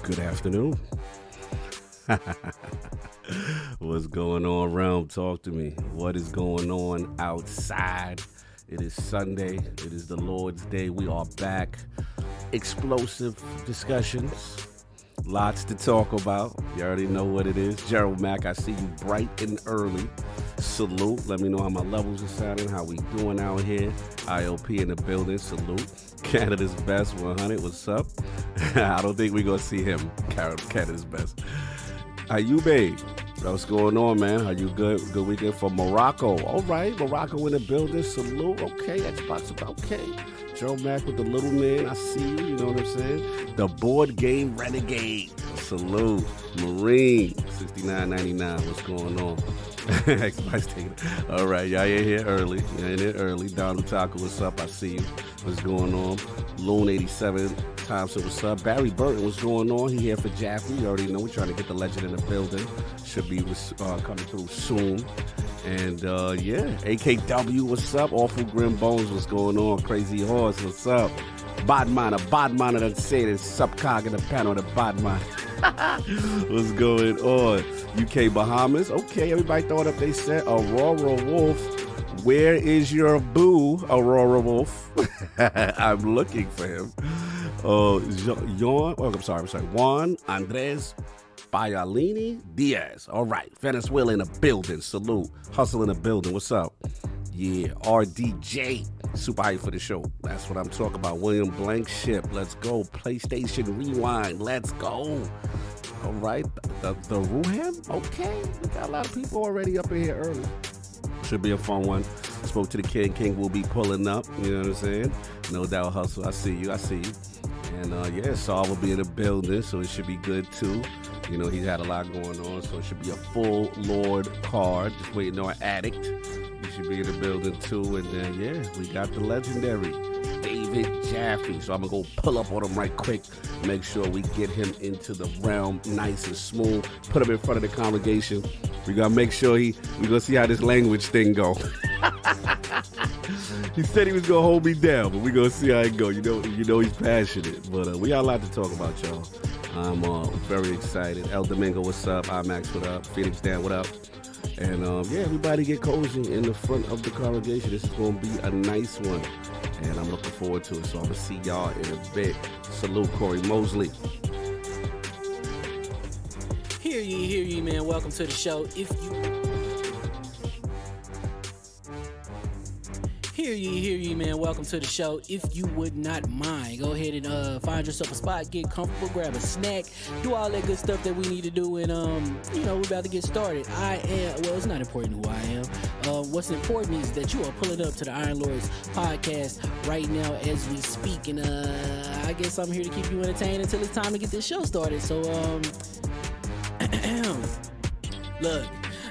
Good afternoon. What's going on, Realm? Talk to me. What is going on outside? It is Sunday. It is the Lord's Day. We are back. Explosive discussions. Lots to talk about. You already know what it is. Gerald Mack, I see you bright and early. Salute. Let me know how my levels are sounding, how we doing out here. IOP in the building. Salute. Canada's Best 100. What's up? I don't think we're going to see him. Canada's Best. How you, babe? What's going on, man? How you good? Good weekend for Morocco. All right. Morocco in the building. Salute. Okay. Xbox. Okay. Joe Mack with the little man. I see you. You know what I'm saying? The board game renegade. Salute. Marine. $69.99. What's going on? Xbox taking it. All right. Y'all in here early. Y'all in here early. Don Lutaku, what's up? I see you. What's going on? Loon 87. Thompson, what's up? Barry Burton, what's going on? He here for Jaffe. You already know we're trying to get the legend in the building. Should be coming through soon. And yeah, AKW, what's up? Awful Grim Bones, what's going on? Crazy Horse, what's up? Bodminer done said it. Subcog in the panel, the Bodminer. What's going on? UK Bahamas. Okay, everybody thought up. They said Aurora Wolf. Where is your boo, Aurora Wolf? I'm looking for him. Juan Andres Bayalini Diaz. All right. Venezuela in the building. Salute. Hustle in the building. What's up? Yeah. RDJ. Super hype for the show. That's what I'm talking about. William Blankship. Let's go. PlayStation Rewind. Let's go. All right. The Ruham? Okay. We got a lot of people already up in here early. Should be a fun one. Spoke to the King. King will be pulling up. You know what I'm saying? No doubt, Hustle. I see you. And yeah, Saul will be in the building, so it should be good too. You know, he's had a lot going on, so it should be a full Lord card. Just waiting on Addict. He should be in the building too. And then, yeah, we got the legendary David Jaffe. So I'm going to go pull up on him right quick. Make sure we get him into the realm nice and smooth. Put him in front of the congregation. We got to make sure we're going to see how this language thing go. He said he was going to hold me down, but we're going to see how it go. You know he's passionate. But we got a lot to talk about, y'all. I'm very excited. El Domingo, what's up? IMAX, what up? Phoenix Dan, what up? And yeah, everybody get cozy in the front of the congregation. This is going to be a nice one. And I'm looking forward to it. So I'm going to see y'all in a bit. Salute, Corey Mosley. Hear ye, man. Welcome to the show. Hear ye, man. Welcome to the show. If you would not mind, go ahead and find yourself a spot, get comfortable, grab a snack, do all that good stuff that we need to do, and we're about to get started. It's not important who I am. What's important is that you are pulling up to the Iron Lords podcast right now as we speak, and I guess I'm here to keep you entertained until it's time to get this show started. So look.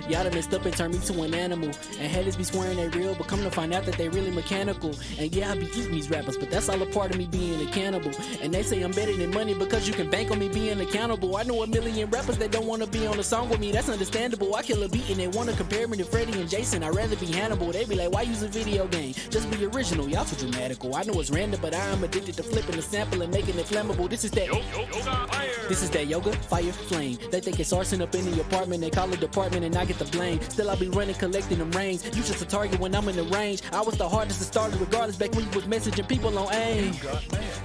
Y'all done messed up and turned me to an animal. And haters be swearing they real, but come to find out that they really mechanical. And yeah, I be eating these rappers, but that's all a part of me being a cannibal. And they say I'm better than money because you can bank on me being accountable. I know a million rappers that don't want to be on a song with me, that's understandable. I kill a beat and they want to compare me to Freddie and Jason. I'd rather be Hannibal. They be like, why use a video game? Just be original, y'all too dramatical. I know it's random, but I'm addicted to flipping the sample and making it flammable. This is that yoga, fire, flame. They think it's arson up in the apartment, they call it department and I get the blame. Still I be running, collecting them rings. You just a target when I'm in the range. I was the hardest to start regardless back when you was messaging people on AIM.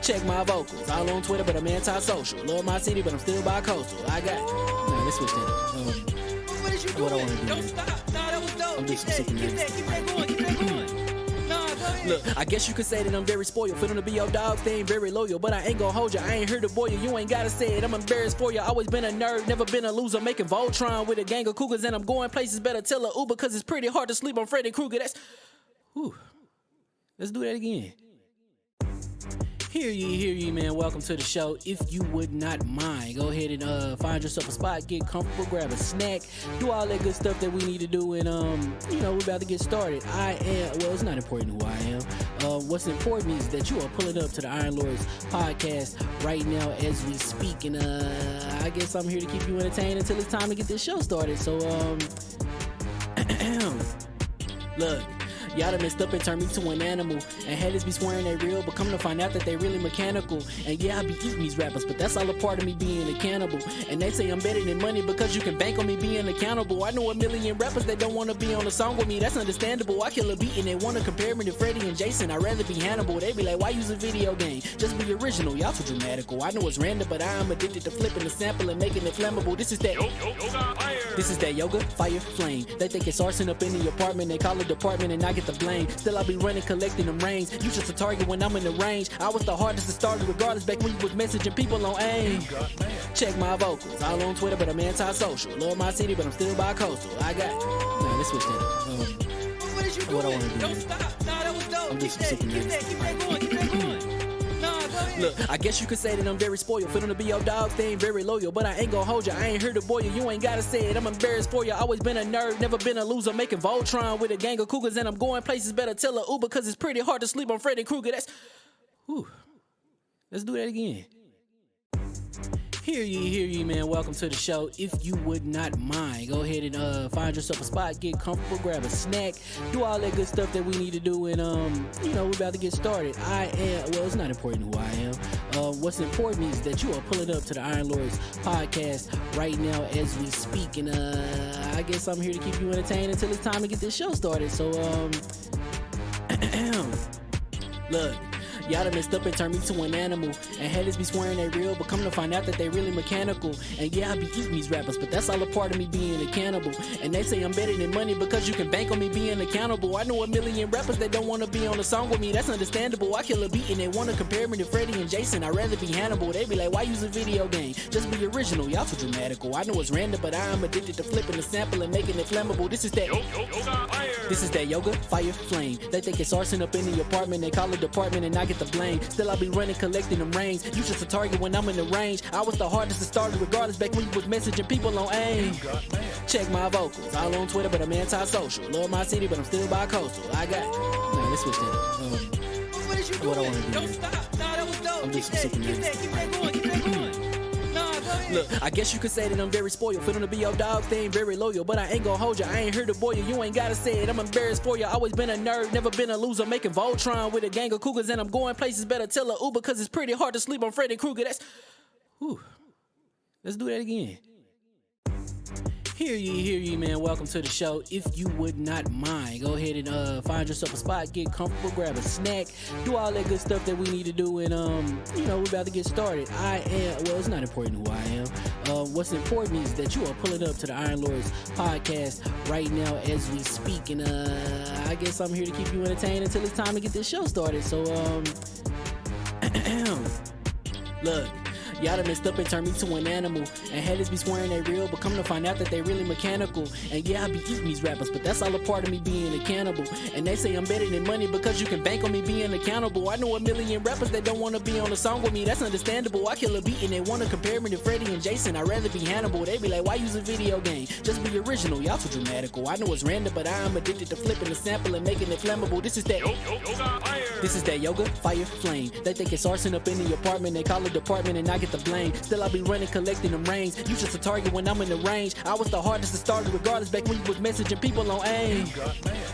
Check my vocals, all on Twitter, but I'm anti-social. Love my city, but I'm still bi-coastal. Let's switch that up. What is you doing? What I want to do. Don't stop. Nah, that was dope. I'm doing some super Keep that going. Keep that going. Nah, go ahead. Look, I guess you could say that I'm very spoiled. For them to be your dogs, they ain't very loyal. But I ain't gonna hold you, I ain't here to boil you. You ain't gotta say it, I'm embarrassed for you. Always been a nerd, never been a loser. Making Voltron with a gang of cougars. And I'm going places, better tell a Uber. Cause it's pretty hard to sleep on Freddy Krueger. Let's do that again. Hear ye, man. Welcome to the show. If you would not mind, go ahead and find yourself a spot, get comfortable, grab a snack, do all that good stuff that we need to do, and we're about to get started. It's not important who I am. What's important is that you are pulling up to the Iron Lords podcast right now as we speak, and I guess I'm here to keep you entertained until it's time to get this show started. So look. Y'all done messed up and turned me to an animal. And haters be swearing they real, but come to find out that they really mechanical. And yeah, I be eating these rappers, but that's all a part of me being a cannibal. And they say I'm better than money because you can bank on me being accountable. I know a million rappers that don't wanna be on a song with me, that's understandable. I kill a beat and they wanna compare me to Freddie and Jason. I'd rather be Hannibal. They be like, why use a video game? Just be original, y'all too dramatical. I know it's random, but I am addicted to flipping the sample and making it flammable. This is that This is that yoga, fire, flame. They think it's arson up in the apartment. They call it department and I get the blame. Still I be running, collecting them rings. You just a target when I'm in the range. I was the hardest to start regardless back when you was messaging people on AIM. Check my vocals, all on Twitter, but I'm anti-social. Love my city, but I'm still bi-coastal. I got. Nah, let's switch that up. What is you doing? What I wanna do? Don't stop. Nah, that was dope. I'm just Keep that going. Keep that going. Nah, go ahead. Look, I guess you could say that I'm very spoiled. For them to be your dogs, they ain't very loyal. But I ain't gon' hold ya, I ain't here to boil you. You ain't gotta say it, I'm embarrassed for ya. Always been a nerd, never been a loser. Making Voltron with a gang of cougars. And I'm going places, better tell a Uber. Cause it's pretty hard to sleep on Freddy Krueger. That's... Whew. Let's do that again. Hear ye, man. Welcome to the show. If you would not mind, go ahead and find yourself a spot, get comfortable, grab a snack, do all that good stuff that we need to do, and we're about to get started. It's not important who I am. What's important is that you are pulling up to the Iron Lords podcast right now as we speak, and I guess I'm here to keep you entertained until it's time to get this show started. So look. Y'all done messed up and turned me to an animal. And haters be swearing they real, but come to find out that they really mechanical. And yeah, I be eating these rappers, but that's all a part of me being a cannibal. And they say I'm better than money because you can bank on me being accountable. I know a million rappers that don't wanna be on a song with me, that's understandable. I kill a beat and they wanna compare me to Freddie and Jason. I'd rather be Hannibal. They be like, why use a video game? Just be original, y'all too dramatical. I know it's random, but I am addicted to flipping the sample and making it flammable. This is that This is that yoga, fire, flame. They think it's arson up in the apartment. They call it department and I get the blame. Still I be running, collecting them rings. You just a target when I'm in the range. I was the hardest to start regardless back when you was messaging people on AIM. Check my vocals, all on Twitter, but I'm anti-social. Love my city, but I'm still bi-coastal. I got. Nah, let's switch that up. What is you doing? What I wanna do? Don't stop. Nah, that was dope. I'm Keep just that super going. Keep that going. Nah, go ahead. Look, I guess you could say that I'm very spoiled. For them to be your dogs, they ain't very loyal. But I ain't gon' hold ya, I ain't here to boil you. You ain't gotta say it, I'm embarrassed for ya. Always been a nerd, never been a loser. Making Voltron with a gang of cougars. And I'm going places, better tell a Uber. Cause it's pretty hard to sleep on Freddy Krueger. That's... Whew. Let's do that again. Hear ye, man. Welcome to the show. If you would not mind, go ahead and find yourself a spot, get comfortable, grab a snack, do all that good stuff that we need to do, and we're about to get started. It's not important who I am. What's important is that you are pulling up to the Iron Lords podcast right now as we speak, and I guess I'm here to keep you entertained until it's time to get this show started. So look. Y'all done messed up and turned me to an animal. And haters be swearing they real, but come to find out that they really mechanical. And yeah, I be eating these rappers, but that's all a part of me being a cannibal. And they say I'm better than money because you can bank on me being accountable. I know a million rappers that don't wanna be on a song with me, that's understandable. I kill a beat and they wanna compare me to Freddie and Jason. I'd rather be Hannibal. They be like, why use a video game? Just be original, y'all too dramatical. I know it's random, but I am addicted to flipping the sample and making it flammable. This is that This is that yoga, fire, flame. They think it's arson up in the apartment. They call it department and I get the blame. Still I be running, collecting them rings. You just a target when I'm in the range. I was the hardest to start regardless back when you was messaging people on AIM.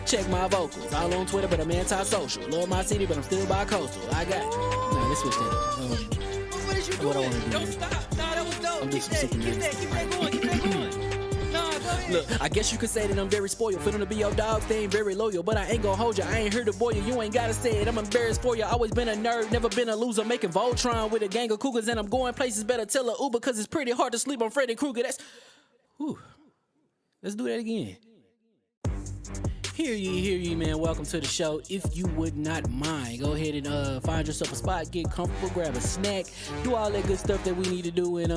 Check my vocals, all on Twitter, but I'm anti-social. Love my city, but I'm still bi-coastal. I got. Nah, let's switch that up. What is you doing? What I wanna do? Don't stop. Nah, that was dope. I'm just Keep that going. Nah, go ahead. Look, I guess you could say that I'm very spoiled. For them to be your dogs, they ain't very loyal. But I ain't gon' hold ya, I ain't here to boil you. You ain't gotta say it, I'm embarrassed for ya. Always been a nerd, never been a loser. Making Voltron with a gang of cougars. And I'm going places, better tell a Uber. Cause it's pretty hard to sleep on Freddy Krueger. That's... Whew. Let's do that again. Hear ye, man. Welcome to the show. If you would not mind, go ahead and find yourself a spot, get comfortable, grab a snack, do all that good stuff that we need to do, and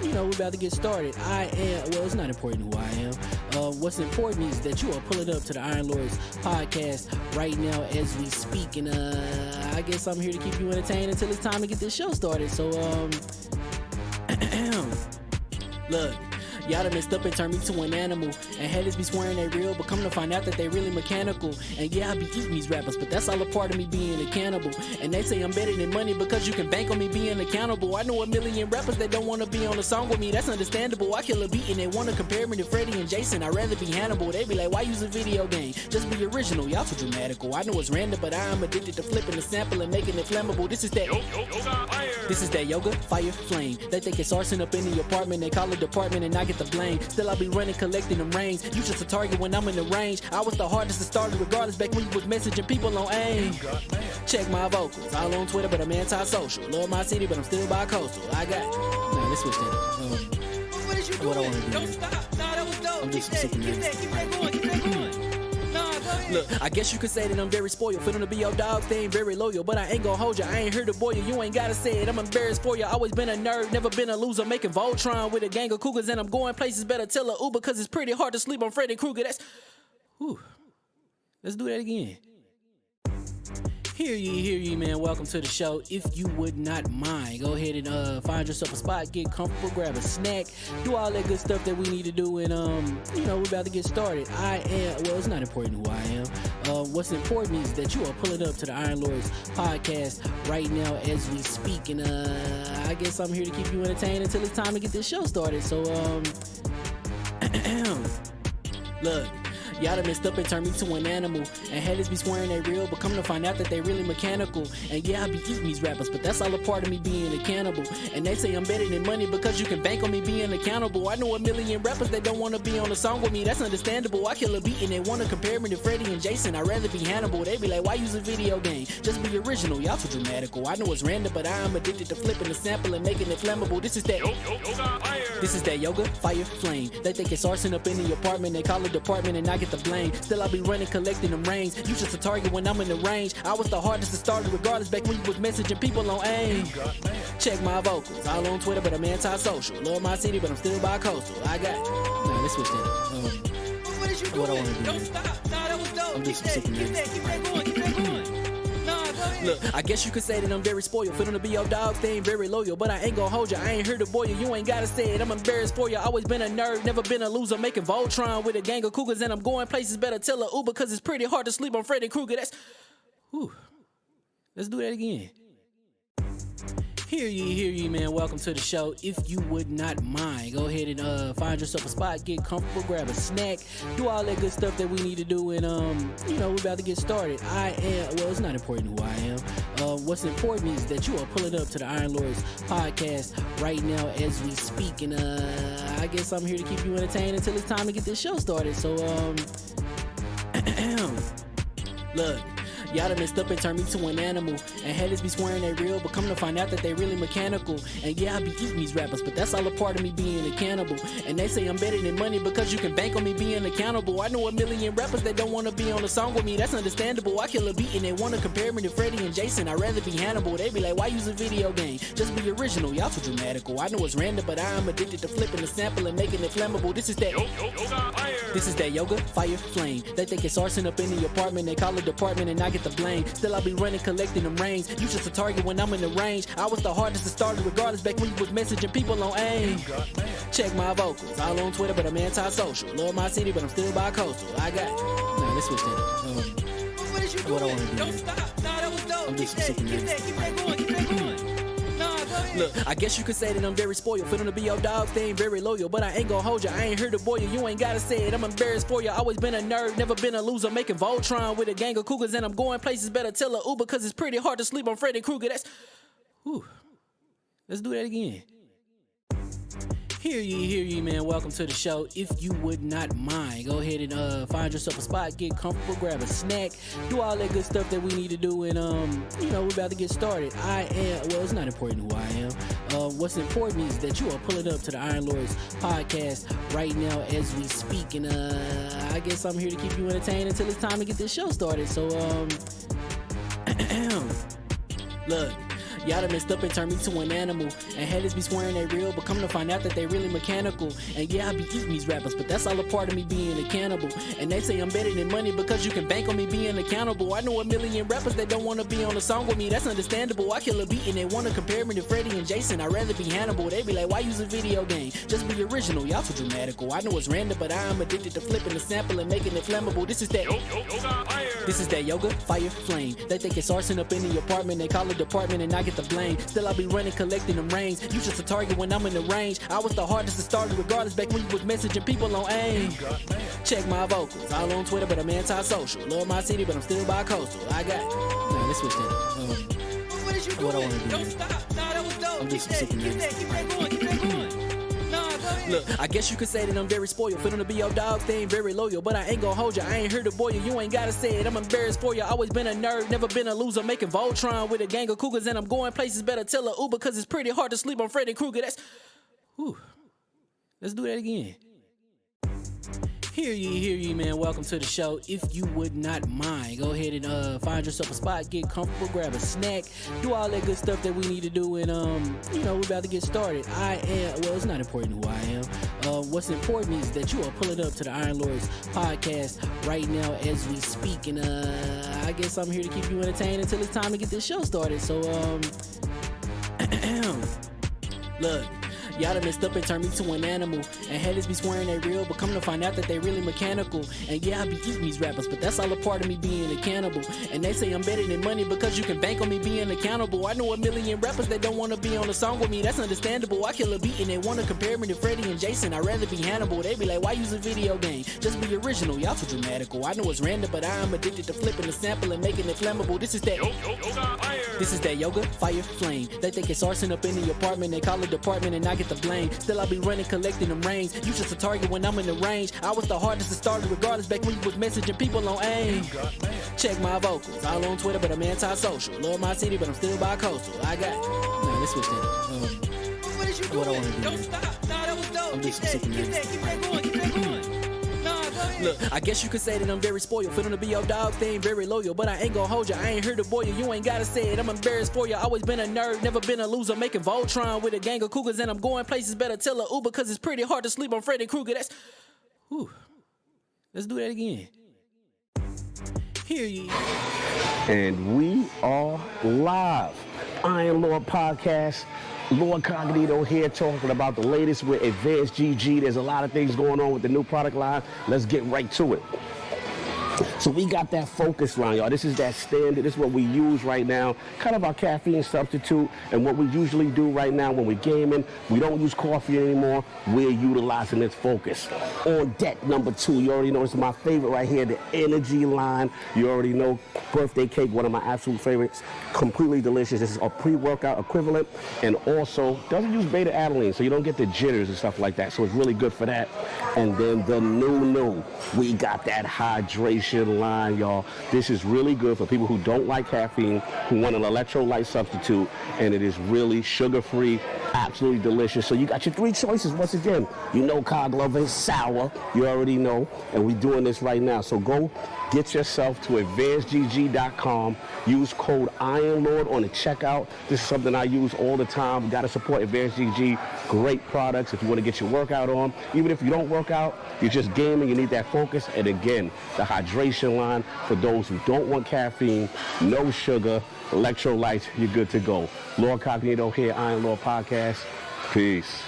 we're about to get started. It's not important who I am. What's important is that you are pulling up to the Iron Lords podcast right now as we speak, and I guess I'm here to keep you entertained until it's time to get this show started. So look. y'all done messed up and turned me to an animal. And haters be swearing they real, but come to find out that they really mechanical. And yeah, I be eating these rappers, but that's all a part of me being a cannibal. And they say I'm better than money because you can bank on me being accountable. I know a million rappers that don't wanna be on a song with me, that's understandable. I kill a beat and they wanna compare me to Freddie and Jason. I'd rather be Hannibal. They be like, why use a video game? Just be original, y'all too dramatical. I know it's random, but I'm addicted to flipping the sample and making it flammable. This is that yoga, fire, flame. They think it's arson up in the apartment, they call it department and I get the blame. Still I be running, collecting them rings. You just a target when I'm in the range. I was the hardest to start regardless back when you was messaging people on AIM. Check my vocals, all on Twitter, but I'm anti-social. Love my city, but I'm still bi-coastal. I got, nah, let's switch that up. What is you doing? What I wanna do? Don't stop. Nah, that was dope. I'm Keep just that, super keep that, keep that going, keep that going. Nah, go ahead. Look, I guess you could say that I'm very spoiled. For them to be your dog, they ain't very loyal. But I ain't gon' hold ya, I ain't here to boil you. You ain't gotta say it, I'm embarrassed for ya. Always been a nerd, never been a loser. Making Voltron with a gang of cougars. And I'm going places, better tell a Uber. Cause it's pretty hard to sleep on Freddy Krueger. That's, whew. Let's do that again. Hear ye, man. Welcome to the show. If you would not mind, go ahead and find yourself a spot, get comfortable, grab a snack, do all that good stuff that we need to do, and we're about to get started. It's not important who I am. What's important is that you are pulling up to the Iron Lords podcast right now as we speak, and I guess I'm here to keep you entertained until it's time to get this show started. So look, y'all done messed up and turned me to an animal. And haters be swearing they real, but come to find out that they really mechanical. And yeah, I be eating these rappers, but that's all a part of me being a cannibal. And they say I'm better than money because you can bank on me being accountable. I know a million rappers that don't wanna be on a song with me, that's understandable. I kill a beat and they wanna compare me to Freddie and Jason. I'd rather be Hannibal. They be like, why use a video game? Just be original, y'all too dramatical. I know it's random, but I'm addicted to flipping the sample and making it flammable. This is that yoga, fire, flame. They think it's arson up in the apartment, they call it department and I get the blame. Still I be running, collecting them rings. You just a target when I'm in the range. I was the hardest to start regardless back when you was messaging people on AIM. Check my vocals, all on Twitter, but I'm anti-social. Love my city, but I'm still bi-coastal. I got, nah, let's switch that up. What is you doing? What I wanna do? Don't stop. Nah, that was dope. I'm Keep just that, super keep that, keep that going, keep that going. Nah, go ahead. Look, I guess you could say that I'm very spoiled. For them to be your dogs, they ain't very loyal. But I ain't gon' hold ya, I ain't here to boil you. You ain't gotta say it, I'm embarrassed for ya. Always been a nerd, never been a loser. Making Voltron with a gang of cougars. And I'm going places, better tell a Uber. Cause it's pretty hard to sleep on Freddy Krueger. That's, whew. Let's do that again. Hear ye, man. Welcome to the show. If you would not mind, go ahead and find yourself a spot, get comfortable, grab a snack, do all that good stuff that we need to do, and we're about to get started. It's not important who I am. What's important is that you are pulling up to the Iron Lords podcast right now as we speak, and I guess I'm here to keep you entertained until it's time to get this show started. So look, y'all done messed up and turned me to an animal. And haters be swearing they real, but come to find out that they really mechanical. And yeah, I be eating these rappers, but that's all a part of me being a cannibal. And they say I'm better than money because you can bank on me being accountable. I know a million rappers that don't wanna be on a song with me, that's understandable. I kill a beat and they wanna compare me to Freddie and Jason. I'd rather be Hannibal. They be like, why use a video game? Just be original, y'all too dramatical. I know it's random, but I'm addicted to flipping the sample and making it flammable. This is that yoga, fire, flame. They think it's arson up in the apartment, they call it department and I get the blame. Still I be running, collecting them rings. You just a target when I'm in the range. I was the hardest to start regardless back when you was messaging people on AIM. Check my vocals, all on Twitter, but I'm anti-social. Love my city, but I'm still bi-coastal. I got, nah, let's switch that up. What is you What I doing? wanna do? Don't stop. Nah, that was dope. I'm Keep just that, super keep that, keep that going, keep that going. Nah, go ahead. Look, I guess you could say that I'm very spoiled. For them to be your dogs, they ain't very loyal. But I ain't gon' hold ya, I ain't here to boil you. You ain't gotta say it, I'm embarrassed for ya. Always been a nerd, never been a loser. Making Voltron with a gang of cougars. And I'm going places, better tell a Uber. Cause it's pretty hard to sleep on Freddy Krueger. That's, whew. Let's do that again. Hear ye, man. Welcome to the show. If you would not mind, go ahead and find yourself a spot, get comfortable, grab a snack, do all that good stuff that we need to do, and we're about to get started. It's not important who I am. What's important is that you are pulling up to the Iron Lords podcast right now as we speak, and I guess I'm here to keep you entertained until it's time to get this show started. So look, Y'all done messed up and turned me to an animal. And haters be swearing they real, but come to find out that they really mechanical. And yeah, I be eating these rappers, but that's all a part of me being a cannibal. And they say I'm better than money because you can bank on me being accountable. I know a million rappers that don't wanna be on a song with me, that's understandable. I kill a beat and they wanna compare me to Freddie and Jason. I'd rather be Hannibal. They be like, why use a video game? Just be original, y'all too dramatical. I know it's random, but I am addicted to flipping the sample and making it flammable. This is that yoga, fire, flame. They think it's arson up in the apartment, they call it department and I get the blame. Still I be running, collecting them rains. You just a target when I'm in the range. I was the hardest to start regardless back when you was messaging people on AIM. Check my vocals, all on Twitter, but I'm anti-social. Love my city, but I'm still bi-coastal. I got, nah, let's switch that. What is you doing? What I wanna do Don't here. stop. Nah, that was dope. I'm Keep just that, super keep that, keep that going, keep that going. Nah, go ahead. Look, I guess you could say that I'm very spoiled. For them to be your dogs, they ain't very loyal. But I ain't gon' hold ya, I ain't here to boil you. You ain't gotta say it, I'm embarrassed for ya. Always been a nerd, never been a loser. Making Voltron with a gang of cougars. And I'm going places, better tell a Uber. Cause it's pretty hard to sleep on Freddy Krueger. That's, whew. Let's do that again. Hear ye, man. Welcome to the show. If you would not mind, go ahead and find yourself a spot, get comfortable, grab a snack, do all that good stuff that we need to do, and we're about to get started. It's not important who I am. What's important is that you are pulling up to the Iron Lords podcast right now as we speak, and I guess I'm here to keep you entertained until it's time to get this show started. So look. Y'all done messed up and turned me to an animal. And haters be swearing they real, but come to find out that they really mechanical. And yeah, I be eating these rappers, but that's all a part of me being a cannibal. And they say I'm better than money because you can bank on me being accountable. I know a million rappers that don't wanna be on a song with me, that's understandable. I kill a beat and they wanna compare me to Freddie and Jason. I'd rather be Hannibal. They be like, why use a video game? Just be original, y'all too dramatical. I know it's random, but I am addicted to flipping the sample and making it flammable. This is that yoga, fire, flame. They think it's arson up in the apartment, they call it department and I get the blame. Still I be running, collecting them rains. You just a target when I'm in the range. I was the hardest to start regardless back when you was messaging people on AIM. Check my vocals, all on Twitter, but I'm anti-social. Love my city, but I'm still bi-coastal. I got, nah, let's switch that. What is you doing? What I wanna do Don't here. stop. Nah, that was dope. I'm Keep just that, super keep that, keep that going, keep that going. Nah, go ahead. Look, I guess you could say that I'm very spoiled. For them to be your dogs, they ain't very loyal. But I ain't gon' hold ya, I ain't here to boil you. You ain't gotta say it, I'm embarrassed for ya. Always been a nerd, never been a loser. Making Voltron with a gang of cougars. And I'm going places, better tell a Uber. Cause it's pretty hard to sleep on Freddy Krueger. That's, whew. Let's do that again. Hear ye. And we are live. Iron Lord Podcast. LordCognito here talking about the latest with Advanced GG. There's a lot of things going on with the new product line. Let's get right to it. So we got that focus line, y'all. This is that standard. This is what we use right now. Kind of our caffeine substitute. And what we usually do right now when we're gaming, we don't use coffee anymore. We're utilizing this focus. On deck number 2, you already know this is my favorite right here, the energy line. You already know, birthday cake, one of my absolute favorites. Completely delicious. This is a pre-workout equivalent. And also doesn't use beta alanine, so you don't get the jitters and stuff like that. So it's really good for that. And then the new, we got that hydration line, y'all. This is really good for people who don't like caffeine, who want an electrolyte substitute, and it is really sugar-free, absolutely delicious. So you got your 3 choices. Once again, you know Cog Lover is sour. You already know, and we're doing this right now. So go get yourself to advancedgg.com. Use code IronLord on the checkout. This is something I use all the time. We got to support Advanced GG. Great products if you want to get your workout on. Even if you don't work out, you're just gaming, you need that focus. And again, the hydration line for those who don't want caffeine, no sugar, electrolytes, you're good to go. LordCognito here, Iron Lord Podcast. Peace.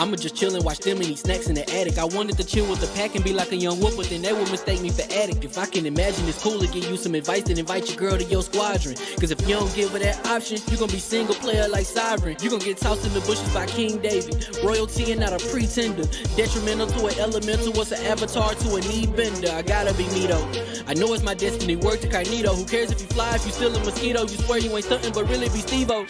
I'ma just chill and watch them and eat snacks in the attic. I wanted to chill with the pack and be like a young wolf, but then they would mistake me for addict. If I can imagine, it's cool to give you some advice, then invite your girl to your squadron. Cause if you don't give her that option, you gon' be single player like Sovereign. You gon' get tossed in the bushes by King David. Royalty and not a pretender. Detrimental to an elemental, what's an avatar to a knee bender? I gotta be me though. I know it's my destiny, word to Cognito. Who cares if you fly, if you still a mosquito? You swear you ain't stuntin', but really be Steve-O.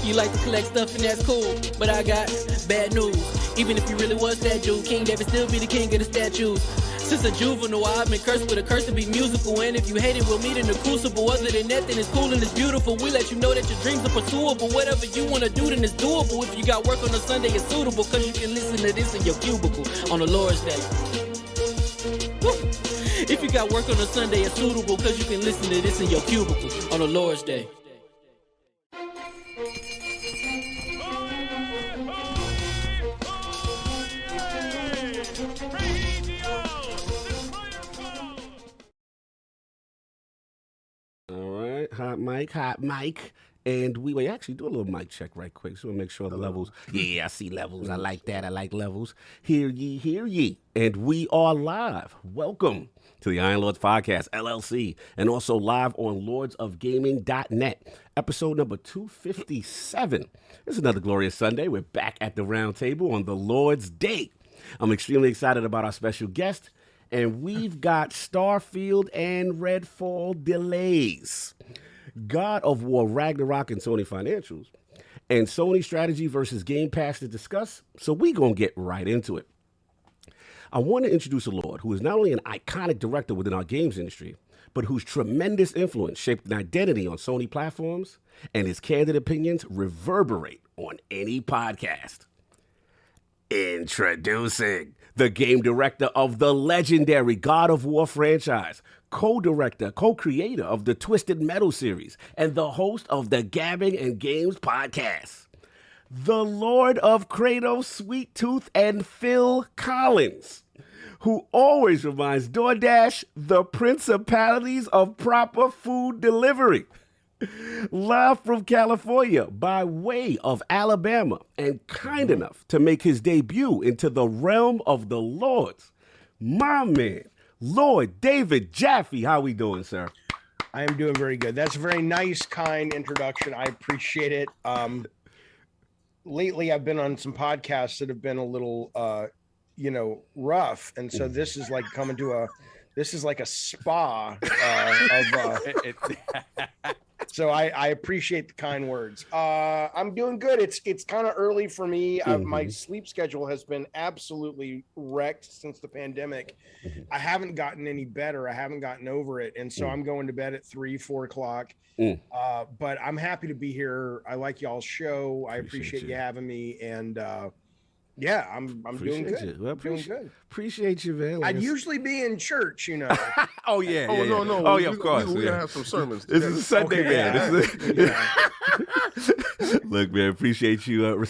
You like to collect stuff and that's cool, but I got bad news. Even if you really was that dude, King David still be the king of the statues. Since a juvenile, I've been cursed with a curse to be musical. And if you hate it, we'll meet in the crucible. Other than that, then it's cool and it's beautiful. We let you know that your dreams are pursuable. Whatever you wanna do, then it's doable. If you got work on a Sunday, it's suitable. Cause you can listen to this in your cubicle on the Lord's Day. Woo. If you got work on a Sunday, it's suitable. Cause you can listen to this in your cubicle on the Lord's Day. Hot mic. And we actually do a little mic check right quick. So we'll make sure the levels. Yeah, I see levels. I like that. I like levels. Hear ye, hear ye. And we are live. Welcome to the Iron Lords Podcast, LLC, and also live on lordsofgaming.net, episode number 257. It's another glorious Sunday. We're back at the round table on the Lord's Day. I'm extremely excited about our special guest, and we've got Starfield and Redfall delays, God of War Ragnarok and Sony financials, and Sony strategy versus Game Pass to discuss, so we gonna get right into it. I want to introduce a Lord who is not only an iconic director within our games industry, but whose tremendous influence shaped an identity on Sony platforms, and his candid opinions reverberate on any podcast. Introducing the game director of the legendary God of War franchise, co-director, co-creator of the TwistedMetal series, and the host of the Gabbing and Games podcast, the Lord of Kratos, Sweet Tooth, and Phil Collins, who always reminds DoorDash the principalities of proper food delivery. Live from California by way of Alabama, and kind enough to make his debut into the realm of the Lords, my man, Lord David Jaffe. How we doing, sir? I am doing very good. That's a very nice, kind introduction. I appreciate it. Lately, I've been on some podcasts that have been a little, rough, and so this is like coming to this is like a spa So I appreciate the kind words. I'm doing good. It's kind of early for me. My sleep schedule has been absolutely wrecked since the pandemic. I haven't gotten any better. I haven't gotten over it. And so I'm going to bed at 3-4 o'clock. But I'm happy to be here. I like y'all's show. I appreciate you having me. And yeah, I'm doing good. Well, doing good. Appreciate you, man. I'd usually be in church, you know. Oh yeah. No. Oh yeah, of course. We're gonna have some sermons. This is a Sunday, man. Yeah. Look, man, appreciate you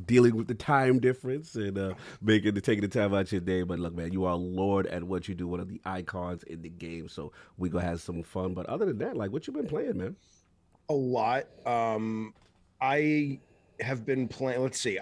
dealing with the time difference and taking the time out your day. But look, man, you are Lord at what you do, one of the icons in the game. So we gonna have some fun. But other than that, like, what you been playing, man? A lot. I have been playing. Let's see.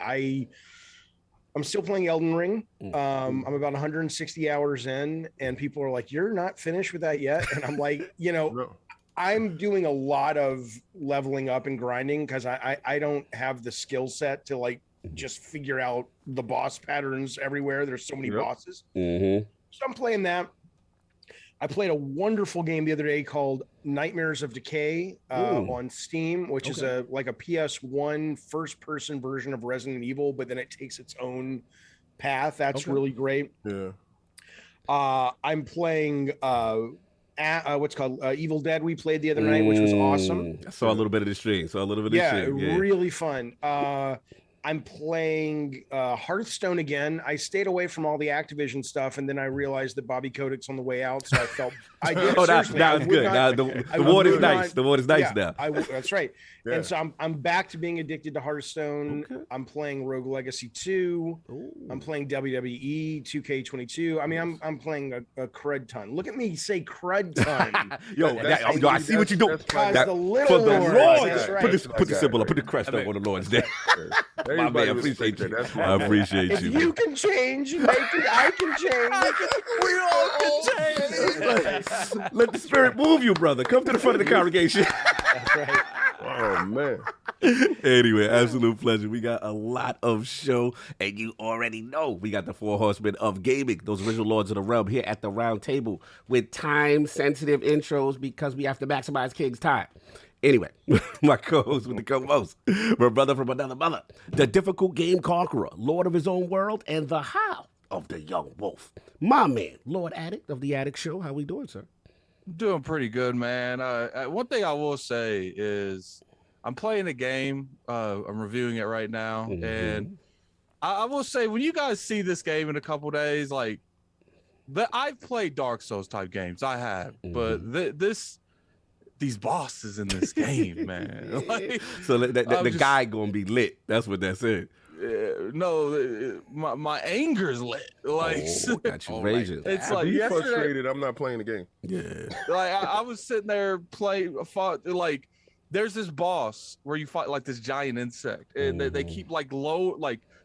I'm still playing Elden Ring. I'm about 160 hours in, and people are like, "You're not finished with that yet?" And I'm like, No. I'm doing a lot of leveling up and grinding because I don't have the skill set to like just figure out the boss patterns everywhere. There's so many bosses. So I'm playing that. I played a wonderful game the other day called Nightmares of Decay on Steam, which is like a PS1 first-person version of Resident Evil, but then it takes its own path. That's really great. Yeah. I'm playing what's called Evil Dead. We played the other night, which was awesome. I saw a little bit of the stream. Really fun. I'm playing Hearthstone again. I stayed away from all the Activision stuff, and then I realized that Bobby Kotick's on the way out, so I felt I did. Now it's good. Now the water's nice. The water's nice now. That's right. Yeah. And so I'm back to being addicted to Hearthstone. I'm playing Rogue Legacy 2. I'm playing WWE 2K22. I mean, I'm playing a crud ton. Look at me say crud ton. Yo, I see what you do. The little for the Lord. Lord. That's right. Put the symbol up. Put the crest up on the Lord's Day. There Everybody man, appreciate respect you. that. That's I appreciate If you. you can change, I can change. We all can change. Let the spirit move you, brother. Come to the front of the congregation. That's right. Oh man. Anyway, absolute pleasure. We got a lot of show, and you already know we got the 4 horsemen of gaming, those original lords of the realm here at the round table with time-sensitive intros because we have to maximize King's time. Anyway, my co-host with the co-host, my brother from another mother, the difficult game conqueror, lord of his own world, and the how of the young wolf. My man, Lord Addict of the Addict Show. How we doing, sir? Doing pretty good, man. One thing I will say is I'm playing a game. I'm reviewing it right now, and I will say when you guys see this game in a couple days, like, I've played Dark Souls type games. I have, but these bosses in this game, man. Like, so the guy gonna be lit. That's what that said. No, my anger's lit. Like, got you raging. It's To like be yesterday. frustrated, I'm not playing the game. Yeah. Like I was sitting there fought like there's this boss where you fight like this giant insect, and they keep like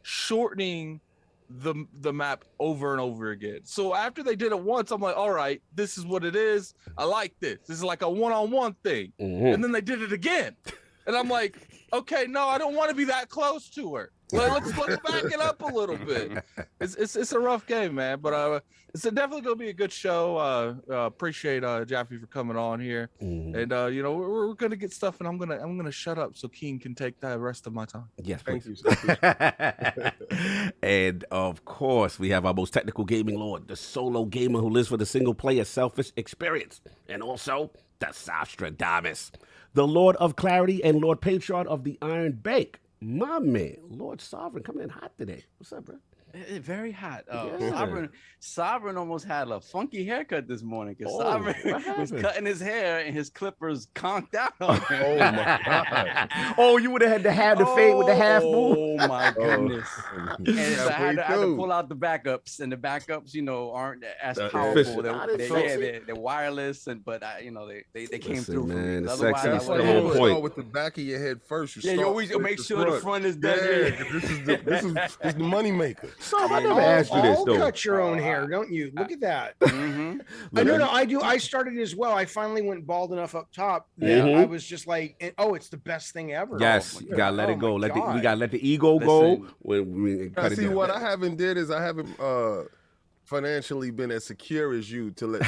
shortening the map over and over again. So after they did it once, I'm like, all right, this is what it is. I like this. This is like a one-on-one thing. And then they did it again, and I'm like, okay, no, I don't want to be that close to her. Let's back it up a little bit. It's a rough game, man, but it's definitely gonna be a good show. Appreciate Jaffe for coming on here, and we're gonna get stuff, and I'm gonna shut up so King can take the rest of my time. Yes, Thank please. you. Sir. And of course, we have our most technical gaming lord, the solo gamer who lives for the single player selfish experience, and also the Sostradamus, the Lord of Clarity and Lord Patron of the Iron Bank. My man, Lord Sovereign, coming in hot today. What's up, bro? Very hot. Yeah. Sovereign almost had a funky haircut this morning because Oh, Sovereign what was happened? cutting his hair and his clippers conked out on him. Oh my God. Oh, you would have had to have the fade with the half move. Oh my goodness. And so I had to Halfway pull out the backups, and the backups, aren't as That powerful. efficient. They're wireless, but they came Listen, through for man, me. the Otherwise, sexy I That's Still like would've on you had- point. start with the back of your head first. You Yeah, you start always with make sure the front is done. Yeah, 'cause this is the money maker. So I never asked you this, All though. cut your own hair, don't you? Look at that. Mhm. No, I do. I started as well. I finally went bald enough up top that Mhm. I was just like, it's the best thing ever. Yes, Oh, you gotta let oh it go. my We God. gotta let the ego go. Listen. When we cut it See, down. what I haven't did is I haven't financially been as secure as you to let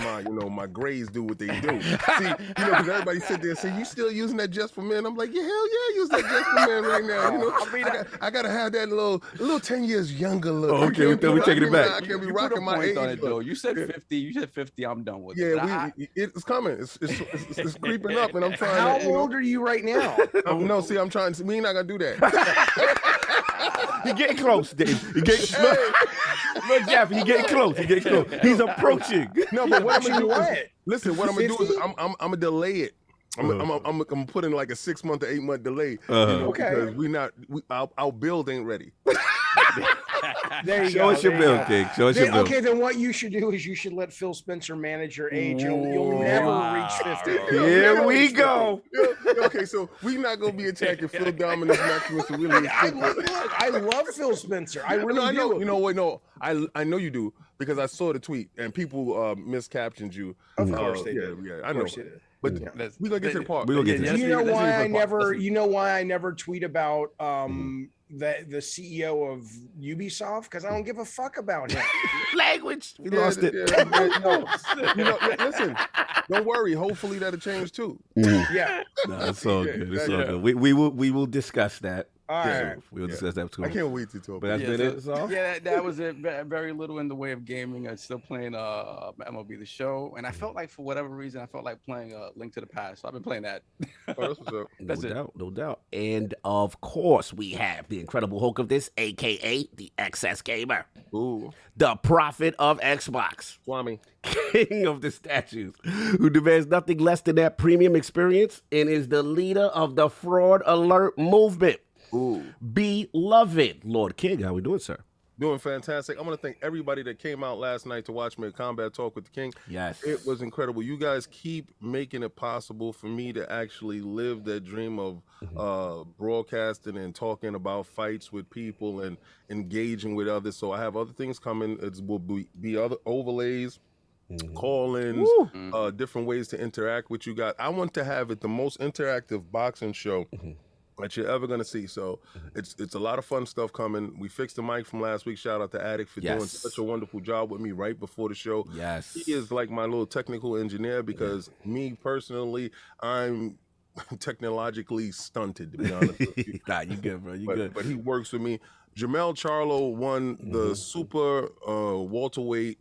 my grades do what they do. See, because everybody sit there and say, you still using that Just for Men? I'm like, yeah, hell yeah, I use that Just for Men right now. I gotta have that little 10 years younger look. Oh, okay, we taking it back. I can't be You put a rocking my point age on it, though. look. You said 50. You said 50. I'm done with it. But Yeah, it's coming. It's creeping up, and I'm trying How to. old are you right now? No, see, I'm trying to. We ain't not gonna do that. He getting close, Dave. He getting Look, Jaffe, he getting close. He getting close. He's approaching. No, but what I'm gonna do is What? listen. What I'm gonna do is 50? I'm gonna delay it. I'm putting like a 6 month to 8 month delay. Okay. Because our build ain't ready. There you Show go. us your there you bill, go. King. Show us your bill. Okay, then what you should do is you should let Phil Spencer manage your age. You'll never reach 50. Here we go. Okay, so we not gonna be attacking Phil Dominus Maximus Aurelius. I love Phil Spencer. I really I do. know. You know what? No, I know you do because I saw the tweet and people miscaptioned you. Of course they yeah, did. Yeah, Of I know. course they did. But we gonna get to the part. We gonna get to Yes, You know let's why get I to the part. never? You know why I never tweet about the CEO of Ubisoft? Because I don't give a fuck about him. Language. We Yeah, lost it. no. Listen, don't worry. Hopefully that'll change too. Yeah. No, it's all Yeah, good. It's all yeah. good. We will discuss that. All Yeah, right. we'll discuss that too. I can't wait to talk. But that's Yeah, been it. So? Yeah, that was it. Very little in the way of gaming. I'm still playing MLB The Show, and I felt like for whatever reason, I felt like playing Link to the Past. So I've been playing that. Oh, that's what's up. That's no it. doubt, no doubt. And of course, we have the incredible Hulk of this, aka the XS Gamer, Ooh, the prophet of Xbox, Swami. king of the statues, who demands nothing less than that premium experience and is the leader of the Fraud Alert movement. Ooh, Beloved Lord King, how we doing, sir? Doing fantastic. I want to thank everybody that came out last night to watch me at Combat Talk with the King. Yes. It was incredible. You guys keep making it possible for me to actually live that dream of broadcasting and talking about fights with people and engaging with others. So I have other things coming. It will be other overlays, call-ins, different ways to interact with you guys. I want to have it the most interactive boxing show that you're ever gonna see. So it's a lot of fun stuff coming. We fixed the mic from last week. Shout out to Addict for doing such a wonderful job with me right before the show. Yes. He is like my little technical engineer because me personally, I'm technologically stunted, to be honest with you. Nah, you good, bro. You good. But he works with me. Jamel Charlo won the super welterweight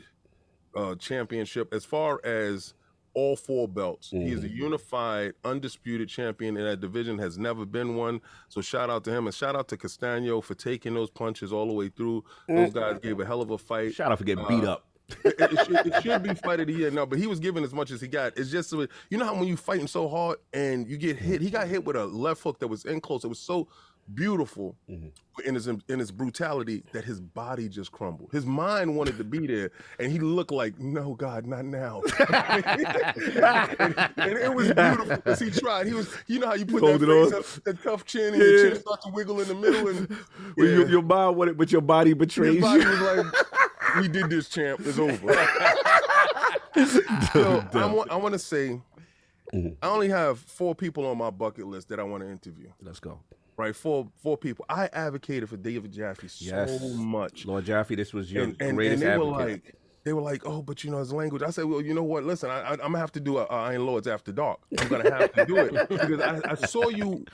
championship as far as all 4 belts. He is a unified, undisputed champion in that division, has never been one. So shout out to him, and shout out to Castano for taking those punches all the way through. Those guys gave a hell of a fight. Shout out for getting beat up. It should be fight of the year. No, but he was giving as much as he got. It's just, you know how when you fighting so hard and you get hit, he got hit with a left hook that was in close. It was so beautiful in his brutality that his body just crumbled. His mind wanted to be there, and he looked like, no, God, not now. and it was beautiful because he tried. He was, you know how you put that face up, that tough chin, and your chin starts to wiggle in the middle, and your mind wanted, but your body betrays his body you. was like, we did this, champ. It's over. So I want to say, I only have 4 people on my bucket list that I want to interview. Let's go. Right, four people. I advocated for David Jaffe so much. Lord Jaffe, this was your and greatest they advocate. They were like, oh, but you know his language. I said, well, you know what? Listen, I'm gonna have to do a Iron Lords After Dark. I'm gonna have to do it because I saw you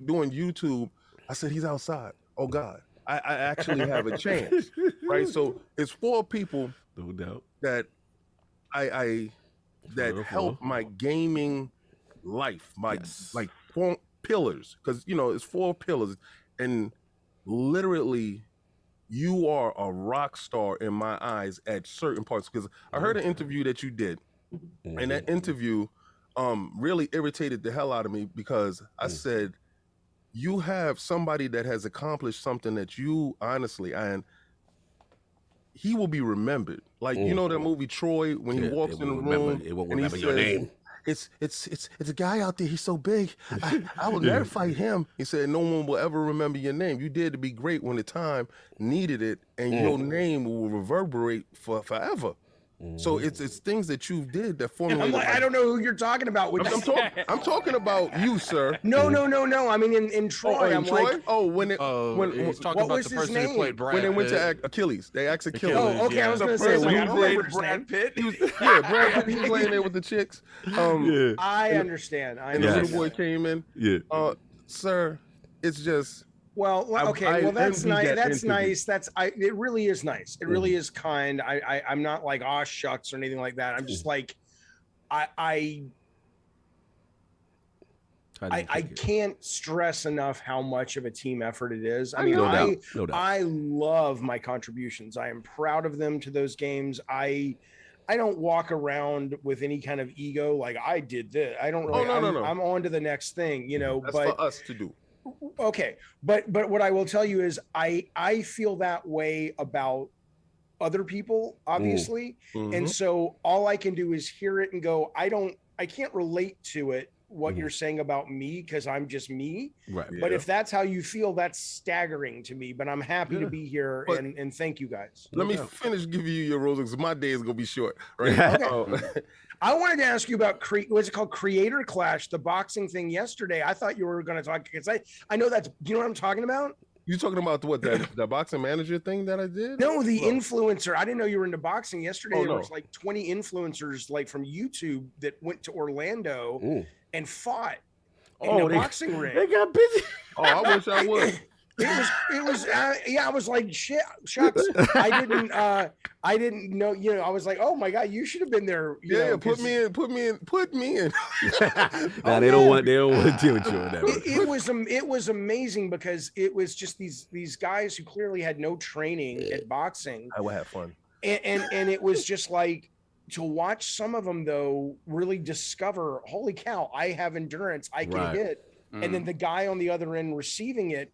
doing YouTube. I said he's outside. Oh God, I actually have a chance, right? So it's 4 people, No doubt, that that help my gaming life, my like 4 pillars, because you know it's 4 pillars, and literally you are a rock star in my eyes at certain parts. Because I heard an interview that you did, and that interview really irritated the hell out of me because I said you have somebody that has accomplished something that you honestly, and he will be remembered. Like you know that movie Troy, when he walks in the room, it won't and he remember your name. It's a guy out there. He's so big. I will never fight him. He said, no one will ever remember your name. You did to be great when the time needed it, and your name will reverberate forever. So it's things that you did that formulated. I don't know who you're talking about. I'm talking about you, sir. No. I mean, in Troy. In Troy? When he's talking what about was the his person who name? played Brad when they went Pitt. to Achilles, they asked Achilles. Oh, okay. I was going to say, when I don't remember his Brad name. Pitt. Brad Pitt, he was laying there with the chicks. I understand. And the little boy came in. Sir, it's just. Well, okay. I Well, that's envy nice. that That's interview. nice. It really is nice. It really is kind. I'm not like, oh shucks or anything like that. I'm just like, I can't stress enough how much of a team effort it is. I mean, No doubt. I love my contributions. I am proud of them to those games. I don't walk around with any kind of ego like I did this. I don't really. No. I'm on to the next thing, you know. That's but for us to do. Okay, but what I will tell you is I feel that way about other people, obviously, and so all I can do is hear it and go, I can't relate to it what you're saying about me because I'm just me. Right. But if that's how you feel, that's staggering to me. But I'm happy to be here But and thank you guys. Let me finish giving you your roses because my day is gonna be short. Right. I wanted to ask you about what's it called, Creator Clash, the boxing thing yesterday. I thought you were going to talk because I know that's. Do you know what I'm talking about? You talking about what the boxing manager thing that I did? No, the influencer. I didn't know you were into boxing. Yesterday Oh, there no. was like 20 influencers like from YouTube that went to Orlando and fought in a boxing ring. They got busy. Oh, I wish I would. It was I was like shucks. I didn't know, you know, I was like, oh my God, you should have been there. You know, put me in. Nah, they don't want to deal with you on that. It was amazing because it was just these guys who clearly had no training at boxing. I would have fun. And it was just like to watch some of them though really discover, holy cow, I have endurance, I can hit. And then the guy on the other end receiving it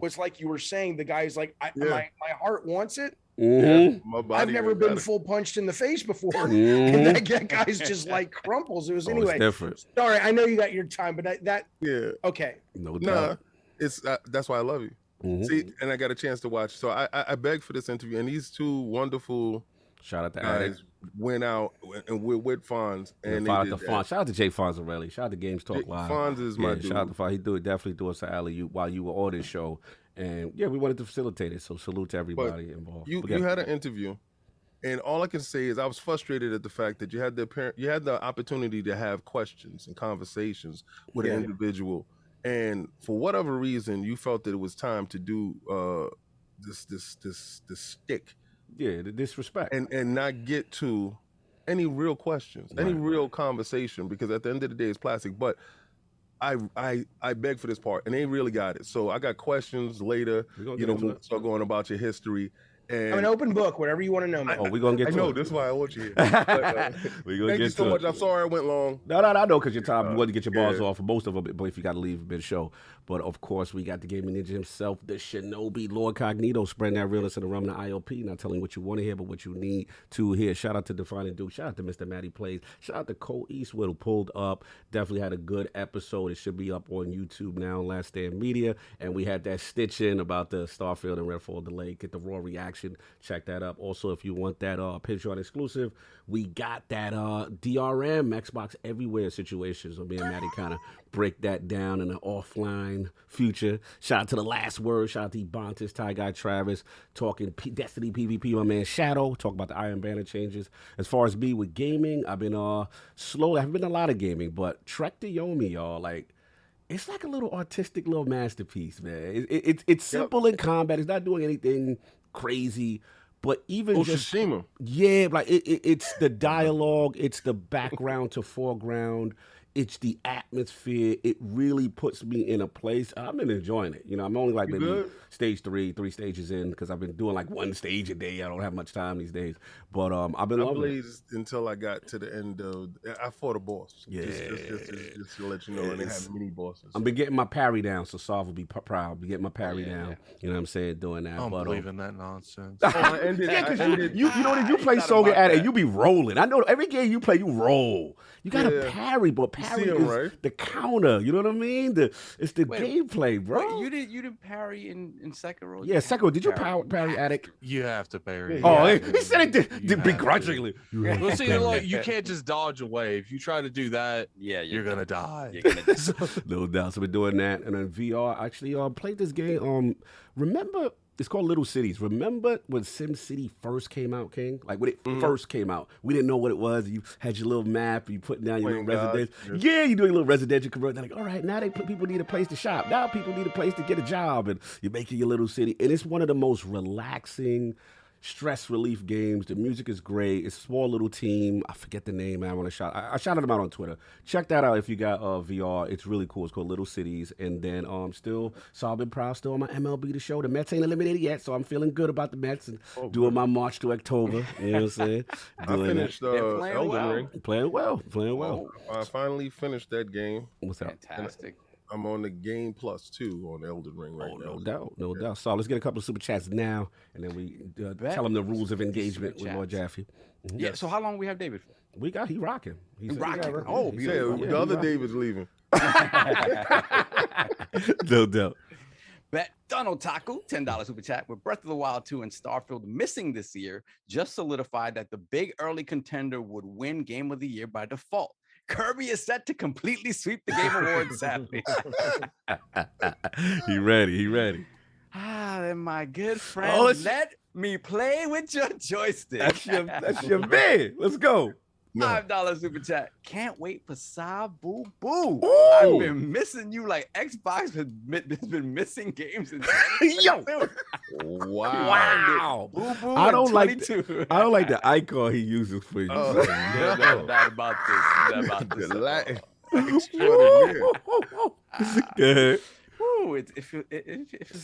was like you were saying. The guy's like, my heart wants it. My body I've never ain't been got it. full punched in the face before, and that guy's just like crumples. It was It's anyway. different. Sorry, I know you got your time, but Yeah. okay. No Nah, doubt. it's that's why I love you. See, and I got a chance to watch. So I begged for this interview, and these two wonderful Shout out to guys Addict. went out and with Fonz, and they Shout did out to that. Fonz. Shout out to Jay Fonzarelli. Shout out to Games Talk Live. Fonz is my dude. Shout out to Fonz. He definitely do us an alley while you were on this show. And yeah, we wanted to facilitate it. So salute to everybody involved. You had an interview, and all I can say is I was frustrated at the fact that you had the opportunity to have questions and conversations with an individual, and for whatever reason you felt that it was time to do this stick. Yeah, the disrespect. And not get to any real questions, any real conversation, because at the end of the day it's plastic. But I beg for this part, and they really got it. So I got questions later. Start going about your history. And I'm an open book. Whatever you want to know, man. we're gonna get to I know it. that's why I want you here. Thank you so much. I'm sorry I went long. No, I know because your time, you want to get your balls off for most of them, but if you got to leave mid-show. But, of course, we got the gaming ninja himself, the Shinobi, LordCognito, spreading that realness in the realm of the IOP, not telling you what you want to hear, but what you need to hear. Shout out to Defining Duke. Shout out to Mr. Matty Plays. Shout out to Cole Eastwood, who pulled up. Definitely had a good episode. It should be up on YouTube now, Last Stand Media. And we had that stitch-in about the Starfield and Redfall delay. Get the raw reaction. Check that up. Also, if you want that Patreon exclusive, we got that DRM, Xbox Everywhere situation. So me and Matty kind of break that down in an offline future. Shout out to The Last Word. Shout out to Ebontis, Ty Guy Travis, talking Destiny PvP, my man Shadow, talk about the Iron Banner changes. As far as me with gaming, I've been slowly, I haven't been a lot of gaming, but Trek to Yomi, y'all, like, it's like a little artistic little masterpiece, man. It's simple in combat. It's not doing anything crazy. But even just Tsushima. It's the dialogue, it's the background to foreground, it's the atmosphere. It really puts me in a place. I've been enjoying it. I'm only like maybe stage 3 stages in, because I've been doing like one stage a day. I don't have much time these days, but I've been loving it until I got to the end of. I fought a boss. Yeah, just to let you know, and they have mini bosses. I've been getting my parry down, so Sav will be proud. Be getting my parry down. You know what I'm saying? Doing that. I don't believe in that nonsense. You play Soga at it, and you be rolling. I know every game you play, you roll. You got to parry, but parry is the counter. You know what I mean? It's the gameplay, bro. Wait, you didn't parry in Sekiro? Yeah, Sekiro. Did you parry Addict? You have to parry. Oh, he said it begrudgingly. Well, see, like, you can't just dodge away. If you try to do that, you're gonna die. You're gonna die. No doubt. So we're doing that, and then VR. Actually, played this game. Remember? It's called Little Cities. Remember when SimCity first came out, King? Like when it first came out, we didn't know what it was. You had your little map, you putting down your little residential. Yeah, you doing a little residential convert. They're like, all right, now people need a place to shop. Now people need a place to get a job, and you're making your little city. And it's one of the most relaxing, stress relief games. The music is great. It's a small little team. I forget the name. I want to shout. I shouted them out on Twitter. Check that out if you got VR. It's really cool. It's called Little Cities. And then so I've been proud still on my MLB The Show. The Mets ain't eliminated yet, so I'm feeling good about the Mets and doing my March to October. You know what I'm saying? I finished Elden Ring. Playing well. I finally finished that game. What's up? Fantastic. I'm on the Game Plus 2 on Elden Ring right now. No doubt. So let's get a couple of super chats now, and then we tell them the rules of engagement with Lord Jaffe. Mm-hmm. Yeah. So how long we have David for? He rocking. He's rocking. Oh, beautiful. The other David's leaving. No doubt. Bet Donald Taku, $10 super chat. With Breath of the Wild 2 and Starfield missing this year, just solidified that the big early contender would win Game of the Year by default. Kirby is set to completely sweep the Game Awards, sadly. He ready. Then my good friend, let me play with your joystick. That's your man. Let's go. $5 super chat. Can't wait for Sabu Boo. Ooh. I've been missing you like Xbox has been missing games. Yo. Wow. Boo Boo. I don't like the icon he uses for you. No, not about this. Go ahead. Ooh, it's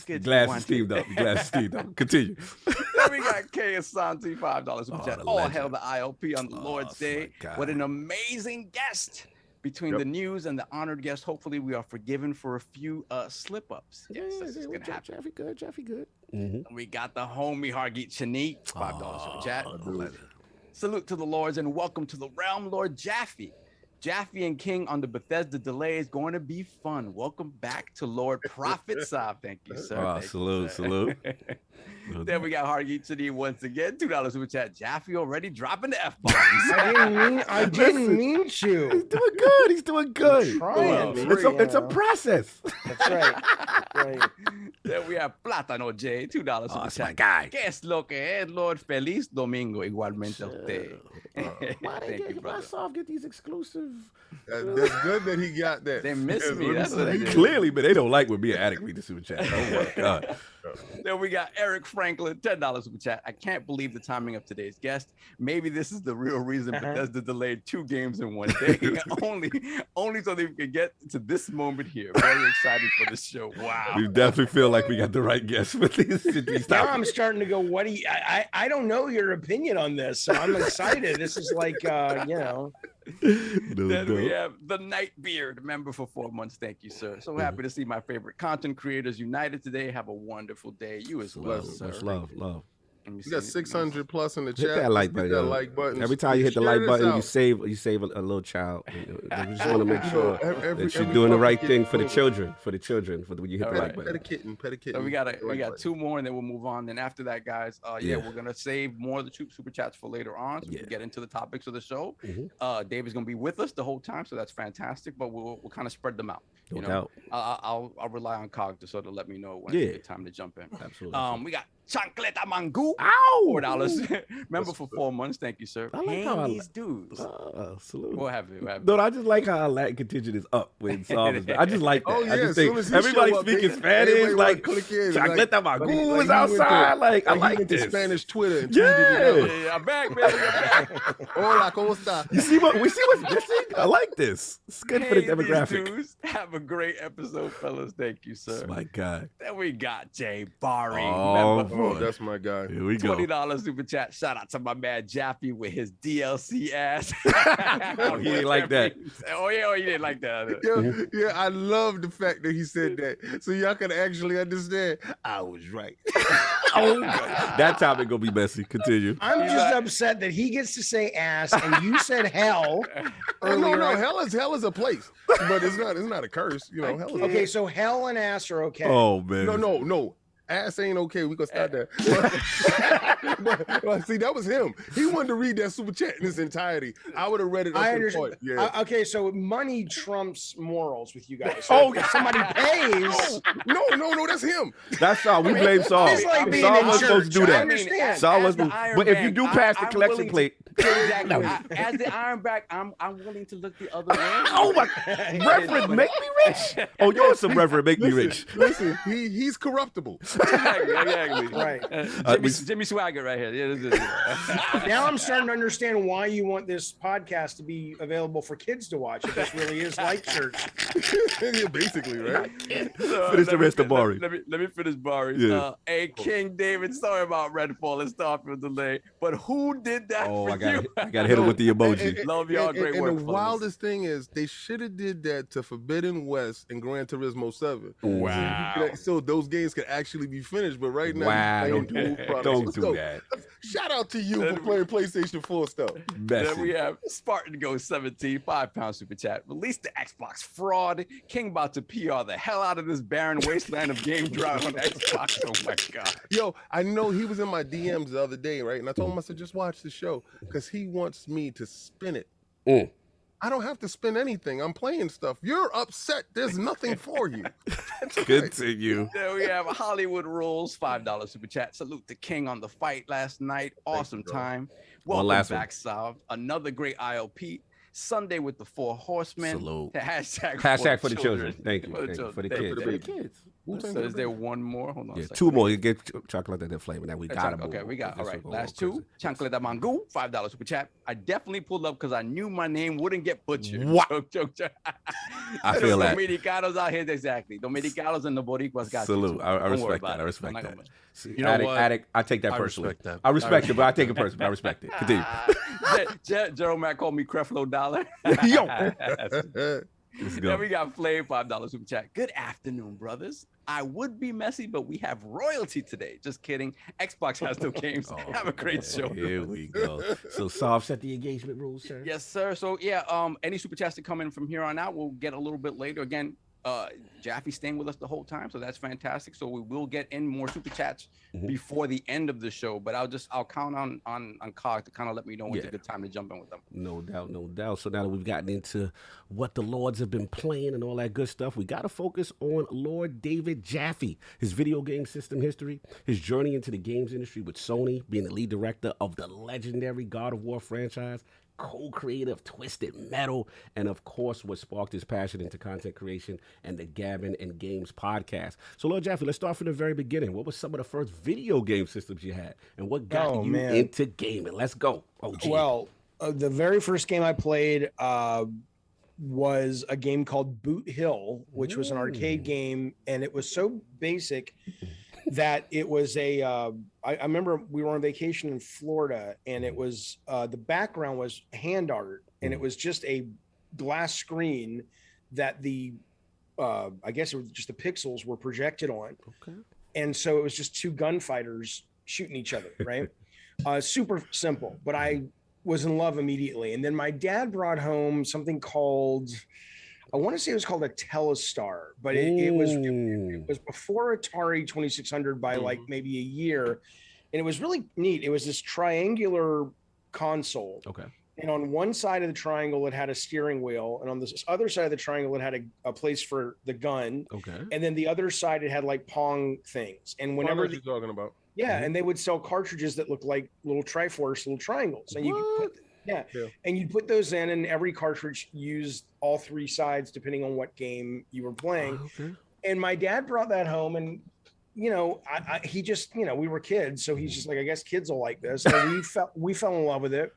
good. Glass is steamed up. Continue. Then we got K Asante, $5 super chat. All hail the IOP on the Lord's Day. What an amazing guest. Between the news and the honored guest, hopefully we are forgiven for a few slip-ups. Yes, this is gonna happen. Jaffe good. We got the homie Hargeet Chanique, $5 super chat. Oh, Salute to the lords and welcome to the realm, Lord Jaffe. Jaffe and King on the Bethesda delay is going to be fun. Welcome back to Lord Prophet Saab. Thank you, sir. Thank you, sir. Salute. Then we got Hargeet Chanique once again, $2 super chat. Jaffe already dropping the F-bombs. I didn't mean to. He's doing good. I'm trying, It's a process. That's right. Right. Then we have Plátano J, $2 super That's chat. my guy. ¿Qué es lo que es, Lord? Feliz domingo igualmente a usted. Why Soft get these exclusive? That's good that he got that. They miss me. That's what they do. Clearly, but they don't like when me and Addict read the super chat. Oh my god. Then we got Eric Franklin, $10 super chat. I can't believe the timing of today's guest. Maybe this is the real reason Bethesda delayed 2 games in one day. only so they can get to this moment here. Very excited for the show. Wow. We definitely feel like we got the right guest with these. Now I'm starting to go, what do you, I don't know your opinion on this, so I'm excited. This is like, you know. Then we have the Nightbeard, member for 4 months. Thank you, sir. So happy to see my favorite content creators united today. Have a wonderful day. You as well, sir. Much love. You got 600 plus in the chat. Hit that like button. That like button. Every time you hit the Share like this button, out. you save a little child. I just want to make sure that you're every doing the right fucking thing kid for the cool. children. For when you hit the like Pet a button. kitten. Pet a kitten. So we got Like 2 more, and then we'll move on. Then after that, guys, Yeah. we're gonna save more of the super chats for later on, so we can get into the topics of the show. Dave is gonna be with us the whole time, so that's fantastic. But we'll kind of spread them out. You No know, doubt. I'll rely on Cog to sort of let me know when it's a good time to jump in. Absolutely. We got Chancleta Mangu. Ow! $4. Remember for 4 months. Thank you, sir. I like Hang how these dudes. Salute. What have you? No, I just like how our Latin contingent is up when Saab is there. I just like that. Oh, yeah, I just as soon think as he everybody show up, speaking they- Spanish, everybody like click in, Chocolate like Magoo he is went to- outside. Like I he like went to this. Spanish Twitter and tweeted it out. Yeah, I'm back, man. I'm back. Hola, ¿cómo está? You see what's missing? I like this. It's good for the Hey, these demographic. dudes. Have a great episode, fellas. Thank you, sir. That's my guy. Then we got Jay Barry. Oh, member Oh, boy. that's my guy. Here we go. $20 super chat. Shout out to my man Jaffe with his DLC ass. Oh, he didn't like that. Oh, he didn't like that. Yeah, I love the fact that he said that. So y'all can actually understand. I was right. Oh, God. That topic gonna be messy. Continue. I'm just upset that he gets to say ass and you said hell. No, hell is a place, but it's not a curse. You know, hell is Okay, so hell and ass are okay. Oh man. No. Ass ain't okay. We gonna start there. But see, that was him. He wanted to read that super chat in its entirety. I would have read it. I up to the understand. point. Yeah. Okay, so money trumps morals with you guys. Oh, if somebody pays. No, that's him. That's Saul. We blame Saul. It's like being Saul in was supposed to do church. I that. understand. Saul was, As the Iron but if you Bank, do pass the I'm collection willing to- plate, Exactly. As the Iron Back, I'm willing to look the other way. oh my, Reverend, make me rich. Oh, you're some Reverend, make me rich. Listen, he's corruptible. Exactly. Right. Jimmy Swagger right here. Yeah, this is- Now I'm starting to understand why you want this podcast to be available for kids to watch. If this really is like church. Yeah, basically, right? Finish the rest of Barry. Let me finish Barry. Yeah. Hey, King David, sorry about Redfall and Starfield delay, but who did that Oh, for I gotta you? hit him with the emoji. Love y'all. Great and work. the fellas. wildest thing is they should have did that to Forbidden West and Gran Turismo 7. Wow. So those games could actually be finished. But right now, Wow, you're don't playing do dual products. Don't Let's do go. that. Shout out to you for playing PlayStation 4 stuff. Then we Messy. have Spartan Go 17, £5 super chat. Release the Xbox fraud. King about to PR the hell out of this barren wasteland of game drive on Xbox. Oh my god. Yo, I know he was in my DMs the other day, right? And I told him, I said, just watch the show because he wants me to spin it. Mm. I don't have to spin anything. I'm playing stuff. You're upset. There's nothing for you. Continue. Then we have Hollywood Rules, $5 super chat. Salute to King on the fight last night. Awesome bro. time. One Welcome last back, Sav. Another great ILP. Sunday with the 4 Horsemen. Salute. Hashtag Hashtag for the children. Thank you. For the Thank you. For the children. kids. Thank For the kids. So is there one more? Hold on. Yeah, two more. You get chocolate and flavor. Now we got it. Okay, we got. All right, last two. Chancleta Mangu, $5 super chat. I definitely pulled up because I knew my name wouldn't get butchered. What? Joke. I feel that. Dominicanos out here, exactly. Dominicanos and the Boricuas got Salute. you. I respect that. I respect that. See, You know what? Addict, I take that personally. Respect that. I respect it, but I take it personally. I respect it. Continue. Gerald Mack called me Creflo Dollar. Yo. Let's go. Then we got Flame, $5 super chat. Good afternoon, brothers. I would be messy, but we have royalty today. Just kidding. Xbox has no games. Have a great show. Here we go. So Soft set the engagement rules, sir. Yes, sir. So yeah, any super chats that come in from here on out, we'll get a little bit later. Again, Jaffe staying with us the whole time, so that's fantastic. So we will get in more super chats before the end of the show, but I'll count on Cog to kind of let me know when's a good time to jump in with them. No doubt. So now that we've gotten into what the Lords have been playing and all that good stuff, we got to focus on Lord David Jaffe, his video game system history, his journey into the games industry with Sony, being the lead director of the legendary God of War franchise, co-creator of Twisted Metal, and of course what sparked his passion into content creation and the Gabbin' and Games podcast. So Lord Jaffe, let's start from the very beginning. What was some of the first video game systems you had, and what got you into gaming? Let's go. Well, the very first game I played was a game called Boot Hill, which was an arcade game, and it was so basic that it was I remember we were on vacation in Florida, and it was the background was hand art, and it was just a glass screen that I guess it was just the pixels were projected on. Okay. And so it was just two gunfighters shooting each other, right? Super simple, but I was in love immediately. And then my dad brought home something called, I want to say it was called a Telestar, but it was before Atari 2600 by like maybe a year. And it was really neat. It was this triangular console. Okay. And on one side of the triangle, it had a steering wheel. And on this other side of the triangle, it had a place for the gun. Okay. And then the other side, it had like Pong things. And whenever you're talking about. Yeah. And they would sell cartridges that looked like little Triforce, little triangles. And you could put, and you'd put those in, and every cartridge used all three sides, depending on what game you were playing. Okay. And my dad brought that home, and you know, he just, you know, we were kids, so he's just like, I guess kids will like this. And we fell in love with it.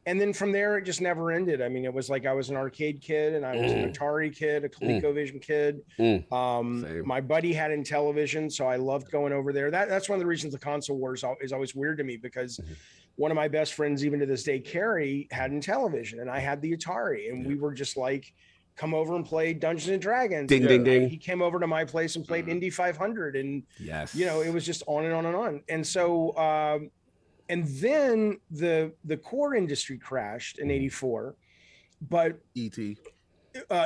And then from there, it just never ended. I mean, it was like I was an arcade kid, and I was an Atari kid, a ColecoVision kid. My buddy had Intellivision, so I loved going over there. That's one of the reasons the console wars is always weird to me, because one of my best friends, even to this day, Carrie, had Intellivision, and I had the Atari, and we were just like, come over and play Dungeons and Dragons. Ding, ding, ding. He came over to my place and played Indy 500, and you know, it was just on and on and on. And so, and then the core industry crashed in '84, but E.T.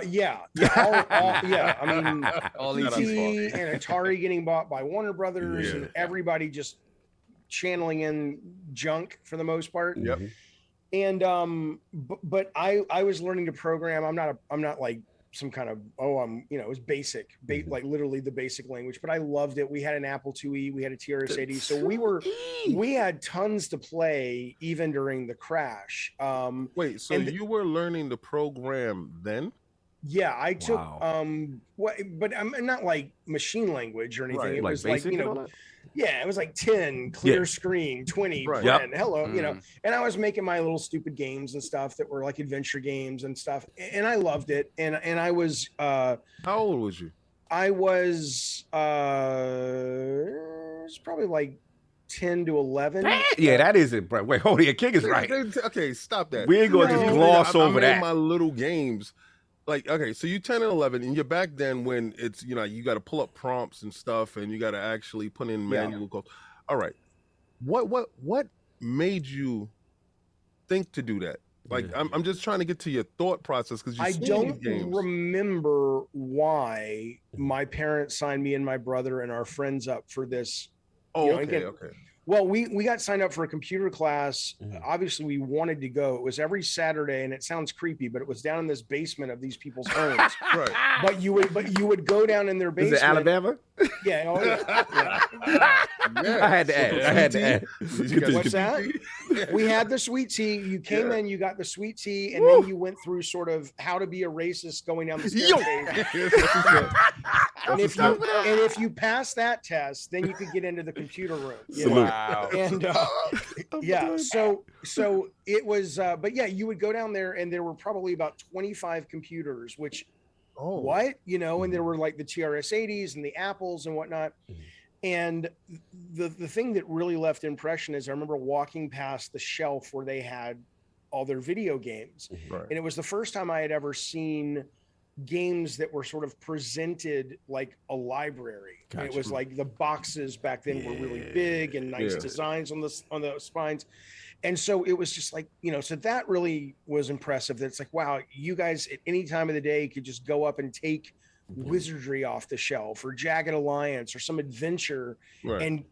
Yeah. I mean, all E.T. and Atari getting bought by Warner Brothers, and everybody just channeling in junk for the most part. Yep. And but I was learning to program. I'm not like some kind of you know, it was basic, like literally the basic language. But I loved it. We had an Apple IIe, we had a TRS-80, so we had tons to play even during the crash. Wait, so you were learning to program then? Yeah, I took but I'm not like machine language or anything. Right. It Like was like, you know. Yeah, it was like 10, clear screen, 20, print, hello, you know. And I was making my little stupid games and stuff that were like adventure games and stuff. And I loved it. And I was how old was you? I was probably like 10 to 11. Yeah, that isn't right. Wait, hold on, your king is right. Okay, stop that. We ain't gonna just gloss over that. My little games. Like, okay, so you 10 and 11, and you're back then when it's, you know, you got to pull up prompts and stuff, and you got to actually put in manual code. All right, what made you think to do that? Like, I'm just trying to get to your thought process, because I don't remember why my parents signed me and my brother and our friends up for this. Oh, you know, okay, again, okay. Well, we got signed up for a computer class. Obviously, we wanted to go. It was every Saturday, and it sounds creepy, but it was down in this basement of these people's homes. Right. But you would go down in their basement. Is it Alabama? Yeah. I had to add. What's that? We had the sweet tea. You came in, you got the sweet tea, and then you went through sort of how to be a racist going down the staircase. And if you pass that test, then you could get into the computer room. You know? Wow. And yeah, so it was. But yeah, you would go down there, and there were probably about 25 computers, which. Oh. What? You know, and there were like the TRS-80s and the Apples and whatnot. And the thing that really left impression is I remember walking past the shelf where they had all their video games. Right. And it was the first time I had ever seen games that were sort of presented like a library. And it was like the boxes back then were really big and nice designs on the spines. And so it was just like, you know, so that really was impressive. That it's like, wow, you guys at any time of the day could just go up and take wizardry off the shelf or Jagged Alliance or some adventure. And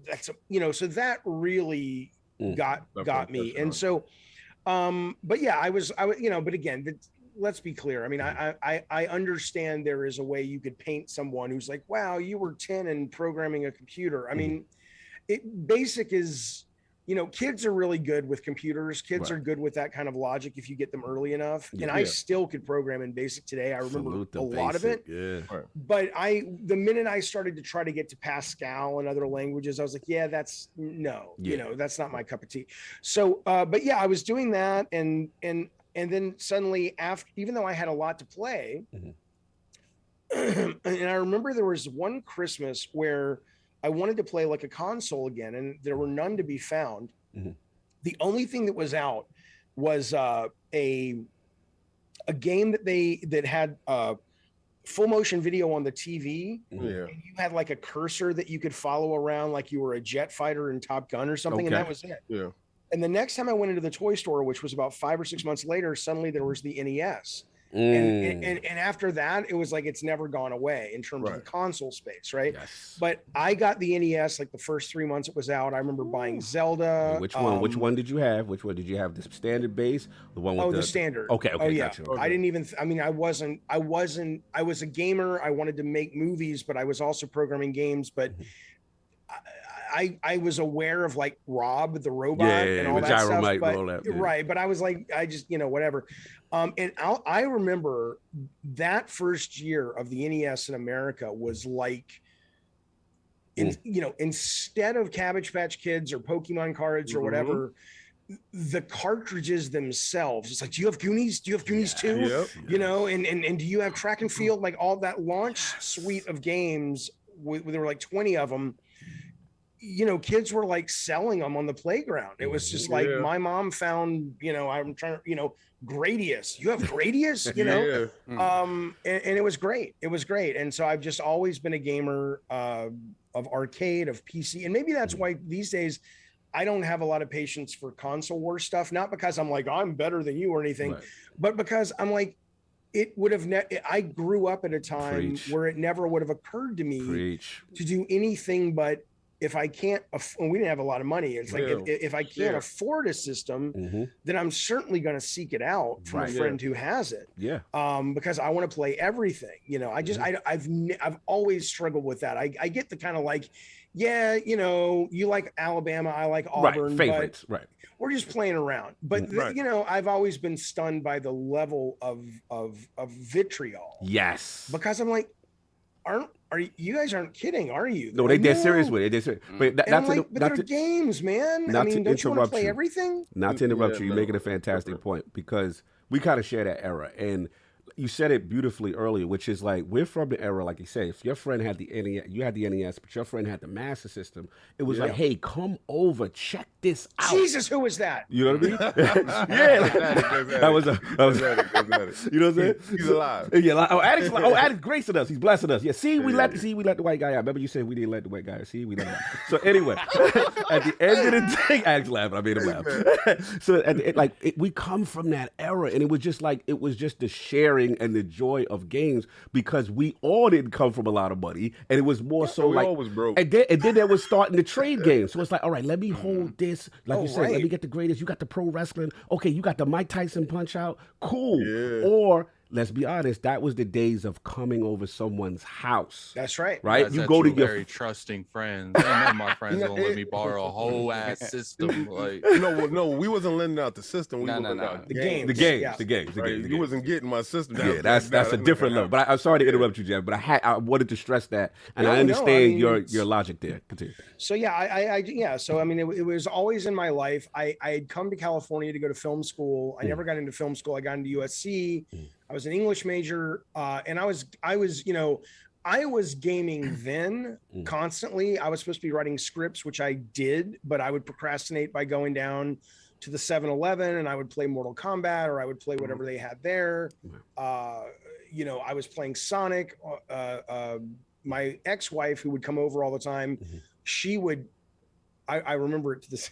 that's, you know, so that really got me. And so, but yeah, I was, you know, but again, let's be clear. I mean, I understand there is a way you could paint someone who's like, wow, you were 10 and programming a computer. I mean, basic is, you know, kids are really good with computers. Kids are good with that kind of logic if you get them early enough. And I still could program in BASIC today. I remember a lot of it. But the minute I started to try to get to Pascal and other languages, I was like, yeah, that's you know, that's not my cup of tea. So, but yeah, I was doing that, and then suddenly, after, even though I had a lot to play, and I remember there was one Christmas where I wanted to play like a console again, and there were none to be found. The only thing that was out was a game that had full motion video on the TV. And you had like a cursor that you could follow around like you were a jet fighter in Top Gun or something, and that was it. And the next time I went into the toy store, which was about 5 or 6 months later, suddenly there was the NES. And after that, it was like it's never gone away in terms of the console space, right? But I got the NES like the first 3 months it was out. I remember buying Zelda. Which one? Which one did you have? Which one did you have? The standard base, the one with the standard. Okay. Yeah. Gotcha. I didn't even. I mean, I was a gamer. I wanted to make movies, but I was also programming games. But I was aware of like Rob the robot and all that stuff, but, right. But I was like, I just, you know, whatever. And I remember that first year of the NES in America was like, you know, instead of Cabbage Patch Kids or Pokemon cards or whatever, the cartridges themselves, it's like, do you have Goonies? Do you have Goonies too? You know, and do you have Track and Field? Like all that launch suite of games, there were like 20 of them. You know, kids were like selling them on the playground. It was just like my mom found, you know, I'm trying to, you know, Gradius. You have Gradius, you know? And it was great. It was great. And so I've just always been a gamer of arcade, of PC. And maybe that's why these days I don't have a lot of patience for console war stuff. Not because I'm like, I'm better than you or anything, but because I'm like, it would have I grew up at a time where it never would have occurred to me to do anything but if I can't, we didn't have a lot of money. It's like, if I can't afford a system, then I'm certainly going to seek it out from a friend who has it. Because I want to play everything, you know, I just, I've always struggled with that. I get the kind of like, you know, you like Alabama, I like Auburn, favorites, but we're just playing around. But you know, I've always been stunned by the level of vitriol. Because I'm like, are you guys aren't kidding, are you? No, they're serious with it. They're serious. But they're games, man. I mean, don't you want to play everything? Not to interrupt you, you're making a fantastic point, because we kind of share that era. And you said it beautifully earlier, which is like, we're from the era, like you say, if your friend had the NES, you had the NES, but your friend had the Master System, it was like, hey, come over, check this out. Jesus, who was that? You know what I mean? That was you know what I'm saying? He's alive. Addict's gracing us. He's blessing us. We let the white guy out. Remember you said we didn't let the white guy out. We let him out. So anyway, at the end of the day, Addict's laughing. I made him laugh. So at the end, we come from that era, and it was just the sharing and the joy of games, because we all didn't come from a lot of money, and it was more so like, all was broke. And then there was starting the trade games. So it's like, all right, let me hold this, like you said, let me get the greatest. You got the pro wrestling, okay, you got the Mike Tyson Punch Out, cool. Or let's be honest, that was the days of coming over someone's house. That's right. Right? Guys, You that's go to your your very trusting friends. Ain't none of my friends gonna let me borrow a whole ass system. Like, no, we wasn't lending out the system. We No, were no, lending no. out The games. the games, yeah. the games, the Right? games. The You games. wasn't getting my system. Yeah, that's a different level. But I'm sorry to interrupt you, Jeff. But I wanted to stress that, and No, I no, understand I mean, your logic there. Continue. So yeah, yeah. So I mean, it was always in my life. I had come to California to go to film school. I never got into film school. I got into USC. I was an English major, and I was I was gaming then constantly. I was supposed to be writing scripts, which I did, but I would procrastinate by going down to the 7-Eleven and I would play Mortal Kombat or I would play whatever they had there. I was playing Sonic. My ex-wife, who would come over all the time, she would. I remember it to this.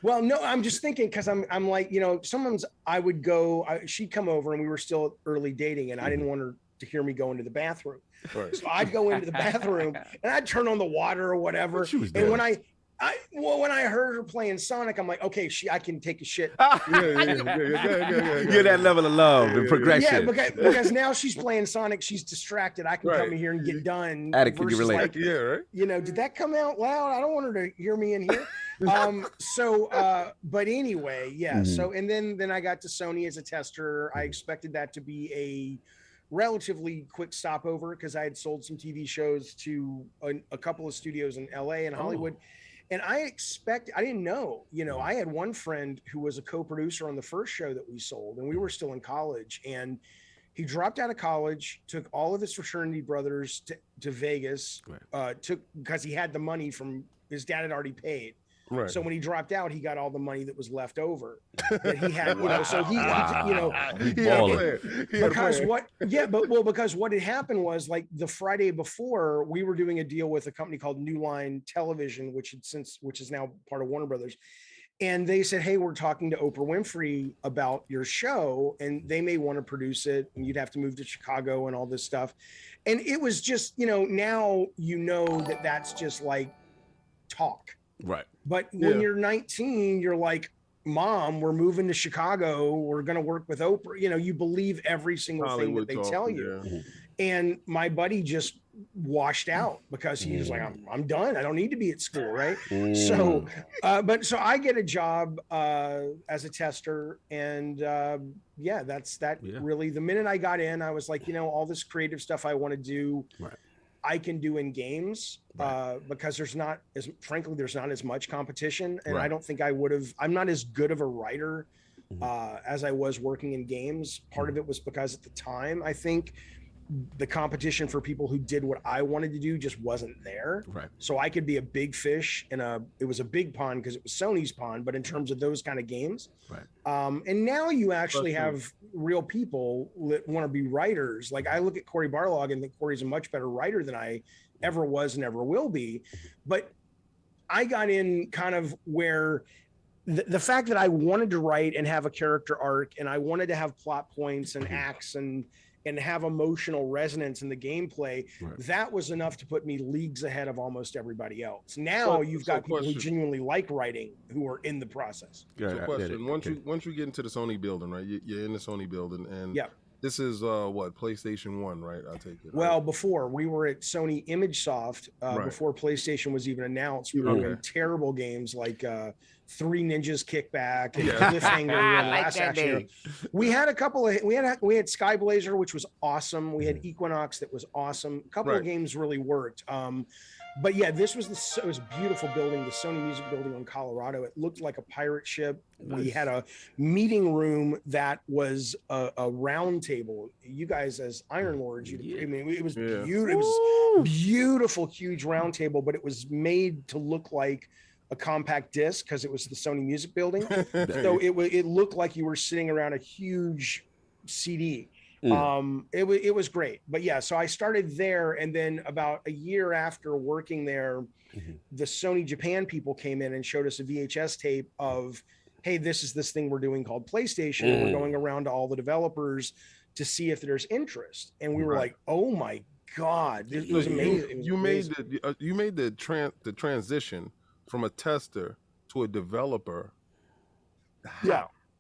Well, no, I'm just thinking because I'm like, sometimes I would go. She'd come over and we were still early dating, and I didn't want her to hear me go into the bathroom. Right. So I'd go into the bathroom and I'd turn on the water or whatever. And when when I heard her playing Sonic, I'm like, okay, I can take a shit. You're that level of love and progression. Yeah, because now she's playing Sonic, she's distracted. I can come in here and get done. Addict, can you relate? Like, Yeah, right. Did that come out loud? I don't want her to hear me in here. But anyway, yeah. So and then I got to Sony as a tester. I expected that to be a relatively quick stopover because I had sold some TV shows to a couple of studios in LA and Hollywood. And I didn't know, I had one friend who was a co-producer on the first show that we sold, and we were still in college. And he dropped out of college, took all of his fraternity brothers to Vegas, because he had the money from his dad had already paid. Right. So when he dropped out, he got all the money that was left over that he had, so he because what had happened was like the Friday before we were doing a deal with a company called New Line Television, which is now part of Warner Brothers. And they said, hey, we're talking to Oprah Winfrey about your show and they may want to produce it and you'd have to move to Chicago and all this stuff. And it was just, now that's just like talk. Right. But when you're 19, you're like, Mom, we're moving to Chicago. We're going to work with Oprah. You believe every single Hollywood thing that they tell you. Yeah. And my buddy just washed out because he was like, I'm done. I don't need to be at school. Right. So I get a job as a tester. And really the minute I got in, I was like, all this creative stuff I want to do. Right. I can do in games because there's not as much competition. And I don't think I'm not as good of a writer as I was working in games. Part of it was because at the time, I think the competition for people who did what I wanted to do just wasn't there. Right. So I could be a big fish it was a big pond because it was Sony's pond, but in terms of those kind of games. Right. And now you actually have real people that want to be writers. Like I look at Cory Barlog and think Cory's a much better writer than I ever was and ever will be. But I got in kind of where the fact that I wanted to write and have a character arc and I wanted to have plot points and acts and have emotional resonance in the gameplay, that was enough to put me leagues ahead of almost everybody else. Now you've got people who genuinely like writing who are in the process. So question, once you get into the Sony building, right? You're in the Sony building and this is PlayStation 1, right? I take it. Well, before we were at Sony ImageSoft, before PlayStation was even announced, we were doing terrible games like Three Ninjas Kickback and Cliffhanger and Last Action. We had a couple of we had Skyblazer, which was awesome. We had Equinox that was awesome. A couple of games really worked. But yeah, it was a beautiful building, the Sony Music Building in Colorado. It looked like a pirate ship. Nice. We had a meeting room that was a round table. You guys as Iron Lords, it was beautiful. It was beautiful, huge round table, but it was made to look like a compact disc because it was the Sony Music Building. So it looked like you were sitting around a huge CD. It was great. But yeah, so I started there, and then about a year after working there, the Sony Japan people came in and showed us a VHS tape of, hey, this is this thing we're doing called PlayStation. And we're going around to all the developers to see if there's interest. And we were like, oh my God, it was amazing. You made the transition from a tester to a developer.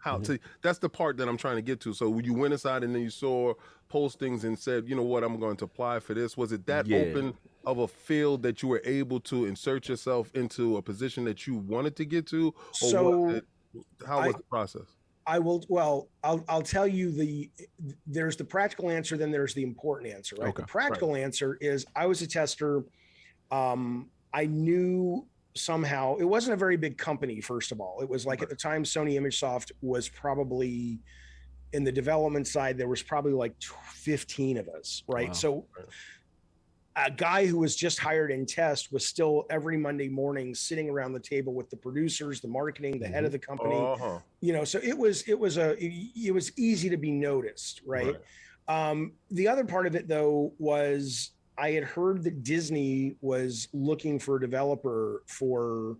How to? That's the part that I'm trying to get to. So you went inside and then you saw postings and said, you know what, I'm going to apply for this. Was it that open of a field that you were able to insert yourself into a position that you wanted to get to? Or So how was the process? I'll tell you there's the practical answer, then there's the important answer, right? Okay. The practical answer is I was a tester. I knew somehow it wasn't a very big company. First of all, it was like at the time, Sony ImageSoft was probably in the development side. There was probably like 15 of us, right? Wow. So a guy who was just hired in test was still every Monday morning sitting around the table with the producers, the marketing, the head of the company, you know, so it was easy to be noticed. Right. The other part of it though, was I had heard that Disney was looking for a developer for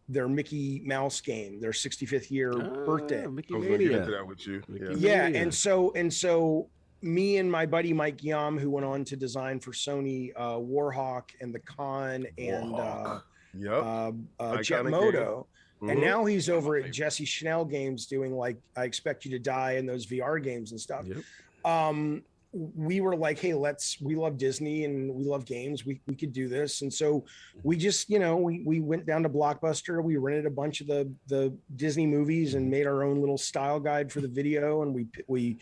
their Mickey Mouse game, their 65th year birthday. Mickey Mania. I was gonna get into that with you. Yeah. And so me and my buddy Mike Yam, who went on to design for Sony, Warhawk and the Con and Jet Moto. And now he's over at Jesse Schnell Games doing like I Expect You to Die and those VR games and stuff. We were like, hey, we love Disney and we love games. We could do this. And so we just, you know, we went down to Blockbuster. We rented a bunch of the Disney movies and made our own little style guide for the video. And we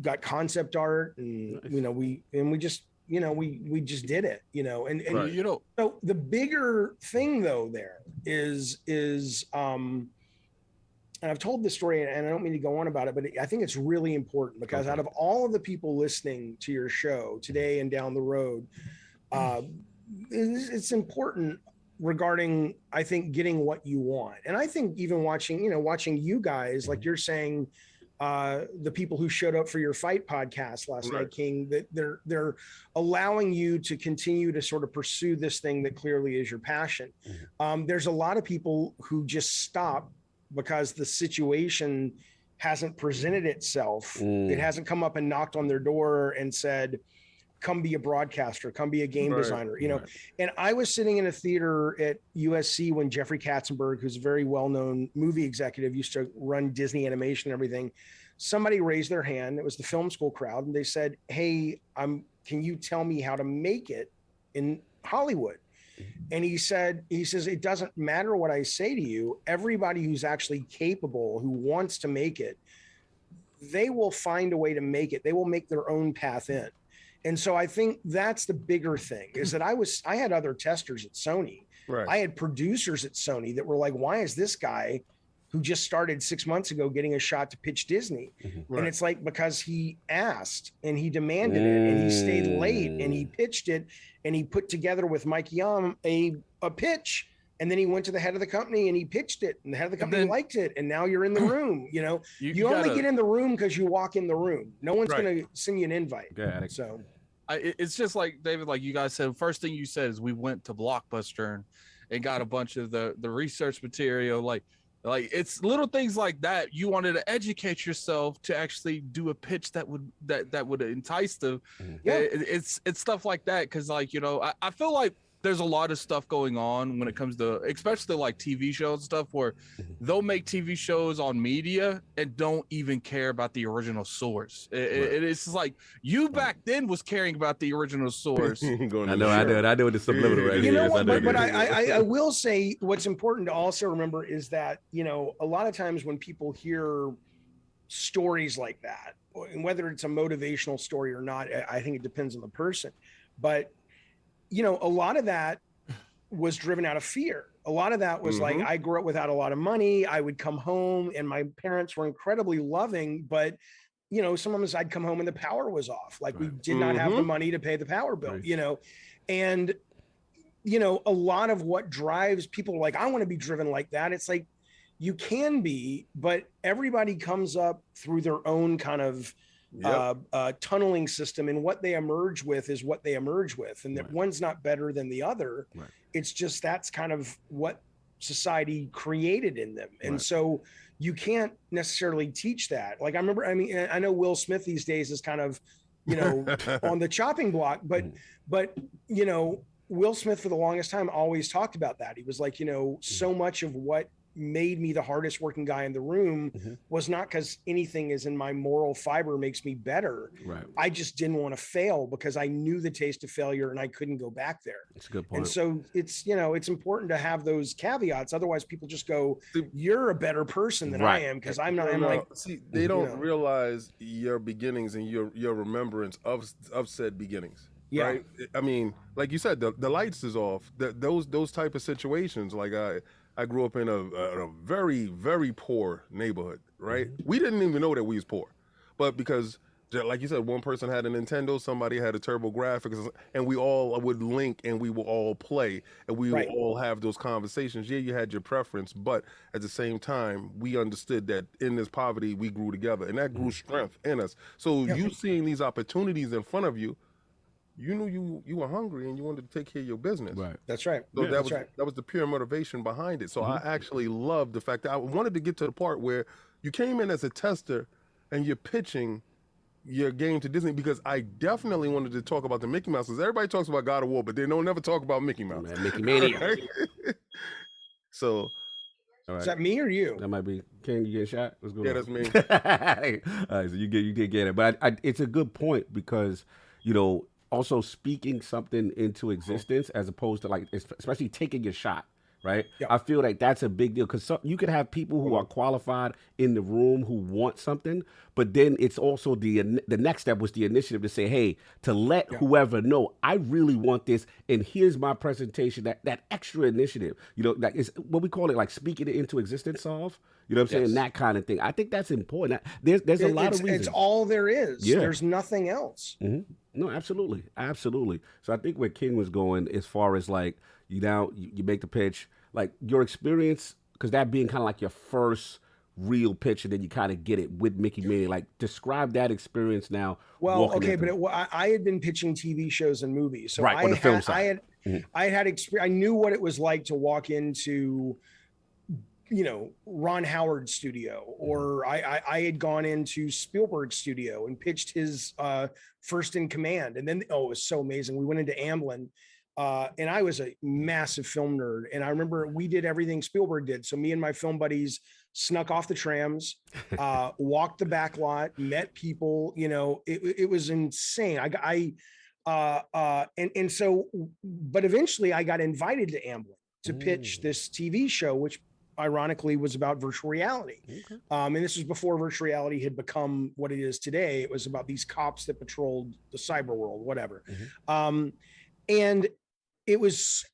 got concept art and, you know, we just did it, you know, and you know, so the bigger thing though, there is, and I've told this story and I don't mean to go on about it, but I think it's really important because out of all of the people listening to your show today and down the road, it's important regarding, I think, getting what you want. And I think even watching you guys, like you're saying, the people who showed up for your fight podcast last night, King, that they're allowing you to continue to sort of pursue this thing that clearly is your passion. There's a lot of people who just stop because the situation hasn't presented itself. It hasn't come up and knocked on their door and said, come be a broadcaster, come be a game designer, you know? And I was sitting in a theater at USC when Jeffrey Katzenberg, who's a very well-known movie executive, used to run Disney animation and everything. Somebody raised their hand. It was the film school crowd. And they said, hey, can you tell me how to make it in Hollywood? And he says, it doesn't matter what I say to you. Everybody who's actually capable, who wants to make it, they will find a way to make it. They will make their own path in. And so I think that's the bigger thing is that I had other testers at Sony. I had producers at Sony that were like, why is this guy who just started 6 months ago getting a shot to pitch Disney? And it's like, because he asked and he demanded it and he stayed late and he pitched it and he put together with Mike Yam a pitch. And then he went to the head of the company and he pitched it and the head of the company liked it. And now you're in the room, you know, you only get in the room because you walk in the room. No one's going to send you an invite. So it's just like, David, like you guys said, first thing you said is we went to Blockbuster and got a bunch of the research material. Like it's little things like that. You wanted to educate yourself to actually do a pitch that would entice them. It's stuff like that. Cause like, you know, I feel like there's a lot of stuff going on when it comes to, especially like TV shows and stuff where they'll make TV shows on media and don't even care about the original source. It's just like you back then was caring about the original source. I know what the subliminal right you here know is. what, but I will say what's important to also remember is that, you know, a lot of times when people hear stories like that, and whether it's a motivational story or not, I think it depends on the person, but you know, a lot of that was driven out of fear. A lot of that was like, I grew up without a lot of money. I would come home and my parents were incredibly loving, but you know, sometimes I'd come home and the power was off. Like we did not have the money to pay the power bill, you know? And, you know, a lot of what drives people like, I want to be driven like that. It's like, you can be, but everybody comes up through their own kind of tunneling system, and what they emerge with is what they emerge with, and that one's not better than the other. It's just that's kind of what society created in them, and so you can't necessarily teach that. Like I know Will Smith these days is kind of, you know, on the chopping block, but you know, Will Smith for the longest time always talked about that. He was like, you know, so much of what made me the hardest working guy in the room was not because anything is in my moral fiber makes me better. Right. I just didn't want to fail because I knew the taste of failure and I couldn't go back there. That's a good point. And so it's, you know, it's important to have those caveats. Otherwise people just go, you're a better person than I am because I'm not. I'm like, see, they don't realize your beginnings and your remembrance of said beginnings. Yeah. Right? I mean, like you said, the lights is off. Those type of situations. Like I grew up in a very, very poor neighborhood, right? We didn't even know that we was poor. But because, like you said, one person had a Nintendo, somebody had a TurboGrafx, and we all would link and we would all play and we would all have those conversations. Yeah, you had your preference, but at the same time, we understood that in this poverty, we grew together and that grew strength in us. So you seeing these opportunities in front of you, you knew you were hungry and you wanted to take care of your business. Right. That's right. So That's that was the pure motivation behind it. So I actually loved the fact that I wanted to get to the part where you came in as a tester and you're pitching your game to Disney, because I definitely wanted to talk about the Mickey Mouse. Because everybody talks about God of War, but they don't never talk about Mickey Mouse. Man, Mickey Mania. So All right. Is that me or you? That might be King. You get shot. What's going on? that's me. All right, so you did get it, but it's a good point because, you know, also speaking something into existence as opposed to like, especially taking your shot, right? Yeah. I feel like that's a big deal because you could have people who are qualified in the room who want something, but then it's also the next step was the initiative to say, hey, to let whoever know, I really want this, and here's my presentation. That extra initiative, you know, that is what we call it, like speaking it into existence. Solve. You know what I'm saying? That kind of thing. I think that's important. There's a lot of reasons. It's all there is. Yeah. There's nothing else. No, absolutely. Absolutely. So I think where King was going as far as like, you make the pitch, like your experience, because that being kind of like your first real pitch, and then you kind of get it with Mickey Mania. Like, describe that experience now. Well, okay, but I had been pitching TV shows and movies. So on the film side. I had experience. I knew what it was like to walk into, you know, Ron Howard's studio, or I had gone into Spielberg's studio and pitched his First in Command. And then, it was so amazing. We went into Amblin, and I was a massive film nerd. And I remember we did everything Spielberg did. So me and my film buddies snuck off the trams, walked the back lot, met people, you know, it was insane. And so, but eventually I got invited to Amblin to pitch this TV show, which ironically was about virtual reality. And this was before virtual reality had become what it is today. It was about these cops that patrolled the cyber world, whatever. And it was,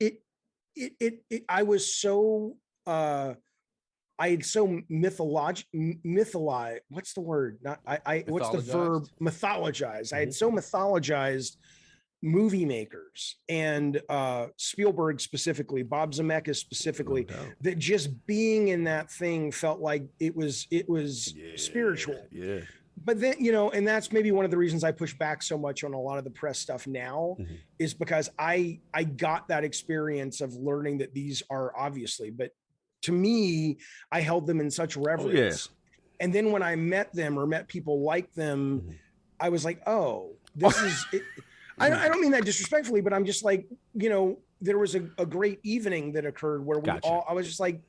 I was so, I had so mythologized. What's the word? What's the verb? Mythologized. I had so mythologized movie makers and Spielberg specifically, Bob Zemeckis specifically, that just being in that thing felt like it was spiritual. Yeah. But then, you know, and that's maybe one of the reasons I push back so much on a lot of the press stuff now, is because I got that experience of learning that these are obviously, but to me, I held them in such reverence. And then when I met them or met people like them, I was like, oh, this is it. I don't mean that disrespectfully, but I'm just like, you know, there was a great evening that occurred where I was just like,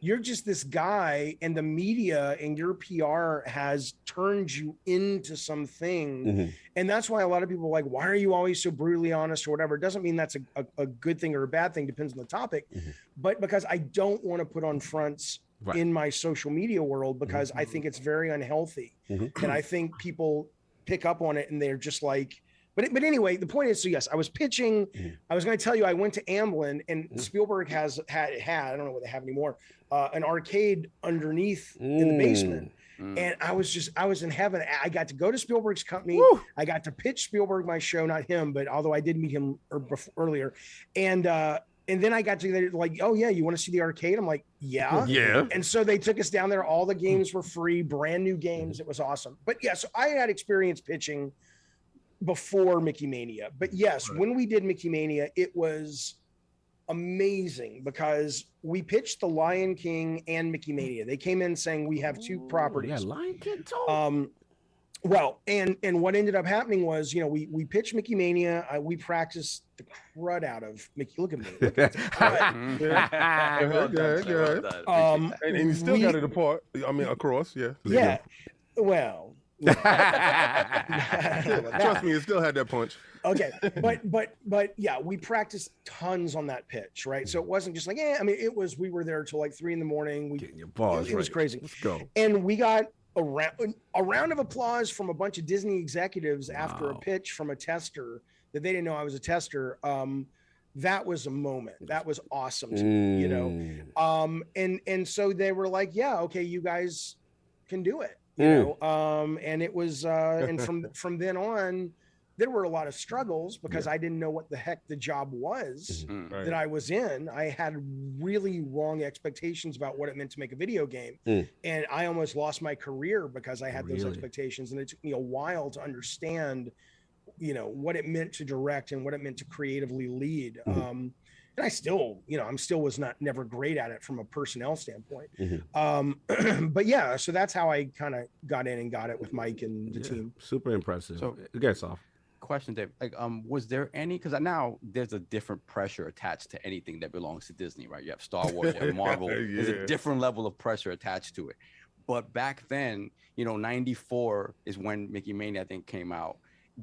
you're just this guy, and the media and your PR has turned you into something. And that's why a lot of people are like, why are you always so brutally honest or whatever? It doesn't mean that's a good thing or a bad thing, depends on the topic, but because I don't want to put on fronts in my social media world, because I think it's very unhealthy. And I think people pick up on it and they're just like, but anyway, the point is, so yes, I was pitching. I was going to tell you, I went to Amblin, and Spielberg had, I don't know what they have anymore, an arcade underneath in the basement. And I was in heaven. I got to go to Spielberg's company. I got to pitch Spielberg my show, not him, but although I did meet him earlier. And then I got to like, oh yeah, you want to see the arcade? I'm like, yeah. And so they took us down there. All the games were free, brand new games. It was awesome. But yeah, so I had experience pitching before Mickey Mania. But yes, when we did Mickey Mania, it was amazing because we pitched The Lion King and Mickey Mania. They came in saying we have two properties. Yeah, Lion King too. Well, and what ended up happening was, you know, we pitched Mickey Mania. We practiced the crud out of Mickey. Look at me. Look at the crud. Well done, sir. Well done. Appreciate that. And you still got it apart. I mean, across. Yeah. Yeah. Well. Trust me, it still had that punch. Okay, but yeah, we practiced tons on that pitch, right? So it wasn't just like, I mean, it was, we were there till like 3 a.m. Getting your balls it was right. crazy. Let's go. And we got a round of applause from a bunch of Disney executives after a pitch from a tester that they didn't know I was a tester. That was a moment. That was awesome to me, you know? And so they were like, yeah, okay, you guys can do it, you know? And it was, and from then on, there were a lot of struggles because I didn't know what the heck the job was that I was in. I had really wrong expectations about what it meant to make a video game. And I almost lost my career because I had those expectations. And it took me a while to understand, you know, what it meant to direct and what it meant to creatively lead. And I still, you know, was never great at it from a personnel standpoint. But yeah, so that's how I kind of got in and got it with Mike and the team. Super impressive. So, guess off. Question, Dave. Like, was there any? Because now there's a different pressure attached to anything that belongs to Disney, right? You have Star Wars, you have Marvel. There's a different level of pressure attached to it. But back then, you know, '94 is when Mickey Mania, I think, came out.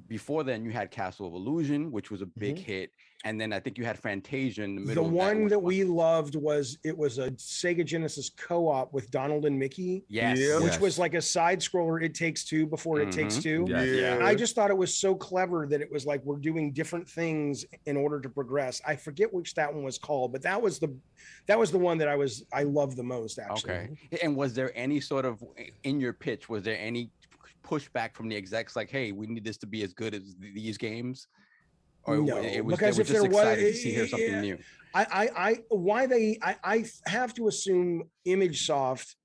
Before then, you had Castle of Illusion, which was a big hit, and then I think you had Fantasia in the middle. The one that we loved was a Sega Genesis co-op with Donald and Mickey. Which was like a side scroller. It Takes Two before It Takes Two. And I just thought it was so clever that it was like we're doing different things in order to progress. I forget which that one was called, but that was the one that I loved the most, actually. Okay. And was there any sort of, in your pitch, was there any pushback from the execs like, hey, we need this to be as good as these games? Or no, it was, because if just there excited was, to see here something new. I have to assume ImageSoft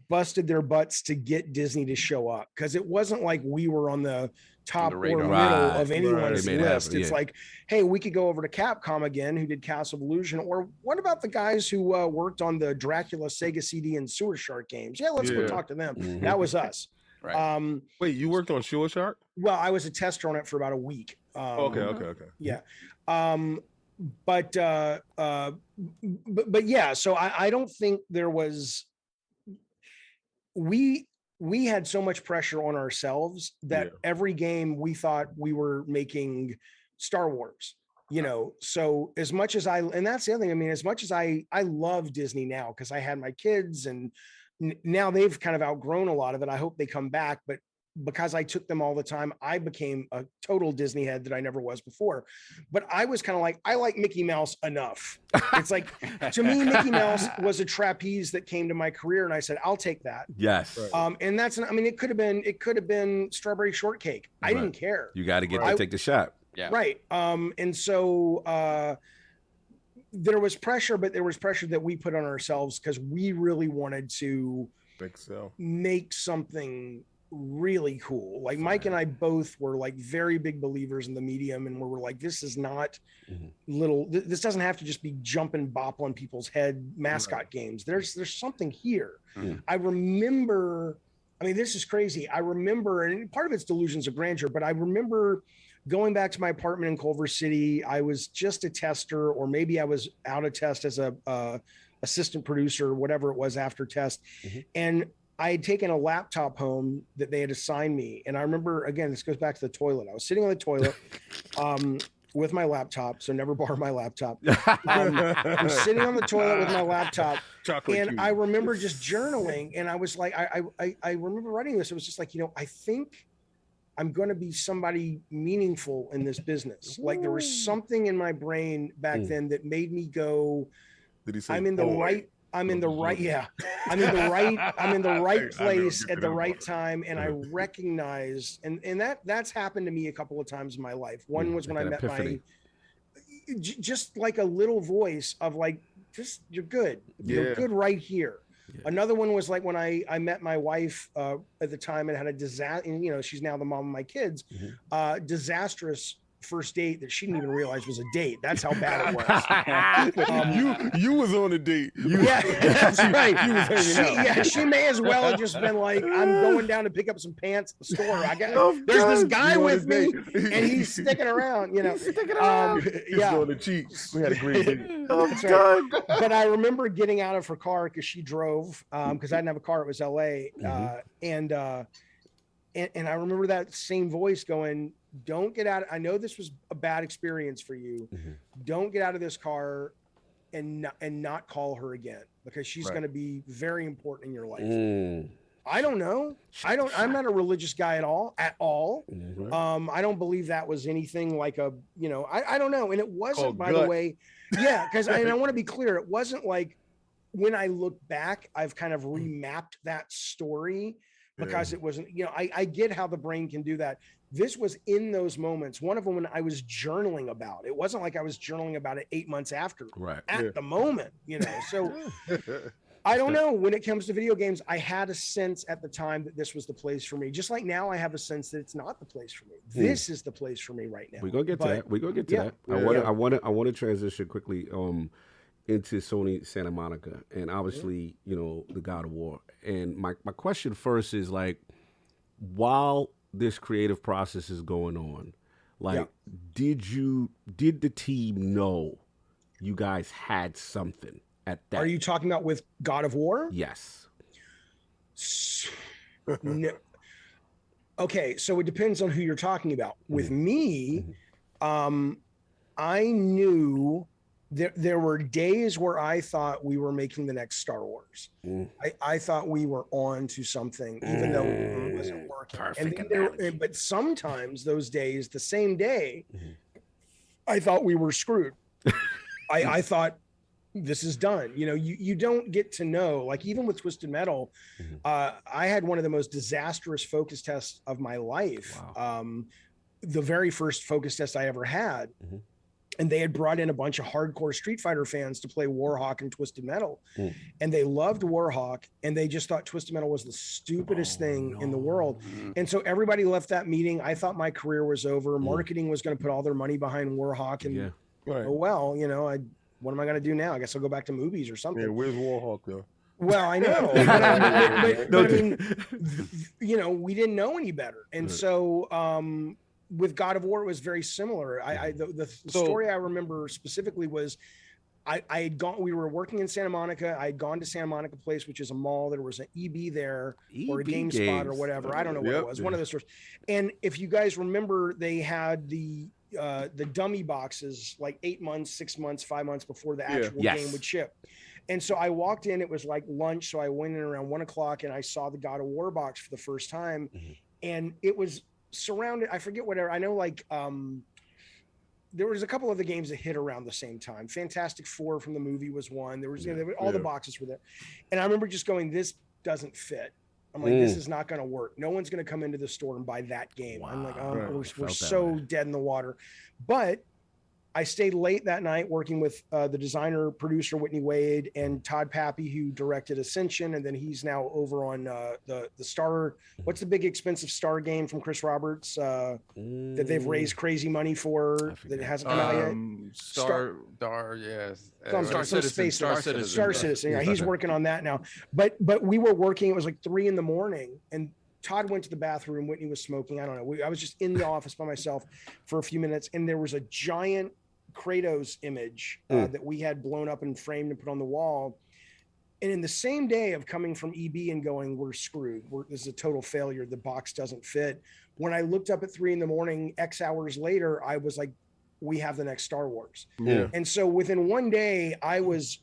busted their butts to get Disney to show up, because it wasn't like we were on the top or middle of anyone's list. It's like, hey, we could go over to Capcom again, who did Castle of Illusion, or what about the guys who worked on the Dracula Sega CD and Sewer Shark games? Yeah, let's go talk to them. That was us. Right. Wait, you worked on Sewer Shark? Well, I was a tester on it for about a week. Okay. Yeah. But yeah, so I don't think there was, we had so much pressure on ourselves that every game we thought we were making Star Wars, you know? So as much as and that's the other thing, I mean, as much as I love Disney now, because I had my kids and now they've kind of outgrown a lot of it. I hope they come back, but because I took them all the time, I became a total Disney head that I never was before. But I was kind of like, I like Mickey Mouse enough. It's like, to me, Mickey Mouse was a trapeze that came to my career, and I said, I'll take that. Yes. And that's, I mean, it could have been Strawberry Shortcake. I didn't care. You got to get to take the shot. Yeah. Right. And so there was pressure, but there was pressure that we put on ourselves because we really wanted to make something really cool. Like Mike and I both were like very big believers in the medium, and we were like, this is not this doesn't have to just be jump and bop on people's head mascot games. There's something here. I remember, I mean, this is crazy. I remember, and part of it's delusions of grandeur, but I remember going back to my apartment in Culver City. I was just a tester, or maybe I was out of test as a assistant producer, whatever it was after test. And I had taken a laptop home that they had assigned me. And I remember, again, this goes back to the toilet. I was sitting on the toilet with my laptop, so never borrow my laptop. I'm sitting on the toilet with my laptop, and I remember just journaling. And I was like, I remember writing this. It was just like, you know, I think I'm going to be somebody meaningful in this business. Like there was something in my brain back then that made me go, I'm in the right place at the right time. And I recognized, and that's happened to me a couple of times in my life. One was when I met just like a little voice of like, just, you're good. You're good right here. Another one was like when I met my wife at the time and had a disaster, and you know, she's now the mom of my kids, disastrous first date that she didn't even realize was a date. That's how bad it was. You was on a date. Yeah, that's right. You was hanging out. Yeah, she may as well have just been like, I'm going down to pick up some pants at the store. There's this guy You on with a me, date. and he's sticking around. He's Yeah. on the cheek. We had a great date. That's right. But I remember getting out of her car because she drove, because I didn't have a car. It was LA, and I remember that same voice going, "Don't get out. I know this was a bad experience for you. Don't get out of this car, and not call her again, because she's going to be very important in your life." I don't know. I'm not a religious guy at all. I don't believe that was anything like a, I don't know. And it wasn't, by the way. Yeah. Cause I want to be clear. It wasn't like, when I look back, I've kind of remapped that story, because it wasn't, I get how the brain can do that. This was in those moments. One of them when I was journaling about. It wasn't like I was journaling about it 8 months after. Right. At the moment, so I don't know. When it comes to video games, I had a sense at the time that this was the place for me. Just like now, I have a sense that it's not the place for me. This is the place for me right now. We're gonna get to that. We're gonna get to that. I want to transition quickly into Sony Santa Monica, and obviously, the God of War. And my question first is, like, while this creative process is going on, like, did the team know you guys had something at that? Are you talking about with God of War? Yes. No. Okay, so it depends on who you're talking about. With me, I knew there were days where I thought we were making the next Star Wars. I thought we were on to something, even though it wasn't working. But sometimes those days, the same day, I thought we were screwed. I thought, this is done. You don't get to know, like, even with Twisted Metal, I had one of the most disastrous focus tests of my life. Wow. The very first focus test I ever had. And they had brought in a bunch of hardcore Street Fighter fans to play Warhawk and Twisted Metal. And they loved Warhawk, and they just thought Twisted Metal was the stupidest thing in the world. And so everybody left that meeting. I thought my career was over. Marketing was going to put all their money behind Warhawk, and what am I going to do now? I guess I'll go back to movies or something. Yeah, where's Warhawk though? Well, I know, but I mean, we didn't know any better. And so with God of War, it was very similar. The story I remember specifically was we were working in Santa Monica. I had gone to Santa Monica Place, which is a mall. There was an EB there, or a GameSpot or whatever. I don't know what it was. One of the stores. And if you guys remember, they had the dummy boxes like 8 months, 6 months, 5 months before the actual game would ship. And so I walked in, it was like lunch. So I went in around 1 o'clock and I saw the God of War box for the first time. And it was surrounded, I forget whatever. I know, like, there was a couple of the games that hit around the same time. Fantastic Four from the movie was one. There was, all the boxes were there. And I remember just going, this doesn't fit. I'm like, this is not going to work. No one's going to come into the store and buy that game. Wow. I'm like, we're so dead in the water. But I stayed late that night working with the designer, producer, Whitney Wade, and Todd Pappy, who directed Ascension. And then he's now over on the Star. What's the big expensive Star game from Chris Roberts that they've raised crazy money for that hasn't come out yet? Star Citizen. Yeah, he's working on that now. But we were working. It was like 3 a.m. and Todd went to the bathroom. Whitney was smoking. I don't know. I was just in the office by myself for a few minutes, and there was a giant Kratos image that we had blown up and framed and put on the wall. And in the same day of coming from EB and going, we're screwed. This is a total failure. The box doesn't fit. When I looked up at 3 a.m, X hours later, I was like, we have the next Star Wars. Yeah. And so within one day, I was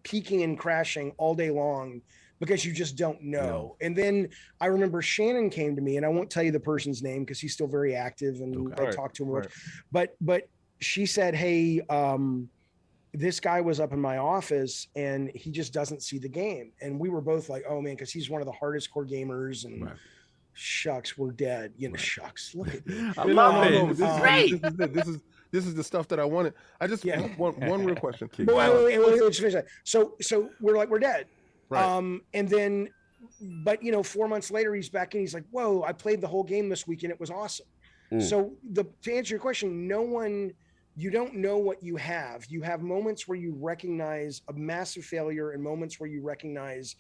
peaking and crashing all day long, because you just don't know. And then I remember Shannon came to me, and I won't tell you the person's name because he's still very active and I talk to him much. But she said, hey, this guy was up in my office and he just doesn't see the game. And we were both like, oh man, because he's one of the hardest core gamers, and shucks, we're dead. Shucks. Look at me. I love it. This is great. This is the stuff that I wanted. I just want one real question. Wait, let's finish that. So we're like, we're dead. Right. And then, but 4 months later, he's back and he's like, whoa, I played the whole game this weekend. It was awesome. So to answer your question, you don't know what you have. You have moments where you recognize a massive failure and moments where you recognize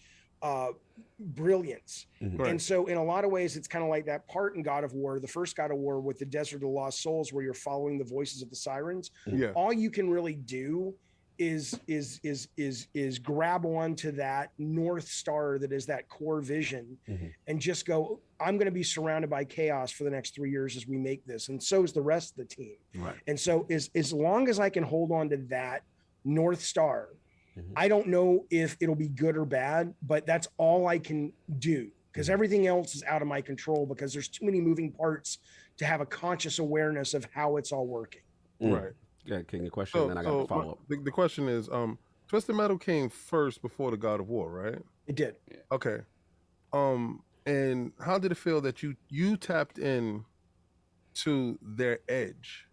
brilliance. Right. And so in a lot of ways, it's kind of like that part in God of War, the first God of War with the Desert of the Lost Souls, where you're following the voices of the sirens. Yeah. All you can really do is grab onto that North Star that is that core vision and just go, I'm going to be surrounded by chaos for the next 3 years as we make this. And so is the rest of the team. Right. And so as long as I can hold on to that North Star, I don't know if it'll be good or bad, but that's all I can do, because everything else is out of my control, because there's too many moving parts to have a conscious awareness of how it's all working. Right. Yeah, King, your question, then I got to follow up. The question is, Twisted Metal came first before the God of War, right? It did. Okay. And how did it feel that you tapped in to their edge?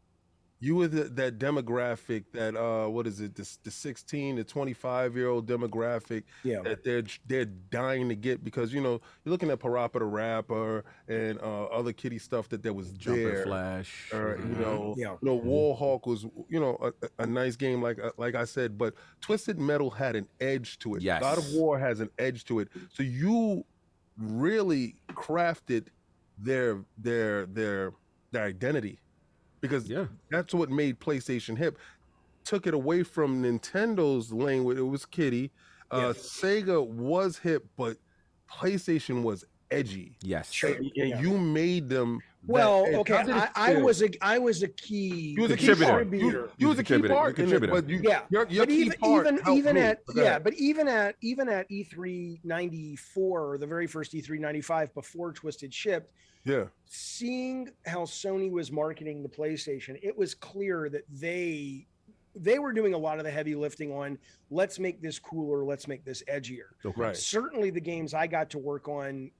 You were that demographic that what is it, the 16 to 25-year-old demographic that they're dying to get, because you're looking at Parappa the Rapper and other kiddie stuff that was Jumping there. Flash. Warhawk was a nice game, like I said, but Twisted Metal had an edge to it. Yes. God of War has an edge to it. So you really crafted their identity. Because that's what made PlayStation hip. Took it away from Nintendo's lane where it was kiddie. Sega was hip, but PlayStation was edgy. Yes. Sure. And you made them. Well, okay. I was a key. You was a contributor. You was a key part. But even at E3 94, the very first E3 95 before Twisted shipped. Yeah. Seeing how Sony was marketing the PlayStation, it was clear that they were doing a lot of the heavy lifting on, let's make this cooler, let's make this edgier. Right. Certainly the games I got to work on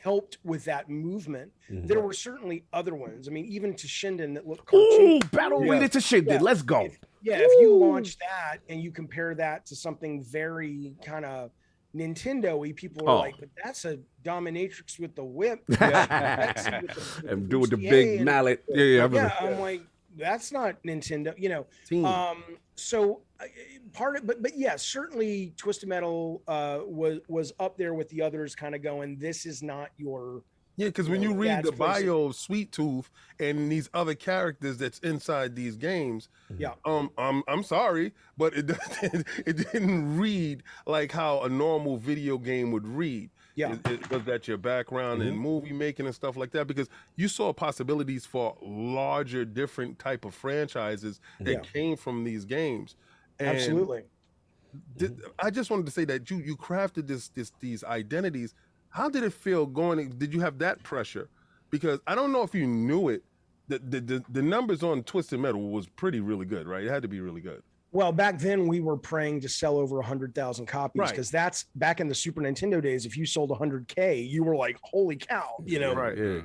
helped with that movement. There were certainly other ones. I mean, even to Shinden that looked cartoon. Battle Arena to Shinden. Let's go. If you launch that and you compare that to something very kind of Nintendo-y, people are like, but that's a dominatrix with the whip. And doing the big mallet. I'm like, that's not Nintendo, So part of, but yeah, certainly Twisted Metal was up there with the others, kind of going, this is not your. Yeah, because when you read the bio of Sweet Tooth and these other characters that's inside these games, I'm sorry, but it didn't read like how a normal video game would read. Yeah, was that your background in movie making and stuff like that? Because you saw possibilities for larger, different type of franchises that came from these games. And absolutely. I just wanted to say that you crafted these identities. How did it feel going? Did you have that pressure? Because I don't know if you knew it. The numbers on Twisted Metal was really good, right? It had to be really good. Well, back then we were praying to sell over 100,000 copies, because that's back in the Super Nintendo days. If you sold 100K, you were like, holy cow, Right. Yeah.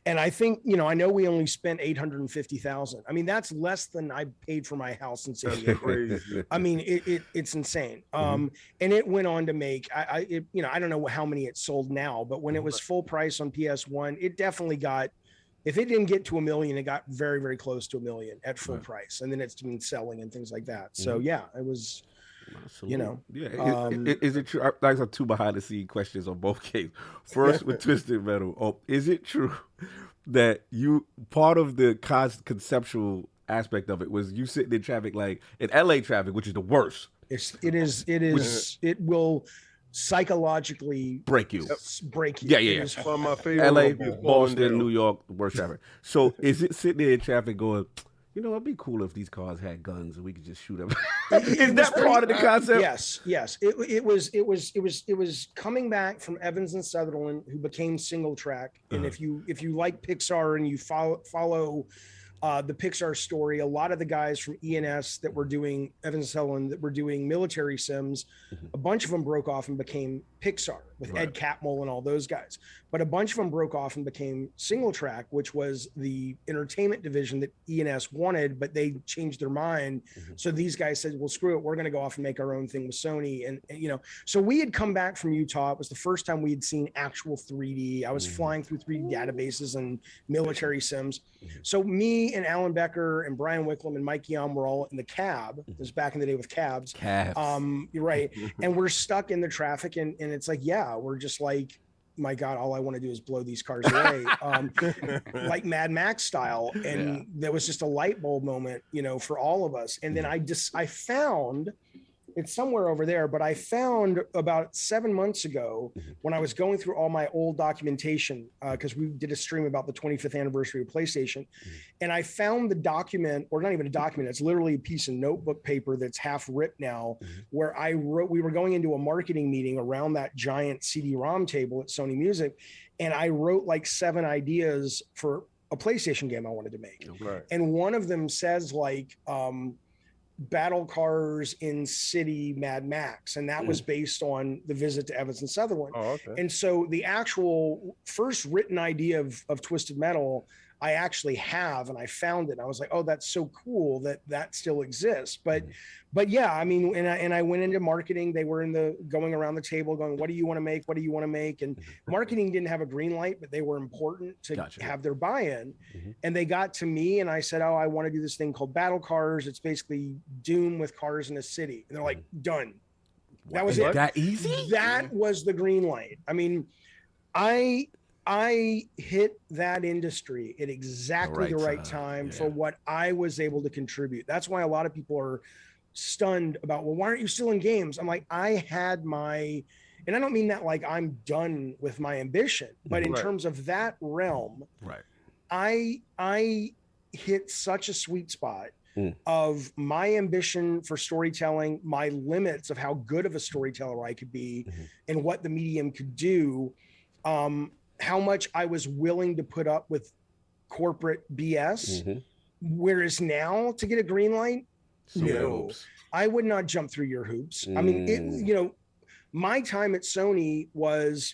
And I think, I know we only spent 850,000. I mean, that's less than I paid for my house in San Diego. I mean, it's insane. And it went on to make, I don't know how many it sold now, but when it was full price on PS1, it definitely got, if it didn't get to 1 million, it got very, very close to 1 million at full price. And then it's been selling and things like that. So yeah, it was, Is it true? I have two behind the scene questions on both games. First, with Twisted Metal, is it true that part of the conceptual aspect of it was you sitting in traffic, like in LA traffic, which is the worst? It will psychologically break you. Yeah. One of my favorite LA, Boston, New York, worst traffic. So is it sitting there in traffic going, it'd be cool if these cars had guns and we could just shoot them? Is that part of the concept? Yes. It was coming back from Evans and Sutherland, who became Single Track. And if you like Pixar and you follow the Pixar story, a lot of the guys from ENS that were doing Evans and Sutherland that were doing military sims, a bunch of them broke off and became Pixar. with Ed Catmull and all those guys. But a bunch of them broke off and became single track, which was the entertainment division that E&S wanted, but they changed their mind. So these guys said, well, screw it. We're going to go off and make our own thing with Sony. And, you know, so we had come back from Utah. It was the first time we had seen actual 3D. I was flying through 3D databases and military sims. So me and Alan Becker and Brian Wicklum and Mike Yam were all in the cab. It was back in the day with cabs. You're right. And we're stuck in the traffic, and it's like, yeah, we're just like, my God, all I want to do is blow these cars away, like Mad Max style. And there was just a light bulb moment, you know, for all of us. And then I found, it's somewhere over there, but I found about 7 months ago when I was going through all my old documentation, because we did a stream about the 25th anniversary of PlayStation, and I found the document, or not even a document, it's literally a piece of notebook paper that's half ripped now, where I wrote, we were going into a marketing meeting around that giant CD-ROM table at Sony Music, and I wrote like 7 ideas for a PlayStation game I wanted to make. And one of them says like, battle cars in city Mad Max, and that was based on the visit to Evans and Sutherland. And so the actual first written idea of Twisted Metal I actually have, and I found it, and I was like, oh, that's so cool that that still exists. But yeah, I mean, and I went into marketing. They were going around the table going, what do you want to make? What do you want to make? And marketing didn't have a green light, but they were important to have their buy-in. And they got to me, and I said, oh, I want to do this thing called Battle Cars. It's basically Doom with cars in a city. And they're like, done. That was it. That easy? That was the green light. I mean, I hit that industry at exactly the right time for what I was able to contribute. That's why a lot of people are stunned about, well, why aren't you still in games? I'm like, I had my, and I don't mean that like I'm done with my ambition, but in terms of that realm, I hit such a sweet spot of my ambition for storytelling, my limits of how good of a storyteller I could be and what the medium could do. How much I was willing to put up with corporate BS. Whereas now to get a green light, no, I would not jump through your hoops. I mean, you know, my time at Sony was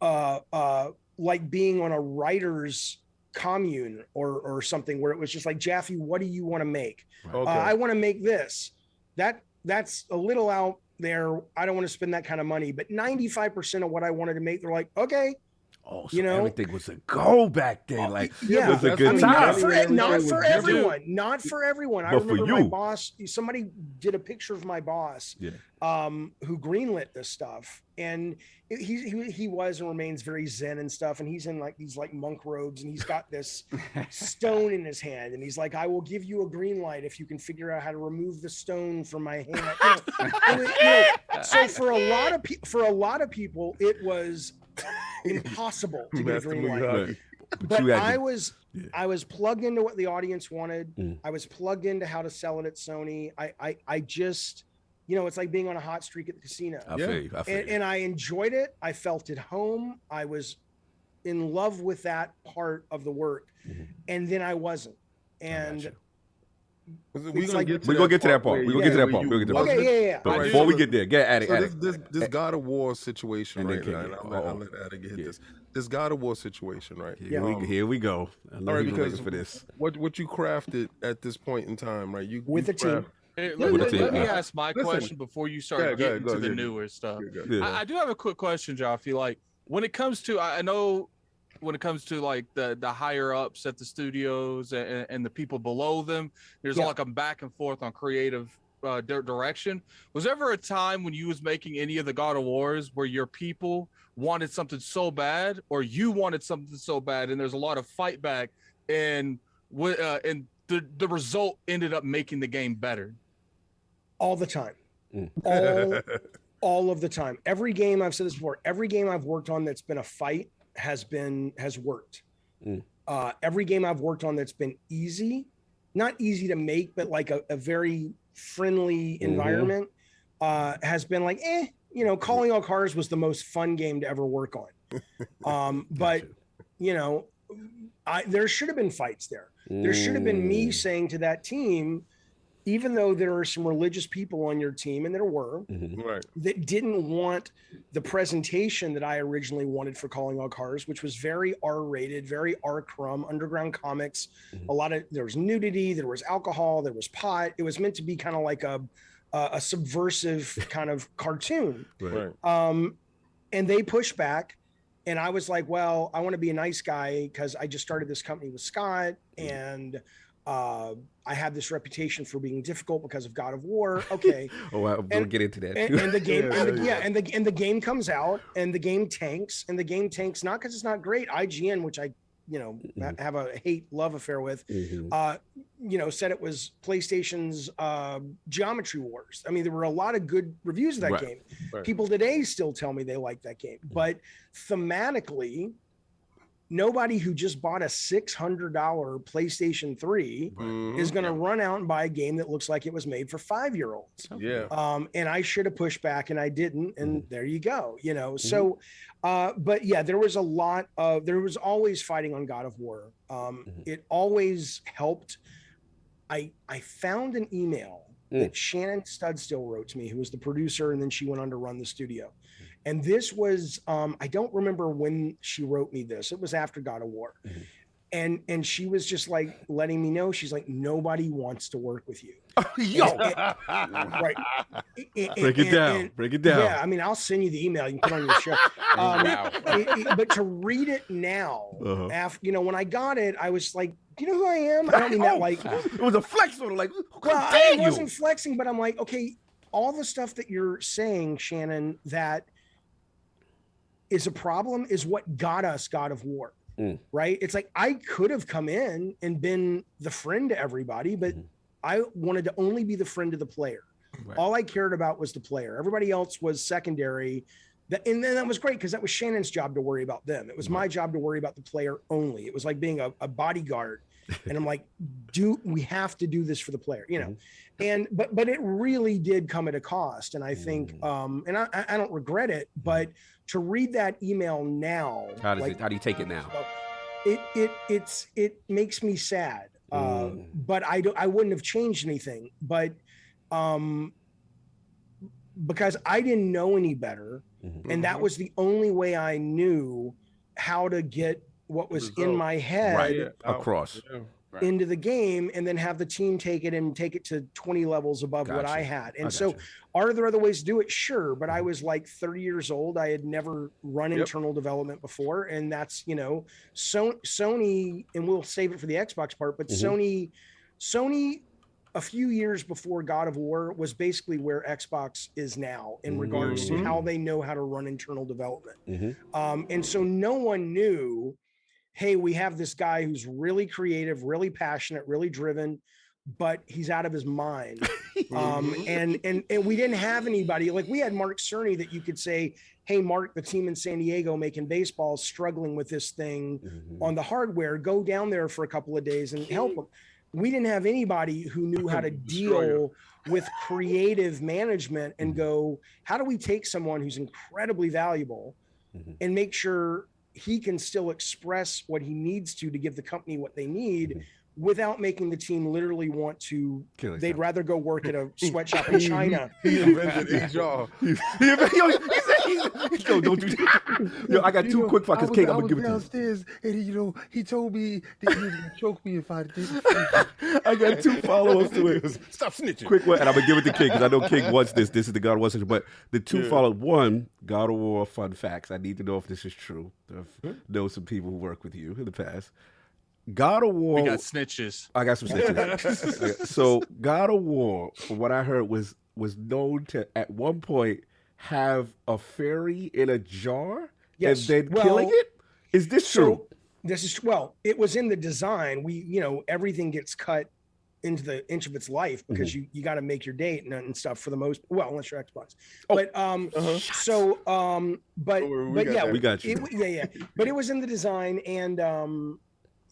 like being on a writer's commune or something where it was just like, Jaffe, what do you want to make? I want to make this. That's a little out there. I don't want to spend that kind of money, but 95% of what I wanted to make, they're like, okay. Oh, so you know, everything was a go back then. Like, yeah, it was a good time. Not for everyone. Not for everyone. I remember my boss, somebody did a picture of my boss who greenlit this stuff. And he was and remains very zen and stuff. And he's in like these like monk robes, and he's got this stone in his hand. And he's like, I will give you a green light if you can figure out how to remove the stone from my hand. So for a lot of people, it was impossible to get a green light. But I was plugged into what the audience wanted. I was plugged into how to sell it at Sony. I just, you know, it's like being on a hot streak at the casino. I feel you. And I enjoyed it. I felt at home. I was in love with that part of the work. And then I wasn't. And we're gonna get to that part. Okay, But before we get there, get at it. This God of War situation right now. I'll let Addict hit this. This God of War situation, right? Here we go. I know you're looking for this. What you crafted at this point in time, right? With a team. Hey, let me ask my question before you start getting to the newer stuff. I do have a quick question, Jaffe. Like, when it comes to, I know when it comes to like the higher ups at the studios and the people below them, there's like a back and forth on creative direction. Was there ever a time when you was making any of the God of Wars where your people wanted something so bad, or you wanted something so bad, and there's a lot of fight back, and the result ended up making the game better? All the time. All of the time. Every game, I've said this before, every game I've worked on that's been a fight has worked. Every game I've worked on that's been easy, not easy to make, but like a very friendly environment, has been like, you know, Calling All Cars was the most fun game to ever work on. But you know, there should have been fights there. There should have been me saying to that team, even though there are some religious people on your team, and there were, Right. that didn't want the presentation that I originally wanted for Calling All Cars, which was very R-rated, very R-crumb, underground comics. There was nudity, there was alcohol, there was pot. It was meant to be kind of like a subversive kind of cartoon. Right. And they pushed back. And I was like, well, I want to be a nice guy because I just started this company with Scott, and I have this reputation for being difficult because of God of War. Okay. We'll get into that too. And the game, and the game comes out, and the game tanks, not because it's not great. IGN, which I have a hate-love affair with, said it was PlayStation's Geometry Wars. I mean, there were a lot of good reviews of that game. Right. People today still tell me they like that game. But thematically, nobody who just bought a $600 PlayStation 3 is going to run out and buy a game that looks like it was made for 5-year-olds. Yeah. And I should have pushed back, and I didn't. And there you go. So, but yeah, there was always fighting on God of War. It always helped. I found an email that Shannon Studstill wrote to me, who was the producer, and then she went on to run the studio. And this was, I don't remember when she wrote me this. It was after God of War. And she was just like letting me know, she's like, nobody wants to work with you. Right. Break it down. Yeah, I mean, I'll send you the email. You can put on your show. But to read it now, after, when I got it, I was like, do you know who I am? I don't mean that like. It was a flex sort of like, well, I wasn't flexing, but I'm like, okay, all the stuff that you're saying, Shannon, that is a problem is what got us God of War. Right? It's like I could have come in and been the friend to everybody, but I wanted to only be the friend to the player. Right. All I cared about was the player. Everybody else was secondary. And then that was great because that was Shannon's job to worry about them. It was my job to worry about the player only. It was like being a bodyguard. And I'm like, we have to do this for the player, And but it really did come at a cost. And I think and I don't regret it, but to read that email now, how do you take it now? It makes me sad. But I wouldn't have changed anything. But because I didn't know any better, and that was the only way I knew how to get what was in my head across into the game, and then have the team take it to 20 levels above what I had. And so are there other ways to do it? Sure. But I was like 30 years old. I had never run internal development before. And that's, Sony, and we'll save it for the Xbox part, but Sony, a few years before God of War was basically where Xbox is now in regards to how they know how to run internal development. And so no one knew, hey, we have this guy who's really creative, really passionate, really driven, but he's out of his mind. And we didn't have anybody. Like, we had Mark Cerny that you could say, hey, Mark, the team in San Diego making baseball is struggling with this thing on the hardware. Go down there for a couple of days and help them. We didn't have anybody who knew how to deal with creative management and go, how do we take someone who's incredibly valuable and make sure he can still express what he needs to give the company what they need without making the team literally want to, they'd rather go work at a sweatshop in China. He invented HR. Yo, don't do that. Yo, I got two quick fuckers. King, I'm gonna give it to you. Downstairs, and he told me that he was gonna choke me if I did. I got two follow-ups to it. Stop snitching. Quick one, and I'm gonna give it to King because I know King wants this. This is the God of War section. But the two follow-up, one, God of War fun facts. I need to know if this is true. I know some people who work with you in the past. God of War. We got snitches. I got some snitches. So God of War, from what I heard, was known to at one point have a fairy in a jar and then killing it. Is this true? This is it was in the design. We, everything gets cut into the inch of its life because you got to make your date and stuff for the most. Well, unless you're Xbox. But we got you. But it was in the design, and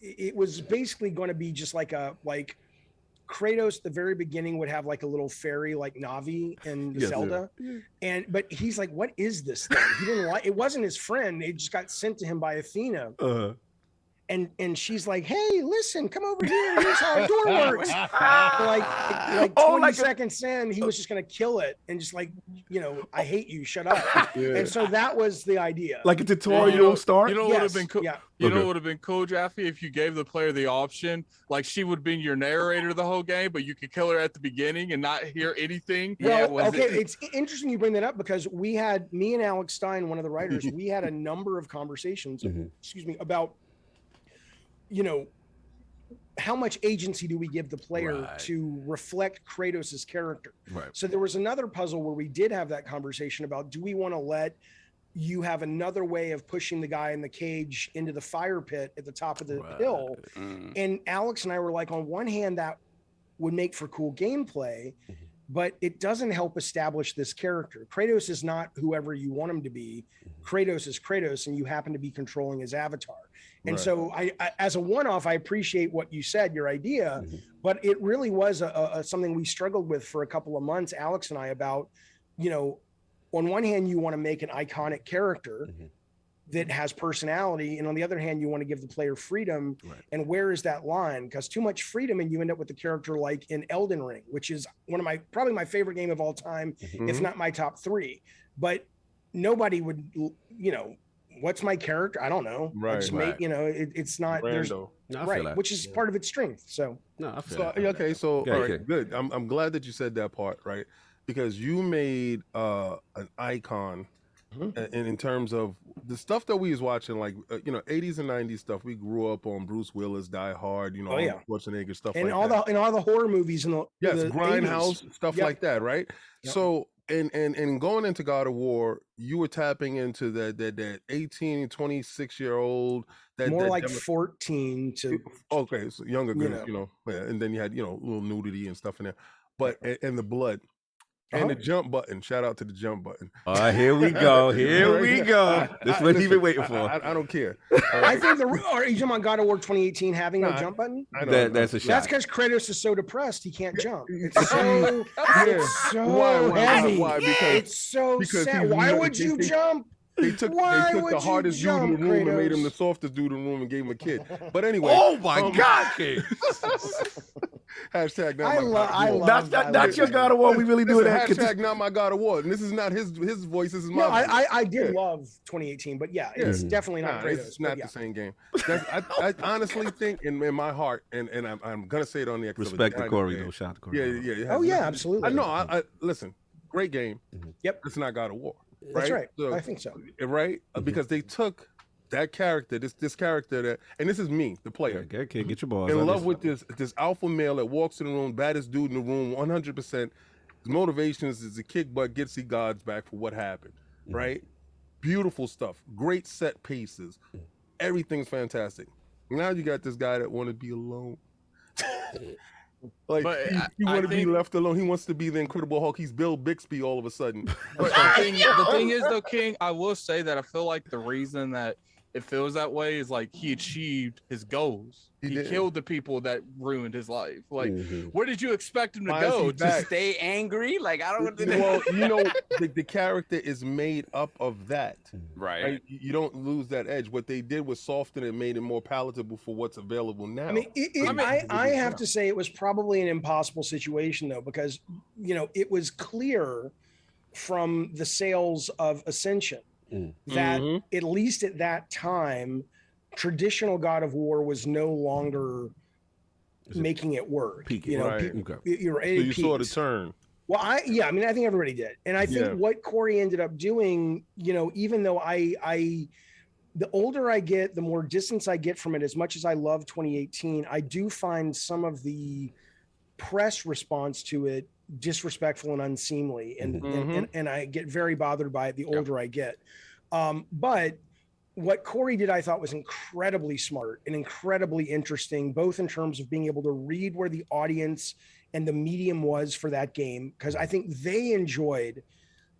it was basically going to be just like Kratos at the very beginning would have like a little fairy like Navi in Zelda. But he's like, what is this thing? He didn't like it. Wasn't his friend. It just got sent to him by Athena. and she's like, hey, listen, come over here. Here's how a door works. like 20 seconds in, he was just gonna kill it and just like, I hate you, shut up. Yeah. And so that was the idea. Like a tutorial start. You know what would have been cool? Yeah. You know what would have been cool, Jaffe, if you gave the player the option, like she would have been your narrator the whole game, but you could kill her at the beginning and not hear anything. Well, it's interesting you bring that up because me and Alex Stein, one of the writers, we had a number of conversations, about, how much agency do we give the player to reflect Kratos' character? Right. So there was another puzzle where we did have that conversation about, do we want to let you have another way of pushing the guy in the cage into the fire pit at the top of the hill? And Alex and I were like, on one hand, that would make for cool gameplay, but it doesn't help establish this character. Kratos is not whoever you want him to be. Kratos is Kratos, and you happen to be controlling his avatar. And so I as a one-off, I appreciate what you said, your idea, but it really was something we struggled with for a couple of months, Alex and I, about, on one hand, you want to make an iconic character that has personality, and on the other hand, you want to give the player freedom. And where is that line? Because too much freedom, and you end up with a character like in Elden Ring, which is probably my favorite game of all time, if not my top 3. But nobody would, what's my character? I don't know. It's not Rando. There's which is part of its strength. So no, I feel so that. okay, so all right, good. I'm glad that you said that part, right? Because you made an icon in terms of the stuff that we was watching, like 80s and 90s stuff. We grew up on Bruce Willis, Die Hard, Schwarzenegger stuff, and and all the horror movies in the Grindhouse 80s. stuff like that, right? So and going into God of War, you were tapping into that 18, 26-year-old, more like 14 to so younger girls, and then you had little nudity and stuff in there, but and the blood. And the jump button. Shout out to the jump button. All right, here we go. Here we go. This is what he's been waiting for. I don't care. I think are you talking about God of War 2018 having no jump button? That's a shot. That's because Kratos is so depressed he can't jump. It's so heavy. Why? It's so sad. Why would you jump? They took the hardest dude in the room and made him the softest dude in the room and gave him a kid. But anyway. Oh my God, kid. Hashtag I love that's your God of War. We really do that. Hashtag not my God of War. And this is not his voice. This is my voice. I did love 2018, but it's definitely not Kratos. It's not the same game. I honestly think in my heart, and I'm gonna say it on the X. Respect to Corey though. Shout out to Corey. Yeah. Absolutely. I know. I listen. Great game. Yep. It's not God of War. Right? That's right. So, I think so. Right? Because they took that character, this character that, and this is me, the player. Okay, kid, get your balls. In love with this alpha male that walks in the room, baddest dude in the room, 100%. His motivations is to kick butt, get see God's back for what happened. Right? Beautiful stuff. Great set pieces. Everything's fantastic. Now you got this guy that want to be alone. Like he want to be left alone. He wants to be the Incredible Hulk. He's Bill Bixby all of a sudden. But the thing is, though, King, I will say that I feel like the reason that it feels that way is like he achieved his goals. He killed the people that ruined his life. Like, where did you expect him to go? To stay angry? Like, I don't know. Well, the character is made up of that. Right? You don't lose that edge. What they did was soften it, made it more palatable for what's available now. I mean, I have to say it was probably an impossible situation, though, because, it was clear from the sales of Ascension that at least at that time, traditional God of War was no longer making it work. Peaking, you're so you saw the turn. Well, I think everybody did, and I think what Corey ended up doing, even though the older I get, the more distance I get from it. As much as I love 2018, I do find some of the press response to it disrespectful and unseemly, and I get very bothered by it the older I get. But what Corey did, I thought, was incredibly smart and incredibly interesting, both in terms of being able to read where the audience and the medium was for that game, because I think they enjoyed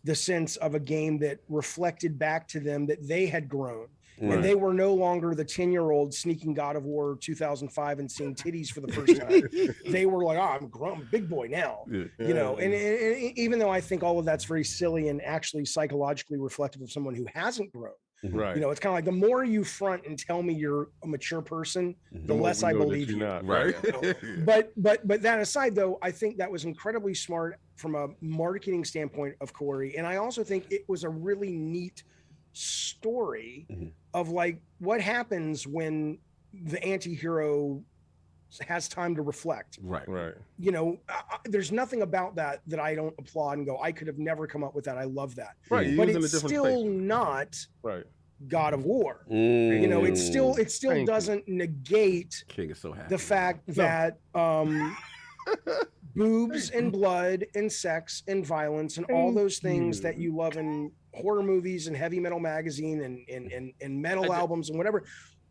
the sense of a game that reflected back to them that they had grown. Right. And they were no longer the 10-year-old sneaking God of War 2005 and seeing titties for the first time. They were like, I'm grown, I'm a big boy now. And even though I think all of that's very silly and actually psychologically reflective of someone who hasn't grown, Right. You know, it's kind of like the more you front and tell me you're a mature person, the more less we I know that believe you're you. not, Right. right? But that aside, though, I think that was incredibly smart from a marketing standpoint of Corey, and I also think it was a really neat story of like what happens when the anti-hero has time to reflect. Right. Right. You know, there's nothing about that I don't applaud and go, I could have never come up with that. I love that. Right. You're But using it's a different still space. not Right. God of War. You know, it still Thank you. doesn't negate King is so happy. the fact that boobs and blood and sex and violence and all those things that you love in horror movies and heavy metal magazine and metal albums and whatever,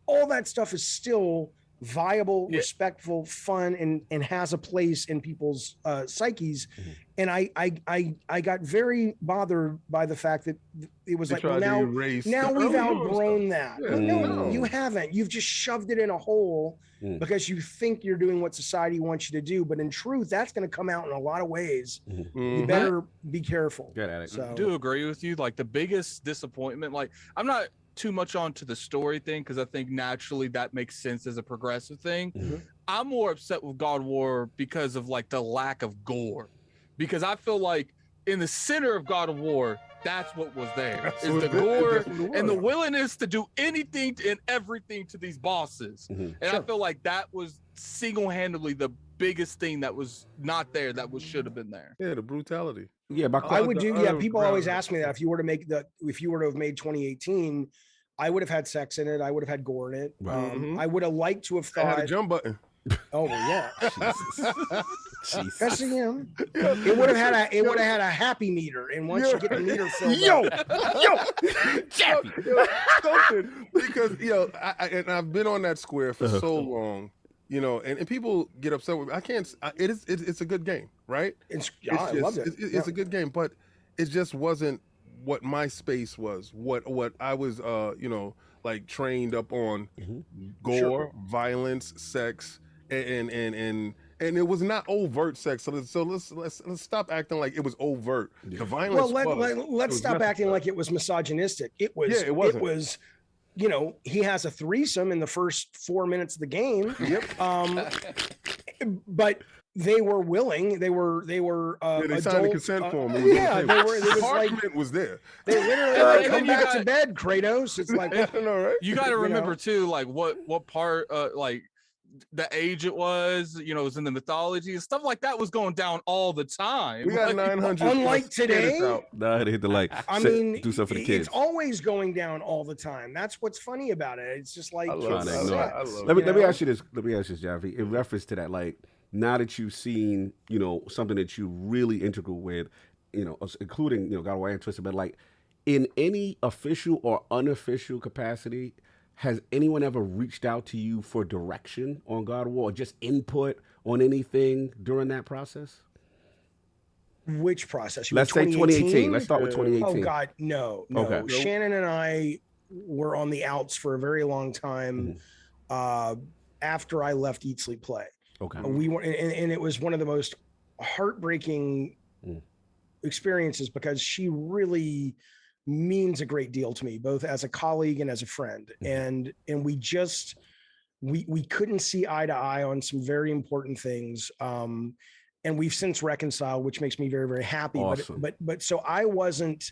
all that stuff is still viable, respectful, fun, and has a place in people's psyches. And I got very bothered by the fact that it was They like, well, tried to now erase we've the early outgrown stuff. that. Yeah. Well, no, No. you haven't. You've just shoved it in a hole because you think you're doing what society wants you to do, but in truth, that's going to come out in a lot of ways. You better be careful. Get at it. So, I do agree with you. Like the biggest disappointment, like I'm not too much onto the story thing because I think naturally that makes sense as a progressive thing. I'm more upset with God of War because of like the lack of gore, because I feel like in the center of God of War, that's what was there, is the gore and the willingness to do anything and everything to these bosses. And I feel like that was single-handedly the biggest thing that was not there that should have been there. Yeah, the brutality. Yeah, I would do. Yeah, people always ask me that if you were to have made 2018, I would have had sex in it. I would have had gore in it. I would have liked to have I had thought. a jump button. Oh yeah. Jesus. Especially him. It would have had a happy meter, and once you get the meter filled Because I've been on that square for so long, you know, and people get upset with me. I can't. It's a good game, right? I loved it. It's a good game, but it just wasn't what my space was. What I was, you know, like trained up on gore, violence, sex, and it was not overt sex. So let's stop acting like it was overt. The violence. Well, let's stop acting like it was misogynistic. It was. Yeah, it wasn't. It was. You know, he has a threesome in the first 4 minutes of the game. But they were willing. They were. They adult, signed the consent form. They were. It was Parchment was there. They literally come back to bed, Kratos. It's like, I know, right? You got to remember too, like what part, like the age it was, you know, it was in the mythology and stuff like that was going down all the time. We got 900. Unlike today, Nah, they hit the like. I mean, do something for the kids. It's always going down all the time. That's what's funny about it. It's just like Trying to kids ignore sex, it. Let me ask you this. Let me ask you this, Jaffe. In reference to that, like now that you've seen, you know, something that you really integral with, you know, including, you know, God of War and Twisted Metal, like in any official or unofficial capacity, has anyone ever reached out to you for direction on God of War, or just input on anything during that process? Which process? Let's say 2018. Let's start with 2018. Oh God, no. Okay. Shannon and I were on the outs for a very long time after I left Eat Sleep Play. Okay. We were, and it was one of the most heartbreaking experiences because she really means a great deal to me, both as a colleague and as a friend. And we just we couldn't see eye to eye on some very important things. And we've since reconciled, which makes me very, very happy. Awesome. But so I wasn't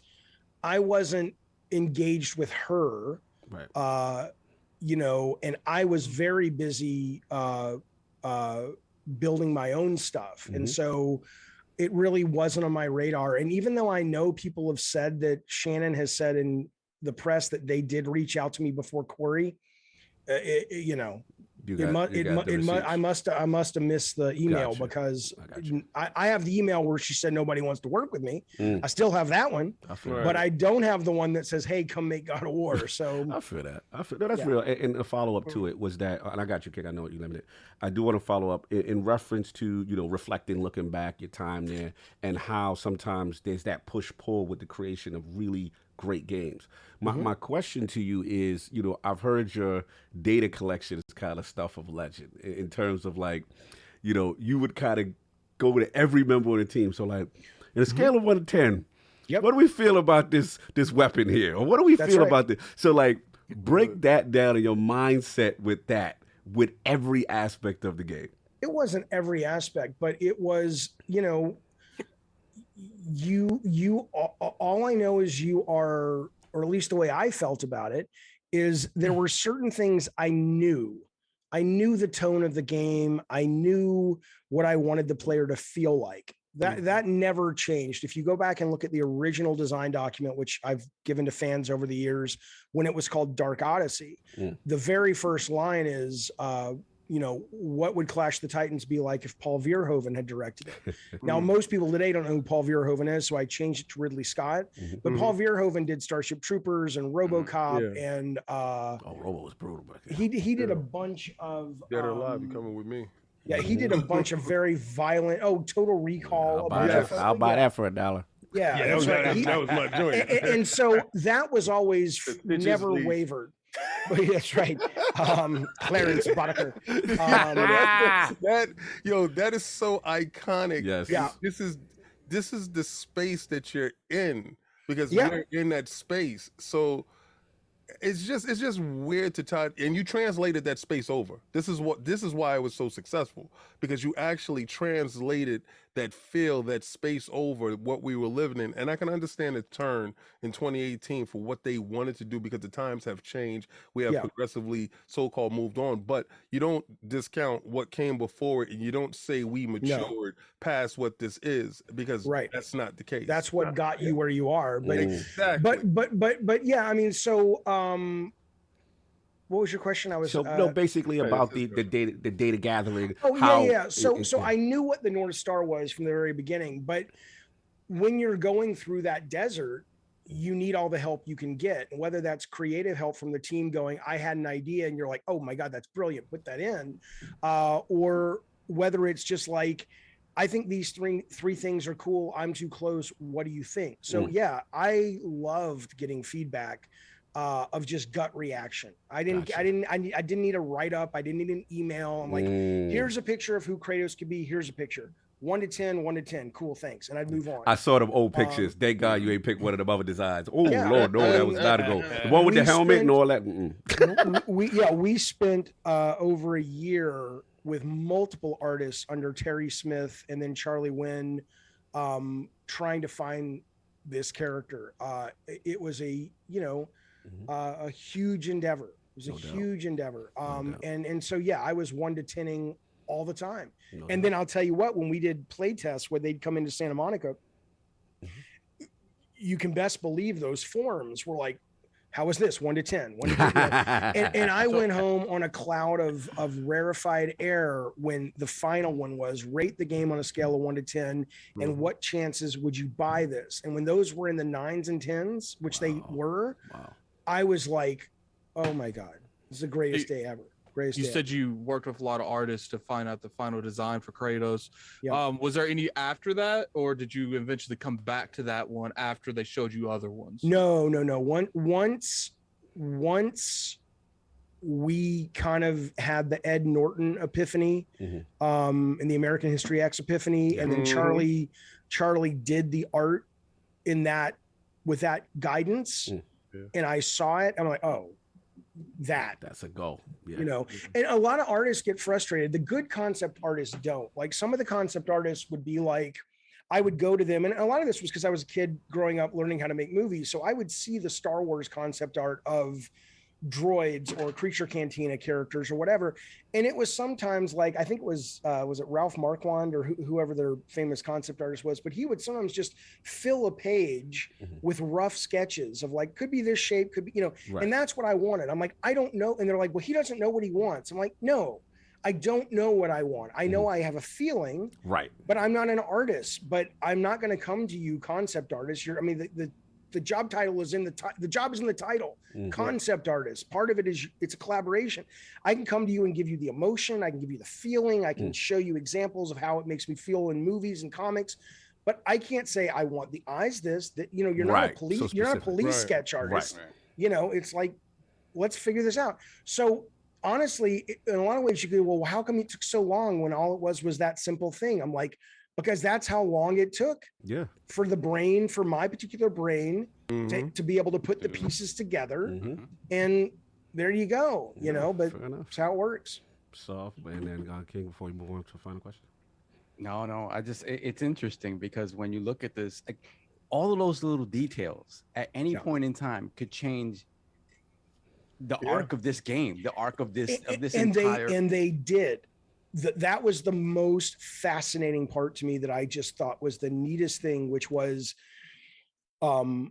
engaged with her, right. You know, and I was very busy building my own stuff. And so it really wasn't on my radar. And even though I know people have said that Shannon has said in the press that they did reach out to me before Corey, you know, I must have missed the email because I have the email where she said nobody wants to work with me. I still have that one, but I don't have the one that says, "Hey, come make God of War." So I feel that. No, that's real. And a follow up to it was that, and I got you, Kick. I know you limited. I do want to follow up in reference to, you know, reflecting, looking back, your time there, and how sometimes there's that push pull with the creation of really great games. My question to you is, you know, I've heard your data collection is kind of stuff of legend in terms of like, you know, you would kind of go with every member of the team. So like, in a scale of 1 to 10, Yep. What do we feel about this weapon here? Or what do we That's feel right. about this? So like break that down in your mindset with every aspect of the game. It wasn't every aspect, but it was, you know, you all I know is you are, or at least the way I felt about it, is there were certain things I knew the tone of the game. I knew what I wanted the player to feel like. That never changed. If you go back and look at the original design document, which I've given to fans over the years, when it was called Dark Odyssey, the very first line is, you know, what would Clash the Titans be like if Paul Verhoeven had directed it? Now, most people today don't know who Paul Verhoeven is, so I changed it to Ridley Scott. But Paul Verhoeven did Starship Troopers and RoboCop, and Robo was brutal back then. he did a bunch of Dead or Alive, you coming with me? Yeah, he did a bunch of very violent. Total Recall. I'll buy that for $1. Yeah, that was my joint. And so that was always never wavered. That's right. Clarence Boddicker. That is so iconic. Yes. Yeah. This is the space that you're in, because you're in that space. So it's just weird to tie, and you translated that space over. This is why it was so successful, because you actually translated that feel, that space over what we were living in. And I can understand the turn in 2018 for what they wanted to do, because the times have changed. We have progressively so-called moved on, but you don't discount what came before it, and you don't say we matured past what this is, because that's not the case. That's what got you where you are. But exactly. But yeah, I mean, so what was your question? I was basically about the data gathering. So I knew what the North Star was from the very beginning, but when you're going through that desert, you need all the help you can get, and whether that's creative help from the team going, I had an idea, and you're like, oh my God, that's brilliant, put that in, or whether it's just like, I think these three things are cool, I'm too close, what do you think? So yeah, I loved getting feedback of just gut reaction. I didn't need a write up. I didn't need an email. I'm like, here's a picture of who Kratos could be. Here's a picture. 1 to 10, 1 to 10. Cool, thanks. And I'd move on. I saw them old pictures. Thank God you ain't picked one of them other designs. Oh Lord, no, that was gotta go. The one with the helmet and all that. We spent over a year with multiple artists under Terry Smith and then Charlie Wynn, trying to find this character. It was a huge endeavor. It was a huge endeavor. And so, yeah, I was 1 to 10ing all the time. And then I'll tell you what, when we did play tests where they'd come into Santa Monica, you can best believe those forums were like, how was this? 1 to 10, 1 to 10. And I went home on a cloud of rarefied air when the final one was rate the game on a scale of 1 to 10. And what chances would you buy this? And when those were in the 9s and 10s, which they were, I was like, oh my God, this is the greatest day ever. You said you worked with a lot of artists to find out the final design for Kratos. Was there any after that, or did you eventually come back to that one after they showed you other ones? No. Once we kind of had the Ed Norton epiphany, and the American History X epiphany, and then Charlie did the art in that with that guidance, and I saw it. I'm like, oh, that's a go. And a lot of artists get frustrated. The good concept artists don't. Like, some of the concept artists would be like, I would go to them, and a lot of this was because I was a kid growing up learning how to make movies, so I would see the Star Wars concept art of droids or Creature Cantina characters or whatever, and it was sometimes like, I think it was it Ralph Marquand or whoever their famous concept artist was, but he would sometimes just fill a page with rough sketches of like, could be this shape, could be, and that's what I wanted. I'm like, I don't know. And they're like, well, he doesn't know what he wants. I'm like, no, I don't know what I want. I know I have a feeling, but I'm not an artist. But I'm not going to come to you, concept artist. The job title is the job is in the title. Concept artist. Part of it is it's a collaboration. I can come to you and give you the emotion. I can give you the feeling. I can show you examples of how it makes me feel in movies and comics. But I can't say I want the eyes that you're not a police. So you're not a police sketch artist. It's like, let's figure this out. So honestly, in a lot of ways, you go, well, how come it took so long when all it was that simple thing? I'm like, because that's how long it took Yeah. for the brain, for my particular brain, to be able to put the pieces together. And there you go, you know, but fair enough. that's how it works. Soft, and then King, before you move on to the final question. No, it's interesting because when you look at this, like all of those little details at any point in time could change the arc of this game, the arc of this entire. They did. That was the most fascinating part to me that I just thought was the neatest thing, which was a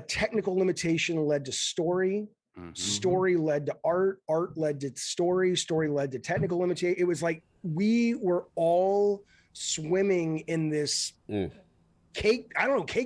technical limitation led to story. Story led to art led to story led to technical limitation. It was like we were all swimming in this cake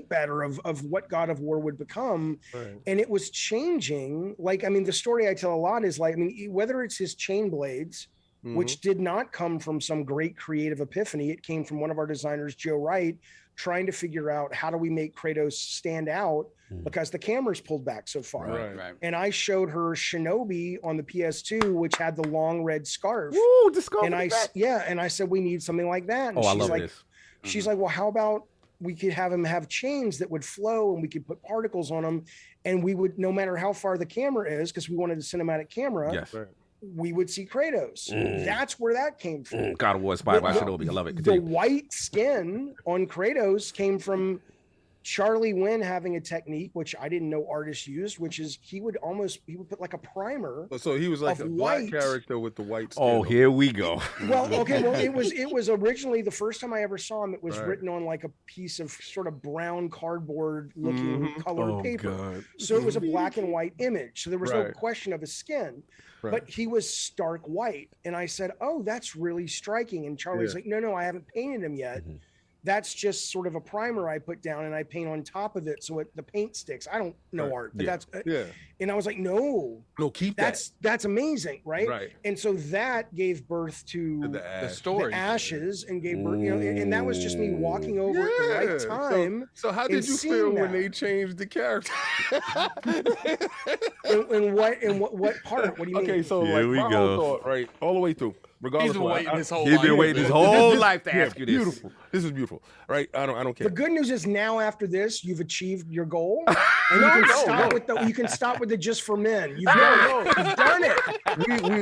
batter of what God of War would become. And it was changing. Like, I mean, the story I tell a lot is like, I mean, whether it's his chain blades, which did not come from some great creative epiphany, it came from one of our designers, Joe Wright, trying to figure out how do we make Kratos stand out because the camera's pulled back so far. Right. And I showed her Shinobi on the PS2, which had the long red scarf. Ooh, the scarf. And I said, we need something like that. And I she's love like, this. She's like, well, how about we could have him have chains that would flow and we could put particles on them. And we would, no matter how far the camera is, because we wanted a cinematic camera. Yes. We would see Kratos. That's where that came from. God of War inspired by Shinobi. I love it. The white skin on Kratos came from Charlie Wynn having a technique, which I didn't know artists used, which is he would put like a primer. So he was like a black white character with the white skin. Oh, here we go. Well, okay. Well, it was originally the first time I ever saw him. It was written on like a piece of sort of brown cardboard looking colored paper. God. So it was a black and white image. So there was no question of his skin. But he was stark white. And I said, oh, that's really striking. And Charlie's like, no, I haven't painted him yet. That's just sort of a primer I put down and I paint on top of it so the paint sticks. I don't know art, but that's and I was like, no, keep that's amazing, right? Right. And so that gave birth to the story, the ashes, and gave birth, you know, and that was just me walking over at the right time. So how did you feel when they changed the character? in what part? What do you mean? Okay, so Here we my go. whole thought, right, all the way through. Regardless He's been waiting his whole He's life. been waiting his whole life to ask you this. Beautiful. This is beautiful, right? I don't care. The good news is now after this, you've achieved your goal, and you can stop with the just for men. You've done it. You've done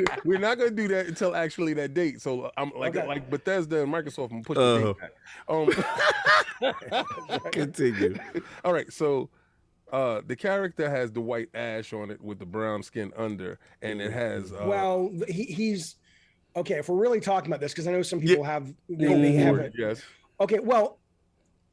it. We're not gonna do that until actually that date. So I'm like Bethesda and Microsoft and push the date back. Continue. All right, so the character has the white ash on it with the brown skin under, and it has well, he's okay. If we're really talking about this, because I know some people have they have it. Yes. Okay, well,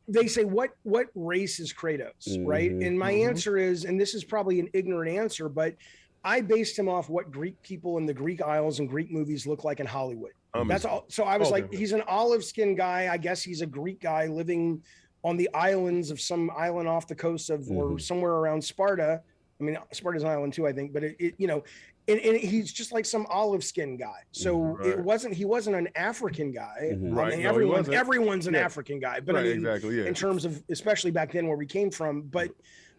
they say what race is Kratos, right? And my answer is, and this is probably an ignorant answer, but I based him off what Greek people in the Greek Isles and Greek movies look like in Hollywood. That's all. So I was like, he's an olive skin guy. I guess he's a Greek guy living on the islands of some island off the coast of or somewhere around Sparta. I mean, Sparta's an island too, I think, but it you know, and he's just like some olive skin guy. So he wasn't an African guy. Right. I mean, No, everyone's an African guy, but I mean, exactly, in terms of, especially back then where we came from, but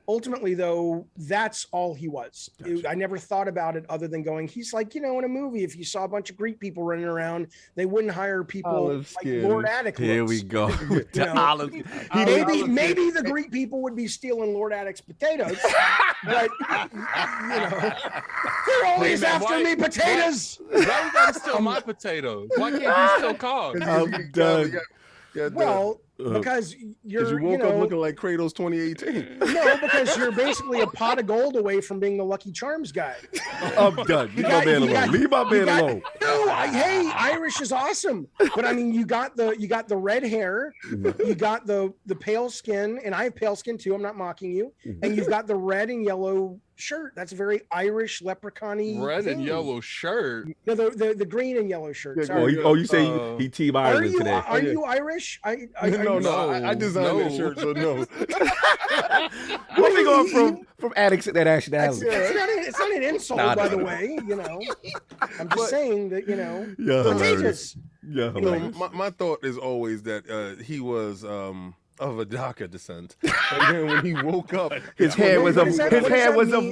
ultimately though, that's all he was. I never thought about it other than going, he's like, you know, in a movie, if you saw a bunch of Greek people running around, they wouldn't hire people like Lord Addict. Here we go. Maybe the Greek people would be stealing Lord Addict's potatoes, but you know, they're always after me potatoes. Why you gotta steal my potatoes? Why can't you steal cars? I'm done. Well, because you woke up looking like Kratos 2018. No, because you're basically a pot of gold away from being the Lucky Charms guy. I'm done. Leave my man alone. Leave my man alone. No, hey, Irish is awesome, but I mean, you got the red hair, you got the pale skin, and I have pale skin too. I'm not mocking you, and you've got the red and yellow shirt. That's a very Irish leprechaun-y red thing. and yellow shirt. No, the green and yellow shirt. Yeah, Sorry. You say he Team Ireland today? Are you Irish? No, I designed that shirt, so no. Moving on from addicts at that nationality. It's not an insult, by the way. You know, I'm just saying that, you know, potatoes. Yeah, my thought is always that he was of a darker descent, and then when he woke up, his hair was of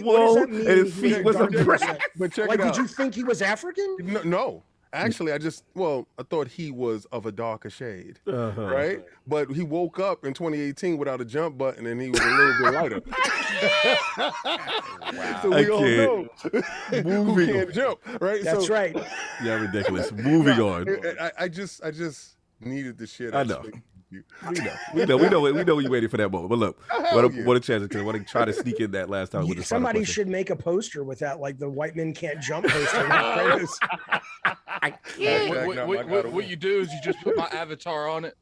wool and his feet was of brass. But check Like, it out. did you think he was African? No. Actually, I thought he was of a darker shade, Uh-huh. right? But he woke up in 2018 without a jump button, and he was a little bit lighter. So we all know who can't jump, right? That's right. Yeah, ridiculous. Moving on. I just needed the shit. I know. We know you waited for that moment. But look, what a chance to want to try to sneak in that last time. With the Somebody should make a poster with that, like the white men can't jump poster. What you do is you just put my avatar on it.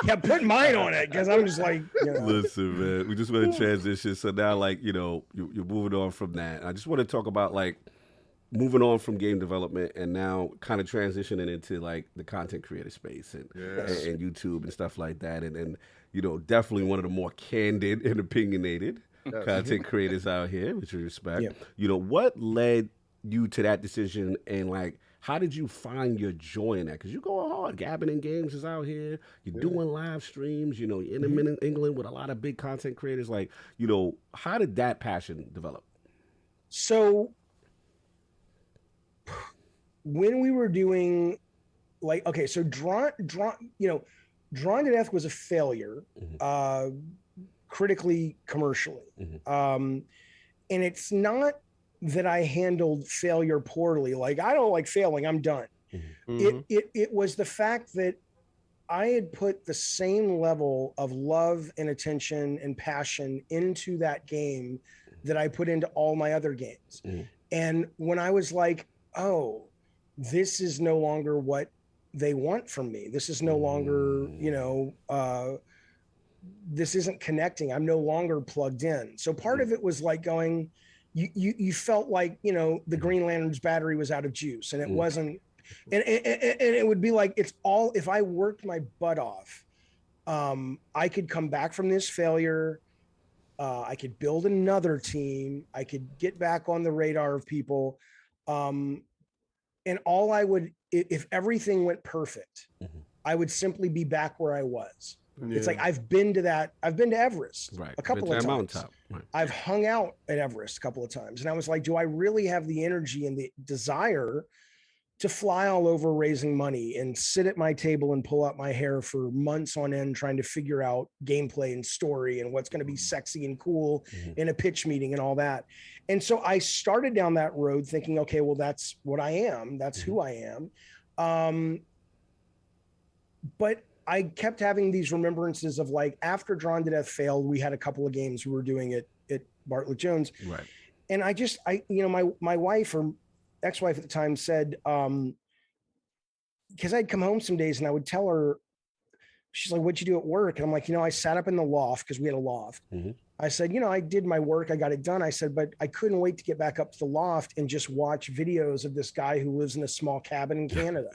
Yeah, put mine on it because I'm just like, Listen, man, we just want to transition. So now, like, you're moving on from that. I just want to talk about like moving on from game development and now kind of transitioning into like the content creator space and YouTube and stuff like that. And definitely one of the more candid and opinionated content creators out here, which we respect. Yeah. What led you to that decision, and like, how did you find your joy in that? Because you're going hard. Gabbing in Games is out here. You're doing live streams. You're in England with a lot of big content creators. Like, how did that passion develop? So when we were doing so Drawn to Death was a failure, critically, commercially. And it's not that I handled failure poorly. Like, I don't like failing, I'm done. It was the fact that I had put the same level of love and attention and passion into that game that I put into all my other games. And when I was like, oh, this is no longer what they want from me. This is no longer, this isn't connecting. I'm no longer plugged in. So part of it was like going, you felt like, the Green Lantern's battery was out of juice, and it wasn't, and it would be like, it's all, if I worked my butt off, I could come back from this failure. I could build another team. I could get back on the radar of people. And all I would, if everything went perfect, I would simply be back where I was. It's like, I've been to Everest a couple of times. Right. I've hung out at Everest a couple of times. And I was like, do I really have the energy and the desire to fly all over raising money and sit at my table and pull out my hair for months on end, trying to figure out gameplay and story and what's going to be sexy and cool in a pitch meeting and all that. And so I started down that road thinking, okay, well, that's what I am. That's who I am. But I kept having these remembrances of, like, after Drawn to Death failed, we had a couple of games we were doing at Bartlett Jones. Right. And my wife, or ex-wife at the time, said, because I'd come home some days and I would tell her, she's like, what'd you do at work? And I'm like, I sat up in the loft, because we had a loft. I said, I did my work, I got it done. I said, but I couldn't wait to get back up to the loft and just watch videos of this guy who lives in a small cabin in Canada.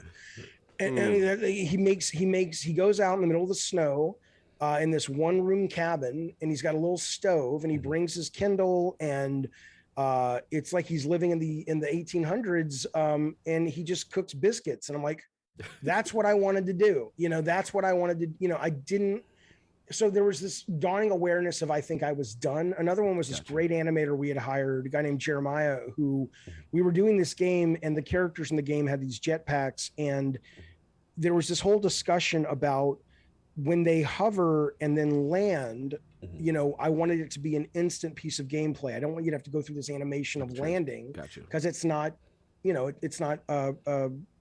And he goes out in the middle of the snow in this one room cabin, and he's got a little stove, and he brings his Kindle, and it's like he's living in the 1800s, and he just cooks biscuits. And I'm like, that's what I wanted to do. That's what I wanted to, I didn't. So there was this dawning awareness of, I think I was done. Another one was this great animator we had hired, a guy named Jeremiah, who we were doing this game, and the characters in the game had these jetpacks. And there was this whole discussion about when they hover and then land, I wanted it to be an instant piece of gameplay. I don't want you to have to go through this animation of landing, because it's not, it's not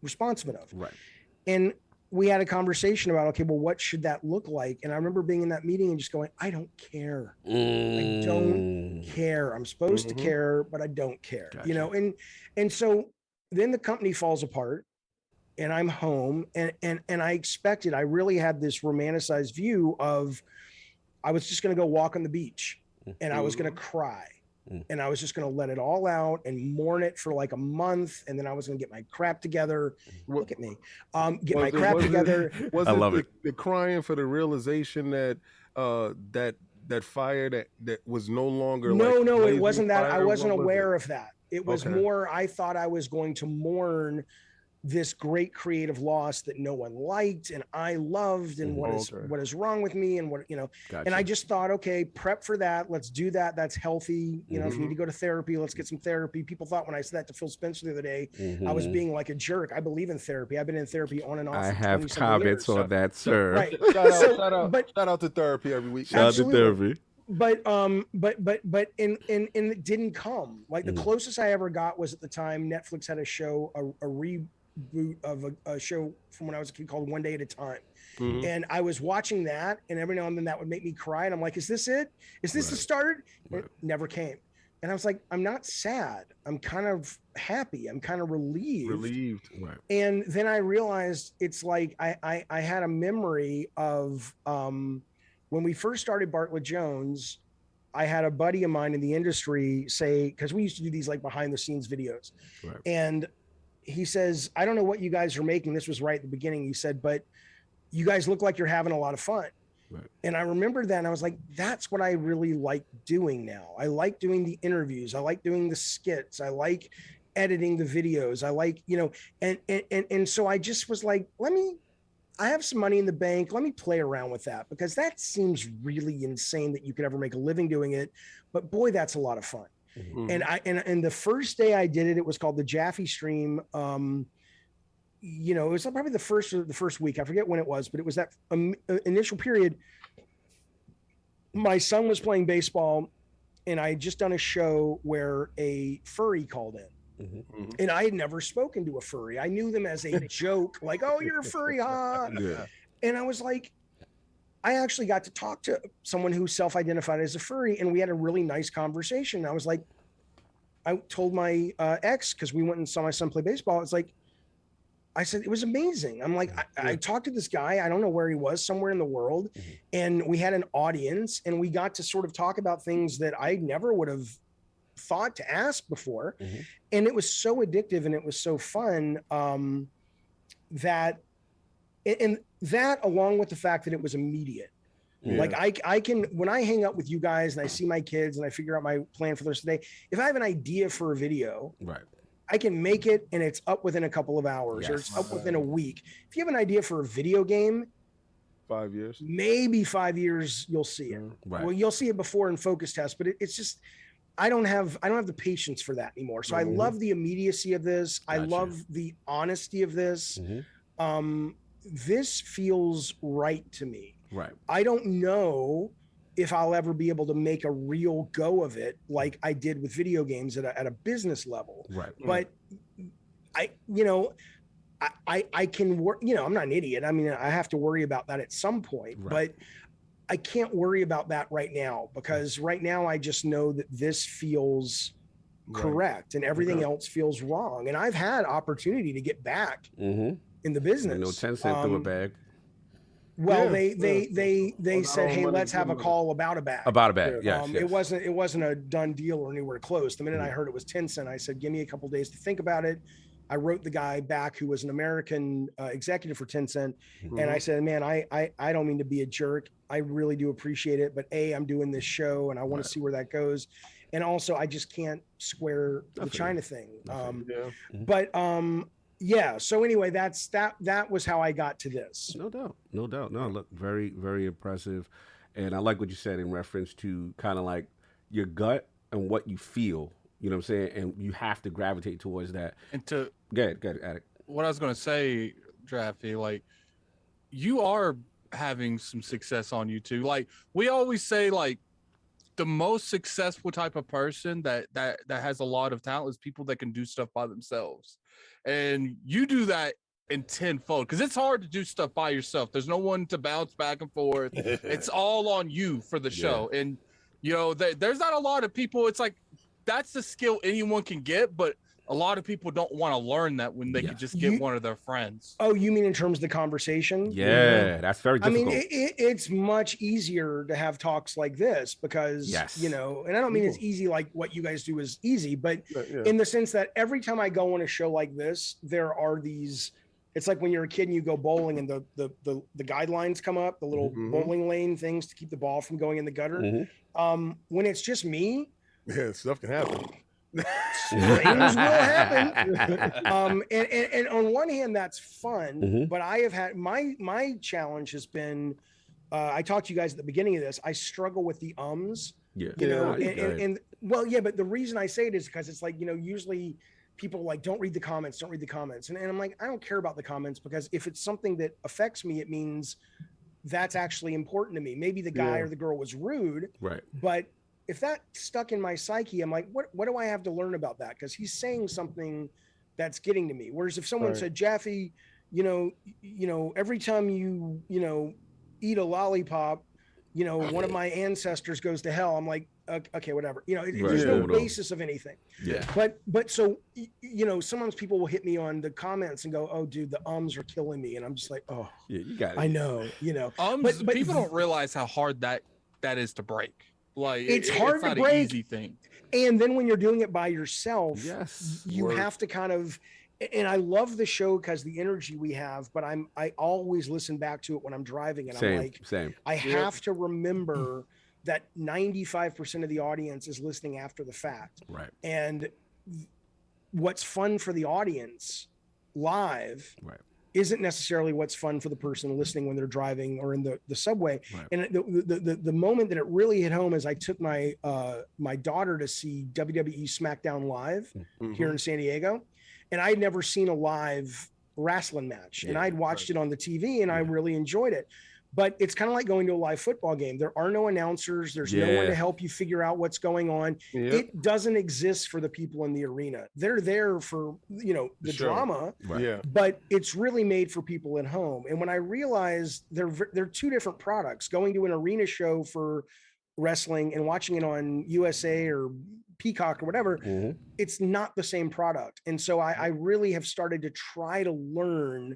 responsive enough. Right. And we had a conversation about, okay, well, what should that look like? And I remember being in that meeting and just going, I don't care. I don't care. I'm supposed to care, but I don't care, and so then the company falls apart, and I'm home, and I really had this romanticized view of, I was just going to go walk on the beach, and I was going to cry, and I was just going to let it all out and mourn it for like a month. And then I was going to get my crap together. Look at me. Get my crap together. Was it the crying for the realization that that fire that was no longer No, it wasn't that. I wasn't aware of that. It was more, I thought I was going to mourn this great creative loss that no one liked and I loved, and what is wrong with me, and what, you know. Gotcha. And I just thought, okay, prep for that. Let's do that. That's healthy. You know, if you need to go to therapy, let's get some therapy. People thought when I said that to Phil Spencer the other day, I was being like a jerk. I believe in therapy. I've been in therapy on and off. I for have 20-some comments years. on that, sir. Right. Shout out to therapy every week. Shout out to therapy. But and it didn't come. Like the closest I ever got was at the time Netflix had a show, a reboot of a show from when I was a kid called One Day at a Time. And I was watching that, and every now and then that would make me cry. And I'm like, is this it? Is this the start? It never came. And I was like, I'm not sad. I'm kind of happy. I'm kind of relieved. Right. And then I realized it's like I had a memory of when we first started Bartlett Jones. I had a buddy of mine in the industry say, because we used to do these like behind the scenes videos, and he says, I don't know what you guys are making. This was right at the beginning. He said, but you guys look like you're having a lot of fun. Right. And I remember that, and I was like, that's what I really like doing now. I like doing the interviews. I like doing the skits. I like editing the videos. I like, you know, and so I just was like, I have some money in the bank. Let me play around with that, because that seems really insane that you could ever make a living doing it. But boy, that's a lot of fun. And the first day I did it, it was called the Jaffe Stream. You know, it was probably the first week. I forget when it was, but it was that initial period. My son was playing baseball, and I had just done a show where a furry called in. And I had never spoken to a furry. I knew them as a joke, like, oh, you're a furry, huh? Yeah. And I was like, I actually got to talk to someone who self-identified as a furry, and we had a really nice conversation. I was like, I told my ex, because we went and saw my son play baseball. It's like, I said, it was amazing. I'm like, I talked to this guy. I don't know where he was, somewhere in the world. And we had an audience, and we got to sort of talk about things that I never would have thought to ask before. And it was so addictive, and it was so fun that along with the fact that it was immediate. Like I can, when I hang out with you guys and I see my kids and I figure out my plan for the rest of the day, if I have an idea for a video, I can make it and it's up within a couple of hours, or it's up within a week. If you have an idea for a video game, 5 years, maybe 5 years, you'll see it. Well, you'll see it before in focus test, but it's just, I don't have the patience for that anymore. So I love the immediacy of this. I love the honesty of this. This feels right to me. Right. I don't know if I'll ever be able to make a real go of it like I did with video games at a business level. Right. But I can work, you know, I'm not an idiot. I mean, I have to worry about that at some point, but I can't worry about that right now, because right now I just know that this feels correct and everything else feels wrong. And I've had opportunity to get back in the business. No 10 cent through a bag. Well, they said, hey, let's have a call about a bag. About a bag, yes. It wasn't a done deal or anywhere close. The minute I heard it was 10 cent, I said, give me a couple days to think about it. I wrote the guy back who was an American executive for 10 cent. And I said, man, I don't mean to be a jerk. I really do appreciate it. But I'm doing this show and I want to see where that goes. And also I just can't square the China thing. Yeah. So anyway, that was how I got to this. No doubt. No, look, very, very impressive. And I like what you said in reference to kind of like your gut and what you feel, you know what I'm saying? And you have to gravitate towards that. And to go ahead, Addict. What I was going to say, Jaffe, like, you are having some success on YouTube. Like, we always say, like, the most successful type of person that has a lot of talent is people that can do stuff by themselves. And you do that in tenfold, because it's hard to do stuff by yourself. There's no one to bounce back and forth. It's all on you for the show. And, you know, there's not a lot of people. It's like, that's the skill anyone can get, but a lot of people don't want to learn that when they could just get one of their friends. Oh, you mean in terms of the conversation? Yeah, that's very difficult. I mean, it's much easier to have talks like this because, you know, and I don't mean it's easy like what you guys do is easy, but in the sense that every time I go on a show like this, there are these, it's like when you're a kid and you go bowling and the guidelines come up, the little bowling lane things to keep the ball from going in the gutter. When it's just me, stuff can happen. things will happen. And on one hand, that's fun, but I have had my challenge has been. I talked to you guys at the beginning of this. I struggle with the ums. Yeah. You know, and well, yeah, but the reason I say it is because it's like, you know, usually people like don't read the comments, and I'm like, I don't care about the comments, because if it's something that affects me, it means that's actually important to me. Maybe the guy or the girl was rude, right? But if that stuck in my psyche, I'm like, what do I have to learn about that? Because he's saying something that's getting to me. Whereas if someone said, Jaffe, you know, every time you eat a lollipop, you know, one of my ancestors goes to hell. I'm like, okay, whatever. You know, there's no basis of anything. Yeah. But so, you know, sometimes people will hit me on the comments and go, oh, dude, the ums are killing me. And I'm just like, oh, yeah, you got it. I know, you know. But people don't realize how hard that is to break. Like it's hard to break. An easy thing. And then when you're doing it by yourself, you Word. have to kind of. And I love the show because the energy we have, but I always listen back to it when I'm driving, and I'm like, I have to remember that 95% of the audience is listening after the fact. Right. And what's fun for the audience live isn't necessarily what's fun for the person listening when they're driving or in the subway. Right. And the moment that it really hit home is I took my my daughter to see WWE SmackDown Live here in San Diego. And I'd never seen a live wrestling match, and I'd watched it on the TV, and I really enjoyed it. But it's kind of like going to a live football game. There are no announcers. There's no one to help you figure out what's going on. It doesn't exist for the people in the arena. They're there for, you know, the drama, but it's really made for people at home. And when I realized they're two different products, going to an arena show for wrestling and watching it on USA or Peacock or whatever, it's not the same product. And so I really have started to try to learn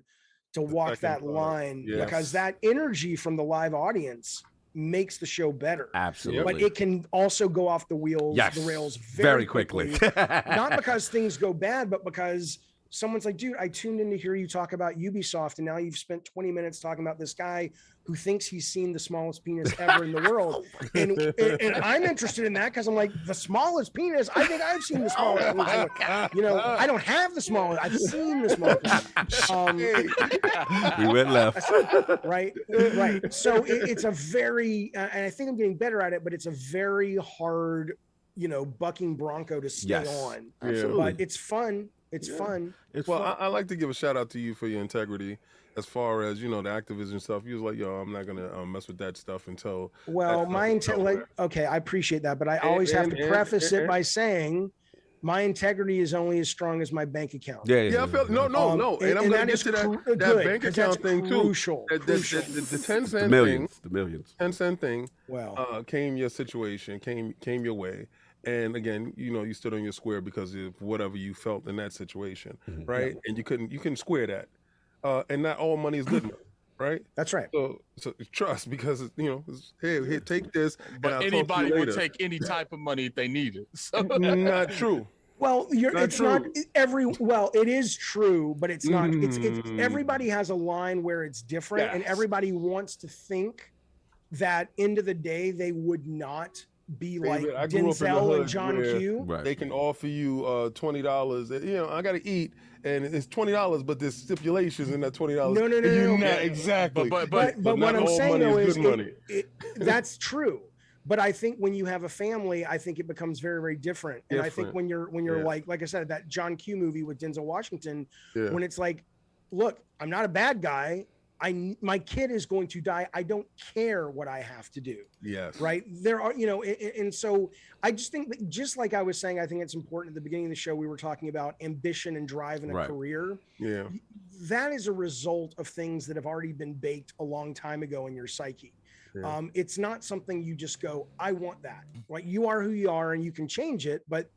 to walk that line, because that energy from the live audience makes the show better. Absolutely. But it can also go off the rails very quickly. Not because things go bad, but because someone's like, dude, I tuned in to hear you talk about Ubisoft, and now you've spent 20 minutes talking about this guy who thinks he's seen the smallest penis ever in the world. And I'm interested in that because I'm like, the smallest penis? I think I've seen the smallest penis. You know, I don't have the smallest. I've seen the smallest. We went left. Right. So it's a very, and I think I'm getting better at it, but it's a very hard, you know, bucking bronco to stay on. Absolutely. But it's fun. It's fun. I like to give a shout out to you for your integrity as far as, you know, the activism stuff. You was like, yo, I'm not gonna mess with that stuff until. Well, my intent, like, okay, I appreciate that, but I always have to preface it by saying my integrity is only as strong as my bank account. Yeah, I felt no, and I'm gonna get to that bank account thing too. Crucial. The 10 cent thing, the millions, 10 cent thing. Well, came your situation, came your way. And again, you know, you stood on your square because of whatever you felt in that situation, right? And you couldn't square that. And not all money is good money, right? That's right. So trust, because you know, hey, take this. But anybody would take any type of money if they need it. So. Not true. Well, it is true, but it's not. It's everybody has a line where it's different, and everybody wants to think that end of the day they would not be like Denzel and John Q. Right. They can offer you $20. You know, I got to eat, and it's $20, but there's stipulations in that $20. No. Exactly. But what I'm saying though is that's true. But I think when you have a family, I think it becomes very, very different. And I think when you're like I said, that John Q movie with Denzel Washington, when it's like, look, I'm not a bad guy. My kid is going to die. I don't care what I have to do. Yes. Right. There are, you know, and so I just think that, just like I was saying, I think it's important at the beginning of the show, we were talking about ambition and drive in a career. Yeah. That is a result of things that have already been baked a long time ago in your psyche. Yeah. It's not something you just go, I want that. Right. You are who you are and you can change it, but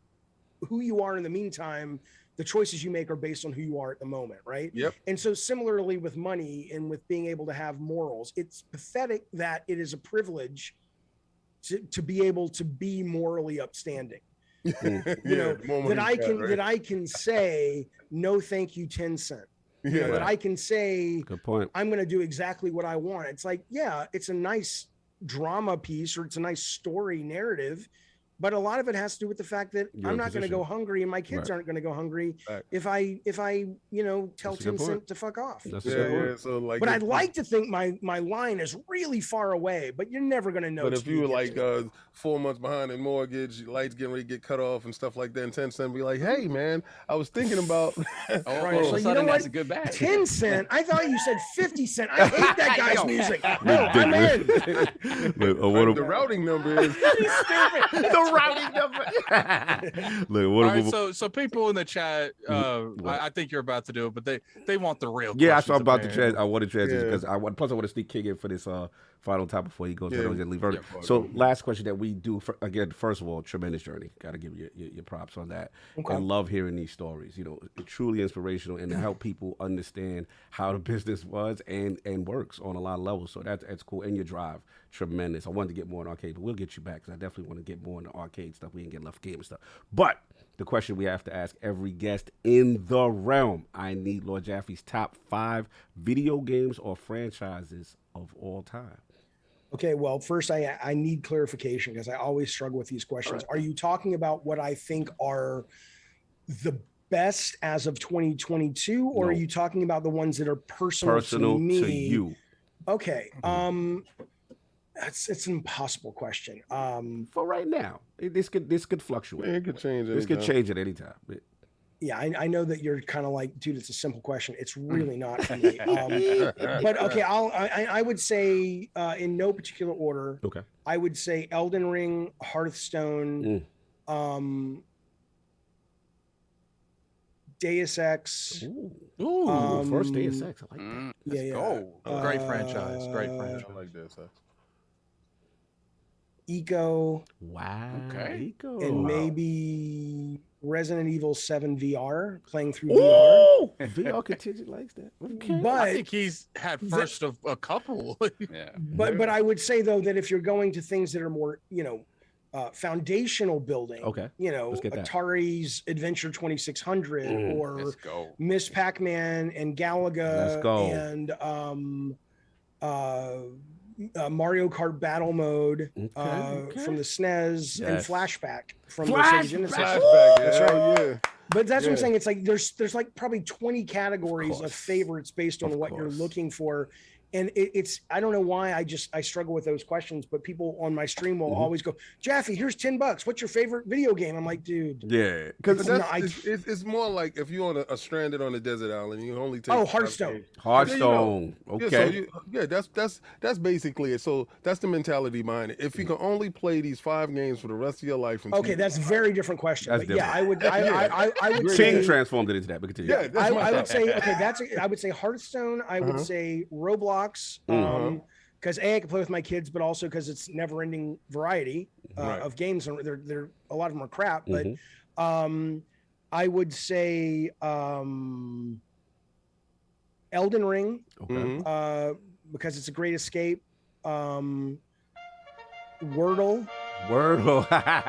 who you are in the meantime, the choices you make are based on who you are at the moment, right? Yep. And so similarly with money and with being able to have morals, it's pathetic that it is a privilege to be able to be morally upstanding. You know, that I can say, no, thank you, 10 cent. You know, that I can say, good point, I'm going to do exactly what I want. It's like, yeah, it's a nice drama piece or it's a nice story narrative, But a lot of it has to do with the fact that Your I'm not going to position. go hungry, and my kids Right. aren't going to go hungry Right. if I tell That's a good 10 point. Cent to fuck off. That's a Yeah, good yeah. point. So like, But if- I'd like to think my line is really far away, but you're never going to know. But if till you were get like to it. 4 months behind in mortgage, lights getting ready to get cut off and stuff like that, and 10 cent be like, "Hey man, I was thinking about." Oh, Right, all so of a you know sudden, that's what? a good bag. 10 Cent. I thought you said 50 Cent. I hate that guy's music. No, I'm in. Look, what The routing number is. the routing number. Look, All what right, so people in the chat, I think you're about to do it, but they want the real. Yeah, so I'm questions, about to apparently. I want to transition Yeah. because I want. Plus, I want to sneak King in for this final time before he goes. Yeah. Yeah. Leave early. Yeah, So, last question that we do again. First of all, tremendous journey. Got to give you your props on that. Okay. And love hearing these stories. You know, truly inspirational and to help people understand how the business was and works on a lot of levels. So that's cool. And your drive, tremendous. I wanted to get more in arcade, but we'll get you back because I definitely want to get more into arcade stuff. We didn't get left game and stuff. But the question we have to ask every guest in the realm: I need Lord Jaffe's top 5 video games or franchises of all time. Okay, well, first I need clarification because I always struggle with these questions. Are you talking about what I think are the best as of 2022, or are No. you talking about the ones that are personal to me? to you. Okay. It's an impossible question. For right now, this could fluctuate. It could change. This could anytime. change at any time. Yeah, I know that you're kind of like, dude, it's a simple question. It's really not for me. But okay, I would say in no particular order. Okay. I would say Elden Ring, Hearthstone, Deus Ex. Ooh, first Deus Ex. I like that. Yeah, Go. Great franchise. Great I franchise. like this. Eco, Wow. Okay. Eco. and maybe Resident Evil 7 VR, playing through VR. Ooh, VR contingent likes that. Okay. I But think he's had first of a couple. Yeah. but I would say though that if you're going to things that are more, foundational building, Okay, let's get that. Atari's Adventure 2600 or Let's go. Miss Pac-Man and Galaga Let's go. and Mario Kart Battle Mode Okay. from the SNES and Yes. Flashback from the Flashback. Sega Genesis. Flashback. That's Hell yeah. But that's what I'm Yeah. saying. It's like there's like probably 20 categories of course. favorites based on Of what you're course. looking for. And it's I don't know why I struggle with those questions, but people on my stream will always go, Jaffe, here's $10. What's your favorite video game? I'm like, dude. Yeah, But because that's, it's more like if you're on a stranded on a desert island, you only take. Oh, 5 Hearthstone. games. Hearthstone. Yeah, Okay. that's basically it. So that's the mentality behind it. If you can only play these 5 games for the rest of your life, and Okay, that's a very different question. That's But yeah, I would King say transformed it into that. But continue. yeah, that's my I would thought. say okay. I would say Hearthstone. I would say Roblox. Because I can play with my kids, but also because it's never-ending variety Right. of games, and they're a lot of them are crap. But I would say Elden Ring Okay. Mhm. because it's a great escape. Wordle. Wordle.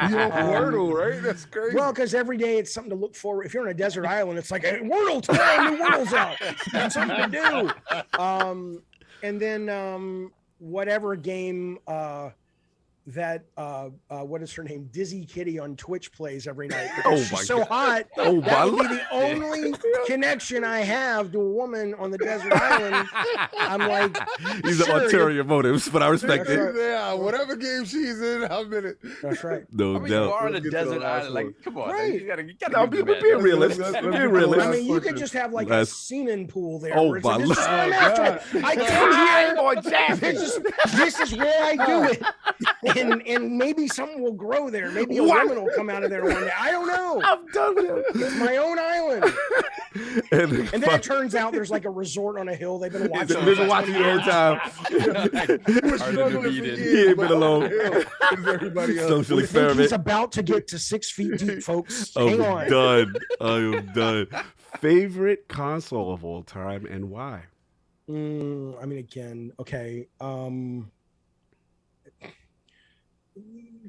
You know, Wordle, right? That's crazy. Well, because every day it's something to look forward. If you're on a desert island, it's like, hey, Wordle, tomorrow new Wordle's out. That's something to do. And then whatever game that what is her name? Dizzy Kitty on Twitch plays every night. Oh She's my so God. hot. Oh, That would my be the only connection I have to a woman on the desert island. I'm like, These sure, are ulterior motives, but I respect That's it. right. Yeah, whatever game she's in, I'm in it. that's right. No I mean, you doubt. are on a Let's get to the desert last island. one. Like, come on, Right. you gotta No, be we're mad. being realistic. Let's We're get being to the realistic. I last mean, you could question. just have like That's- a semen pool there. Oh, where it's like, my this is what I'm Lord. after. I come here. This is where I do it. And maybe something will grow there. Maybe a What? woman will come out of there one day. I don't know. I'm done with it. It's my own island. And And then it turns out there's like a resort on a hill. They've been watching. They've been watching you the whole time. Harder to beat it. He ain't been alone. Is everybody else? Social I think he's experiment. about to get to 6 feet deep, folks. I'm Hang on. done. I am done. Favorite console of all time and why? I mean, again, okay.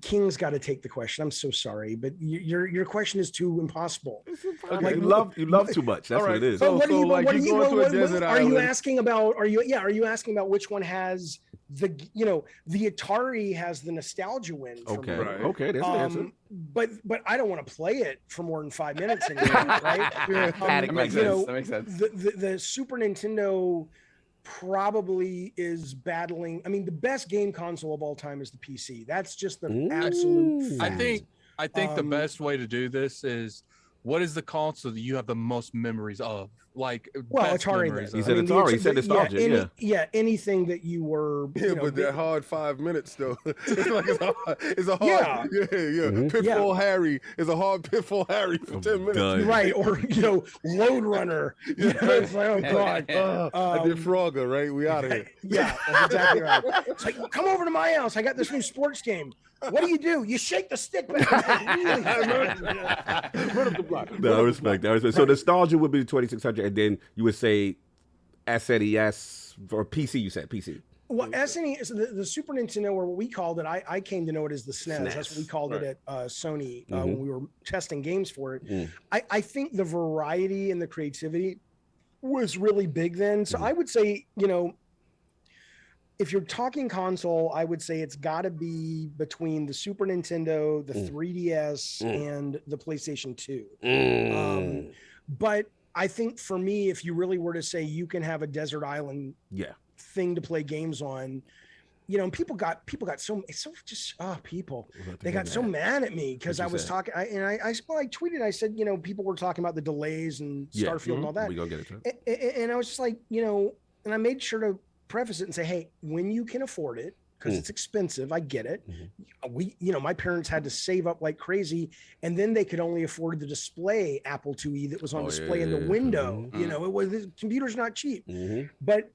King's got to take the question. I'm so sorry, but your question is too impossible. Okay, you love too much. That's All what right. it is. So- But what do you? like, What you do you? go to a What, desert are you island. asking about? Are you asking about which one has the Atari has the nostalgia win. For Okay, me. Right. okay, that's an answer. But I don't want to play it for more than 5 minutes anymore, right? That makes sense. That makes sense. The Super Nintendo probably is battling. I mean, the best game console of all time is the PC. That's just the absolute fact. I think the best way to do this is, what is the console that you have the most memories of? Like, best Atari. memories He of. said Atari. He said nostalgia. Yeah, anything that you were. Yeah, but that hard 5 minutes though. It's like it's a hard. Yeah. Pitfall Harry is a hard Pitfall Harry for 10 minutes. Done. Right, or Load Runner. It's like, oh god. I did Frogger, right? We out of here. Yeah, that's exactly right. It's like, come over to my house. I got this new sports game. What do? You shake the stick back. Really Run up the block. No, I respect that. So nostalgia would be the 2600, and then you would say SNES or PC. You said PC. Well, SNES, the Super Nintendo, or what we called it, I came to know it as the SNES. That's what we called it at Sony when we were testing games for it. I think the variety and the creativity was really big then. So I would say, if you're talking console, I would say it's got to be between the Super Nintendo, the 3DS, and the PlayStation 2. But I think for me, if you really were to say you can have a desert island thing to play games on, people got so they got so mad at me because I was talking, I tweeted, I said, people were talking about the delays and Starfield and all that. We gonna get it to it. And I was just like, and I made sure to preface it and say, hey, when you can afford it, because it's expensive, I get it. My parents had to save up like crazy, and then they could only afford the display Apple IIe that was on display in the window. The computer's not cheap, but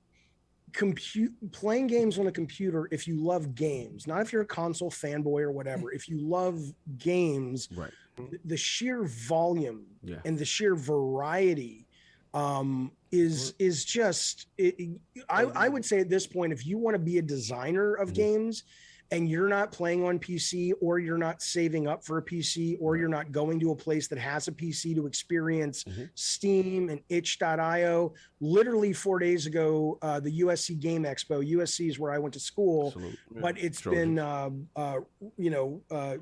playing games on a computer, if you love games, not if you're a console fanboy or whatever, if you love games, the sheer volume and the sheer variety is just I would say at this point, if you want to be a designer of games and you're not playing on PC, or you're not saving up for a PC, or you're not going to a place that has a PC to experience Steam and itch.io. Literally 4 days ago, the USC Game Expo, USC is where I went to school, but it's been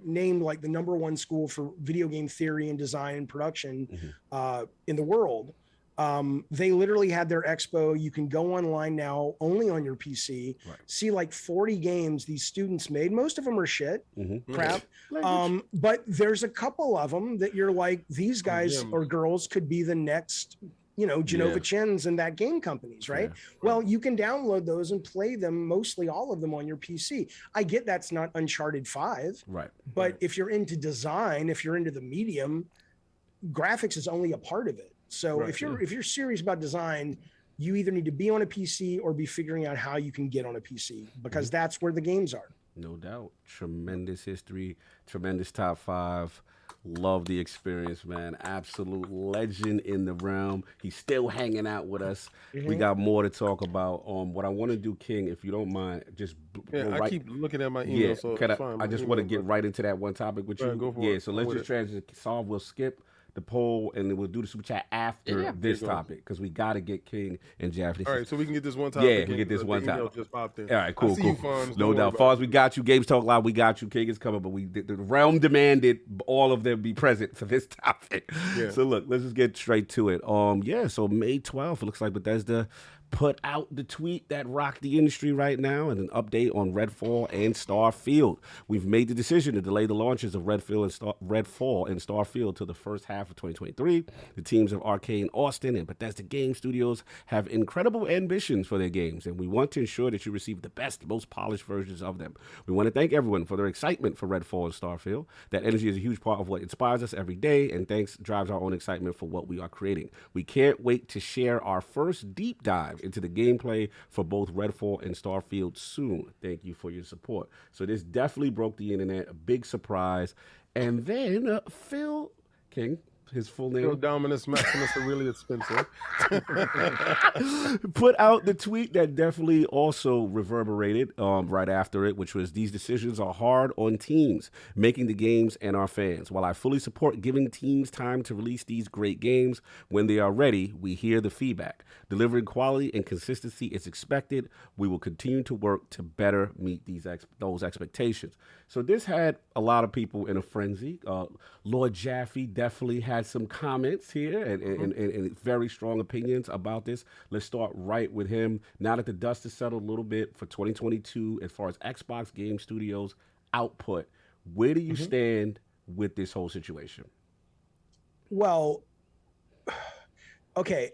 named like the #1 school for video game theory and design and production in the world. They literally had their expo. You can go online now, only on your PC, see like 40 games these students made. Most of them are shit, crap. But there's a couple of them that you're like, these guys or girls could be the next, Genova Chins and that game companies, right? Well, you can download those and play them, mostly all of them, on your PC. I get that's not Uncharted 5, but if you're into design, if you're into the medium, graphics is only a part of it. So if you're serious about design, you either need to be on a PC or be figuring out how you can get on a PC, because that's where the games are. No doubt. Tremendous history, tremendous top 5. Love the experience, man. Absolute legend in the realm. He's still hanging out with us. We got more to talk about. What I want to do, King, if you don't mind, just I keep looking at my email. So I just want to get right into that one topic with you. Go for it. So let's just transition. Solve. We'll skip the poll, and then we'll do the super chat after this topic, because we got to get King and Jaffe. All right, so we can get this one topic. Yeah, we get this one topic. Just popped in. All right, cool. No doubt. Fars, we got you. Games Talk Live, we got you. King is coming, but the realm demanded all of them be present for this topic. So look, let's just get straight to it. So May 12th, it looks like Bethesda put out the tweet that rocked the industry right now, and an update on Redfall and Starfield. We've made the decision to delay the launches of Redfall and Starfield to the first half of 2023. The teams of Arcane Austin and Bethesda Game Studios have incredible ambitions for their games, and we want to ensure that you receive the best, most polished versions of them. We want to thank everyone for their excitement for Redfall and Starfield. That energy is a huge part of what inspires us every day, and thanks drives our own excitement for what we are creating. We can't wait to share our first deep dive into the gameplay for both Redfall and Starfield soon. Thank you for your support. So this definitely broke the internet, a big surprise. And then Phil King, his full Phil name. Dominus Maximus Aurelius Spencer. Put out the tweet that definitely also reverberated right after it, which was, "These decisions are hard on teams making the games and our fans. While I fully support giving teams time to release these great games when they are ready, we hear the feedback. Delivering quality and consistency is expected. We will continue to work to better meet those expectations." So this had a lot of people in a frenzy. Lord Jaffe definitely had some comments here and very strong opinions about this. Let's start right with him. Now that the dust has settled a little bit for 2022, as far as Xbox Game Studios output, where do you stand with this whole situation? Well, okay,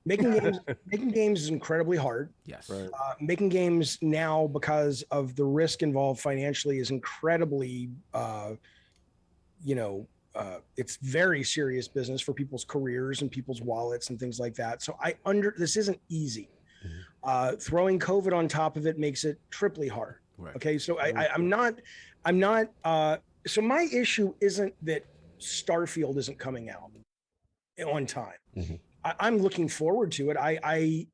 making games is incredibly hard. Yes. Right. Making games now, because of the risk involved financially, is incredibly, it's very serious business for people's careers and people's wallets and things like that. So this isn't easy. Throwing COVID on top of it makes it triply hard. Right. Okay. So I'm not, so my issue isn't that Starfield isn't coming out on time. I'm looking forward to it. I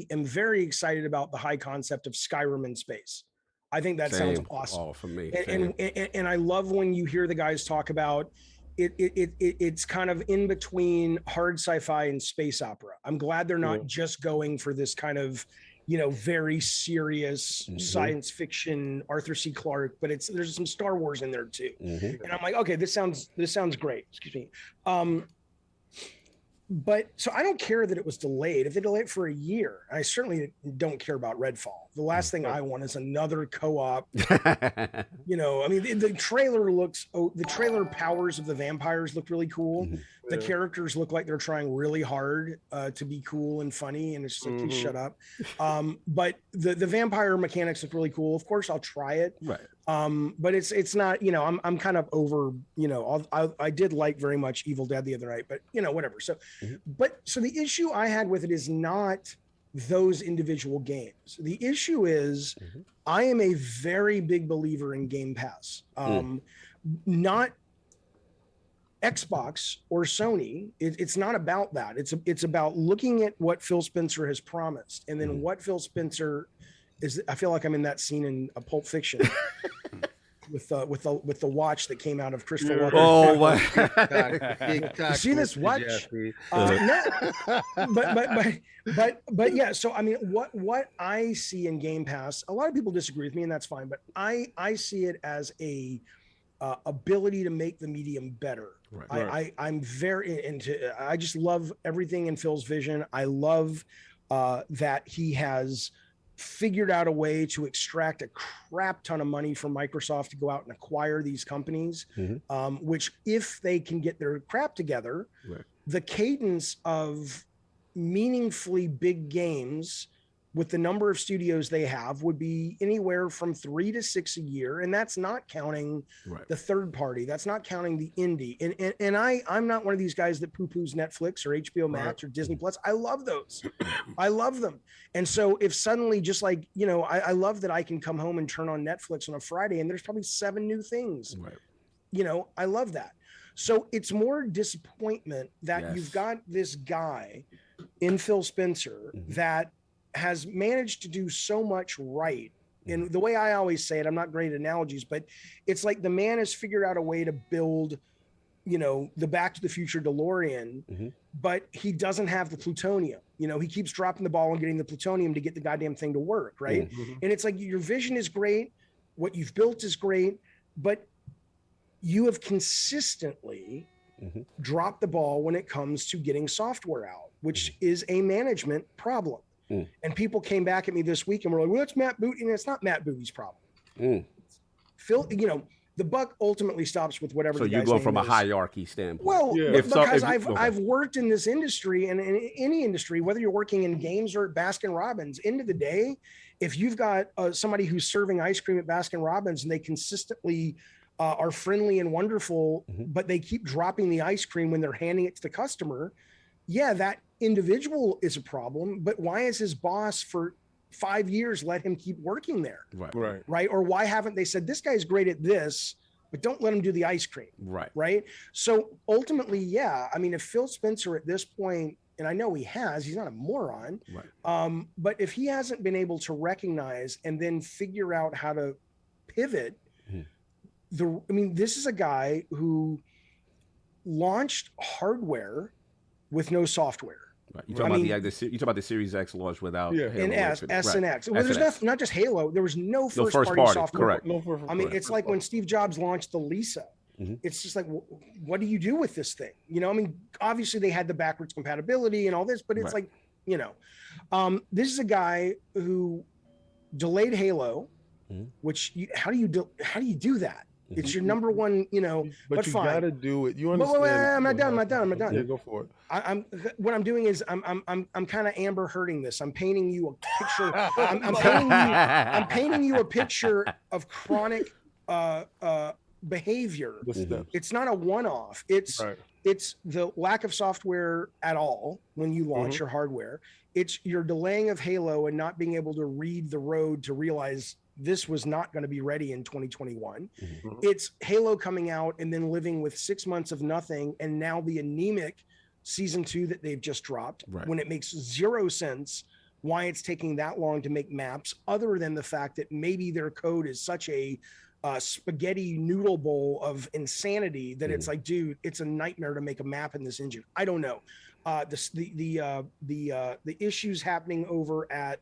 am very excited about the high concept of Skyrim in space. I think that sounds awesome. Oh, for me. And I love when you hear the guys talk about it's kind of in between hard sci-fi and space opera. I'm glad they're not just going for this kind of, very serious science fiction Arthur C. Clarke, but there's some Star Wars in there too. And I'm like, okay, this sounds great. Excuse me. But so I don't care that it was delayed. If they delay it for a year, I certainly don't care about Redfall. The last thing I want is another co-op. The trailer powers of the vampires look really cool. The characters look like they're trying really hard to be cool and funny, and it's just like, please shut up. But the vampire mechanics look really cool. Of course, I'll try it. Right. But it's not, I'm kind of over, I did like very much Evil Dead the other night, but whatever. So, so the issue I had with it is not those individual games. The issue is I am a very big believer in Game Pass. Not Xbox or Sony. It's not about that. It's about looking at what Phil Spencer has promised, and then what Phil Spencer is. I feel like I'm in that scene in a Pulp Fiction with the watch that came out of Christopher Walken's Oh, what? You see this watch? But yeah. So I mean, what I see in Game Pass, a lot of people disagree with me, and that's fine. But I see it as a ability to make the medium better. Right. I'm very into. I just love everything in Phil's vision. I love that he has figured out a way to extract a crap ton of money from Microsoft to go out and acquire these companies, which, if they can get their crap together, the cadence of meaningfully big games with the number of studios they have would be anywhere from 3 to 6 a year. And that's not counting the third party. That's not counting the indie. And I'm not one of these guys that poo-poos Netflix or HBO Max or Disney Plus. I love those. I love them. And so if suddenly, just like, I love that I can come home and turn on Netflix on a Friday and there's probably 7 new things. I love that. So it's more disappointment that you've got this guy in Phil Spencer that has managed to do so much right. And the way I always say it, I'm not great at analogies, but it's like the man has figured out a way to build, the Back to the Future DeLorean, but he doesn't have the plutonium. He keeps dropping the ball and getting the plutonium to get the goddamn thing to work, right? And it's like, your vision is great, what you've built is great, but you have consistently dropped the ball when it comes to getting software out, which is a management problem. And people came back at me this week and were like, well, it's Matt Booty. And it's not Matt Booty's problem. Phil, the buck ultimately stops with whatever. So the you guy's go name from a is. hierarchy standpoint. Well, because I've worked in this industry, and in any industry, whether you're working in games or at Baskin Robbins, end of the day, if you've got somebody who's serving ice cream at Baskin Robbins and they consistently are friendly and wonderful, but they keep dropping the ice cream when they're handing it to the customer, that individual is a problem. But why is his boss for 5 years let him keep working there? Right. Or why haven't they said, this guy's great at this, but don't let him do the ice cream. Right. So ultimately, yeah, I mean, if Phil Spencer at this point, and I know he's not a moron, but if he hasn't been able to recognize and then figure out how to pivot, this is a guy who launched hardware with no software. You talk about the Series X launch without Halo and S and X. Well, there's not just Halo. There was no first party software. Correct. It's like when Steve Jobs launched the Lisa. It's just like, what do you do with this thing? Obviously they had the backwards compatibility and all this, but it's like, this is a guy who delayed Halo, which how do you do that? It's your number one, but you fine. gotta do it. You understand? I'm not done. Yeah, go for it. What I'm doing is I'm kind of Amber Herding this. I'm painting you a picture. I'm painting you a picture of chronic behavior. It's not a one-off. It's the lack of software at all when you launch your hardware. It's your delaying of Halo and not being able to read the road to realize this was not going to be ready in 2021. It's Halo coming out and then living with 6 months of nothing, and now the anemic season 2 that they've just dropped, when it makes zero sense why it's taking that long to make maps, other than the fact that maybe their code is such a spaghetti noodle bowl of insanity that it's like, dude, it's a nightmare to make a map in this engine. I don't know. The issues happening over at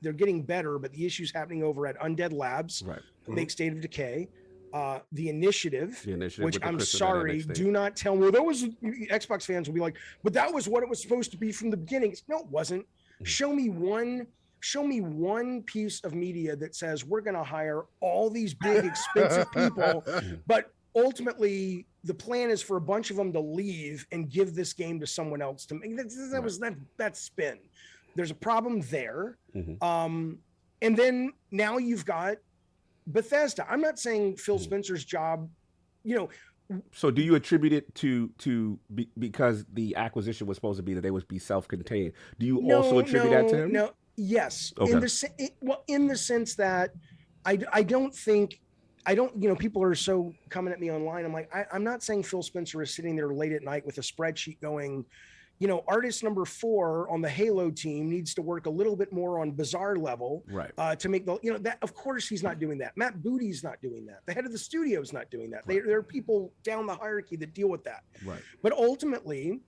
they're getting better, but the issues happening over at Undead Labs make State of Decay. The initiative, which I'm sorry, do not tell me. That was Xbox fans will be like, but that was what it was supposed to be from the beginning. No, it wasn't. Show me one piece of media that says we're going to hire all these big expensive people, but ultimately the plan is for a bunch of them to leave and give this game to someone else to make. That spin. There's a problem there. And then now you've got Bethesda. I'm not saying Phil Spencer's job, So do you attribute it to because the acquisition was supposed to be that they would be self-contained? Do you also attribute that to him? No. Yes. Okay. In the sense that I don't, people are so coming at me online. I'm like, I'm not saying Phil Spencer is sitting there late at night with a spreadsheet going, artist number 4 on the Halo team needs to work a little bit more on bizarre level, to make the, that. Of course, he's not doing that. Matt Booty's not doing that. The head of the studio is not doing that. There are people down the hierarchy that deal with that. But ultimately,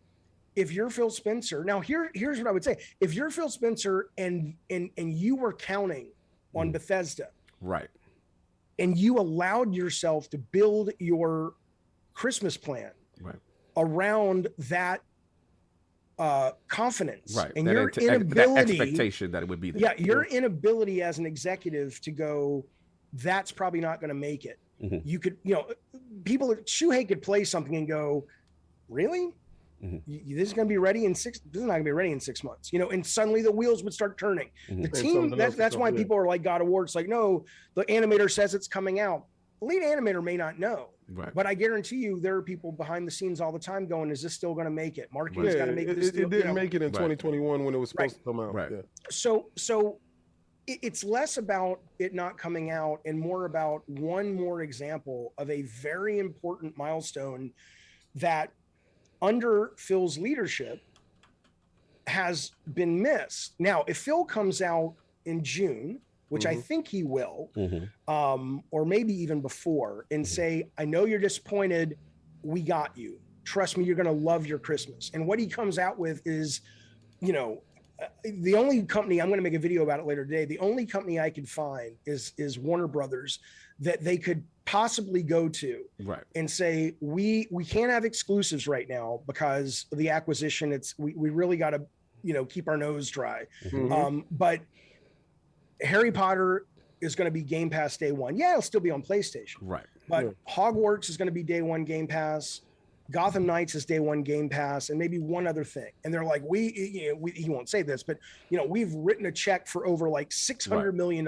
if you're Phil Spencer, now here's what I would say: if you're Phil Spencer and you were counting on Bethesda, and you allowed yourself to build your Christmas plan around that confidence and your inability, that expectation that it would be there. Your inability as an executive to go, that's probably not going to make it. You could, Shuhei could play something and go, really? This is going to be ready in 6. This is not going to be ready in 6 months, and suddenly the wheels would start turning. The team, that's why people are like God of War. It's like, no, the animator says it's coming out. The lead animator may not know, but I guarantee you there are people behind the scenes all the time going, is this still going to make it? Marketing's got to make this. It didn't make it in 2021 when it was supposed to come out. So it's less about it not coming out and more about one more example of a very important milestone that under Phil's leadership has been missed. Now, if Phil comes out in June, which I think he will, or maybe even before, and say, I know you're disappointed, we got you. Trust me, you're going to love your Christmas. And what he comes out with is, the only company, I'm going to make a video about it later today, the only company I could find is Warner Brothers that they could possibly go to and say, we can't have exclusives right now because of the acquisition. We really got to, keep our nose dry. But Harry Potter is going to be Game Pass day one. Yeah, it'll still be on PlayStation. But Hogwarts is going to be day one Game Pass. Gotham Knights is day one Game Pass, and maybe one other thing. And they're like, he won't say this, but we've written a check for over like $600 million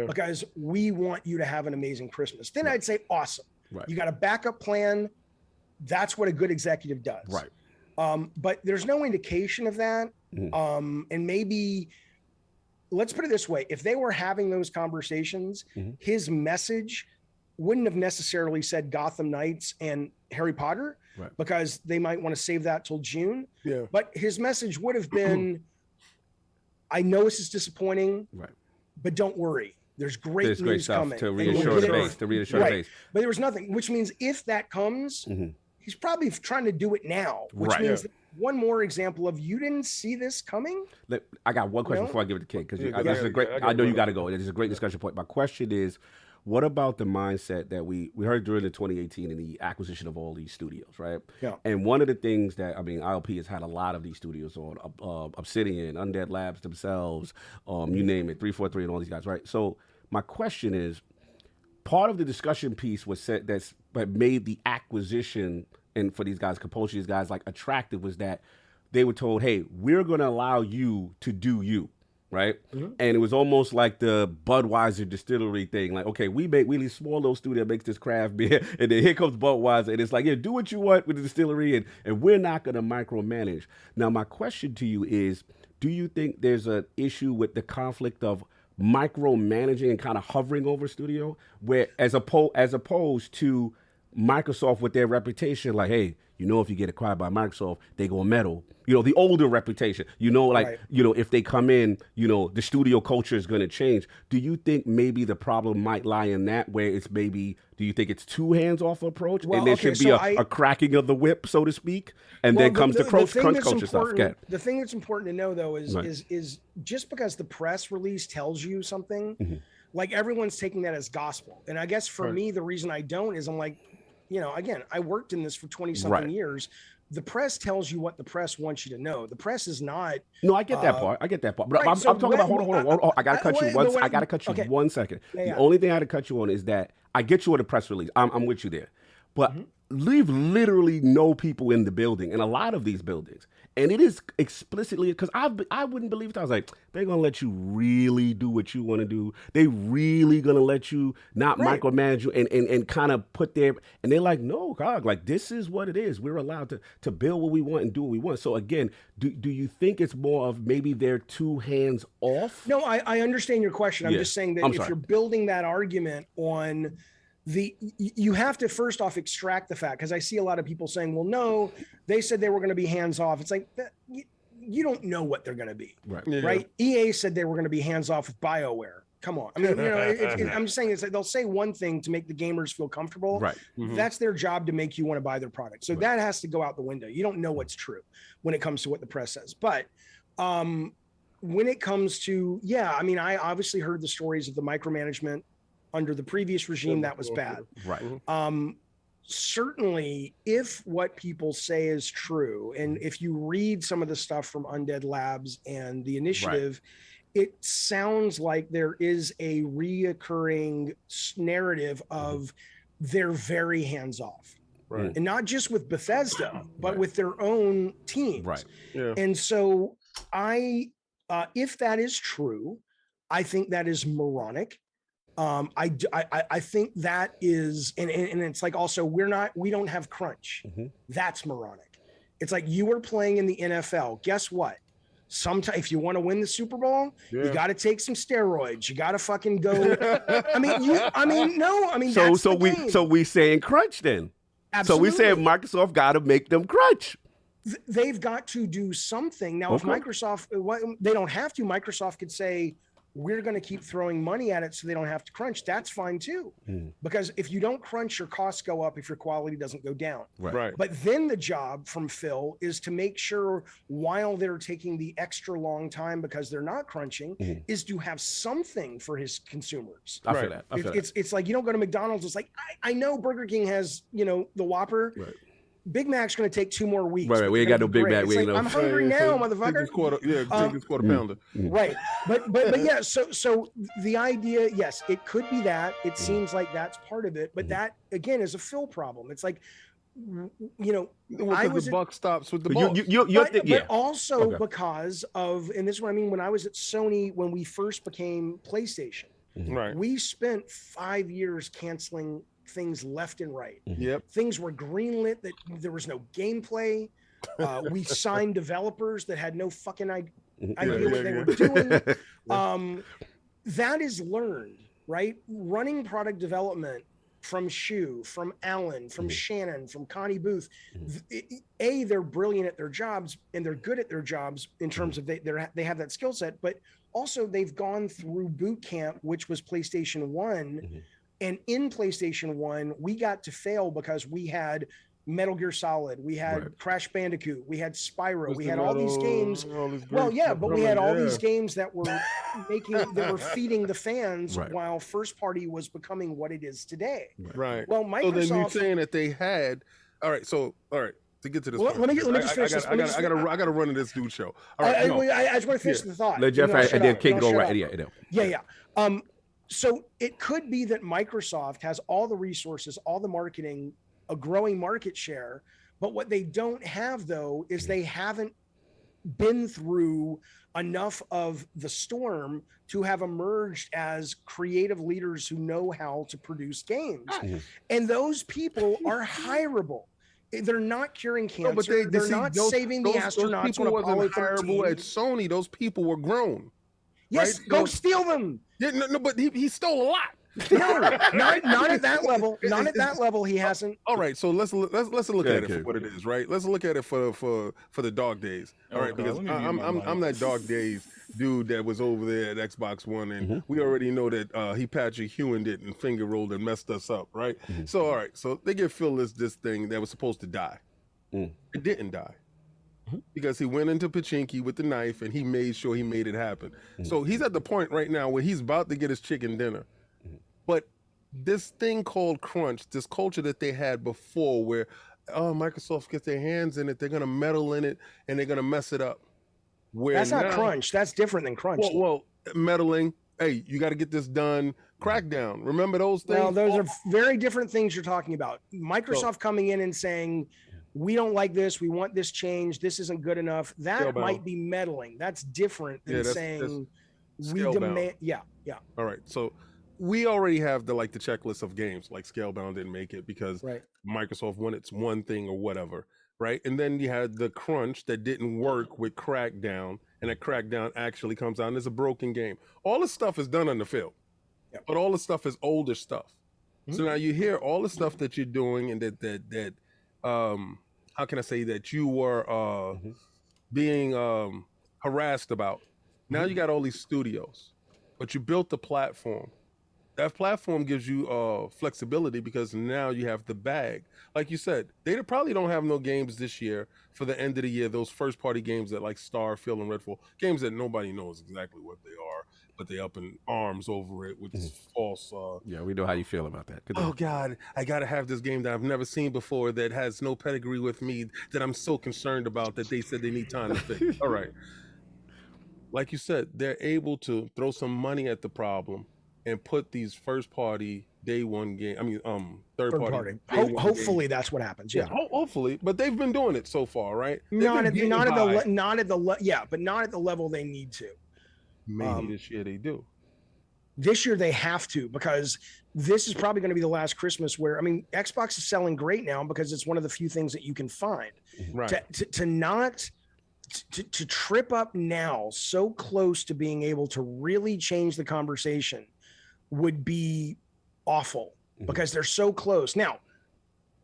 because we want you to have an amazing Christmas. Then I'd say, awesome. You got a backup plan. That's what a good executive does. But there's no indication of that. And maybe, let's put it this way: if they were having those conversations, his message wouldn't have necessarily said Gotham Knights and Harry Potter because they might want to save that till June. Yeah. But his message would have been, I know this is disappointing, but don't worry. There's great news stuff coming. to reassure the base, the base. But there was nothing, which means if that comes, he's probably trying to do it now, which means one more example of you didn't see this coming. I got one question before I give it to Kid, because this is a great. I know you got to go. This is a great discussion point. My question is, what about the mindset that we heard during the 2018 and the acquisition of all these studios, right? Yeah. And one of the things that, I mean, ILP has had a lot of these studios on, Obsidian, Undead Labs themselves, you name it, 343 and all these guys, right? So my question is, part of the discussion piece was said that made the acquisition and for these guys, compulsion, these guys like attractive was that they were told, hey, we're going to allow you to do you. Right. And it was almost like the Budweiser distillery thing. Like, okay, we leave small little studio that makes this craft beer. And then here comes Budweiser. And it's like, yeah, do what you want with the distillery. And we're not going to micromanage. Now, my question to you is, do you think there's an issue with the conflict of micromanaging and kind of hovering over studio, where as opposed to Microsoft with their reputation, like, hey, you know, if you get acquired by Microsoft, they go metal. You know, the older reputation, you know, like, you know, if they come in, you know, the studio culture is going to change. Do you think maybe the problem might lie in that, where it's maybe, do you think it's two hands-off approach? Well, and there should be a cracking of the whip, so to speak, and then comes the crunch culture stuff? The thing that's important to know, though, is just because the press release tells you something, like everyone's taking that as gospel. And I guess for me, the reason I don't is I'm like, you know, again, I worked in this for 20-something years. The press tells you what the press wants you to know. The press is not. No, I get that part. But I'm talking about. Hold on. I gotta cut you once. I gotta cut you 1 second. The only thing I had to cut you on is that I get you on the press release. I'm with you there, but leave literally no people in the building in a lot of these buildings, and it is explicitly because I wouldn't believe it. I was like, they're gonna let you really do what you want to do. They really gonna let you not micromanage you and kind of put their, and they're like, no, God, like this is what it is. We're allowed to build what we want and do what we want. So again, do you think it's more of maybe they're too hands off? No, I understand your question. I'm just saying that if you're building that argument on you have to first off extract the fact, because I see a lot of people saying, well, no, they said they were going to be hands off. It's like, you don't know what they're going to be, right? EA said they were going to be hands off with BioWare. Come on. I mean, you know, I'm just saying, it's like they'll say one thing to make the gamers feel comfortable. Right. That's their job, to make you want to buy their product. So that has to go out the window. You don't know what's true when it comes to what the press says. But when it comes to, I mean, I obviously heard the stories of the micromanagement under the previous regime. That was bad. Right. Certainly, if what people say is true, and if you read some of the stuff from Undead Labs and the initiative, it sounds like there is a reoccurring narrative of they're very hands off. Right. And not just with Bethesda, but with their own teams. Right. Yeah. And so if that is true, I think that is moronic. I think that is, and it's like, also, we don't have crunch. That's moronic. It's like, you are playing in the NFL. Guess what? Sometimes if you want to win the Super Bowl, you got to take some steroids. You got to fucking go. So we saying crunch then. Absolutely. So we saying Microsoft got to make them crunch. They've got to do something. Now, if Microsoft, they don't have to, Microsoft could say, we're going to keep throwing money at it so they don't have to crunch. That's fine too. Because if you don't crunch, your costs go up if your quality doesn't go down. Right. But then the job from Phil is to make sure, while they're taking the extra long time because they're not crunching, is to have something for his consumers. I feel that. It's like, you don't go to McDonald's. It's like, I know Burger King has, you know, the Whopper. Right. Big Mac's going to take 2 more weeks. Right. We ain't got no Big Mac. Like, I'm hungry now, motherfucker. Take this quarter pounder. Right. But yeah, so the idea, yes, it could be that. It seems like that's part of it. But that, again, is a Phil problem. It's like, you know, the buck stops with the ball. But also because of, and this is what I mean, when I was at Sony, when we first became PlayStation, we spent 5 years canceling things left and right. Things were greenlit that there was no gameplay. We signed developers that had no fucking idea what they were doing. That is learned, right? Running product development from Shu, from Alan, from Shannon, from Connie Booth. They're brilliant at their jobs and they're good at their jobs in terms of they have that skill set, but also they've gone through boot camp, which was PlayStation 1. And in PlayStation 1, we got to fail because we had Metal Gear Solid, we had Crash Bandicoot, we had Spyro, we had all these games. Well, yeah, but we had all these games that were feeding the fans while first party was becoming what it is today. Right. Well, Microsoft. So then you're saying that they had. All right. To get to this. Well, let me just finish this. I got to run to this dude show. All right. I just want to finish the thought. Let Jeff and then King go right. Yeah. So it could be that Microsoft has all the resources, all the marketing, a growing market share, but what they don't have though is they haven't been through enough of the storm to have emerged as creative leaders who know how to produce games. And those people are hireable. They're not curing cancer. No, but they're not saving the astronauts. Those people wasn't hireable at Sony. Those people were grown. Yes, right? go steal them. Yeah, no, but he stole a lot. No, not at that level. Not at that level. He hasn't. All right, so let's look at it for what it is, right? Let's look at it for the dog days. All right, because I'm that dog days dude that was over there at Xbox One, and we already know that he Patrick Hewen did and finger rolled and messed us up, right? So all right, so they give Phil this thing that was supposed to die. It didn't die. Because he went into Pachinki with the knife and he made sure he made it happen. So he's at the point right now where he's about to get his chicken dinner. But this thing called crunch, this culture that they had before where, Microsoft gets their hands in it, they're going to meddle in it and they're going to mess it up. That's not crunch. That's different than crunch. Well, meddling. Hey, you got to get this done. Crackdown. Remember those things? Well, those are very different things you're talking about. Microsoft coming in and saying, we don't like this. We want this changed. This isn't good enough. That might be meddling. That's different than saying we demand. Yeah. All right. So we already have the checklist of games. Like Scalebound didn't make it because Microsoft wanted one thing or whatever. Right. And then you had the crunch that didn't work with Crackdown, and that Crackdown actually comes out and it's a broken game. All this stuff is done on the field, but all the stuff is older stuff. So now you hear all the stuff that you're doing and that how can I say that you were being harassed about. Now you got all these studios, but you built the platform. That platform gives you flexibility because now you have the bag. Like you said, they probably don't have no games this year for the end of the year. Those first party games that like Starfield and Redfall, games that nobody knows exactly what they are, but they up in arms over it with this false. Yeah, we know how you feel about that. Oh God, I gotta have this game that I've never seen before that has no pedigree with me that I'm so concerned about that they said they need time to fix. All right, like you said, they're able to throw some money at the problem and put these first party day one game. I mean, third party. Hopefully that's what happens. Yeah. Hopefully, but they've been doing it so far, right? Not at the level they need to. Maybe this year they do. This year they have to, because this is probably going to be the last Christmas where, I mean, Xbox is selling great now because it's one of the few things that you can find. Right. To trip up now so close to being able to really change the conversation would be awful because they're so close. Now,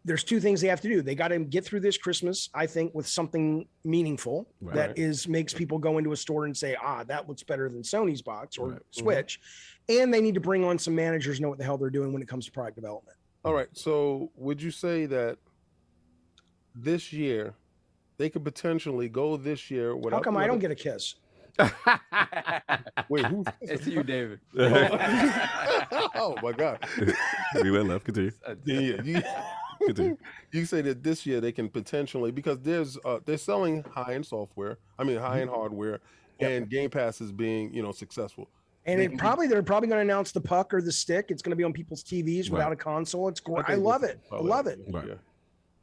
there's two things they have to do. They got to get through this Christmas, I think, with something meaningful that makes people go into a store and say, that looks better than Sony's box or Switch. And they need to bring on some managers who know what the hell they're doing when it comes to product development. All right. So would you say that this year they could potentially go this year without... How come I don't get a kiss? Wait, who? It's you, David. Oh my God. We went left. Continue. You say that this year they can potentially, because they're selling high-end software, high-end hardware, and Game Pass is being, successful. And they're probably going to announce the puck or the stick. It's going to be on people's TVs without a console. It's great. I love it. I love it. Right. Yeah.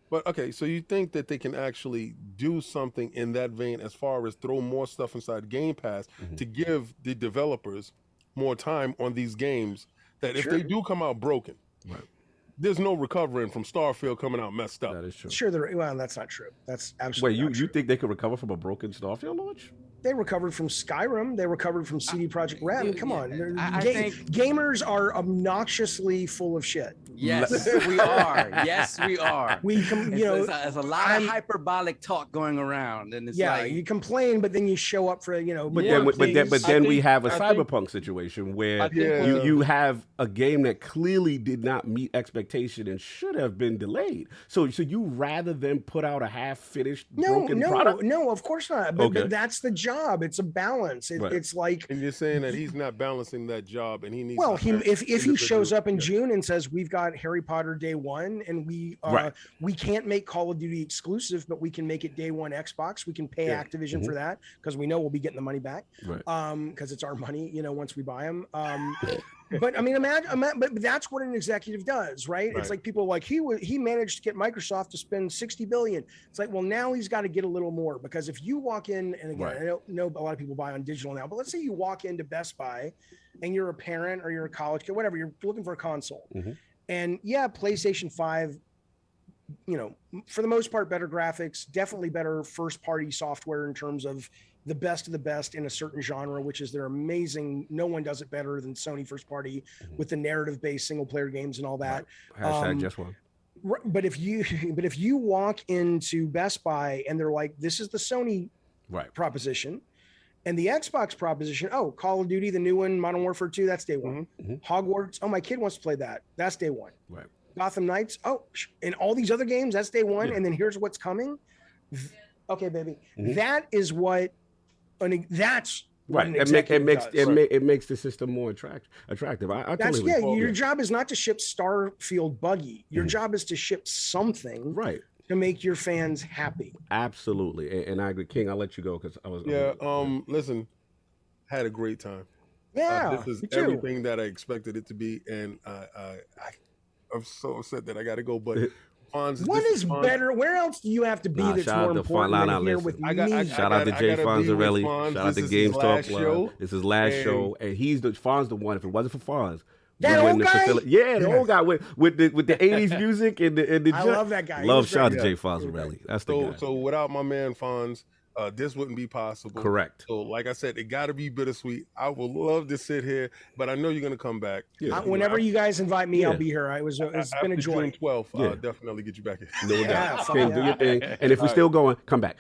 But okay, so you think that they can actually do something in that vein as far as throw more stuff inside Game Pass to give the developers more time on these games that if they do come out broken, there's no recovering from Starfield coming out messed up. That is true. Sure, well, that's not true. That's absolutely Wait, you think they could recover from a broken Starfield launch? They recovered from Skyrim. They recovered from CD Projekt Red. I mean, come on. I think Gamers are obnoxiously full of shit. yes, we are. Yes, we are. There's a lot of hyperbolic talk going around, and it's like you complain, but then you show up for But then we have a cyberpunk situation where you have a game that clearly did not meet expectation and should have been delayed. So you rather than put out a half-finished broken product? No, of course not. But that's the job. It's a balance. It's like, and you're saying that he's not balancing that job, and he needs. Well, if he shows up in June and says we've got Harry Potter day one, and we can't make Call of Duty exclusive, but we can make it day one Xbox. We can pay Activision for that because we know we'll be getting the money back. Because it's our money, once we buy them. But I mean, but that's what an executive does, right? It's like people are like he managed to get Microsoft to spend $60 billion. It's like, well, now he's got to get a little more, because if you walk in, and again, I don't know, a lot of people buy on digital now, but let's say you walk into Best Buy and you're a parent or you're a college kid, whatever, you're looking for a console, and PlayStation 5, for the most part, better graphics, definitely better first party software in terms of the best of the best in a certain genre, which is they're amazing. No one does it better than Sony first party with the narrative based single player games and all that. Hashtag just one. But if you walk into Best Buy and they're like, this is the Sony proposition, and the Xbox proposition, Call of Duty, the new one, Modern Warfare 2, that's day one. Hogwarts, my kid wants to play that. That's day one. Gotham Knights, and all these other games, that's day one. And then here's what's coming. Okay, baby. That is what. That's it makes the system more attractive. Your job is not to ship Starfield buggy. Your job is to ship something to make your fans happy. Absolutely, and I agree. King, I'll let you go because I was. Listen, had a great time. This is everything that I expected it to be, and I'm so upset that I got to go, but. What is better? Where else do you have to be that's more important than here with me? Shout out to Jay Fonzarelli. Shout out to GameStop Club. This is last show, and Fonz the one. If it wasn't for Fonz, that old guy, the old guy with the 80s music and the. I love that guy. Shout out to Jay Fonzarelli. That's the guy. So without my man Fonz, this wouldn't be possible. Correct. So, like I said, it got to be bittersweet. I would love to sit here, but I know you're going to come back. Whenever you guys invite me, I'll be here. It's been a joy. June 12th, I'll definitely get you back here. No doubt. Do your thing. And if we're still going, come back.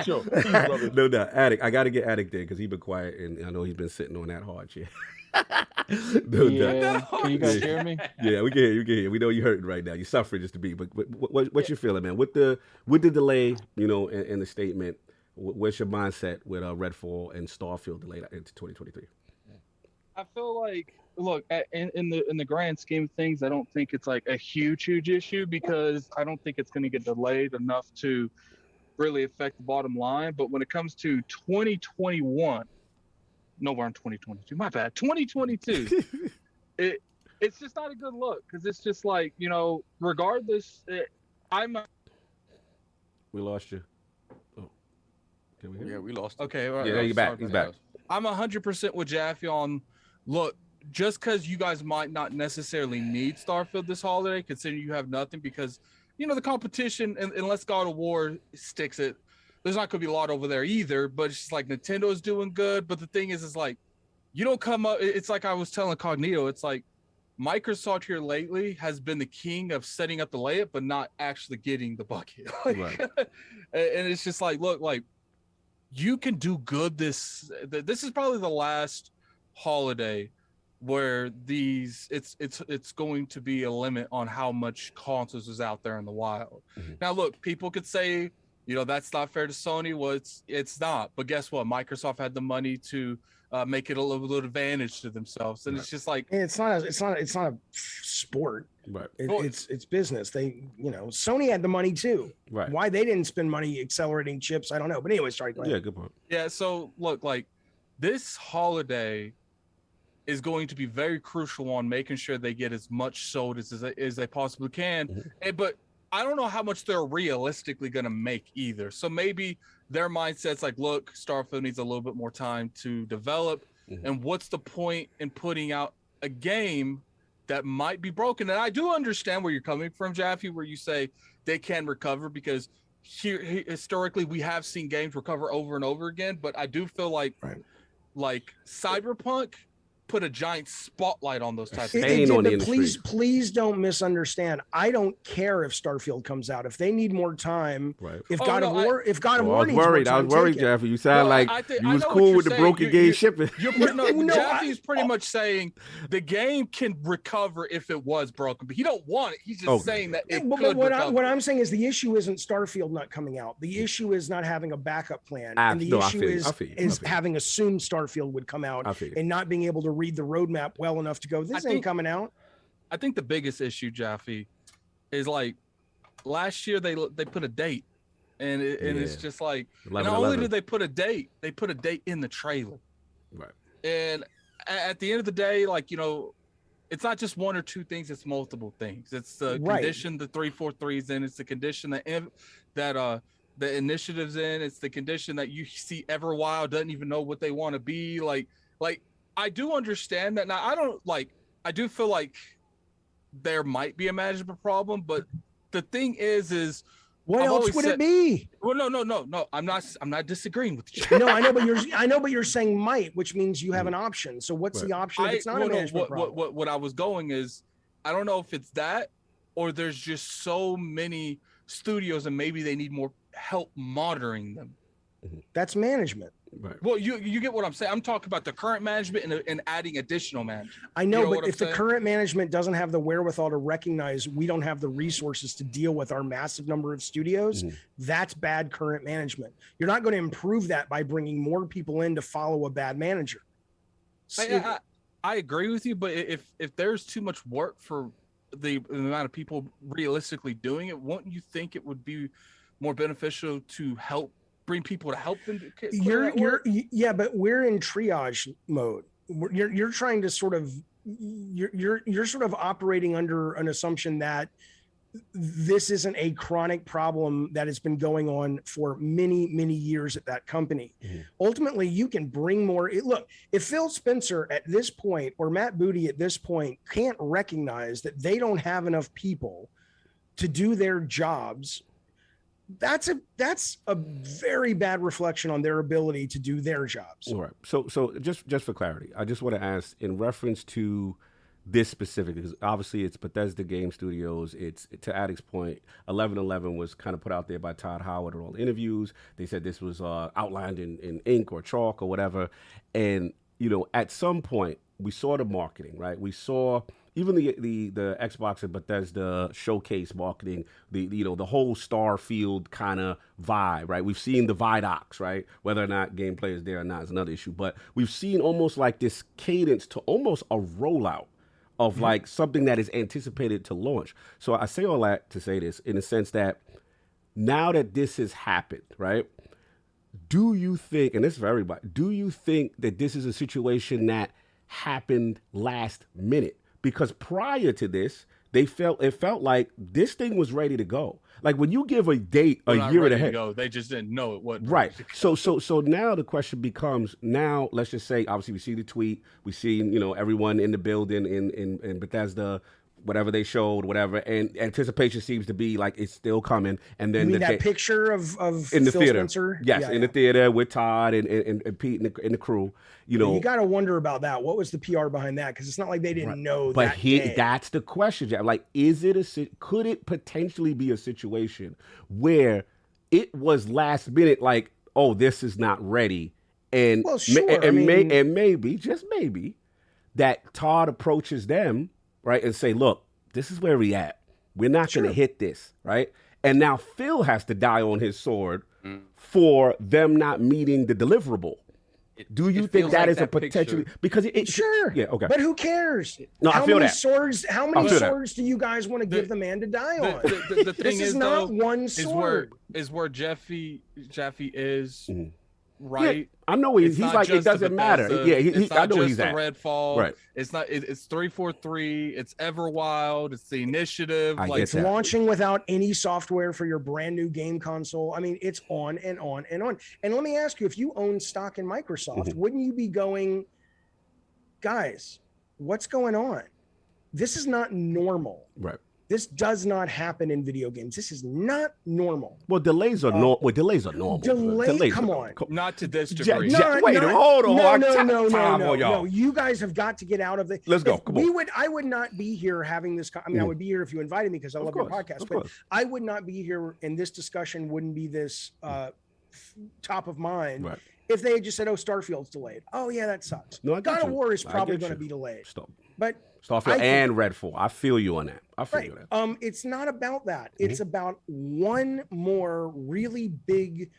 Sure. Please, no doubt. Addict, I got to get Addict there because he's been quiet, and I know he's been sitting on that hard chair. Can you guys hear me? Yeah, we can hear you. We know you're hurting right now. You're suffering just to be. But what's your feeling, man? With the delay, and the statement. What's your mindset with Redfall and Starfield delayed into 2023? I feel like, look, in the grand scheme of things, I don't think it's like a huge issue, because I don't think it's going to get delayed enough to really affect the bottom line. But when it comes to 2021, no, we're in 2022. My bad. 2022. It's just not a good look, because it's just like, regardless, we lost you. We lost. Okay, you're back. He's back. I'm 100% with Jaffe on. Look, just because you guys might not necessarily need Starfield this holiday, considering you have nothing, because the competition, unless God of War sticks it, there's not going to be a lot over there either. But it's just like Nintendo is doing good. But the thing is like, you don't come up. It's like I was telling Cognito. It's like Microsoft here lately has been the king of setting up the layup, but not actually getting the bucket. And it's just like, look, like. You can do good. This is probably the last holiday where it's going to be a limit on how much consoles is out there in the wild. Now, look, people could say, that's not fair to Sony. Well, it's not. But guess what? Microsoft had the money to make it a little advantage to themselves, and it's just like it's not a sport. Right. It's business. Sony had the money too. Right. Why they didn't spend money accelerating chips, I don't know. But anyway, sorry. Go ahead. Yeah, good point. Yeah. So look, like this holiday is going to be very crucial on making sure they get as much sold as they possibly can. But I don't know how much they're realistically going to make either. So maybe their mindset's like, look, Starfield needs a little bit more time to develop. And what's the point in putting out a game that might be broken? And I do understand where you're coming from, Jaffe, where you say they can recover, because historically we have seen games recover over and over again, but I do feel like Cyberpunk put a giant spotlight on those types of Stain on the industry. Please don't misunderstand. I don't care if Starfield comes out. If they need more time, if God of War needs more time, I was worried, Jaffe. You sound like you was cool with the broken game shipping. Jaffe's pretty much saying the game can recover if it was broken, but he don't want it. He's just saying that it could recover. What I'm saying is the issue isn't Starfield not coming out. The issue is not having a backup plan. And the issue is having assumed Starfield would come out and not being able to read the roadmap well enough to go, this ain't coming out. I think the biggest issue, Jaffe, is like last year they put a date, and it's just like not only did they put a date, they put a date in the trailer. Right. And at the end of the day, like, you know, it's not just one or two things, it's multiple things. It's the condition the 343's in, it's the condition that the initiative's in, it's the condition that you see Everwild doesn't even know what they want to be. Like I do understand that. Now, I do feel like there might be a management problem, but the thing is what else would it be? Well, no. I'm not disagreeing with you. No, I know, but you're saying might, which means you have an option. So what's the option? It's not a management problem. What I was going is, I don't know if it's that, or there's just so many studios and maybe they need more help monitoring them. That's management. Right. Well, you get what I'm saying. I'm talking about the current management and adding additional management. I know, but if the current management doesn't have the wherewithal to recognize we don't have the resources to deal with our massive number of studios, that's bad current management. You're not going to improve that by bringing more people in to follow a bad manager. I agree with you, but if there's too much work for the amount of people realistically doing it, wouldn't you think it would be more beneficial to bring people to help them? But we're in triage mode. You're trying to sort of you're sort of operating under an assumption that this isn't a chronic problem that has been going on for many years at that company. Ultimately, you can bring more. Look, if Phil Spencer at this point or Matt Booty at this point can't recognize that they don't have enough people to do their jobs, that's a very bad reflection on their ability to do their jobs. All right. So just for clarity, I just want to ask in reference to this specific, because obviously it's Bethesda Game Studios. It's, to Addict's point, 1111 was kind of put out there by Todd Howard in all the interviews. They said this was outlined in ink or chalk or whatever. And, you know, at some point we saw the marketing, right? We saw even the Xbox and Bethesda showcase marketing, the whole Starfield kind of vibe, right? We've seen the Vidocs, right? Whether or not gameplay is there or not is another issue, but we've seen almost like this cadence to almost a rollout of like something that is anticipated to launch. So I say all that to say this in the sense that now that this has happened, right? Do you think, and this is for everybody, do you think that this is a situation that happened last minute? Because prior to this, it felt like this thing was ready to go. Like when you give a date a year ahead, they just didn't know it wasn't right. So now the question becomes, now let's just say, obviously we see the tweet, we see everyone in the building in Bethesda, whatever they showed, whatever, and anticipation seems to be like it's still coming. And then that picture of in the Phil theater, Spencer? yes, in the theater with Todd and Pete and the crew. You got to wonder about that. What was the PR behind that? Because it's not like they didn't know. But that's the question, Jack. Like, could it potentially be a situation where it was last minute, like, oh, this is not ready, and maybe just maybe that Todd approaches them, right, and say, look, this is where we at. We're not going to hit this, right? And now Phil has to die on his sword for them not meeting the deliverable. Do you think that is a potential? Because yeah, okay. But who cares? No, I feel that. How many swords do you guys want to give the man to die on? The thing is not one sword. Is where Jaffe is right. Yeah, I know he's like it doesn't matter. Yeah, I know he's at Redfall. Right. It's not. It's 343. It's Everwild. It's the initiative. It's launching without any software for your brand new game console. I mean, it's on and on and on. And let me ask you, if you own stock in Microsoft, wouldn't you be going, guys, what's going on? This is not normal. Right. This does not happen in video games. This is not normal. Well, delays are normal. Well, delays are normal. Come on. Not to this Ja- degree. Ja- wait, hold on. No. You guys have got to get out of the. Let's go. Come on. I would not be here having this. I mean, I would be here if you invited me because I love your podcast. Of But course. I would not be here, and this discussion wouldn't be this top of mind. Right. If they had just said, "Oh, Starfield's delayed." Oh, yeah, that sucks. No, I get God of you. War is I probably get going to you. be delayed. Stop. But Starfield and Redfall. I feel you on that. I feel you on that. it's not about that. It's about one more really big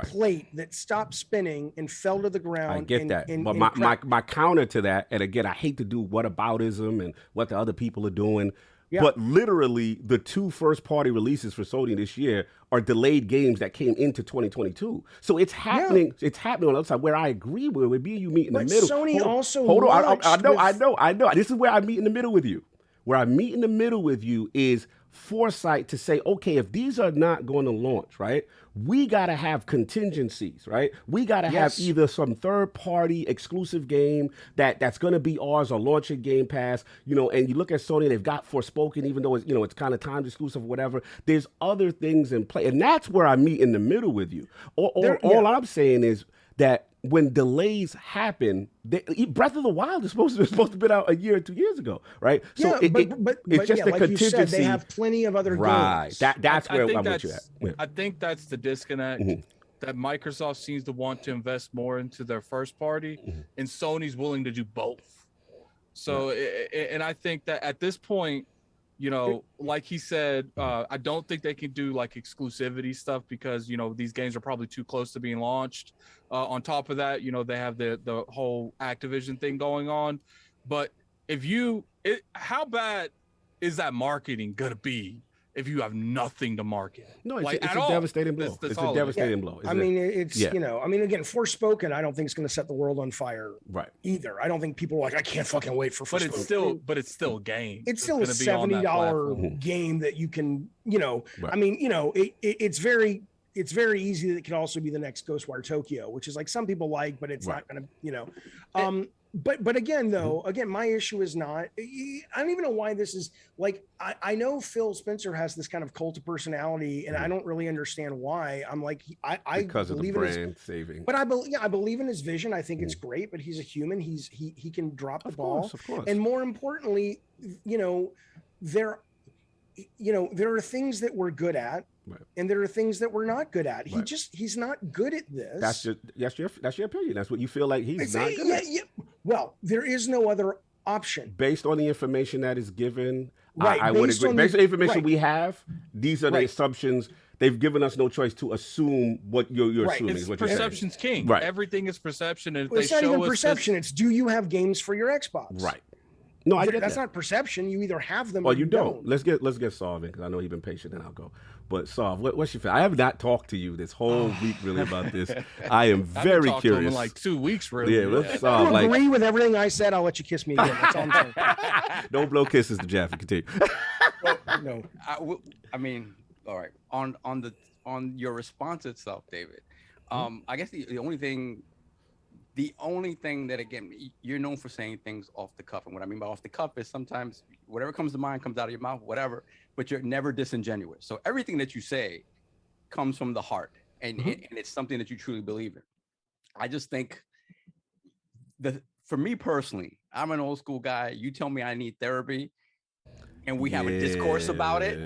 plate that stopped spinning and fell to the ground. I get that. But my counter to that, and again, I hate to do whataboutism and what the other people are doing. Yeah. But literally, the 2 first-party releases for Sony this year are delayed games that came into 2022. So it's happening. Yeah. It's happening on the other side. Where I agree with me and you meet in the middle. Sony also hold on. I know. This is where I meet in the middle with you. Where I meet in the middle with you is foresight to say, okay, if these are not going to launch, right, we got to have contingencies, right? We got to have either some third-party exclusive game that's going to be ours or launch a Game Pass, and you look at Sony, they've got Forspoken, even though it's kind of timed exclusive or whatever. There's other things in play, and that's where I meet in the middle with you. All I'm saying is that when delays happen, Breath of the Wild is supposed to have been out a year or 2 years ago, right? So it's just a like contingency. You said, they have plenty of other games. That's where I'm with you at. Yeah. I think that's the disconnect. That Microsoft seems to want to invest more into their first party, and Sony's willing to do both. So, and I think that at this point, like he said, I don't think they can do like exclusivity stuff because, these games are probably too close to being launched. On top of that, they have the whole Activision thing going on. But how bad is that marketing going to be if you have nothing to market? No, it's a devastating blow. It's a devastating blow. Again, Forspoken, I don't think it's going to set the world on fire either. I don't think people are like, I can't fucking wait for Forspoken. But it's still a game. It's still a $70 game that you can, it's very easy that it could also be the next Ghostwire Tokyo, which is like some people like, but it's not going to, But again, though, my issue is not, I don't even know why this is like, I know Phil Spencer has this kind of cult of personality and I don't really understand why. I'm like, I because believe of the in brand saving. But I believe in his vision. I think it's great, but he's a human. He can drop the ball. Of course. And more importantly, there are things that we're good at. Right. And there are things that we're not good at. He's not good at this. That's your opinion. That's what you feel like he's not good at. Yeah. Well, there is no other option. Based on the information that is given, I would agree. Based on the information we have, these are the assumptions. They've given us no choice to assume what you're assuming. It's is what perception's you're saying. king. Right. Everything is perception. And it's not even perception. It's do you have games for your Xbox? Right. No, I get that's not perception. You either have them or you don't. Let's get Sav in because I know he's been patient, and I'll go. But Sav, what's your feel? I have not talked to you this whole week really about this. I am very curious. To him in like 2 weeks, really. Yeah, let's Sav. Agree with everything I said. I'll let you kiss me again. That's all I'm saying. Don't blow kisses to Jaffe. Continue. No, I mean, all right. On your response itself, David. I guess the only thing that, again, you're known for saying things off the cuff. And what I mean by off the cuff is sometimes whatever comes to mind comes out of your mouth, whatever, but you're never disingenuous. So everything that you say comes from the heart and it's something that you truly believe in. I just think for me personally, I'm an old school guy. You tell me I need therapy and we have a discourse about it.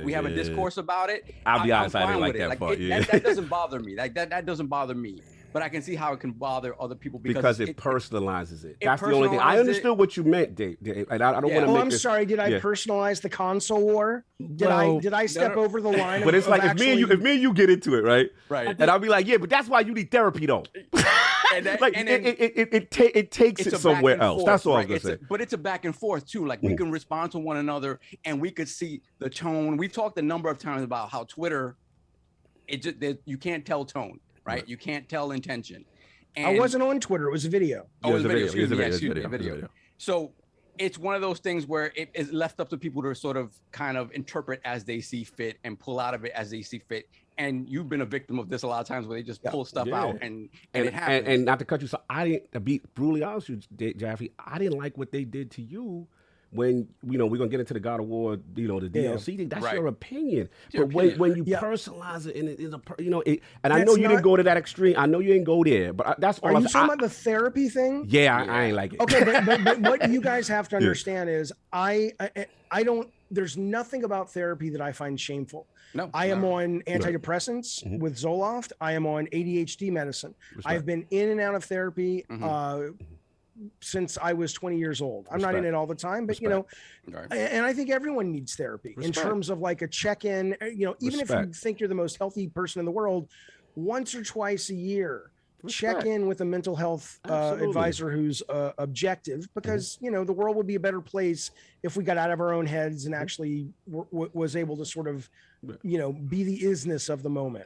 I'll be honest, I didn't like that part. That doesn't bother me. Like that doesn't bother me. But I can see how it can bother other people because it personalizes it. That's the only thing. I understood what you meant, Dave. And I don't want to make I'm sorry. Did I personalize the console war? Did I step over the line? But it's like if me and you get into it, right? Right. And I'll be like, yeah, but that's why you need therapy, though. It takes it somewhere else. That's all I'm gonna say. But it's a back and forth too. Like we can respond to one another, and we could see the tone. We've talked a number of times about how Twitter, you can't tell tone. Right? You can't tell intention. And I wasn't on Twitter. It was a video. Oh, it was a video. So it's one of those things where it is left up to people to sort of kind of interpret as they see fit and pull out of it as they see fit. And you've been a victim of this a lot of times where they just pull stuff out and it happens. And not to cut you, so I didn't, to be brutally honest with you, Jaffe, I didn't like what they did to you when we're gonna get into the God of War, the DLC thing. That's Right. your opinion. Your But opinion. when you Yeah. personalize it and it is and I That's know you didn't not- go to that extreme. I know you didn't go there, but that's all. Are you talking about the therapy thing? I ain't like it. Okay, but what you guys have to understand is I don't. There's nothing about therapy that I find shameful. No, I am no. on antidepressants with Zoloft. I am on ADHD medicine. I've been in and out of therapy since I was 20 years old. I'm not in it all the time, but Right. and I think everyone needs therapy in terms of like a check-in. Even if you think you're the most healthy person in the world, once or twice a year, check in with a mental health advisor who's objective, because the world would be a better place if we got out of our own heads and actually was able to sort of be the isness of the moment.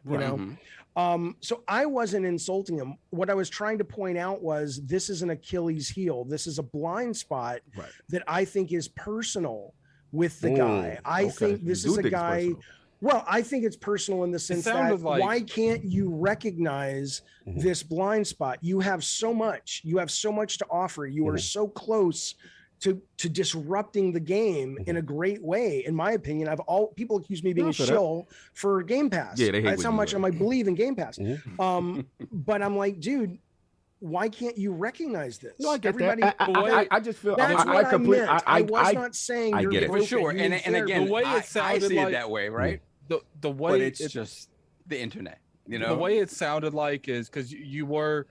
So I wasn't insulting him. What I was trying to point out was this is an Achilles heel. This is a blind spot that I think is personal with the guy. I think this is a guy. Well, I think it's personal in the sense that why can't you recognize this blind spot? You have so much. You have so much to offer. You are so close to disrupting the game in a great way. In my opinion, people accuse me of being a shill for Game Pass. Yeah, they hate that's how much I believe in Game Pass. But I'm like, dude, why can't you recognize this? No, I get Everybody, that. I just feel that's what I meant. I was not saying I you're get it. For sure. broken, And again, the way it I sounded see like it that way, right? The way But it's just the internet. The way it sounded like is because you were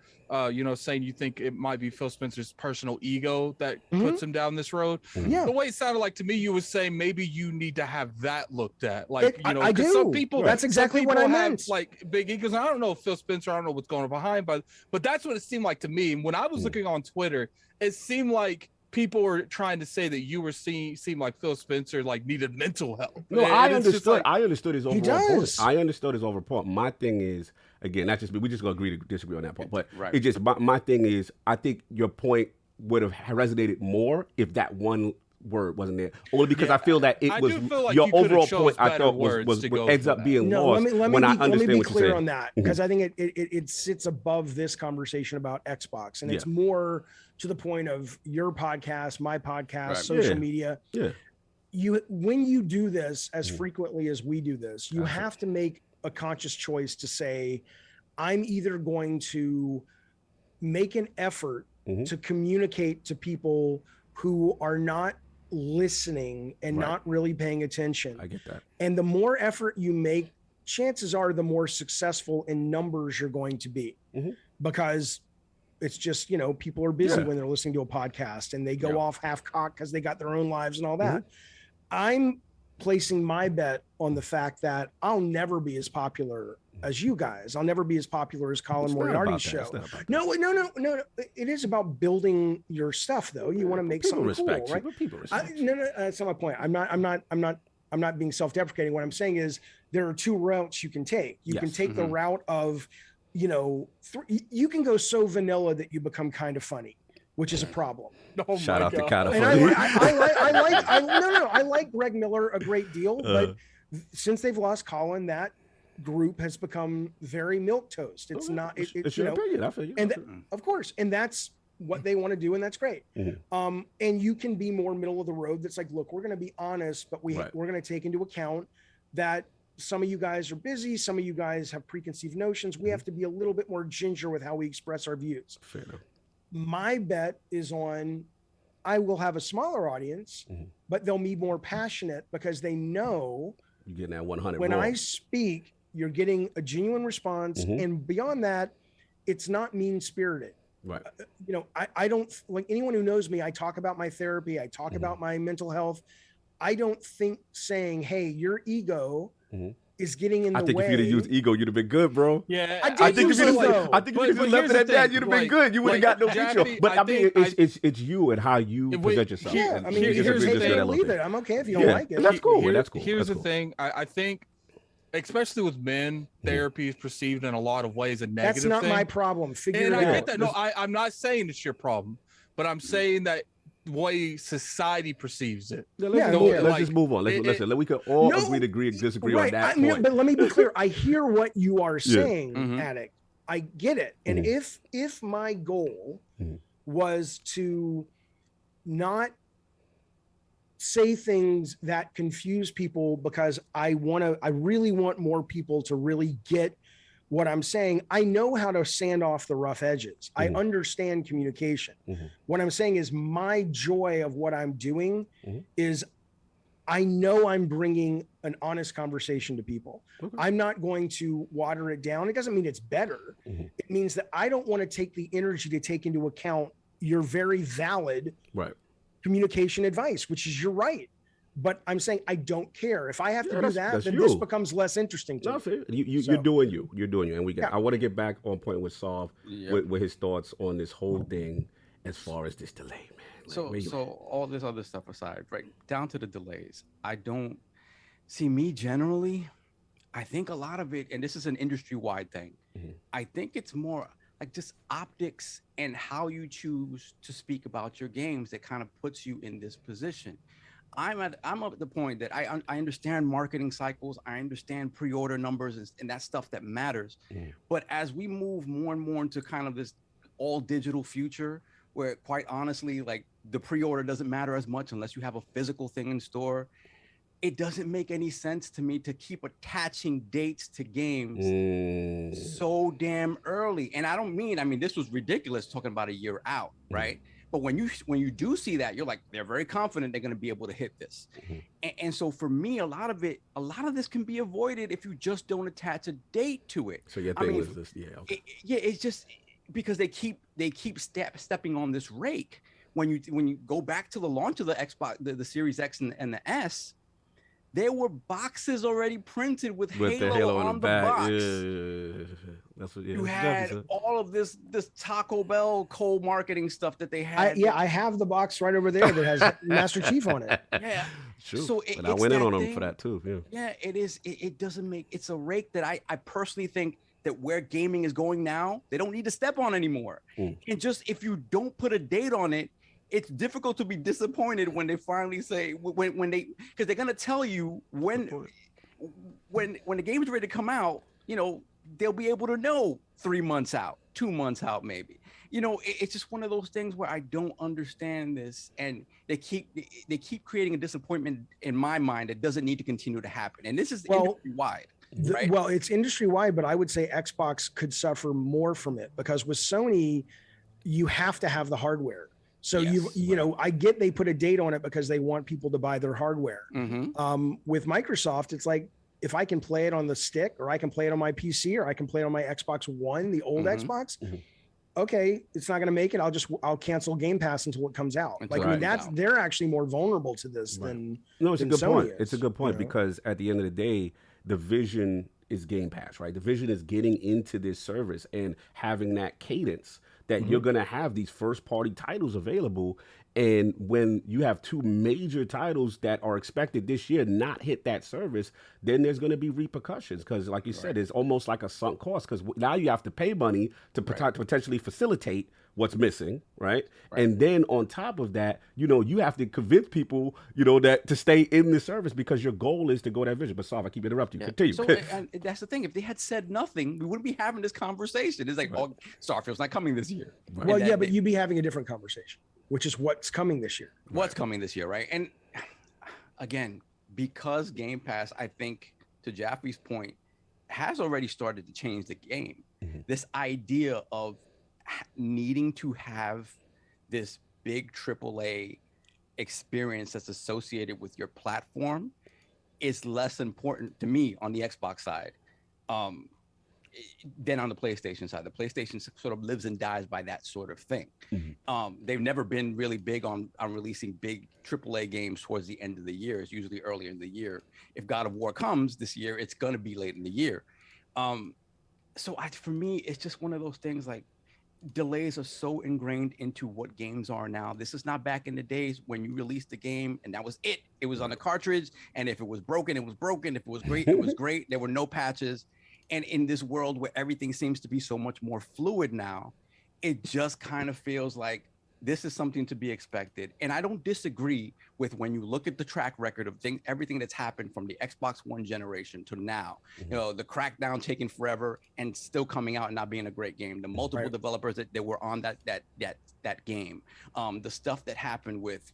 saying you think it might be Phil Spencer's personal ego that puts him down this road. Yeah. The way it sounded like to me, you were saying maybe you need to have that looked at. Like, I do. some people, That's exactly what I meant. Like big egos. I don't know if Phil Spencer, I don't know what's going on behind, but that's what it seemed like to me. And when I was looking on Twitter, it seemed like people were trying to say that you were seemed like Phil Spencer needed mental help. No, And I it's understood. just like- I understood his overall does. point. I understood his overall point. My thing is, again, not just we just gonna agree to disagree on that point. But Right. it's just my thing is, I think your point would have resonated more if that one word wasn't there. Only because I feel that it I was do feel like your you could've overall chose point. I better thought words was to go ends for up that. being No, lost let when me I be understand what you're clear saying. on that, because I think it sits above this conversation about Xbox, and it's more to the point of your podcast, my podcast, social media. Yeah. When you do this as frequently as we do this, you have to make a conscious choice to say, I'm either going to make an effort to communicate to people who are not listening and not really paying attention. I get that. And the more effort you make, chances are the more successful in numbers you're going to be, because it's just, people are busy when they're listening to a podcast and they go off half cocked because they got their own lives and all that. I'm placing my bet on the fact that I'll never be as popular as you guys. I'll never be as popular as Colin Moriarty's show. No. It is about building your stuff, though. You want to make something cool, right? People respect you. No, that's not my point. I'm not being self-deprecating. What I'm saying is there are two routes you can take. You can take the route of, you can go so vanilla that you become kind of funny, which is a problem. Oh Shout out to Kind of And Funny. I like Greg Miller a great deal, but since they've lost Colin, that group has become very milquetoast. It's not. It's your opinion. I feel you. And of course, and that's what they want to do, and that's great. And you can be more middle of the road. That's like, look, we're going to be honest, but we're going to take into account that some of you guys are busy. Some of you guys have preconceived notions. We have to be a little bit more ginger with how we express our views. Fair enough. My bet is on, I will have a smaller audience, but they'll be more passionate because they know you're getting that 100 when raw. I speak, you're getting a genuine response. And beyond that, it's not mean spirited. Right. I don't, like, anyone who knows me, I talk about my therapy. I talk about my mental health. I don't think saying, hey, your ego is getting in the way. I think if you'd have used ego, you'd have been good, bro. Yeah, I think if you'd have left it at that, you'd have been good. You would have got no future. But I mean, it's you and how you present yourself. Yeah, I mean, here's the thing. Leave it. I'm okay if you don't like it. That's cool. That's cool. Here's the thing. I think, especially with men, therapy is perceived in a lot of ways a negative thing. That's not my problem. Figure it out. And I get that. No, I'm not saying it's your problem, but I'm saying that the way society perceives it. Let's just move on. Listen, we could all agree to disagree on that point. But let me be clear. I hear what you are saying, Addict. I get it. And if my goal was to not say things that confuse people because I really want more people to really get what I'm saying. I know how to sand off the rough edges. I understand communication. What I'm saying is my joy of what I'm doing is I know I'm bringing an honest conversation to people. I'm not going to water it down. It doesn't mean it's better. It means that I don't want to take the energy to take into account your very valid communication advice, which is you're right. But I'm saying I don't care. If I have to do that, then this becomes less interesting to me. You're doing you. You're doing you. And we get. I want to get back on point with Sav with his thoughts on this whole thing as far as this delay, man. Like, so all this other stuff aside, right down to the delays, I don't see me generally. I think a lot of it, and this is an industry-wide thing. I think it's more like just optics and how you choose to speak about your games that kind of puts you in this position. I'm at the point that I understand marketing cycles. I understand pre-order numbers and that stuff that matters. But as we move more and more into kind of this all digital future, where quite honestly, like the pre-order doesn't matter as much unless you have a physical thing in store, it doesn't make any sense to me to keep attaching dates to games so damn early. And I mean, this was ridiculous talking about a year out, right? But when you do see that, you're like, they're very confident they're going to be able to hit this. And so for me, a lot of this can be avoided if you just don't attach a date to it. So your thing is this, it's just because they keep stepping on this rake. When you go back to the launch of the Xbox, the Series X and the S, there were boxes already printed with Halo on the box. Yeah. That's what you had all of this Taco Bell cold marketing stuff that they had. I have the box right over there that has Master Chief on it. Yeah, true. So I went in on them for that too. Yeah, it is. It doesn't make. It's a rake that I personally think that where gaming is going now, they don't need to step on anymore. And just if you don't put a date on it, it's difficult to be disappointed when they finally say when they, because they're gonna tell you when the game's ready to come out. They'll be able to know 3 months out, 2 months out, maybe. It's just one of those things where I don't understand this, and they keep creating a disappointment in my mind that doesn't need to continue to happen. And this is industry wide. Right? Well, it's industry wide, but I would say Xbox could suffer more from it because with Sony, you have to have the hardware. So I get they put a date on it because they want people to buy their hardware. With Microsoft, it's like, if I can play it on the stick, or I can play it on my PC, or I can play it on my Xbox One, the old Xbox. Okay, it's not going to make it. I'll cancel Game Pass until it comes out. They're actually more vulnerable to this than it's a good Sony point. is, it's a good point because at the end of the day, the vision is Game Pass, right? The vision is getting into this service and having that cadence that you're going to have these first party titles available. And when you have two major titles that are expected this year not hit that service, then there's going to be repercussions. Because like you said, it's almost like a sunk cost, because now you have to pay money to potentially facilitate what's missing, right? And then on top of that, you have to convince people, that to stay in the service because your goal is to go that vision. But Sav, I keep interrupting you. Continue. So that's the thing. If they had said nothing, we wouldn't be having this conversation. It's like, oh, Starfield's not coming this year. Well, yeah, but you'd be having a different conversation, which is what's coming this year. What's coming this year, right? And again, because Game Pass, I think, to Jaffe's point, has already started to change the game. This idea of needing to have this big AAA experience that's associated with your platform is less important to me on the Xbox side than on the PlayStation side. The PlayStation sort of lives and dies by that sort of thing. They've never been really big on releasing big AAA games towards the end of the year. It's usually earlier in the year. If God of War comes this year, it's going to be late in the year. For me, it's just one of those things, like, delays are so ingrained into what games are now. This is not back in the days when you released the game and that was it. It was on the cartridge, and if it was broken, it was broken. If it was great, it was great. There were no patches. And in this world where everything seems to be so much more fluid now, it just kind of feels like this is something to be expected. And I don't disagree with when you look at the track record of everything that's happened from the Xbox One generation to now. The Crackdown taking forever and still coming out and not being a great game. The multiple developers that were on that game. The stuff that happened with,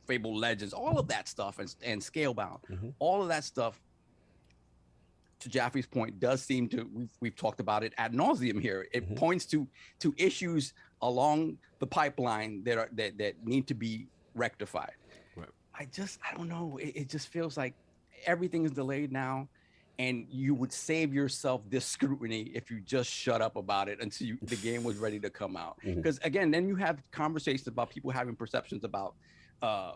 Fable Legends, all of that stuff, and Scalebound, all of that stuff. To Jaffe's point, does seem to we've talked about it ad nauseum here. It points to issues along the pipeline that need to be rectified. Right. I don't know. It just feels like everything is delayed now, and you would save yourself this scrutiny if you just shut up about it until the game was ready to come out. Because again, then you have conversations about people having perceptions about the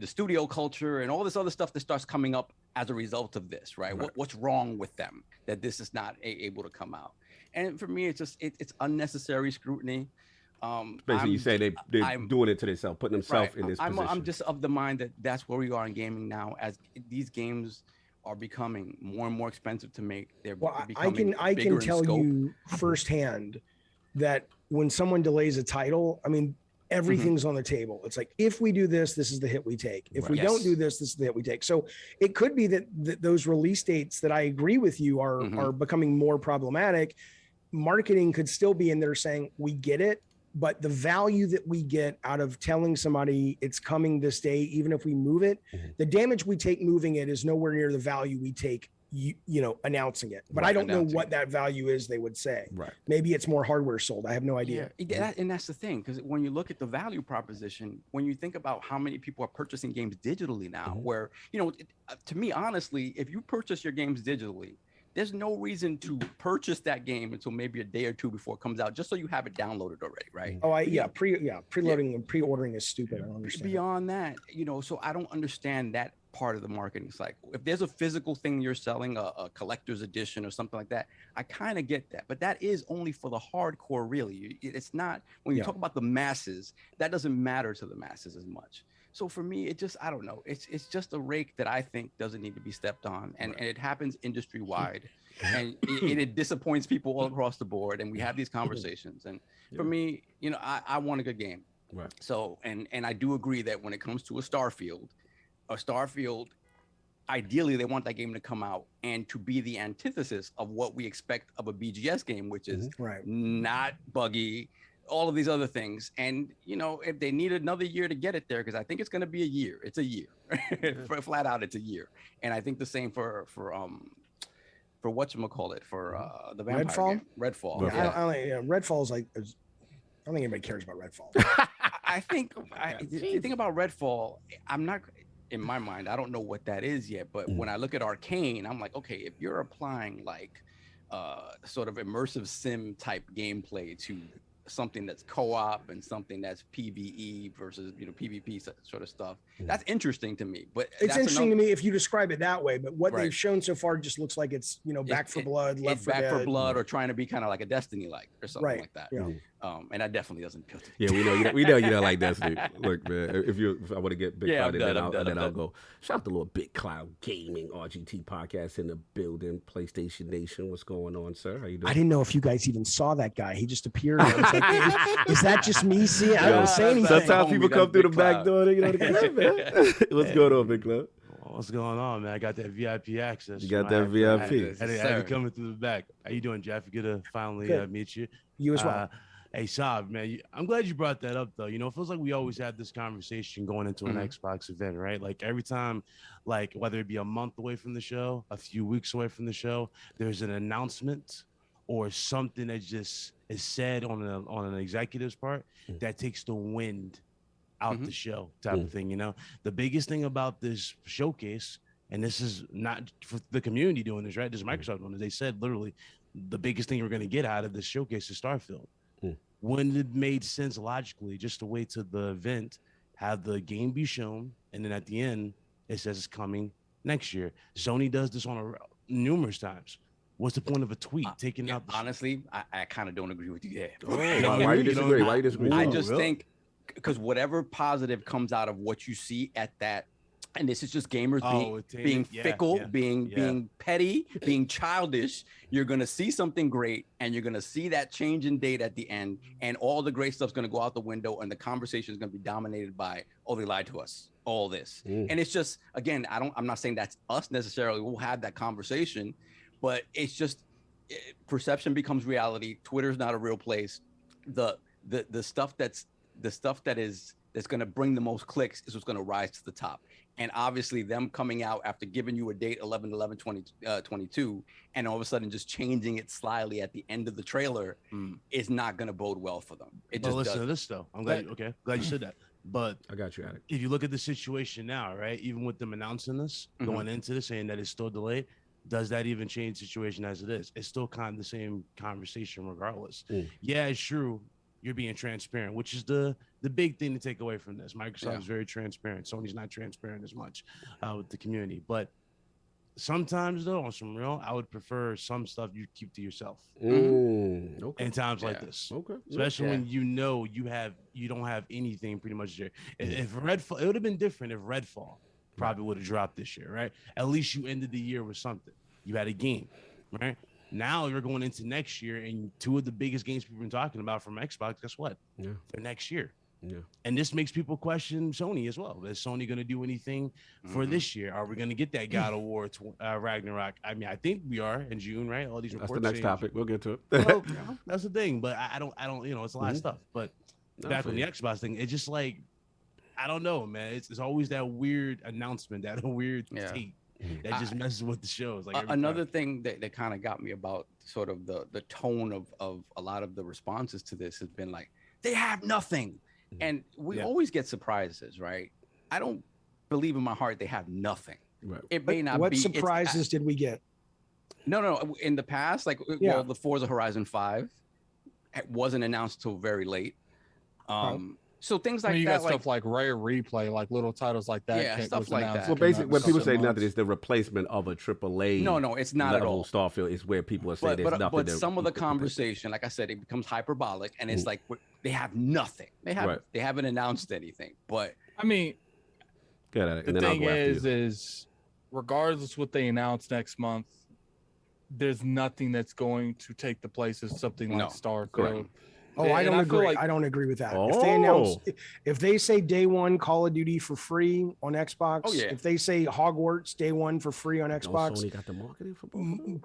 studio culture and all this other stuff that starts coming up as a result of this, right? What's wrong with them that this is not able to come out? And for me, it's just it's unnecessary scrutiny. Basically, you say they're doing it to themselves, putting themselves in this position. I'm just of the mind that that's where we are in gaming now, as these games are becoming more and more expensive to make. I can tell you firsthand that when someone delays a title, I mean, everything's on the table. It's like, if we do this, this is the hit we take. If we don't do this, this is the hit we take. So it could be that those release dates that I agree with you are becoming more problematic. Marketing could still be in there saying, we get it, but the value that we get out of telling somebody it's coming this day, even if we move it, the damage we take moving it is nowhere near the value we take announcing it. But I don't know what that value is, they would say. Right. Maybe it's more hardware sold. I have no idea. Yeah, and that's the thing, because when you look at the value proposition, when you think about how many people are purchasing games digitally now, where, to me, honestly, if you purchase your games digitally, there's no reason to purchase that game until maybe a day or two before it comes out, just so you have it downloaded already, right? Preloading and pre-ordering is stupid. I don't understand. Beyond that, so I don't understand that part of the marketing cycle. If there's a physical thing you're selling, a collector's edition or something like that, I kind of get that, but that is only for the hardcore, really. It's not, when you talk about the masses, that doesn't matter to the masses as much. So for me, I don't know. It's just a rake that I think doesn't need to be stepped on, and it happens industry wide, and it disappoints people all across the board. And we have these conversations, and for me, I want a good game. Right. So, and I do agree that when it comes to a Starfield, ideally they want that game to come out and to be the antithesis of what we expect of a BGS game, which is not buggy, all of these other things. And if they need another year to get it there, because I think it's going to be a year. It's a year. Flat out, it's a year. And I think the same for whatchamacallit, for the vampire game. Redfall. Redfall is like, I don't think anybody cares about Redfall. I think the thing about Redfall, I'm not, in my mind, I don't know what that is yet, but when I look at Arcane, I'm like, okay, if you're applying like sort of immersive sim type gameplay to something that's co-op and something that's PvE versus PvP sort of stuff, that's interesting to me. But it's interesting to me if you describe it that way, but what they've shown so far just looks like it's Back for Blood, Left 4 Dead. Back for Blood, or trying to be kind of like a Destiny like or something like that. And that definitely doesn't appeal to me. Yeah, we know you don't like Destiny. Look, man, if I want to get Big Cloud in, then I'll go. Shout out to Lord Big Cloud Gaming, RGT podcast in the building, PlayStation Nation. What's going on, sir? How you doing? I didn't know if you guys even saw that guy. He just appeared. I was like, is that just me seeing? I don't say anything. Sometimes people come through the back door. What's going on, Big Cloud? What's going on, man? I got that VIP access. You got that VIP. I had to coming through the back. How you doing, Jeff? Good to finally meet you. You as well. Hey, Saab, man, I'm glad you brought that up, though. It feels like we always have this conversation going into an Xbox event, right? Like every time, like whether it be a month away from the show, a few weeks away from the show, there's an announcement or something that just is said on an executive's part that takes the wind out the show type of thing. The biggest thing about this showcase, and this is not for the community doing this, right? This is Microsoft doing this. They said literally the biggest thing we're going to get out of this showcase is Starfield. Wouldn't it made sense logically just to wait to the event, have the game be shown, and then at the end it says it's coming next year? Sony does this on numerous times. What's the point of a tweet taking out? Honestly, I kind of don't agree with you there. Why you disagree? Why you disagree? I just think because whatever positive comes out of what you see at that, and this is just gamers being fickle, being petty, being childish. You're going to see something great, and you're going to see that change in date at the end, and all the great stuff's going to go out the window, and the conversation is going to be dominated by, they lied to us, all this. And it's just, again, I'm not saying that's us necessarily. We'll have that conversation, but it's just perception becomes reality. Twitter's not a real place. The stuff that that's going to bring the most clicks is what's going to rise to the top. And obviously them coming out after giving you a date 11/11/22 and all of a sudden just changing it slyly at the end of the trailer is not going to bode well for them. It just listen to doesn't. this though. I'm glad you said that. But I got you, Addict. If you look at the situation now, right, even with them announcing this, going into this, saying that it's still delayed, does that even change the situation as it is? It's still kind of the same conversation regardless. Yeah, it's true. You're being transparent, which is the big thing to take away from this. Microsoft is very transparent. Sony's not transparent as much with the community. But sometimes, though, on some real, I would prefer some stuff you keep to yourself in times like this. Especially when you know you don't have anything pretty much there. If Redfall, it would have been different if Redfall probably would have dropped this year, right? At least you ended the year with something. You had a game, right? Now you're going into next year, and two of the biggest games people have been talking about from Xbox, guess what? For next year. And this makes people question Sony as well. Is Sony going to do anything for this year? Are we going to get that God of War Ragnarok? I mean, I think we are in June, right? All these reports. That's the next topic. We'll get to it. Well, that's the thing, but I don't, it's a lot of stuff. But back on the Xbox thing, it's just like, I don't know, man. It's always that weird announcement, that weird tape. That just messes with the shows. Like another thing that kind of got me about sort of the tone of a lot of the responses to this has been like, they have nothing. And we always get surprises, right? I don't believe in my heart they have nothing. Right. It may not what be. What surprises did we get? No. In the past, like well, the Forza Horizon 5 wasn't announced till very late. So things like you that, got stuff like Rare Replay, like little titles like that. Yeah, stuff like that. Well, basically, when people say nothing, it's the replacement of a AAA. No, it's not at all. Starfield is where people are saying there's nothing. But some of the conversation, like I said, it becomes hyperbolic, and it's like they have nothing. They haven't announced anything. But I mean, the thing is regardless what they announce next month, there's nothing that's going to take the place of something like Starfield. Correct. Oh, I don't agree. I don't agree with that. If they announce, if they say day one Call of Duty for free on Xbox, if they say Hogwarts day one for free on Xbox, Sony got the marketing for both.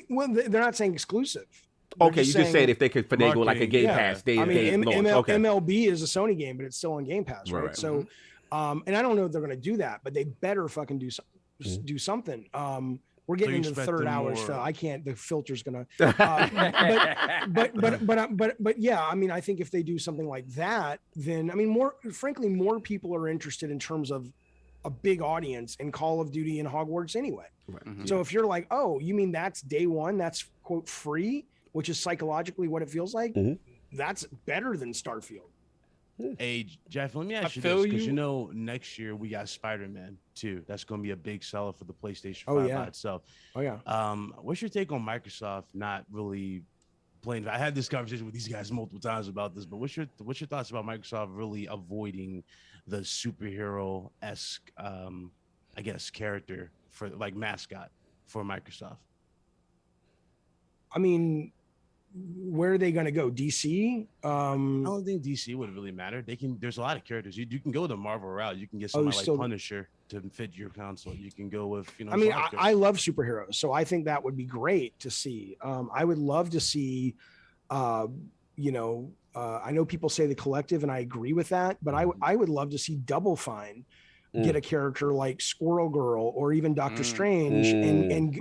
Well, they're not saying exclusive. Okay, you just said if they could finagle like a Game Pass. I mean, MLB is a Sony game, but it's still on Game Pass, right? So, and I don't know if they're going to do that, but they better fucking do something. We're getting into the third hour, so I can't. The filter's gonna. But yeah, I mean, I think if they do something like that, then I mean, more people are interested in terms of a big audience in Call of Duty and Hogwarts anyway. Right. So if you're like, oh, you mean that's day one? That's quote free, which is psychologically what it feels like. That's better than Starfield. Hey, Jeff, let me ask you this, because next year we got Spider-Man 2. That's going to be a big seller for the PlayStation 5 by itself. Oh, yeah. What's your take on Microsoft not really playing? I had this conversation with these guys multiple times about this, but what's your thoughts about Microsoft really avoiding the superhero-esque, I guess, character for like mascot for Microsoft? I mean, where are they going to go? DC? I don't think DC would really matter. There's a lot of characters. You can go the Marvel route. You can get somebody like Punisher to fit your console. You can go with, I mean, I love superheroes, so I think that would be great to see. I would love to see, I know people say the Collective, and I agree with that, but I would love to see Double Fine get a character like Squirrel Girl or even Doctor Strange and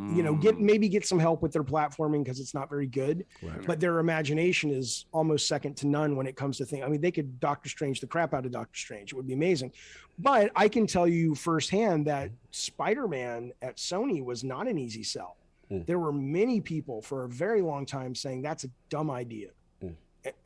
get some help with their platforming because it's not very good, but their imagination is almost second to none when it comes to things. I mean, they could Doctor Strange the crap out of Doctor Strange. It would be amazing. But I can tell you firsthand that Spider-Man at Sony was not an easy sell. There were many people for a very long time saying that's a dumb idea.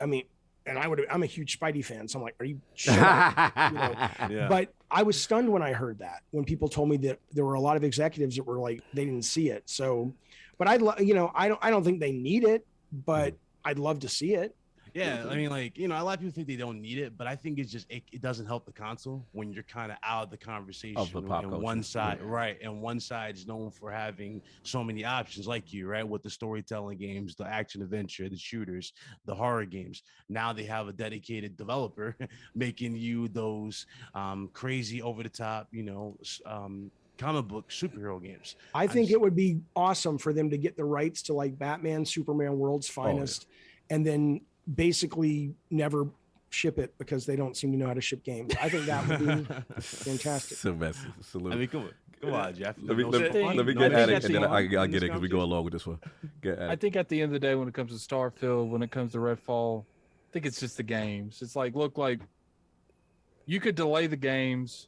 I mean, and I'm a huge Spidey fan, so I'm like, are you sure? But I was stunned when I heard that, when people told me that there were a lot of executives that were like, they didn't see it. So, but I don't think they need it, but I'd love to see it. Yeah, I mean, like, a lot of people think they don't need it, but I think it's just it doesn't help the console when you're kind of out of the conversation. Of the pop culture. One side, right, and one side is known for having so many options, like you, right, with the storytelling games, the action adventure, the shooters, the horror games. Now they have a dedicated developer making you those crazy, over the top, comic book superhero games. I think it would be awesome for them to get the rights to like Batman, Superman, World's Finest, and then basically never ship it because they don't seem to know how to ship games. I think that would be fantastic. Sylvester, salute. I mean, come on, Jeff. Let me No get fun? Addict, No and fun then I'll in get it this because we go along with this one. Get I Addict. think at the end of the day, when it comes to Starfield, when it comes to Redfall, I think it's just the games. It's like, look, like you could delay the games,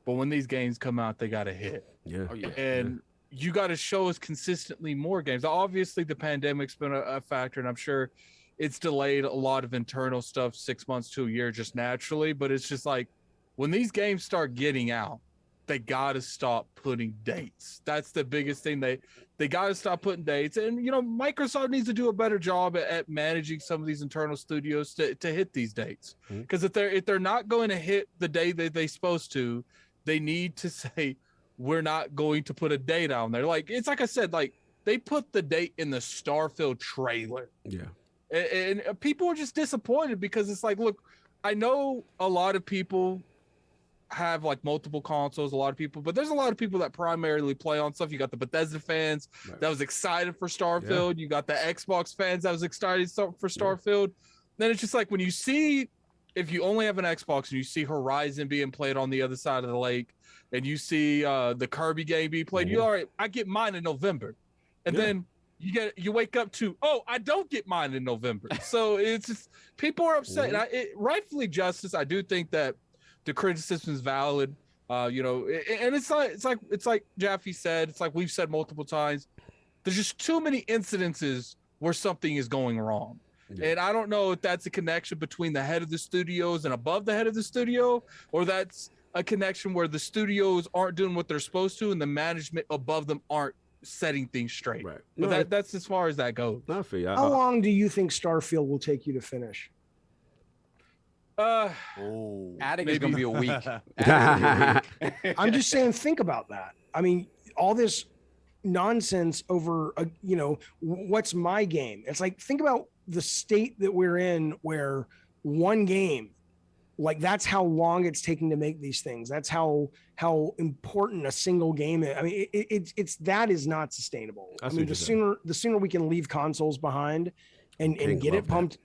but when these games come out, they got to hit. Yeah. Oh yeah. And you got to show us consistently more games. Obviously, the pandemic's been a factor, and I'm sure it's delayed a lot of internal stuff 6 months to a year just naturally. But it's just like when these games start getting out, they got to stop putting dates. That's the biggest thing. They got to stop putting dates. And, you know, Microsoft needs to do a better job at managing some of these internal studios to hit these dates. Because if they're not going to hit the day that they're supposed to, they need to say, we're not going to put a date on there. Like, it's like I said, like they put the date in the Starfield trailer. Yeah. And people are just disappointed because it's like, look, I know a lot of people have like multiple consoles, a lot of people, but there's a lot of people that primarily play on stuff. You got the Bethesda fans that was excited for Starfield. You got the Xbox fans that was excited for Starfield. Then it's just like when you see, if you only have an Xbox and you see Horizon being played on the other side of the lake, and you see the Kirby game being played, you all right, I get mine in November. And then you wake up to, oh, I don't get mine in November. So it's just, people are upset. And rightfully justice, I do think that the criticism is valid. You know, and it's like Jaffe said, it's like we've said multiple times, there's just too many incidences where something is going wrong. And I don't know if that's a connection between the head of the studios and above the head of the studio, or that's a connection where the studios aren't doing what they're supposed to and the management above them aren't setting things straight. Right. But that's as far as that goes. Not for you. How long do you think Starfield will take you to finish? Addict is gonna be a week. I'm just saying, think about that. I mean, all this nonsense over, you know, what's my game? It's like, think about the state that we're in where one game, like that's how long it's taking to make these things. That's how important a single game is. I mean, it's that is not sustainable. I mean, the sooner we can leave consoles behind and get it pumped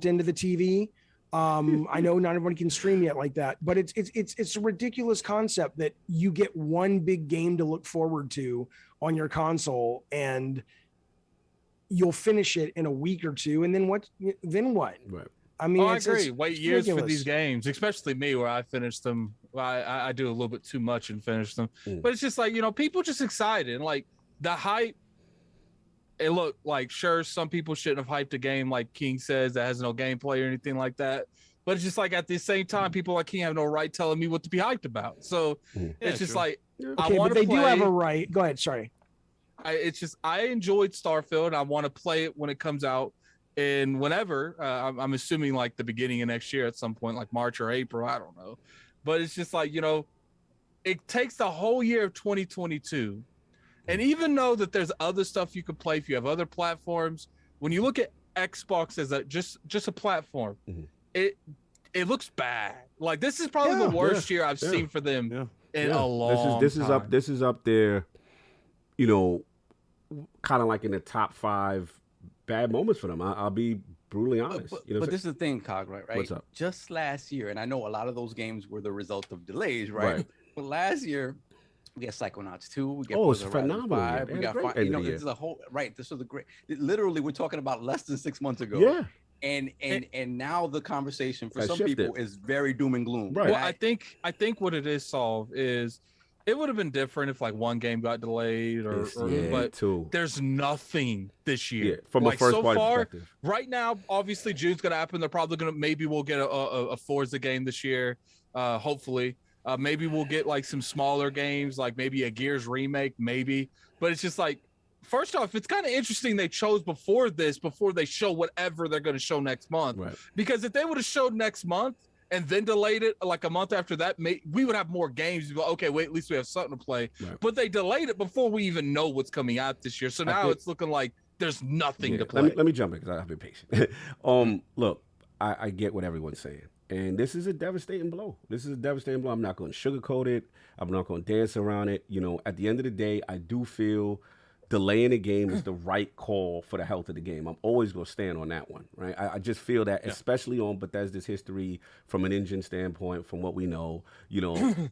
into the TV. I know not everybody can stream yet like that, but it's a ridiculous concept that you get one big game to look forward to on your console and you'll finish it in a week or two. And then what? Right. I mean, I agree. Wait years ridiculous for these games, especially me, where I finished them. I do a little bit too much and finish them. But it's just like, you know, people just excited and like the hype. It looked like, sure, some people shouldn't have hyped a game like King says that has no gameplay or anything like that. But it's just like at the same time, people like King have no right telling me what to be hyped about. So it's just like, I okay, want but to they play. do have a right. Go ahead. Sorry. It's just, I enjoyed Starfield. And I want to play it when it comes out. And whenever, I'm assuming like the beginning of next year at some point, like March or April, I don't know. But it's just like, you know, it takes the whole year of 2022. And even though that there's other stuff you can play if you have other platforms, when you look at Xbox as a just a platform, it looks bad. Like this is probably the worst year I've seen for them in a long time. This is up there, you know, kind of like in the top 5 bad moments for them. I'll be brutally honest. But this is the thing, Cog, right? What's up? Just last year, and I know a lot of those games were the result of delays, right? But last year, we got Psychonauts 2. We got it's phenomenal. 5. We got you know, it's a whole This was a great. Literally, we're talking about less than 6 months ago. Yeah. And now the conversation for some shifted. people is very doom and gloom. Right. Well, I think what it is, Solve, is it would have been different if like one game got delayed but there's nothing this year. Yeah, from like, a first so party far, perspective. right now, obviously June's gonna happen. They're probably gonna we'll get a Forza game this year, hopefully. Maybe we'll get like some smaller games, like maybe a Gears remake, maybe. But it's just like, first off, it's kind of interesting they chose before they show whatever they're going to show next month. Right. Because if they would have showed next month and then delayed it like a month after that, we would have more games. You go, okay, wait, at least we have something to play. Right. But they delayed it before we even know what's coming out this year. So now it's looking like there's nothing to play. Let me jump in because I've been patient. Look, I get what everyone's saying. And this is a devastating blow. I'm not going to sugarcoat it. I'm not going to dance around it. You know, at the end of the day, I do feel delaying the game is the right call for the health of the game. I'm always going to stand on that one, right? I just feel that, especially on Bethesda's history from an engine standpoint, from what we know,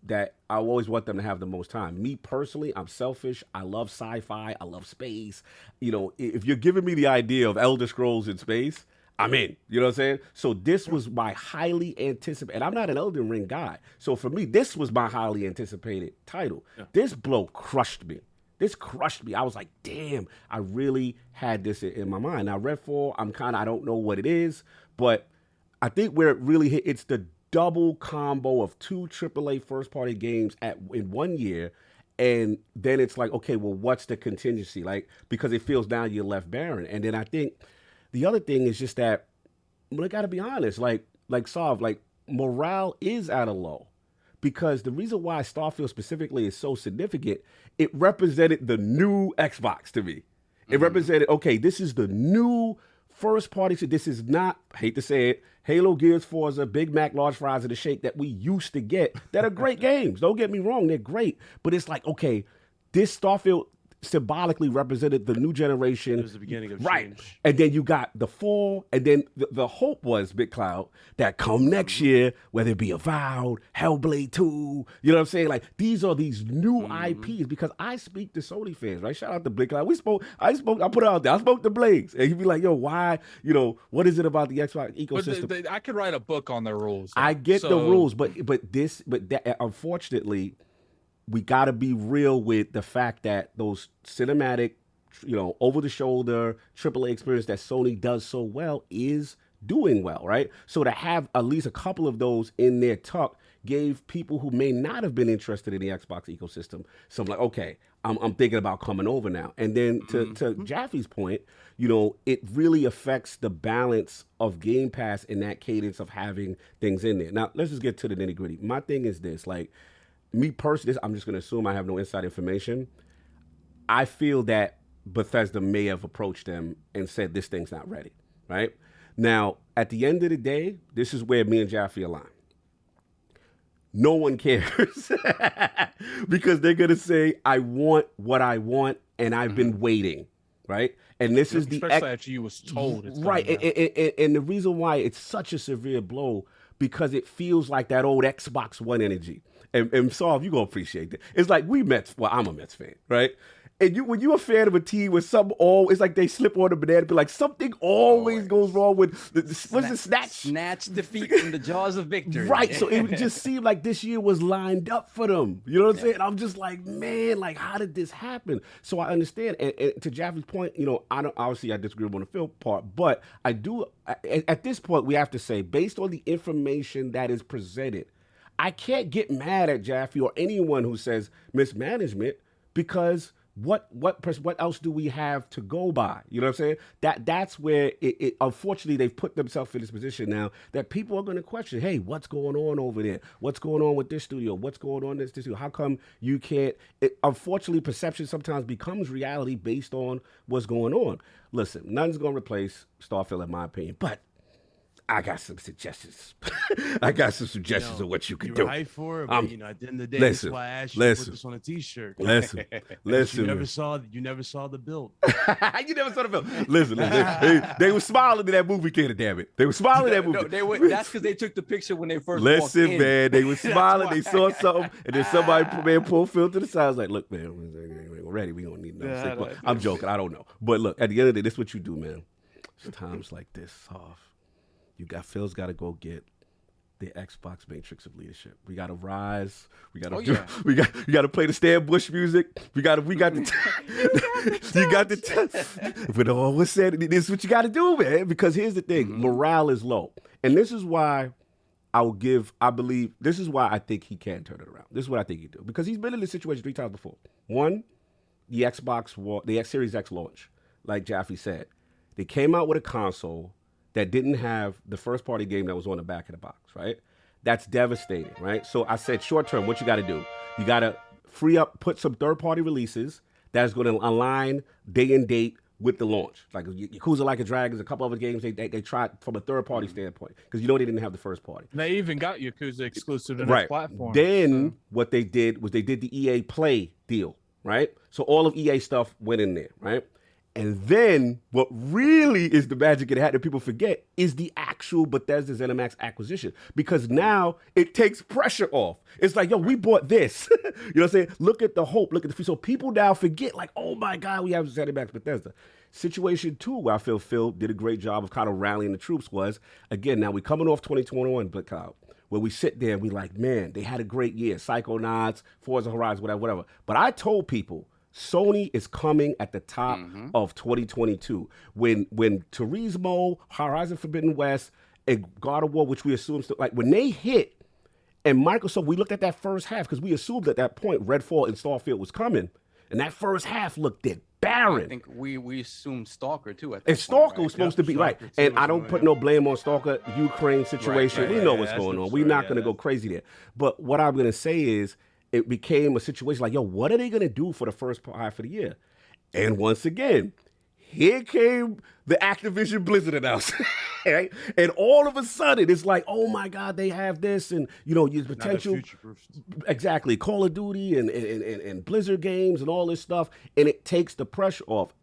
that I always want them to have the most time. Me personally, I'm selfish. I love sci-fi. I love space. If you're giving me the idea of Elder Scrolls in space, I'm in. You know what I'm saying? So this was my highly anticipated, and I'm not an Elden Ring guy. So for me, this was my highly anticipated title. Yeah. This blow crushed me. I was like, damn, I really had this in my mind. Now, Redfall, I don't know what it is, but I think where it really hit, it's the double combo of 2 AAA first-party games in 1 year, and then it's like, okay, well, what's the contingency? Like, because it feels now you're left barren. And then I think the other thing is just that, I got to be honest, like Sav, morale is at a low. Because the reason why Starfield specifically is so significant, it represented the new Xbox to me. It represented, okay, this is the new first party. So this is not, I hate to say it, Halo, Gears, Forza, Big Mac, large fries, and a shake that we used to get that are great games. Don't get me wrong, they're great. But it's like, okay, this Starfield symbolically represented the new generation. It was the beginning of right. change. And then you got the fall, and then the hope was, Big Cloud, that come next year, whether it be Avowed, Hellblade 2, you know what I'm saying? Like, these are these new IPs, because I speak to Sony fans, right? Shout out to Big Cloud. I put it out there. I spoke to Blaze, and he'd be like, yo, why, what is it about the Xbox ecosystem? But I could write a book on their rules. I get the rules, but that, unfortunately, we got to be real with the fact that those cinematic, over-the-shoulder AAA experience that Sony does so well is doing well, right? So to have at least a couple of those in their tuck gave people who may not have been interested in the Xbox ecosystem some like, okay, I'm thinking about coming over now. And then to Jaffe's point, it really affects the balance of Game Pass in that cadence of having things in there. Now, let's just get to the nitty-gritty. My thing is this, me personally, I'm just going to assume I have no inside information. I feel that Bethesda may have approached them and said, this thing's not ready, right? Now, at the end of the day, this is where me and Jaffe align. No one cares because they're going to say, I want what I want, and I've been waiting, right? And this is especially after you was told. It's right, and the reason why it's such a severe blow, because it feels like that old Xbox One energy. And Saul, you're going to appreciate that. It's like I'm a Mets fan, right? And when you're a fan of a team with it's like they slip on the banana, but like something always goes wrong with what's the snatch? Snatch defeat from the jaws of victory. Right. So it just seemed like this year was lined up for them. You know what I'm saying? I'm just like, man, like how did this happen? So I understand. And to Jaffe's point, I disagree on the field part, but I do. At this point, we have to say, based on the information that is presented, I can't get mad at Jaffe or anyone who says mismanagement, because what else do we have to go by? You know what I'm saying? That's where it unfortunately they've put themselves in this position now that people are going to question, hey, what's going on over there? What's going on with this studio? What's going on with this studio? How come you can't? Unfortunately, perception sometimes becomes reality based on what's going on. Listen, nothing's going to replace Starfield in my opinion, but I got some suggestions. Of what you could do. You're hyped for it, but at the end of the day, listen, that's why I asked you to put this on a T-shirt. Listen. You never saw the build. You never saw the build. Listen. They were smiling in that movie theater. Damn it, they were smiling in that movie. No, they were. That's because they took the picture when they first. Listen, man, they were smiling. They saw something, and then somebody pulled Phil to the side. I was like, look, man, we're ready. We don't need nothing. I'm joking. I don't know, but look, at the end of the day, this is what you do, man. It's times like this, soft. Phil's got to go get the Xbox matrix of leadership. We got to rise. We got to we got to play the Stan Bush music. We got the you got the when all was said, this is what you got to do, man, because here's the thing. Morale is low. And this is why this is why I think he can turn it around. This is what I think he do, because he's been in this situation 3 times before. One, the X Series X launch, like Jaffe said, they came out with a console that didn't have the first party game that was on the back of the box, right? That's devastating, right? So I said, short term, what you got to do? You got to free up, put some third party releases that's going to align day and date with the launch. Like Yakuza Like a Dragon, a couple other games they tried from a third party standpoint, because they didn't have the first party. They even got Yakuza exclusive to their platform. Then what they did was they did the EA Play deal. right? So all of EA stuff went in there, right? And then what really is the magic it had that people forget is the actual Bethesda ZeniMax acquisition, because now it takes pressure off. It's like, yo, we bought this. You know what I'm saying? Look at the hope. Look at the so people now forget, like, oh my God, we have ZeniMax Bethesda. Situation 2, where I feel Phil did a great job of kind of rallying the troops, was, again, now we're coming off 2021, but where we sit there and we like, man, they had a great year. Psychonauts, Forza Horizon, whatever. But I told people, Sony is coming at the top of 2022 when Turismo, Horizon Forbidden West, and God of War, which we assume, like when they hit, and Microsoft, we looked at that first half because we assumed at that point Redfall and Starfield was coming, and that first half looked barren. I think we assumed Stalker too. And Stalker was supposed to be right, and I don't put no blame on Stalker. Ukraine situation, we know what's going on. We're not going to go crazy there. But what I'm going to say is, it became a situation like, yo, what are they going to do for the first half of the year? And once again, here came the Activision Blizzard announcement, right? And all of a sudden, it's like, oh my God, they have this, and you know, your potential, exactly, Call of Duty and Blizzard games and all this stuff, and it takes the pressure off.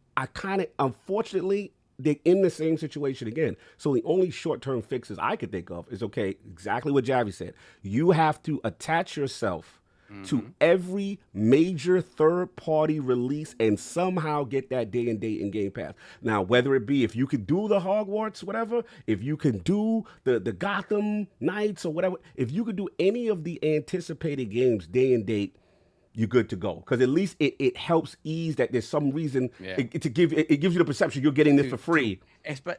Unfortunately, they're in the same situation again. So the only short-term fixes I could think of is, okay, exactly what Jaffe said. You have to attach yourself to every major third-party release and somehow get that day and date in Game Pass. Now, whether it be if you can do the Hogwarts, whatever, if you can do the Gotham Knights or whatever, if you can do any of the anticipated games day and date, you're good to go. Because at least it helps ease that there's some reason it gives you the perception you're getting this for free.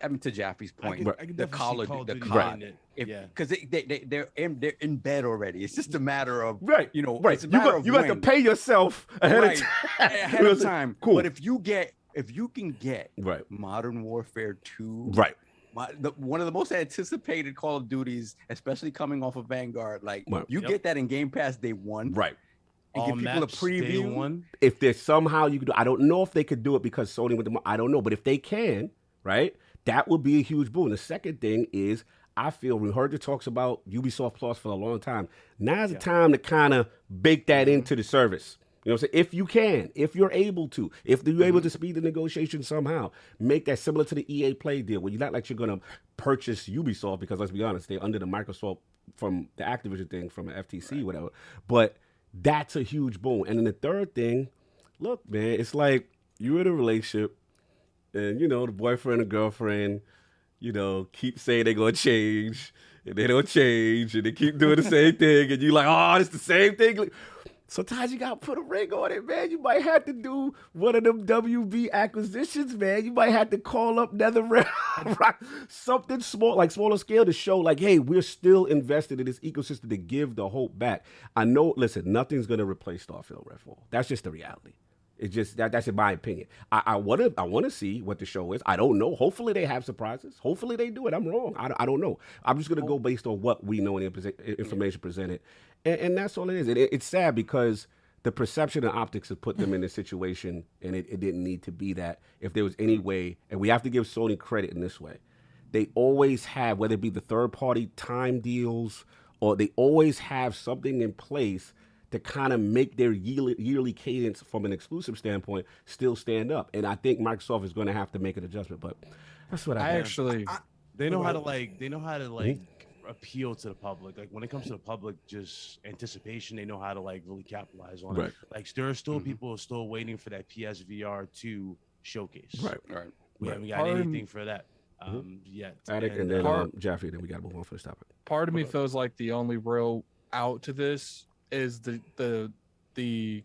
I mean, to Jaffe's point, I can the COD, because they're in bed already. It's just a matter of It's a matter of you got to pay yourself ahead of time. Cool. But if you can get Modern Warfare 2, one of the most anticipated Call of Duties, especially coming off of Vanguard, like you get that in Game Pass day one, and give people a preview. If there's somehow you could do, I don't know if they could do it because Sony with I don't know, but if they can, right, that would be a huge boon. The second thing is, I feel we heard the talks about Ubisoft Plus for a long time. Now's the time to kind of bake that into the service. You know what I'm saying? If you can, if you're able to, if you're able to speed the negotiation somehow, make that similar to the EA Play deal, where you're not like you're going to purchase Ubisoft, because let's be honest, they're under the Microsoft from the Activision thing from the FTC, whatever. But that's a huge boon. And then the third thing, look, man, it's like you're in a relationship and, you know, the boyfriend and girlfriend, you know, keep saying they're going to change and they don't change and they keep doing the same thing. And you're like, oh, it's the same thing. Sometimes you got to put a ring on it, man. You might have to do one of them WB acquisitions, man. You might have to call up NetherRealm, something small, like smaller scale, to show like, hey, we're still invested in this ecosystem to give the hope back. I know, listen, nothing's going to replace Starfield Redfall. That's just the reality. It's just that's in my opinion. I want to see what the show is. I don't know. Hopefully they have surprises. Hopefully they do it. I'm wrong. I don't know. I'm just going to go based on what we know and the information presented. And that's all it is. It's sad because the perception and optics has put them in this situation, and it didn't need to be that. If there was any way, and we have to give Sony credit in this way, they always have, whether it be the third-party time deals, or they always have something in place to kind of make their yearly cadence from an exclusive standpoint still stand up. And I think Microsoft is going to have to make an adjustment. But that's what I actually. They know how to appeal to the public. Like when it comes to the public, just anticipation, they know how to like really capitalize on it. Like there are still people still waiting for that PSVR 2 showcase. Right. We haven't got anything for that yet. Addict and then Jaffe, then we got to move on for this topic. Part of me feels like the only real out to this is the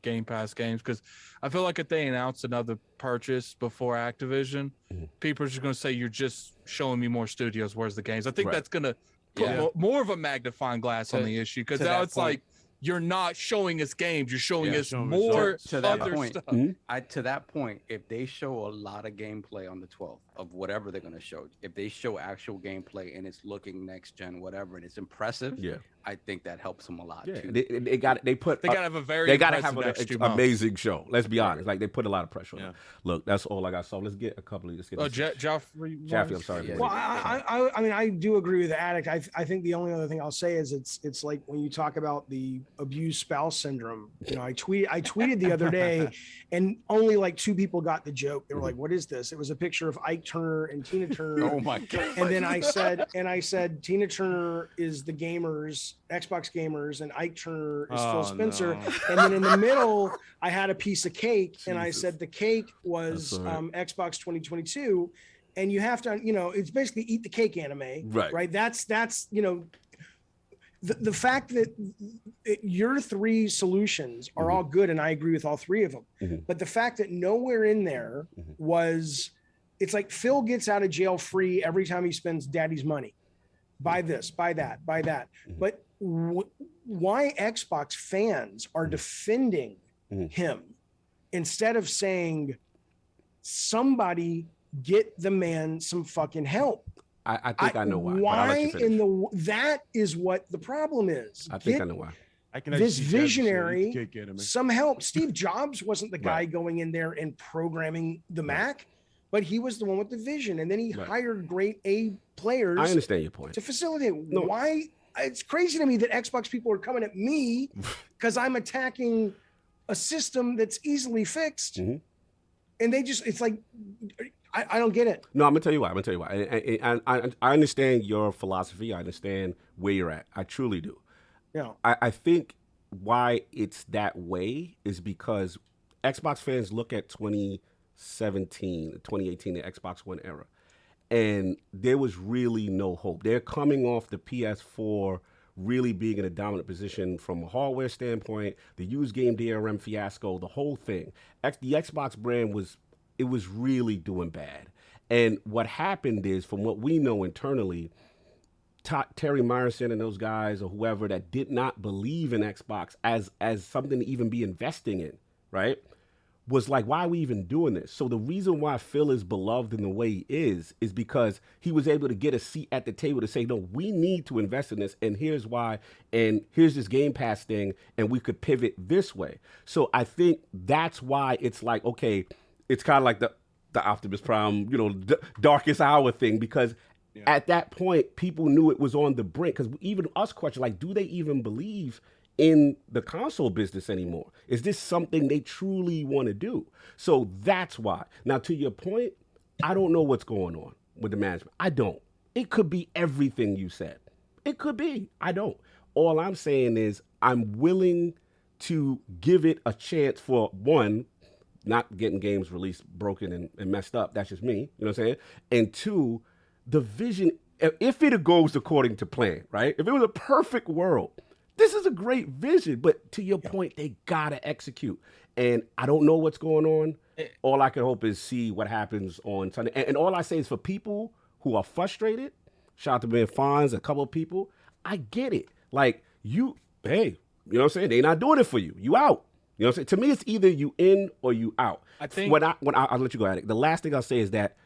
Game Pass games, because I feel like if they announce another purchase before Activision, people are just going to say, you're just showing me more studios, where's the games? I think that's going to put more of a magnifying glass on the issue, because now it's like, you're not showing us games, you're showing us more to that other point. stuff. To that point, if they show a lot of gameplay on the 12th of whatever they're going to show, if they show actual gameplay and it's looking next gen, whatever, and it's impressive, I think that helps them a lot too. They got to have an amazing show. Let's be honest. Like they put a lot of pressure on it. Look, that's all I got. So let's get a couple of Jaffe, I'm sorry. Well, I mean, I do agree with the Addict. I think the only other thing I'll say is it's like when you talk about the abused spouse syndrome. You know, I tweeted the other day, and only like 2 people got the joke. They were like, "What is this?" It was a picture of Ike Turner and Tina Turner. Oh my god! And then I said, Tina Turner is the gamers, Xbox gamers, and Ike Turner is Phil Spencer. No. And then in the middle, I had a piece of cake, and I said the cake was Xbox 2022. And you have to, you know, it's basically eat the cake anime, right? That's you know, the fact that your 3 solutions are all good, and I agree with all 3 of them. But the fact that nowhere in there was, it's like Phil gets out of jail free every time he spends daddy's money. Buy this, buy that, buy that. But why Xbox fans are defending him instead of saying, somebody get the man some fucking help. I think I know why. Why that is what the problem is. I think I know why. I can this visionary kick anime. some help. Steve Jobs wasn't the guy going in there and programming the Mac, but he was the one with the vision, and then he hired great A players. I understand your point to facilitate. Why? It's crazy to me that Xbox people are coming at me because I'm attacking a system that's easily fixed, and they just, it's like, I don't get it. No, I'm gonna tell you why. I understand your philosophy. I understand where you're at. I truly do. Yeah. I think why it's that way is because Xbox fans look at 2017, 2018, the Xbox One era, and there was really no hope. They're coming off the PS4 really being in a dominant position from a hardware standpoint, the used game DRM fiasco, the whole thing. The Xbox brand was really doing bad. And what happened is, from what we know internally, Terry Myerson and those guys or whoever that did not believe in Xbox as something to even be investing in, right, was like, why are we even doing this? So the reason why Phil is beloved in the way he is because he was able to get a seat at the table to say, no, we need to invest in this, and here's why, and here's this Game Pass thing, and we could pivot this way. So I think that's why it's like, okay, it's kind of like the Optimus Prime, you know, darkest hour thing, because at that point, people knew it was on the brink, because even us question, like, do they even believe in the console business anymore? Is this something they truly want to do? So that's why. Now, to your point, I don't know what's going on with the management. I don't. It could be everything you said. It could be. I don't. All I'm saying is I'm willing to give it a chance for, one, not getting games released broken and messed up. That's just me. You know what I'm saying? And two, the vision, if it goes according to plan, right? If it was a perfect world, this is a great vision. But to your point, they got to execute. And I don't know what's going on. All I can hope is see what happens on Sunday. And all I say is, for people who are frustrated, shout out to Ben Fonz, a couple of people, I get it. Like, hey, you know what I'm saying? They're not doing it for you. You out. You know what I'm saying? To me, it's either you in or you out. I think I'll let you go at it. The last thing I'll say is that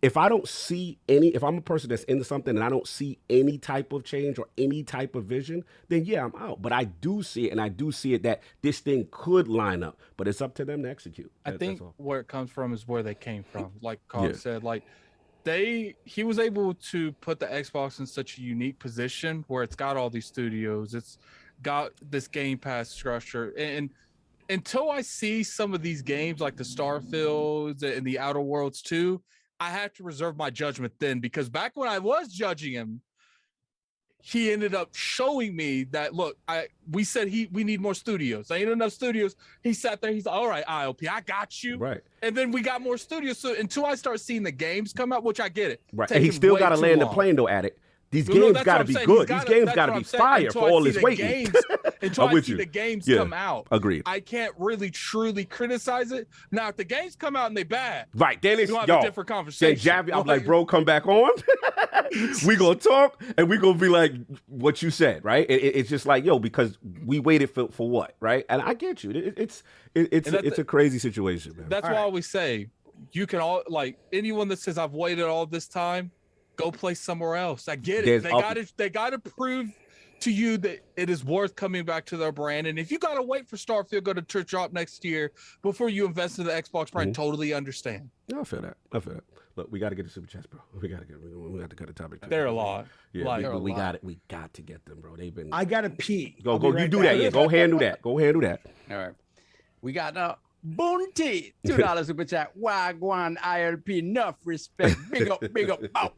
if I'm a person that's into something and I don't see any type of change or any type of vision, then yeah, I'm out. But I do see it, and I do see it that this thing could line up, but it's up to them to execute. I think where it comes from is where they came from. Like Carl said, like he was able to put the Xbox in such a unique position where it's got all these studios, it's got this Game Pass structure, and until I see some of these games like the Starfields and the Outer Worlds 2, I have to reserve my judgment then, because back when I was judging him, he ended up showing me that, look, we said we need more studios. There ain't enough studios. He sat there. He's like, all right, IOP, I got you. Right. And then we got more studios. So until I start seeing the games come out, which I get it. Right. And he still got to land the plane, though, Addict. These games got to be good. These games got to be fire for all this waiting. Until I see the games come out, agreed. I can't really truly criticize it. Now, if the games come out and they bad, right, then it's have a different conversation. Then Jaffe, I'm like, bro, come back on. We gonna talk, and we gonna be like, what you said, right? It's just like, yo, because we waited for what, right? And I get you. It's a crazy situation, man. That's why I always say, you can all, like, anyone that says I've waited all this time, go play somewhere else. I get it. They got to prove to you that it is worth coming back to their brand. And if you gotta wait for Starfield go to drop next year before you invest in the Xbox brand, totally understand. No, I feel that. Look, we got to get the super chats, bro. We got to cut the topic. They're a lot. Yeah, Like, we got it. We got to get them, bro. They've been. I gotta pee. Go. I'll be You right do back. that. Yeah. Go handle that. All right. We got Bounty, $2 super chat. Wagwan ILP, enough respect. Big up. Bow.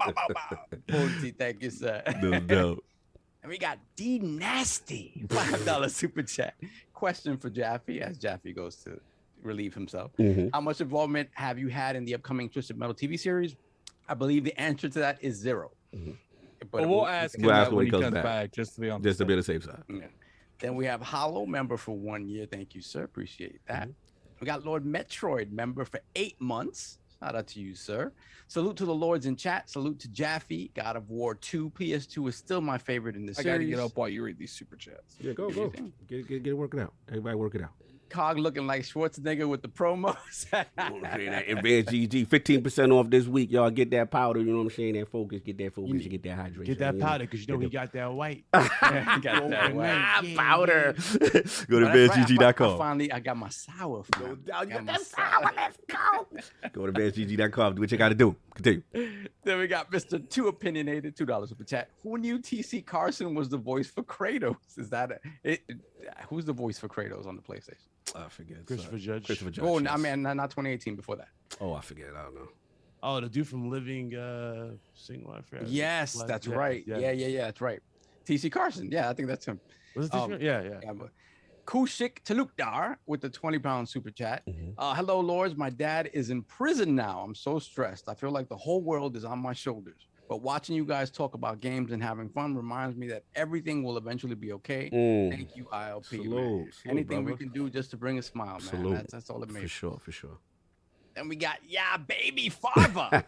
Bounty, thank you, sir. Dope. And we got D Nasty, $5 super chat. Question for Jaffe as Jaffe goes to relieve himself. How much involvement have you had in the upcoming Twisted Metal TV series? I believe the answer to that is 0. But we'll ask him that when he comes back, just to be on just to be on the safe side. Yeah. Then we have Hollow, member for 1 year. Thank you, sir. Appreciate that. We got Lord Metroid, member for 8 months. Shout out to you, sir. Salute to the Lords in chat. Salute to Jaffe. God of War 2. PS2 is still my favorite in the series. I gotta get up while you read these super chats. Yeah, go. Get it working out. Everybody work it out. Cog looking like Schwarzenegger with the promos. Advanced GG, 15% off this week. Y'all get that powder, you know what I'm saying? That focus, get that focus, you get that hydration. Get that powder, because you know he got that white. Got that white. Powder. Go to advancedgg.com. I got my sour. You got that sour, let's go. Go to advancedgg.com, do what you got to do. Continue. Then we got Mr. Too Opinionated, $2 super chat. Who knew TC Carson was the voice for Kratos? Is that who's the voice for Kratos on the PlayStation? I forget. Christopher Judge. Oh, I mean, not 2018. Before that. Oh, I forget. I don't know. Oh, the dude from Living Single Life. Yes, that's right. Yeah, that's right. TC Carson. Yeah, I think that's him. Was it TC? Yeah. Kushik Talukdar with the 20-pound super chat. Hello, Lords. My dad is in prison now. I'm so stressed. I feel like the whole world is on my shoulders. But watching you guys talk about games and having fun reminds me that everything will eventually be okay. Thank you, ILP. Salute, anything brother. we can do just to bring a smile, man. That's all it makes. For sure. And we got Baby Farva,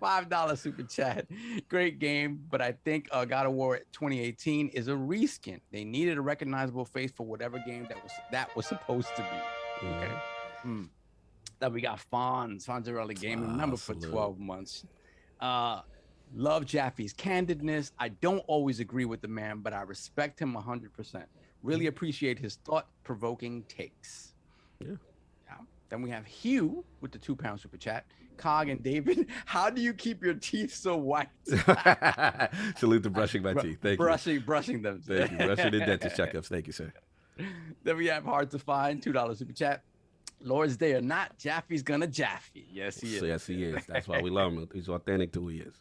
$5 super chat. Great game, but I think God of War 2018 is a reskin. They needed a recognizable face for whatever game that was supposed to be. Okay. Then we got Fonzarelli Gaming, member for 12 months. Love Jaffe's candidness. I don't always agree with the man, but I respect him 100%. Really appreciate his thought-provoking takes. Yeah. Then we have Hugh with the 2-pound super chat. Cog and David, how do you keep your teeth so white? Salute to brushing my teeth. Thank you. Brushing them. Thank you. Brushing the dentist checkups. Thank you, sir. Then we have Hard to Find, $2 super chat. Lord's Day or not, Jaffe's gonna Jaffe. Yes, he is. Yes, he is. That's why we love him. He's authentic to who he is.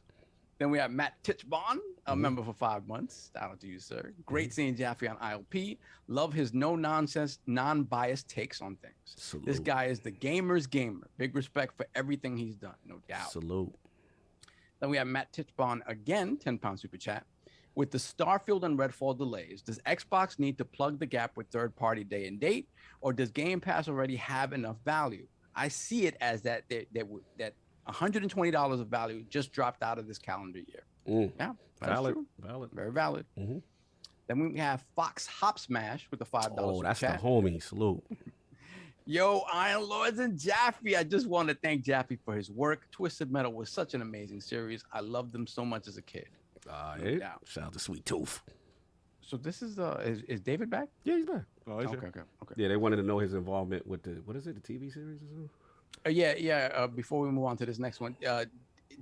Then we have Matt Titchbon, a member for 5 months. Shout out to you, sir. Great seeing Jaffe on ILP. Love his no-nonsense, non-biased takes on things. Salute. This guy is the gamer's gamer. Big respect for everything he's done, no doubt. Salute. Then we have Matt Titchbon again, 10-pound super chat. With the Starfield and Redfall delays, does Xbox need to plug the gap with third-party day and date, or does Game Pass already have enough value? I see it as that $120 of value just dropped out of this calendar year. Yeah, valid. True. Valid. Very valid. Then we have Fox Hop Smash with the $5. Oh, that's chat. the homie. Salute. Yo, Iron Lords and Jaffe. I just want to thank Jaffe for his work. Twisted Metal was such an amazing series. I loved them so much as a kid. Shout out to Sweet Tooth. So this is David back? Yeah, he's back. Oh, okay. Yeah, they wanted to know his involvement with the the TV series or something? Before we move on to this next one,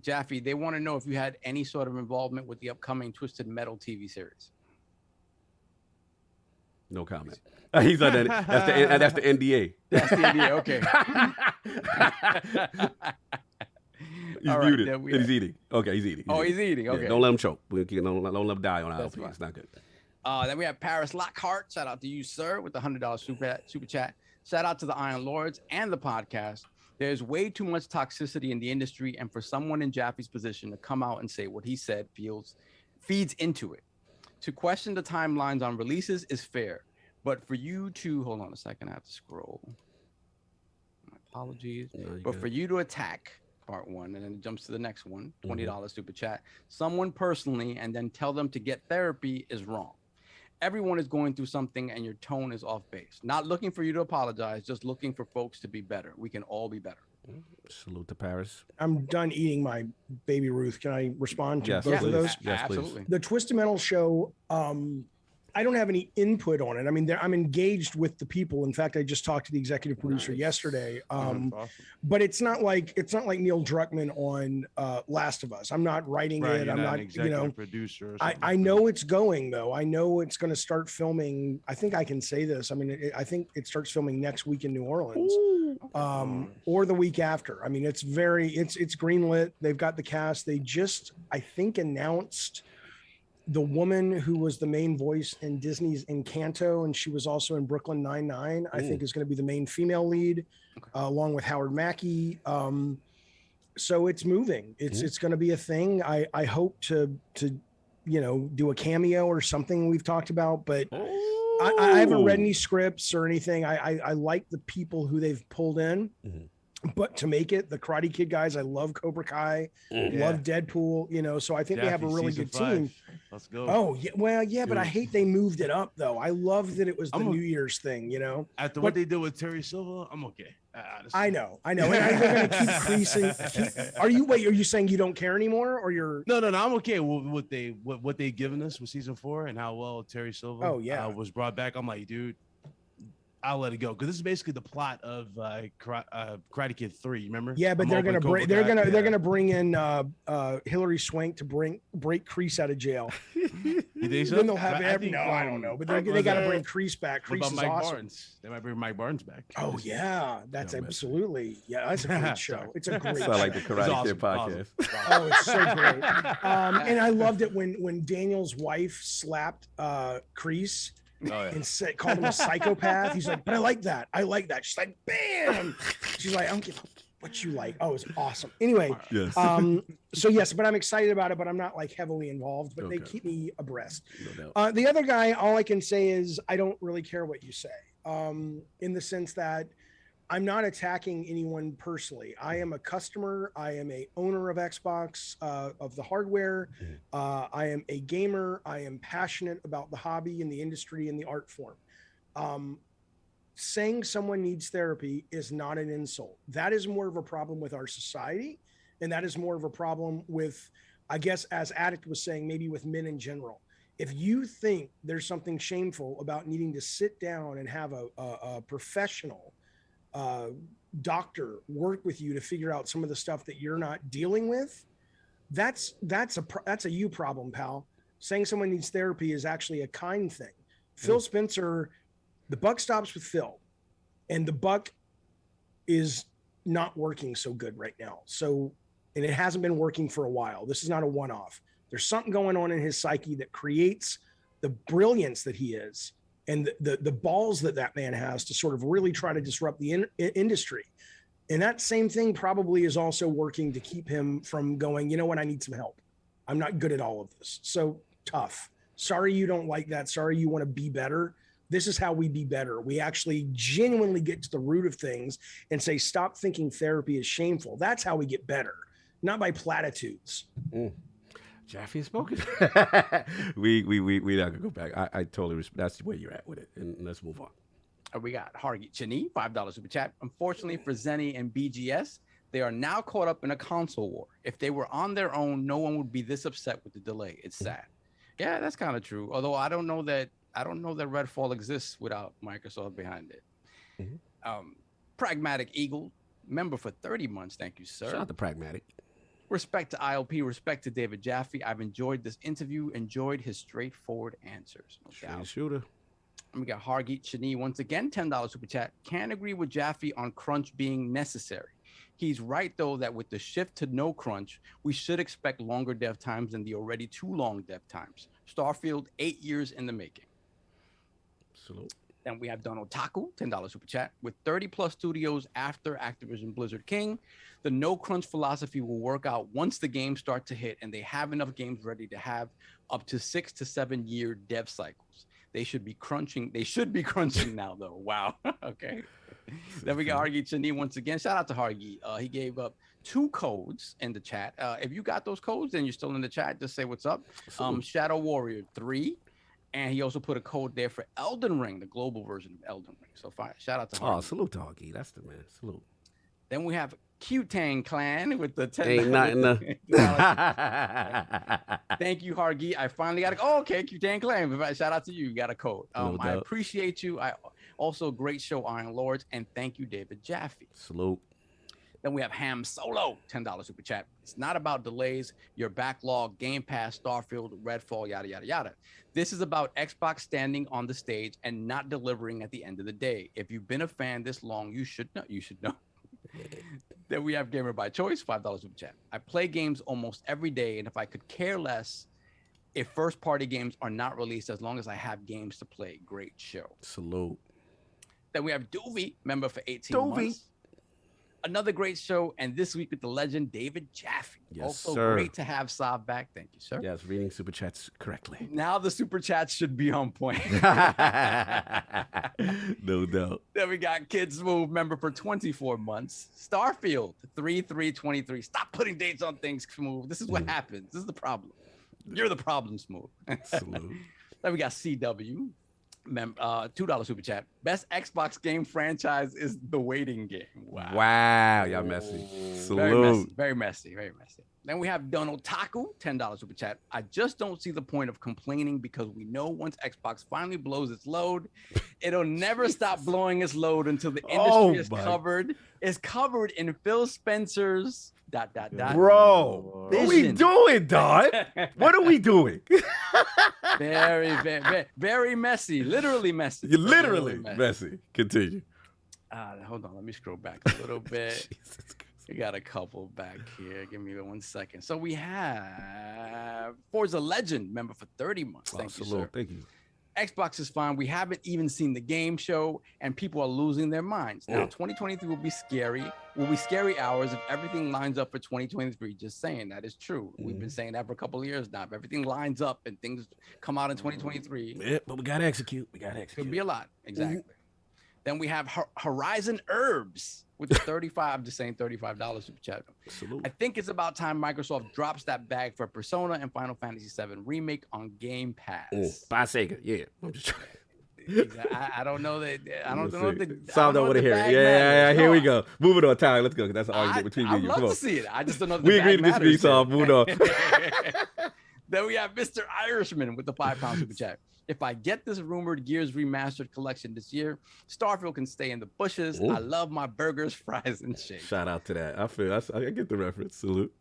Jaffe, they want to know if you had any sort of involvement with the upcoming Twisted Metal TV series. No comment. He's on that. That's the NDA. That's the NDA. Okay. He's muted. He's eating. Okay, he's eating. He's eating. Okay. Yeah, don't let him choke. Don't let him die on ILP. It's not good. Then we have Paris Lockhart. Shout out to you, sir, with the $100 super chat. Shout out to the Iron Lords and the podcast. There's way too much toxicity in the industry, and for someone in Jaffe's position to come out and say what he said feeds into it. To question the timelines on releases is fair, but for you to hold on a second, I have to scroll. My apologies. But for you to attack part one and then it jumps to the next one, $20 super chat, someone personally, and then tell them to get therapy is wrong. Everyone is going through something and your tone is off base. Not looking for you to apologize, just looking for folks to be better. We can all be better. Salute to Paris. I'm done eating my Baby Ruth. Can I respond to Yes, both please. of those? Yes, please. Absolutely. The Twisted Metal show, I don't have any input on it. I mean, I'm engaged with the people. In fact, I just talked to the executive producer yesterday. Awesome. But it's not like Neil Druckmann on Last of Us. I'm not writing Right, it. you're I'm not not, an executive producer. Or I something. know it's going though. I know it's going to start filming. I think I can say this. I mean, I think it starts filming next week in New Orleans, or the week after. I mean, it's greenlit. They've got the cast. They just, I think, announced the woman who was the main voice in Disney's Encanto, and she was also in Brooklyn Nine-Nine, I think is going to be the main female lead, along with Howard Mackey. So it's moving. It's going to be a thing. I hope to do a cameo or something we've talked about, but I haven't read any scripts or anything. I like the people who they've pulled in. But to make it, the Karate Kid guys, I love Cobra Kai, love Deadpool, so I think they have a really good team. Let's go. Oh, yeah. Well, yeah, but I hate they moved it up, though. I love that it was the New Year's thing, After what they did with Terry Silva, I'm okay. I know. And they're going to keep creasing. Are you saying you don't care anymore, or you're? No, I'm okay with what they given us with season 4 and how well Terry Silva was brought back. I'm like, dude, I'll let it go, because this is basically the plot of Karate Kid 3. Remember? Yeah, but they're gonna bring in Hilary Swank to break Kreese out of jail. You think so? Then they'll have I don't know, but they got to bring Kreese back. Kreese is Mike awesome. Barnes? They might bring Mike Barnes back. Oh yeah, that's absolutely that's a great show. It's a great. Sound like the Karate Kid podcast. Oh, it's so great. And I loved it when Daniel's wife slapped Kreese. And called him a psychopath. He's like, but I like that. She's like, bam. She's like, I don't give what you like. Oh, it's awesome. Anyway, yes. So yes, but I'm excited about it, but I'm not like heavily involved, but they keep me abreast. No the other guy, all I can say is I don't really care what you say, in the sense that I'm not attacking anyone personally. I am a customer. I am a owner of Xbox, of the hardware. I am a gamer. I am passionate about the hobby and the industry and the art form. Saying someone needs therapy is not an insult. That is more of a problem with our society. And that is more of a problem with, I guess, as Addict was saying, maybe with men in general. If you think there's something shameful about needing to sit down and have a professional doctor work with you to figure out some of the stuff that you're not dealing with, that's a you problem, pal. Saying someone needs therapy is actually a kind thing. Phil Spencer, the buck stops with Phil, and the buck is not working so good right now. So, and it hasn't been working for a while. This is not a one-off. There's something going on in his psyche that creates the brilliance that he is, and the balls that man has to sort of really try to disrupt the industry. And that same thing probably is also working to keep him from going, you know what, I need some help. I'm not good at all of this. So tough. Sorry you don't like that. Sorry you want to be better. This is how we be better. We actually genuinely get to the root of things and say, stop thinking therapy is shameful. That's how we get better, not by platitudes. Jaffe spoken. we not gonna go back. I totally respect. That's where you're at with it, and let's move on. We got Hargi Chini, $5 super chat. Unfortunately for Zenny and BGS, they are now caught up in a console war. If they were on their own, no one would be this upset with the delay. It's sad. Yeah, that's kind of true. Although I don't know that Redfall exists without Microsoft behind it. Pragmatic Eagle, member for 30 months. Thank you, sir. Shout out to Pragmatic. Respect to ILP, respect to David Jaffe. I've enjoyed this interview, enjoyed his straightforward answers. No doubt. Shooter. We got Hargeet Chani once again, $10 super chat. Can't agree with Jaffe on crunch being necessary. He's right, though, that with the shift to no crunch, we should expect longer dev times than the already too long dev times. Starfield, 8 years in the making. Salute. Then we have Donald Taku, $10 super chat. With 30 plus studios after Activision Blizzard King, the no crunch philosophy will work out once the games start to hit and they have enough games ready to have up to 6 to 7 year dev cycles. They should be crunching. They should be crunching now, though. Wow. Okay. Then we got Hargi Chani once again. Shout out to Hargi. He gave up 2 codes in the chat. If you got those codes and you're still in the chat, just say what's up. Shadow Warrior 3. And he also put a code there for Elden Ring, the global version of Elden Ring. So fine. Shout out to Hargi. Oh, salute to Hargi. That's the man. Salute. Then we have Q-Tang Clan with the 10. Ain't nothing. Thank you, Hargi. I finally got a. Oh, okay, Q-Tang Clan. Shout out to you. You got a code. No I doubt. appreciate you. I also great show, Iron Lords, and thank you, David Jaffe. Salute. Then we have Ham Solo, $10 super chat. It's not about delays, your backlog, Game Pass, Starfield, Redfall, yada, yada, yada. This is about Xbox standing on the stage and not delivering at the end of the day. If you've been a fan this long, you should know. You should know. Then we have Gamer by Choice, $5 super chat. I play games almost every day, and if I could care less if first-party games are not released as long as I have games to play. Great show. Salute. Then we have Doovie, member for 18 months. Another great show, and this week with the legend David Jaffe. Yes, also sir. Great to have Saab back. Thank you, sir. Yes, reading super chats correctly. Now the super chats should be on point. No doubt. Then we got Kids Move, member for 24 months. Starfield 3/3/23. Stop putting dates on things, Smooth. This is what happens. This is the problem. You're the problem, Smooth. Salute. Then we got CW. $2 super chat. Best Xbox game franchise is The Waiting Game. Wow, y'all messy. Very messy. Salute. Very messy. Very messy. Then we have Donald Taku, $10 super chat. I just don't see the point of complaining because we know once Xbox finally blows its load, it'll never stop blowing its load until the industry is covered in Phil Spencer's ... Bro, what are we vision. doing, dog? What are we doing? Very, very, very messy. Literally messy. You're literally messy. Continue. Hold on. Let me scroll back a little bit. We got a couple back here. Give me 1 second. So we have Forza Legend, member for 30 months. Thank you, sir. Thank you. Xbox is fine. We haven't even seen the game show, and people are losing their minds. Now, 2023 will be scary. Will be scary hours if everything lines up for 2023. Just saying, that is true. We've been saying that for a couple of years now. If everything lines up and things come out in 2023, Yeah, but we gotta execute. We gotta execute. could be a lot. Exactly. Then we have Horizon Herbs with the 35, just saying $35 super chat. Salute. I think it's about time Microsoft drops that bag for Persona and Final Fantasy VII Remake on Game Pass. By Sega, yeah. I'm just trying. I don't know that. I don't know. Some don't want to hear it. Yeah. Here we go. Moving on, Tyler. Let's go. That's an argument between me and you. I'd Come love on. to see it. I just don't know. If We the agree to bag disagree, matters so here. moving on. Then we have Mr. Irishman with the £5 super chat. If I get this rumored Gears Remastered collection this year, Starfield can stay in the bushes. I love my burgers, fries, and shakes. Shout out to that. I get the reference. Salute.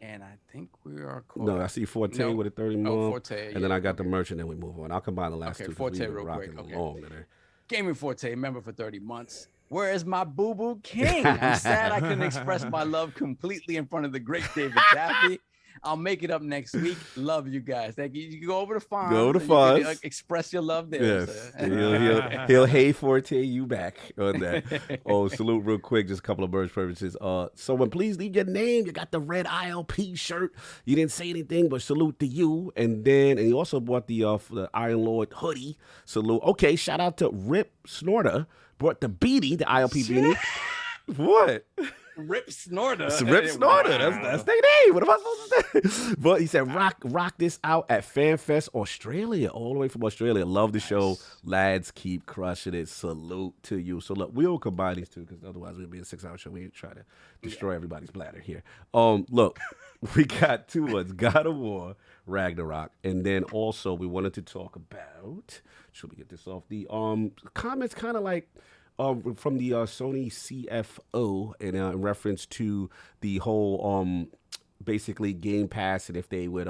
And I think we are close. No, I see Forte with a 30 month. Forte, and then I got the merch, and then we move on. I'll combine the last two. 'cause Forte we've been real quick. rocking Okay. along today. Gaming Forte, member for 30 months. Where is my boo-boo king? I'm sad I couldn't express my love completely in front of the great David Jaffe. I'll make it up next week. Love you guys. Thank you. You can go over to Fonz. Go to and you can, Fonz. express your love there. Yes. Sir. He'll hey Forte you back on that. Oh, salute real quick. Just a couple of birds purposes. Someone please leave your name. You got the red ILP shirt. You didn't say anything, but salute to you. And he also bought the Iron Lord hoodie. Salute. Okay, shout out to Rip Snorter. Brought the beanie, the ILP beanie. What? Rip Snorter. It's Rip Snorter. Wow. That's their name. What am I supposed to say? But he said, rock this out at FanFest Australia, all the way from Australia. Love the show. Lads, keep crushing it. Salute to you. So look, we'll combine these two because otherwise we'll be a 6-hour show. We ain't trying to destroy everybody's bladder here. Look, we got two ones: God of War, Ragnarok, and then also we wanted to talk about. Should we get this off the comments? Kind of like. From the Sony CFO in reference to the whole basically Game Pass, and if they would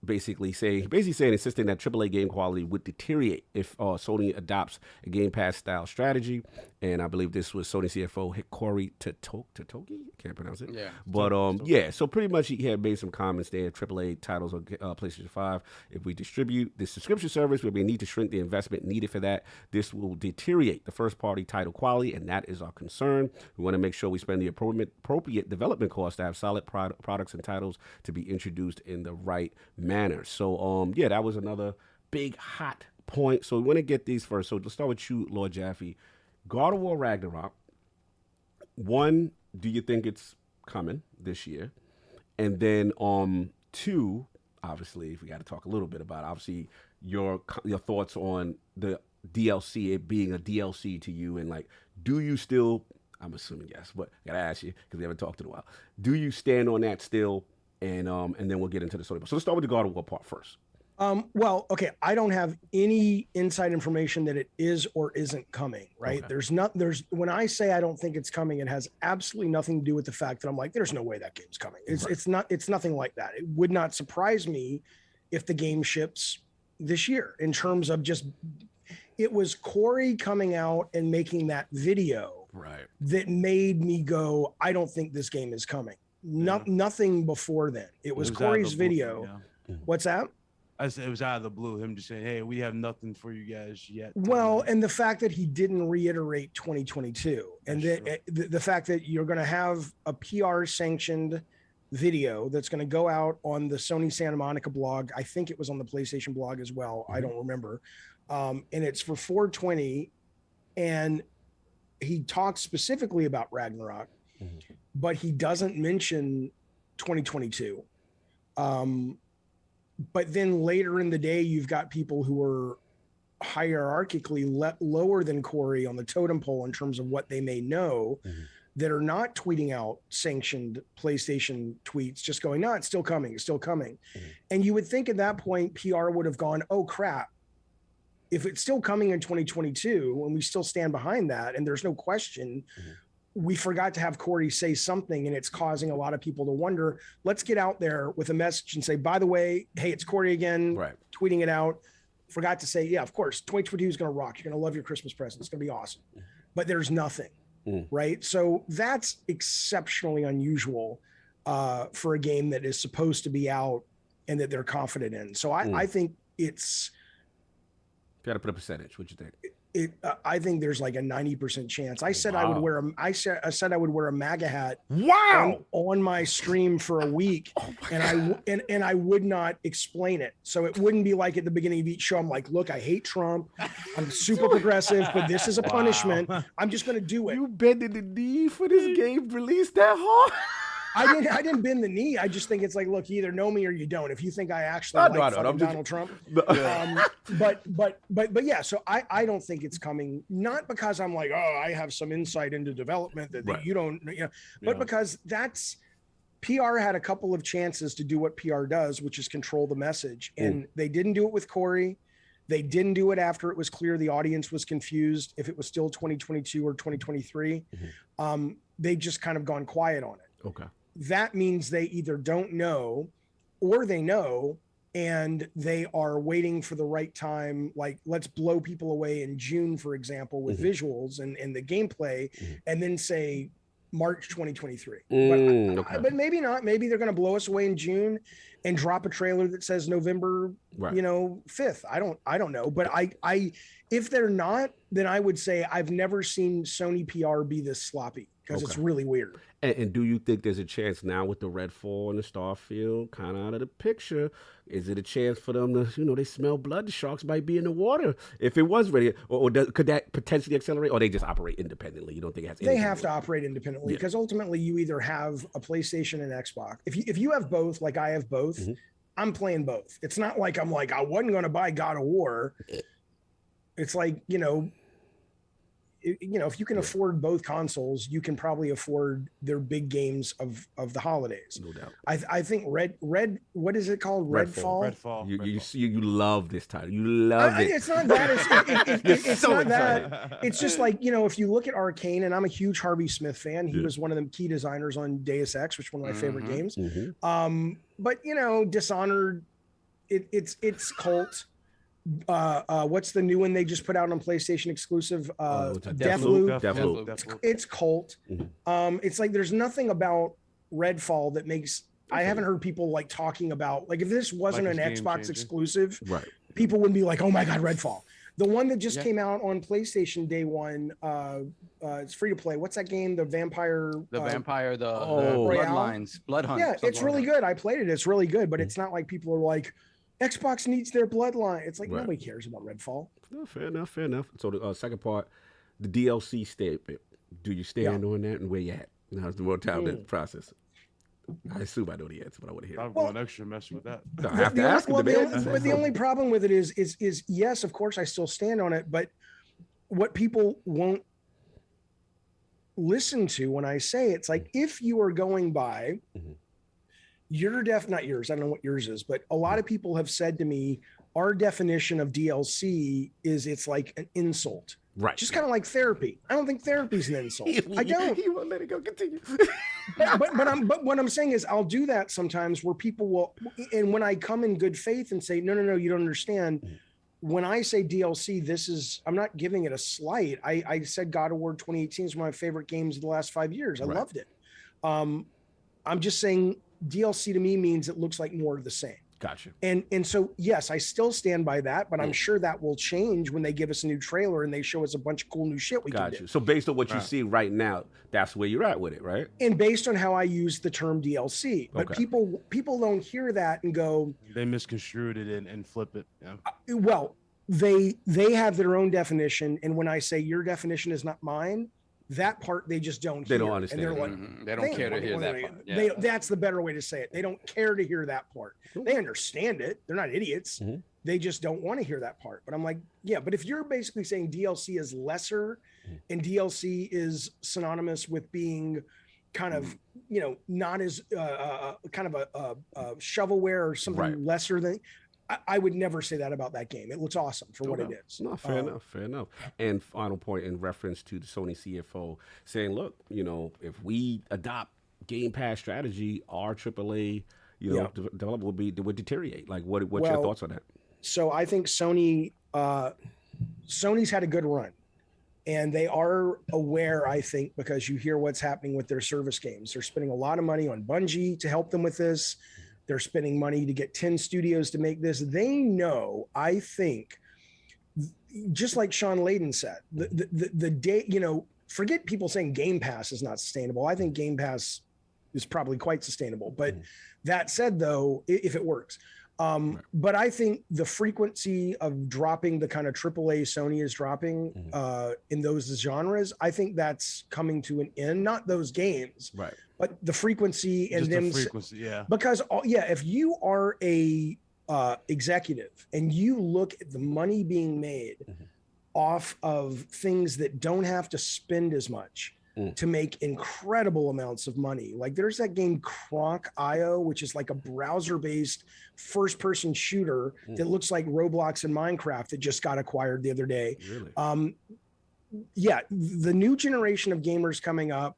basically saying, insisting that AAA game quality would deteriorate if Sony adopts a Game Pass style strategy. And I believe this was Sony CFO Hikori Totoki. Can't pronounce it. Yeah. But yeah. So pretty much he had made some comments there. AAA titles on PlayStation 5. If we distribute this subscription service, we may need to shrink the investment needed for that. This will deteriorate the first party title quality, and that is our concern. We want to make sure we spend the appropriate development costs to have solid products and titles to be introduced in the right manner. So yeah, that was another big hot point. So we want to get these first. So let's start with you, Lord Jaffe. God of War Ragnarok. One, do you think it's coming this year? And then two, obviously, if we got to talk a little bit about it, obviously your thoughts on the DLC, it being a DLC to you, and like, do you still I'm assuming yes, but I gotta ask you because we haven't talked in a while. Do you stand on that still? And then we'll get into the story. So let's start with the God of War part first. Well, okay, I don't have any inside information that it is or isn't coming, right? Okay. When I say I don't think it's coming, it has absolutely nothing to do with the fact that I'm like, there's no way that game's coming. It's nothing like that. It would not surprise me if the game ships this year in terms of just, it was Corey coming out and making that video that made me go, I don't think this game is coming. Nothing before then. It was Corey's video. What's that? I said it was out of the blue. Him just saying, "Hey, we have nothing for you guys yet." Well, and the fact that he didn't reiterate 2022, and the fact that you're going to have a PR sanctioned video that's going to go out on the Sony Santa Monica blog. I think it was on the PlayStation blog as well. I don't remember. And it's for 420, and he talks specifically about Ragnarok, but he doesn't mention 2022. But then later in the day, you've got people who are hierarchically lower than Corey on the totem pole in terms of what they may know that are not tweeting out sanctioned PlayStation tweets, just going, no, it's still coming. It's still coming. And you would think at that point, PR would have gone, oh, crap. If it's still coming in 2022 and we still stand behind that, and there's no question, we forgot to have Corey say something, and it's causing a lot of people to wonder. Let's get out there with a message and say, by the way, hey, it's Corey again, tweeting it out. Forgot to say, yeah, of course, 2022 is going to rock. You're going to love your Christmas present. It's going to be awesome. But there's nothing, right? So that's exceptionally unusual for a game that is supposed to be out and that they're confident in. So I think it's... Got to put a percentage. What you think? I think there's like a 90% chance. I said I would wear I would wear a MAGA hat. On my stream for a week, and I would not explain it. So it wouldn't be like at the beginning of each show, I'm like, look, I hate Trump. I'm super progressive, but this is a punishment. I'm just gonna do it. You bending the knee for this game release that hard? I didn't bend the knee. I just think it's like, look, you either know me or you don't. If you think I actually like Donald Trump, but yeah. So I don't think it's coming. Not because I'm like, oh, I have some insight into development that you don't, but because that's PR had a couple of chances to do what PR does, which is control the message, and they didn't do it with Corey. They didn't do it after it was clear the audience was confused if it was still 2022 or 2023. They've just kind of gone quiet on it. Okay. That means they either don't know or they know and they are waiting for the right time. Like, let's blow people away in June, for example, with visuals and the gameplay, and then say March 2023. But maybe not. Maybe they're going to blow us away in June and drop a trailer that says November, 5th. I don't know. But I if they're not, then I would say I've never seen Sony PR be this sloppy, because it's really weird. And do you think there's a chance now with the Redfall and the Starfield kind of out of the picture? Is it a chance for them to, they smell blood? The sharks might be in the water if it was ready. Or could that potentially accelerate? Or they just operate independently? You don't think it has? They have to operate independently because ultimately you either have a PlayStation and Xbox. If you have both, like I have both, I'm playing both. It's not like I'm like, I wasn't going to buy God of War. It's like, if you can afford both consoles, you can probably afford their big games of the holidays. No doubt. I think Red, what is it called? Redfall. You love this title. You love it. It's not that. It's so not excited. that. It's just like, if you look at Arcane, and I'm a huge Harvey Smith fan. He was one of the key designers on Deus Ex, which is one of my favorite games. But Dishonored, it's cult. What's the new one they just put out on PlayStation exclusive? Deathloop. It's cult. It's like there's nothing about Redfall that makes. I haven't heard people like talking about like if this wasn't an Xbox exclusive, people wouldn't be like, oh my god, Redfall. The one that just came out on PlayStation day one, it's free to play. What's that game? The vampire. The Bloodlines, Blood Hunt. Yeah, it's really good. I played it. It's really good, but it's not like people are like, Xbox needs their bloodline. It's like nobody cares about Redfall. No, fair enough. So the second part, the DLC statement. Do you stand on that, and where you at? How's the more time in the process? I assume I know the answer, but I want to hear. I'm going extra messy with that. I have to ask but the only problem with it is yes, of course I still stand on it, but what people won't listen to when I say it's like, if you are going by your not yours, I don't know what yours is, but a lot of people have said to me, our definition of DLC is it's like an insult. Right. Just kind of like therapy. I don't think therapy is an insult. I don't. He won't let it go. Continue. but what I'm saying is I'll do that sometimes where people will, and when I come in good faith and say, no, you don't understand. When I say DLC, I'm not giving it a slight. I said God of War 2018 is one of my favorite games of the last 5 years. I loved it. I'm just saying DLC to me means it looks like more of the same. Gotcha. And so, yes, I still stand by that, but I'm sure that will change when they give us a new trailer and they show us a bunch of cool new shit we can do. So based on what you see right now, that's where you're at with it, right? And based on how I use the term DLC, but people don't hear that and go, they misconstrued it and flip it. Yeah. Well, they have their own definition, and when I say your definition is not mine, that part they just don't hear. They don't understand. And they're like, they don't care to hear that part. Yeah. That's the better way to say it. They don't care to hear that part. They understand it. They're not idiots. They just don't want to hear that part. But I'm like, yeah, but if you're basically saying DLC is lesser and DLC is synonymous with being kind of, not as kind of a shovelware or something lesser than, I would never say that about that game. It looks awesome for what it is. No, fair enough. And final point in reference to the Sony CFO saying, look, if we adopt Game Pass strategy, our AAA, developer would deteriorate. Like, what's your thoughts on that? So I think Sony's had a good run. And they are aware, I think, because you hear what's happening with their service games. They're spending a lot of money on Bungie to help them with this. They're spending money to get 10 studios to make this. They know, I think, just like Sean Layden said, the day, forget people saying Game Pass is not sustainable. I think Game Pass is probably quite sustainable. But that said, though, if it works. But I think the frequency of dropping the kind of AAA Sony is dropping in those genres, I think that's coming to an end. Not those games, right? But the frequency and them. Because if you are a executive and you look at the money being made off of things that don't have to spend as much to make incredible amounts of money. Like there's that game Kronk.io, which is like a browser-based first-person shooter that looks like Roblox and Minecraft that just got acquired the other day. Really? The new generation of gamers coming up,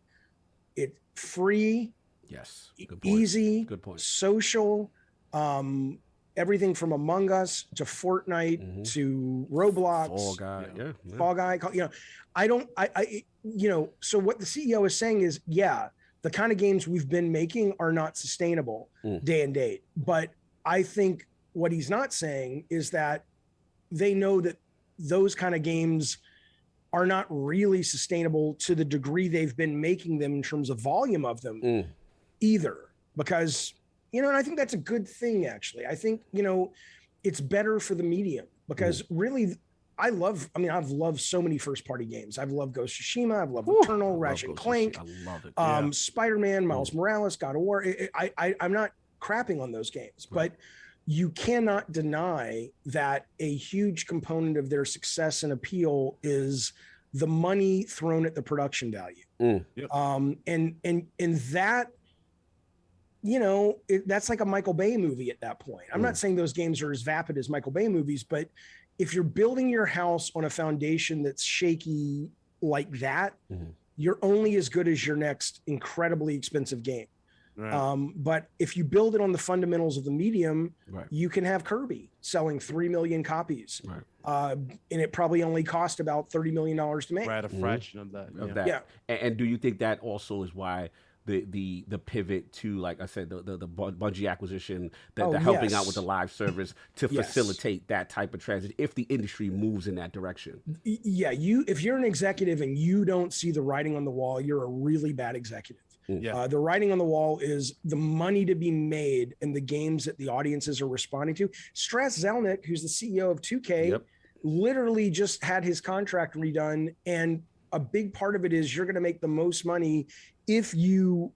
it's free, easy, social, everything from Among Us to Fortnite to Roblox, Fall Guy. So what the CEO is saying is, the kind of games we've been making are not sustainable day and date. But I think what he's not saying is that they know that those kind of games are not really sustainable to the degree they've been making them in terms of volume of them either. Because, and I think that's a good thing, actually. I think, it's better for the medium because really I've loved so many first party games. I've loved Ghost of Tsushima. I've loved Returnal, Ratchet and Clank, I love it. Spider-Man, Miles Morales, God of War. I'm not crapping on those games, but you cannot deny that a huge component of their success and appeal is the money thrown at the production value. And that, that's like a Michael Bay movie at that point. I'm not saying those games are as vapid as Michael Bay movies, but if you're building your house on a foundation that's shaky like that, you're only as good as your next incredibly expensive game. But if you build it on the fundamentals of the medium, you can have Kirby selling 3 million copies. And it probably only cost about $30 million to make. A fraction of that. Yeah. And do you think that also is why the pivot to, like I said, the Bungie acquisition, the helping out with the live service to facilitate that type of transition if the industry moves in that direction? Yeah, if you're an executive and you don't see the writing on the wall, you're a really bad executive. The writing on the wall is the money to be made and the games that the audiences are responding to. Strauss Zelnick, who's the CEO of 2K, literally just had his contract redone, and a big part of it is you're going to make the most money if you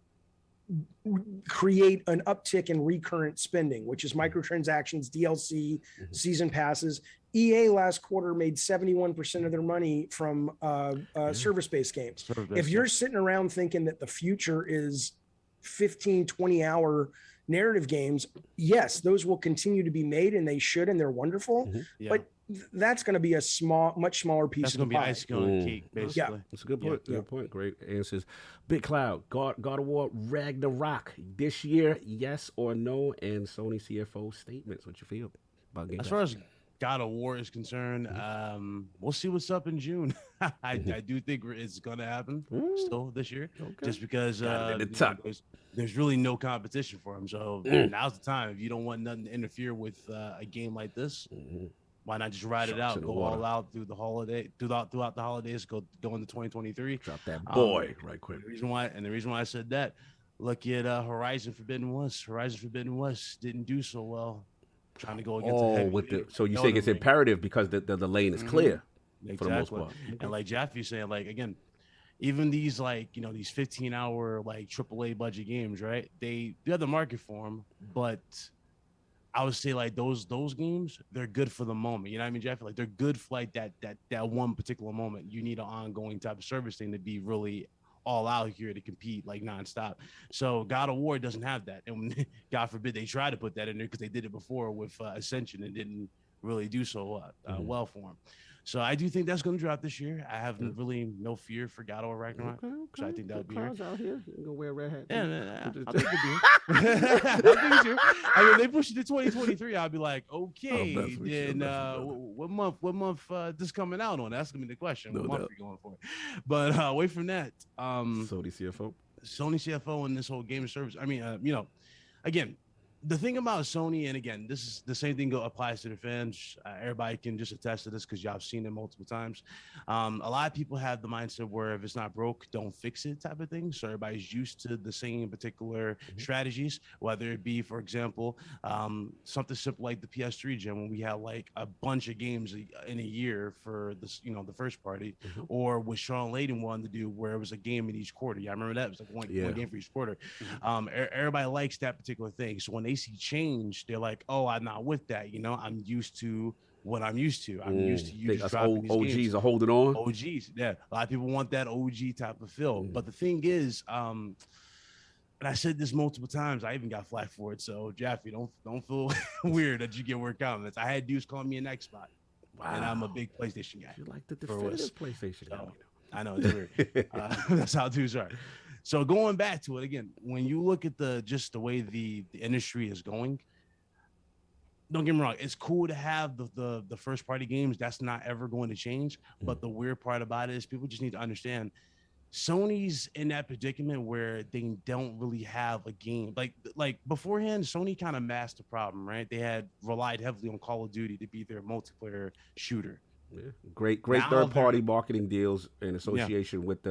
create an uptick in recurrent spending, which is microtransactions, DLC, season passes. EA last quarter made 71% of their money from service-based games. If you're sitting around thinking that the future is 15, 20-hour narrative games, yes, those will continue to be made, and they should, and they're wonderful. But that's going to be a much smaller piece of the pie. That's going to be icing on the cake, basically. Yeah, that's a good point. Good point. Great answers. Big Cloud, God of War Ragnarok this year, yes or no? And Sony CFO statements. What you feel about Game As Pass? far as God of War is concerned, we'll see what's up in June. I do think it's going to happen still this year, just because there's really no competition for him. So now's the time. If you don't want nothing to interfere with a game like this, why not just ride it out, go all out through the holiday, throughout the holidays, go into 2023. Drop that boy right quick. The reason why I said that, look at Horizon Forbidden West. Horizon Forbidden West didn't do so well. Trying to go against so you think it's imperative because the lane is clear for the most part. And like Jaffe's saying, like, again, even these, like, you know, these 15-hour like AAA budget games, right? They have the market for them, but I would say like those games, they're good for the moment. You know what I mean, Jaffe? Like, they're good for like that one particular moment. You need an ongoing type of service thing to be really all out here to compete like nonstop. So God of War doesn't have that, and God forbid they try to put that in there, because they did it before with Ascension and didn't really do so well for them. So I do think that's going to drop this year. I have really no fear for God of War Ragnarok. So I think that would be here. Out here. You gonna wear a red hat? Yeah, I'll take the deal. I mean, they push it to 2023. I'll be like, okay, then what month this coming out on? That's gonna be the question. What month are you going for? But away from that, Sony CFO and this whole game service. I mean, you know, again, the thing about Sony, and again, this is the same thing applies to the fans. Everybody can just attest to this because y'all have seen it multiple times. A lot of people have the mindset where if it's not broke, don't fix it type of thing. So everybody's used to the same particular strategies, whether it be, for example, something simple like the PS3 gen, when we had like a bunch of games in a year for this, you know, the first party, or what Sean Layden wanted to do, where it was a game in each quarter. Yeah, I remember that. It was like one game for each quarter. Everybody likes that particular thing. So when they see change, they're like, oh, I'm not with that. You know, I'm used to what I'm used to. I'm used to you just dropping these OGs games. are holding on. OGs, yeah. A lot of people want that OG type of feel. But the thing is, and I said this multiple times, I even got flack for it. So Jaffe, don't feel weird that you get work comments. I had dudes calling me an Xbox. Wow. And I'm a big PlayStation guy. You like the definitive PlayStation guy. I know, it's weird. That's how dudes are. So going back to it again, when you look at the way the industry is going, don't get me wrong, it's cool to have the first party games. That's not ever going to change. But the weird part about it is people just need to understand Sony's in that predicament where they don't really have a game. Like beforehand, Sony kind of masked the problem, right? They had relied heavily on Call of Duty to be their multiplayer shooter. Yeah. Great third party marketing deals in association with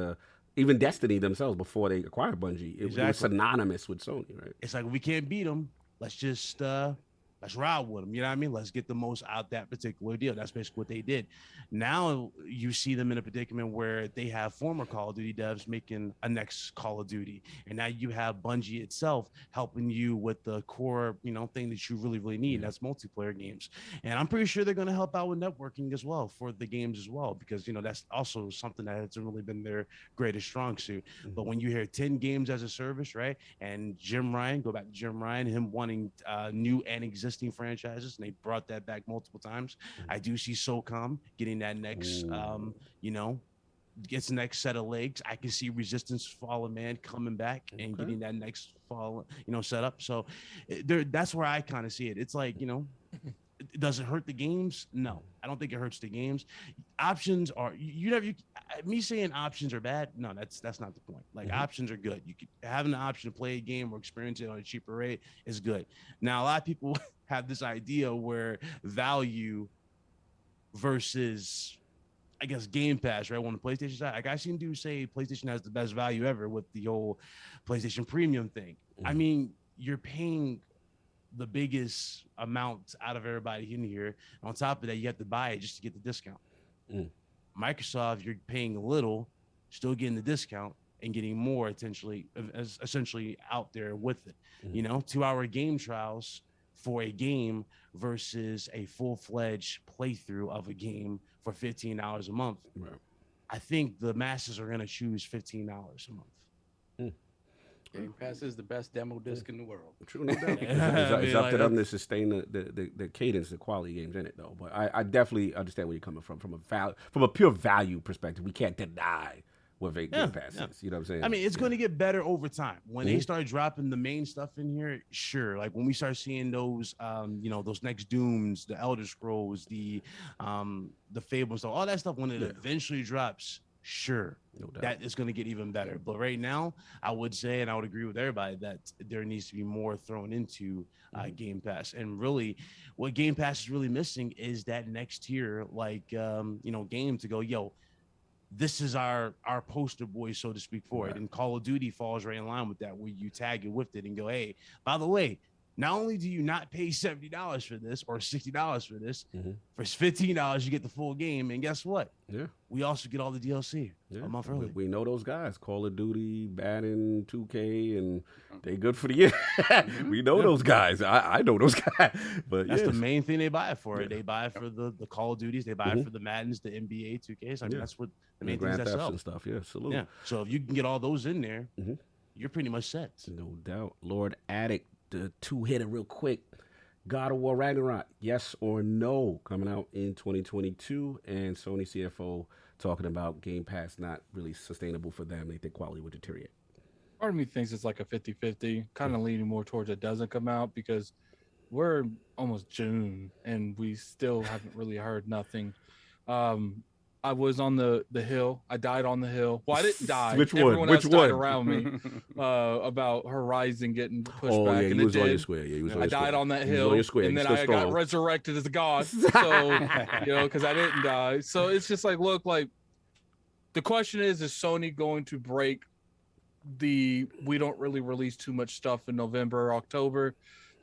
even Destiny themselves before they acquired Bungie. It was synonymous with Sony, right? It's like, we can't beat them. Let's just let's ride with them. You know what I mean? Let's get the most out that particular deal. That's basically what they did. Now you see them in a predicament where they have former Call of Duty devs making a next Call of Duty, and now you have Bungie itself helping you with the core, you know, thing that you really, really need. And that's multiplayer games. And I'm pretty sure they're going to help out with networking as well for the games as well, because, you know, that's also something that hasn't really been their greatest strong suit. But when you hear 10 games as a service, right? And Jim Ryan, go back to Jim Ryan, him wanting new and existing franchises, and they brought that back multiple times. I do see SOCOM getting that next, you know, gets the next set of legs. I can see Resistance Fallen Man coming back and getting that next fall, you know, set up. So that's where I kind of see it. It's like, you know, does it hurt the games? No, I don't think it hurts the games. Options are me saying options are bad. No, that's not the point. Like, options are good. You could having the option to play a game or experience it on a cheaper rate is good. Now, a lot of people have this idea where value versus, I guess, Game Pass, right? On the PlayStation side, like, I seen dudes say PlayStation has the best value ever with the whole PlayStation Premium thing. I mean, you're paying the biggest amount out of everybody in here. On top of that, you have to buy it just to get the discount. Microsoft, you're paying a little, still getting the discount, and getting more essentially out there with it. 2-hour game trials for a game versus a full-fledged playthrough of a game for $15 a month. Right. I think the masses are going to choose $15 a month. Game Pass is the best demo disc in the world. True, no doubt. It's up to them to sustain the cadence, the quality games in it, though. But I definitely understand where you're coming from a pure value perspective. We can't deny what Game Pass is. You know what I'm saying? I mean, it's going to get better over time. When they start dropping the main stuff in here, sure. Like when we start seeing those, those next Dooms, the Elder Scrolls, the Fables, all that stuff, when it eventually drops, sure, no doubt, that is going to get even better. But right now, I would say, and I would agree with everybody, that there needs to be more thrown into Game Pass. And really, what Game Pass is really missing is that next tier, game to go, yo, this is our poster boy, so to speak, for it. And Call of Duty falls right in line with that, where you tag it with it and go, hey, by the way, not only do you not pay $70 for this or $60 for this, for $15 you get the full game, and guess what? Yeah, we also get all the DLC a month early. We know those guys, Call of Duty, Madden, 2K, and they good for the year. We know those guys. I know those guys. But that's the main thing they buy it for. They buy it for the Call of Duties. They buy it for the Maddens, the NBA, 2Ks. I mean, that's what the main things that sell. And stuff. Yeah, absolutely. Yeah. So if you can get all those in there, you're pretty much set. No doubt. Lord Addict, the two-hitter real quick. God of War Ragnarok, yes or no, coming out in 2022. And Sony CFO talking about Game Pass not really sustainable for them. They think quality would deteriorate. Part of me thinks it's like a 50-50, kind of leaning more towards it doesn't come out, because we're almost June and we still haven't really heard nothing. I was on the hill. I died on the hill. Well, I didn't die. Which one? Everyone else died around me about Horizon getting pushed back. Yeah, and he was on your square. Yeah, he was on your square. I died on that hill, and then I got resurrected as a god. So, because I didn't die. So it's just like, look, like the question is Sony going to break we don't really release too much stuff in November or October?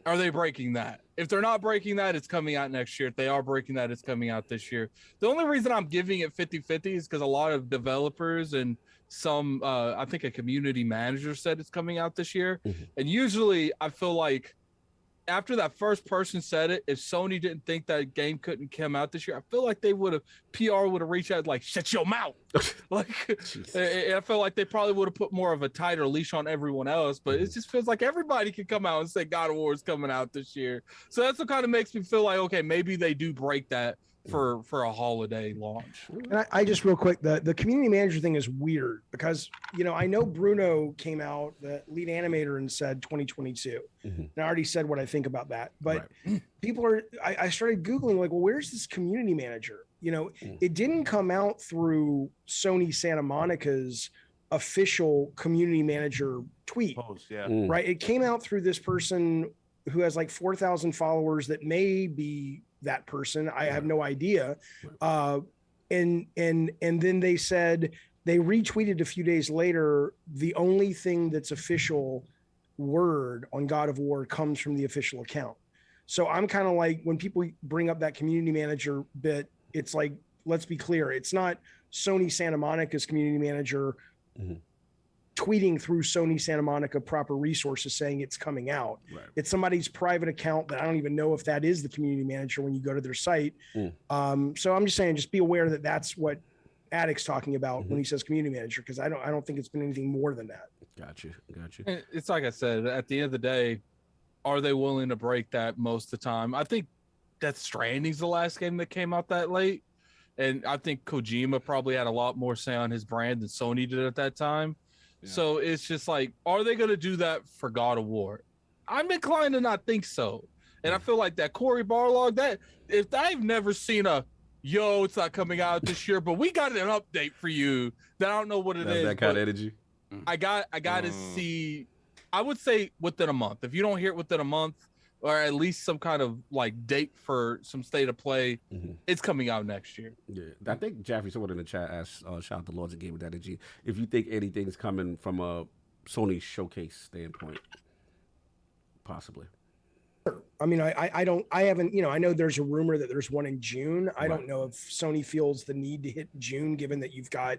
Are they breaking that? If they're not breaking that, it's coming out next year. If they are breaking that, it's coming out this year. The only reason I'm giving it 50-50 is because a lot of developers and some, I think a community manager said it's coming out this year. And usually I feel like after that first person said it, if Sony didn't think that game couldn't come out this year, I feel like they would have, PR would have reached out like, shut your mouth. I feel like they probably would have put more of a tighter leash on everyone else, but it just feels like everybody can come out and say God of War is coming out this year. So that's what kind of makes me feel like, okay, maybe they do break that for a holiday launch. And I just real quick, the community manager thing is weird because, I know Bruno came out, the lead animator, and said 2022. And I already said what I think about that. But people I started Googling, like, well, where's this community manager? It didn't come out through Sony Santa Monica's official community manager tweet. Post, right? It came out through this person who has like 4,000 followers that may be that person. I have no idea. And then they said, they retweeted a few days later, the only thing that's official word on God of War comes from the official account. So I'm kind of like, when people bring up that community manager bit, it's like, let's be clear. It's not Sony Santa Monica's community manager tweeting through Sony Santa Monica proper resources saying it's coming out. It's somebody's private account that I don't even know if that is the community manager when you go to their site. So I'm just saying, just be aware that that's what Addict's talking about when he says community manager, because I don't think it's been anything more than that. Gotcha. It's like I said, at the end of the day, are they willing to break that most of the time? I think Death Stranding's the last game that came out that late. And I think Kojima probably had a lot more say on his brand than Sony did at that time. So it's just like, are they going to do that for God of War? I'm inclined to not think so. And I feel like that Cory Barlog, that if I've never seen it's not coming out this year, but we got an update for you that I don't know what it is. That kind of energy. I got to see, I would say within a month. If you don't hear it within a month, or at least some kind of like date for some state of play, it's coming out next year. Yeah, I think Jaffe, someone in the chat asked, shout out to Lords of Game with Energy, if you think anything's coming from a Sony showcase standpoint, possibly. I mean, I haven't, I know there's a rumor that there's one in June. I don't know if Sony feels the need to hit June, given that you've got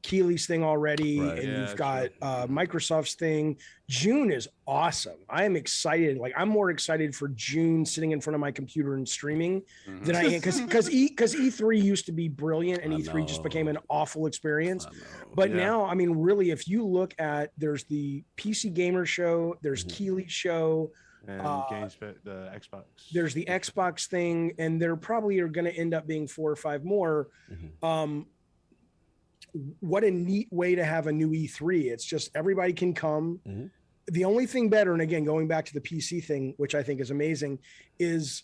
Keely's thing already, Right. and Yeah, you've got Microsoft's thing. June is awesome. I am excited. Like, I'm more excited for June sitting in front of my computer and streaming than I am, because E3 used to be brilliant, and I E3 just know. became an awful experience. I know. But Yeah. now, I mean, really, if you look at, there's the PC Gamer Show, there's Keely's show, And the Xbox. there's the Xbox thing, and there probably are going to end up being 4 or 5 more. What a neat way to have a new E3. It's just everybody can come. The only thing better, and again, going back to the PC thing, which I think is amazing, is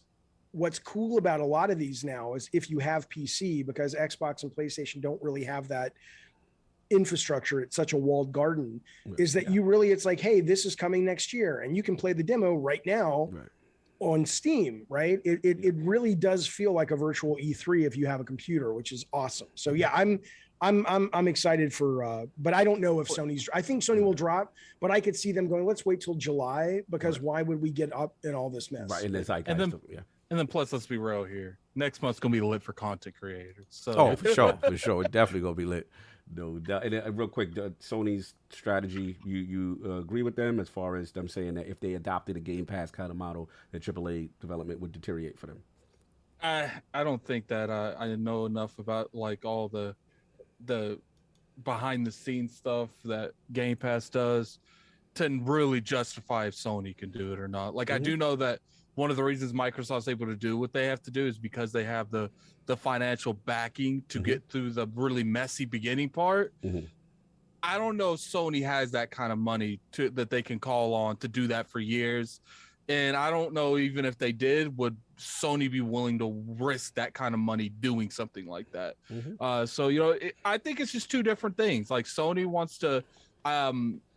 what's cool about a lot of these now is if you have PC, because Xbox and PlayStation don't really have that infrastructure. It's such a walled garden, is that you really, it's like, hey, this is coming next year, and you can play the demo right now on Steam, right? It really does feel like a virtual E3 if you have a computer, which is awesome. So yeah, I'm excited for, but I don't know if I think Sony will drop, but I could see them going, let's wait till July, because why would we get up in all this mess? Right, and it's like, And then plus, let's be real here. Next month's gonna be lit for content creators. So oh, for sure, it's definitely gonna be lit. No doubt. And real quick, Sony's strategy, you agree with them as far as them saying that if they adopted a Game Pass kind of model, that AAA development would deteriorate for them? I don't think that I know enough about like all the behind the scenes stuff that Game Pass does to really justify if Sony can do it or not. Like I do know that one of the reasons Microsoft's able to do what they have to do is because they have the financial backing to get through the really messy beginning part. I don't know if Sony has that kind of money that they can call on to do that for years. And I don't know even if they did, would Sony be willing to risk that kind of money doing something like that? So, you know, I think it's just two different things. Like Sony wants to,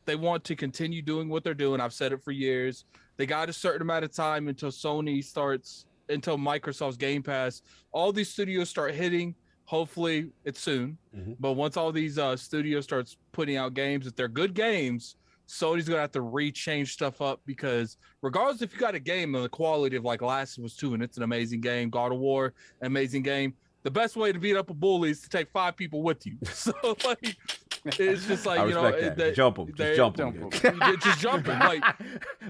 they want to continue doing what they're doing. I've said it for years. They got a certain amount of time until Microsoft's Game Pass, all these studios start hitting. Hopefully it's soon. But once all these studios starts putting out games, if they're good games, Sony's gonna have to rechange stuff up, because regardless if you got a game and the quality of like Last of Us 2 and it's an amazing game, God of War, amazing game, the best way to beat up a bully is to take 5 people with you. So like it's just like, I you know, respect jump them. Just jump them. Just jump them. Like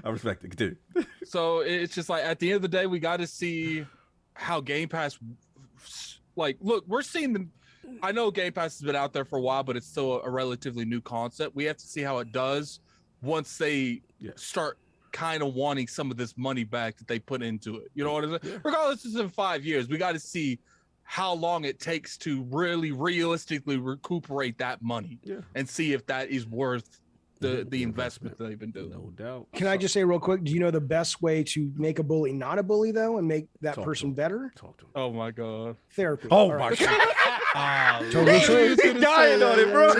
I respect it, dude. So it's just like at the end of the day, we got to see how Game Pass. Like, look, we're seeing them. I know Game Pass has been out there for a while, but it's still a relatively new concept. We have to see how it does once they start kind of wanting some of this money back that they put into it. You know what I'm saying? Regardless, it's in 5 years. We got to see how long it takes to really realistically recuperate that money and see if that is worth the investment that they've been doing. No doubt. Can I just say real quick, do you know the best way to make a bully not a bully, though, and make that person better? Talk to him. Oh my God. Therapy. Oh All my right. God. Totally true. He dying on it, bro.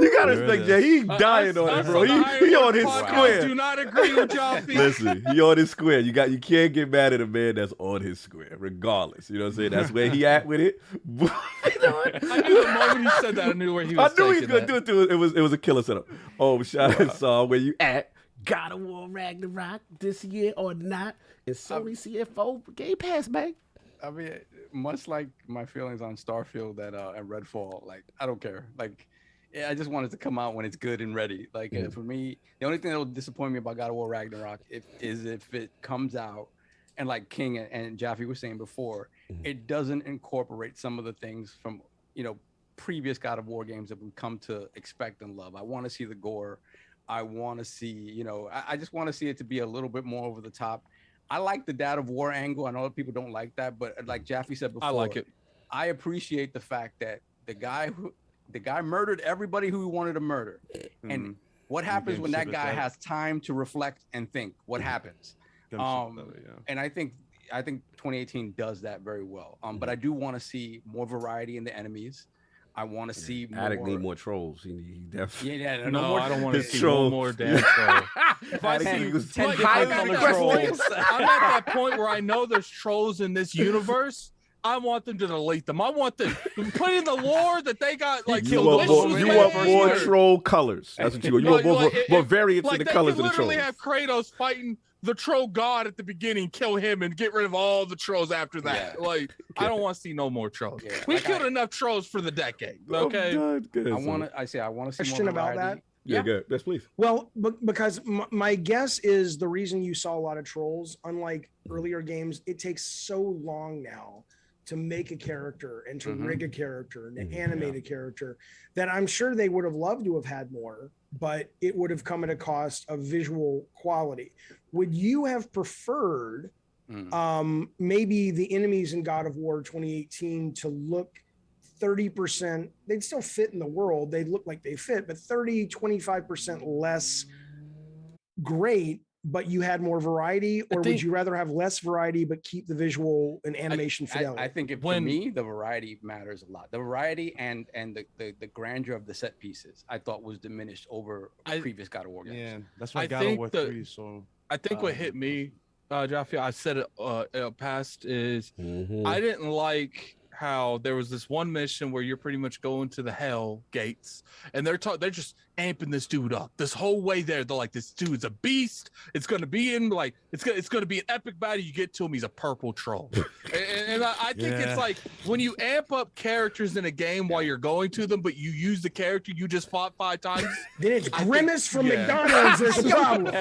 You gotta respect Jay. He dying on it, bro. He on his square. Do not agree with Jaffe. Listen, he on his square. You can't get mad at a man that's on his square, regardless. You know what I'm saying? That's where he at with it. I knew the moment he said that, I knew where he was. I knew he was gonna do it too. It was a killer setup. Oh, shout out song where you at GodOfWarRagnarok this year or not, and Sony CFO Game Pass, man. I mean, much like my feelings on Starfield and Redfall, like I don't care. Like, yeah, I just want it to come out when it's good and ready. Like for me, the only thing that will disappoint me about God of War Ragnarok is if it comes out and like King and Jaffe were saying before, it doesn't incorporate some of the things from previous God of War games that we've come to expect and love. I want to see the gore. I want to see, I just want to see it to be a little bit more over the top. I like the Dad of War angle. I know that people don't like that, but like Jaffe said before, I like it. I appreciate the fact that the guy murdered everybody who he wanted to murder. And what happens when that guy has time to reflect and think? What happens? And I think 2018 does that very well. But I do want to see more variety in the enemies. I want to see more. Addict need more trolls. He definitely. I don't want to see troll. one more damn troll. I'm at that point where I know there's trolls in this universe. I want them to delete them. I want them put in the lore that they got like You want more troll colors. That's what you want. You want more variants in the colors of the trolls. Literally have Kratos fighting the troll god at the beginning, kill him, and get rid of all the trolls after that. Yeah. Like, I don't want to see no more trolls. Yeah, We like killed enough trolls for the decade. Okay. I want to see more Question about variety. that. Yeah, good. Yes, please. Well, because my guess is the reason you saw a lot of trolls, unlike earlier games, it takes so long now to make a character and to rig a character and to animate a character that I'm sure they would have loved to have had more, but it would have come at a cost of visual quality. Would you have preferred maybe the enemies in God of War 2018 to look 30%, they'd still fit in the world, they'd look like they fit, but 25% less great, but you had more variety? Or would you rather have less variety but keep the visual and animation fidelity? I think for me, the variety matters a lot. The variety and the grandeur of the set pieces, I thought was diminished over previous God of War games. Yeah, that's why God of War 3. So I think what hit me, Jaffe, I said it past is I didn't like how there was this one mission where you're pretty much going to the hell gates and they're just amping this dude up this whole way there. They're like, this dude's a beast. It's going to be in like, it's going to be an epic battle. You get to him, he's a purple troll. and I think it's like when you amp up characters in a game while you're going to them, but you use the character you just fought 5 times. Then it's Grimace from McDonald's. There's a problem.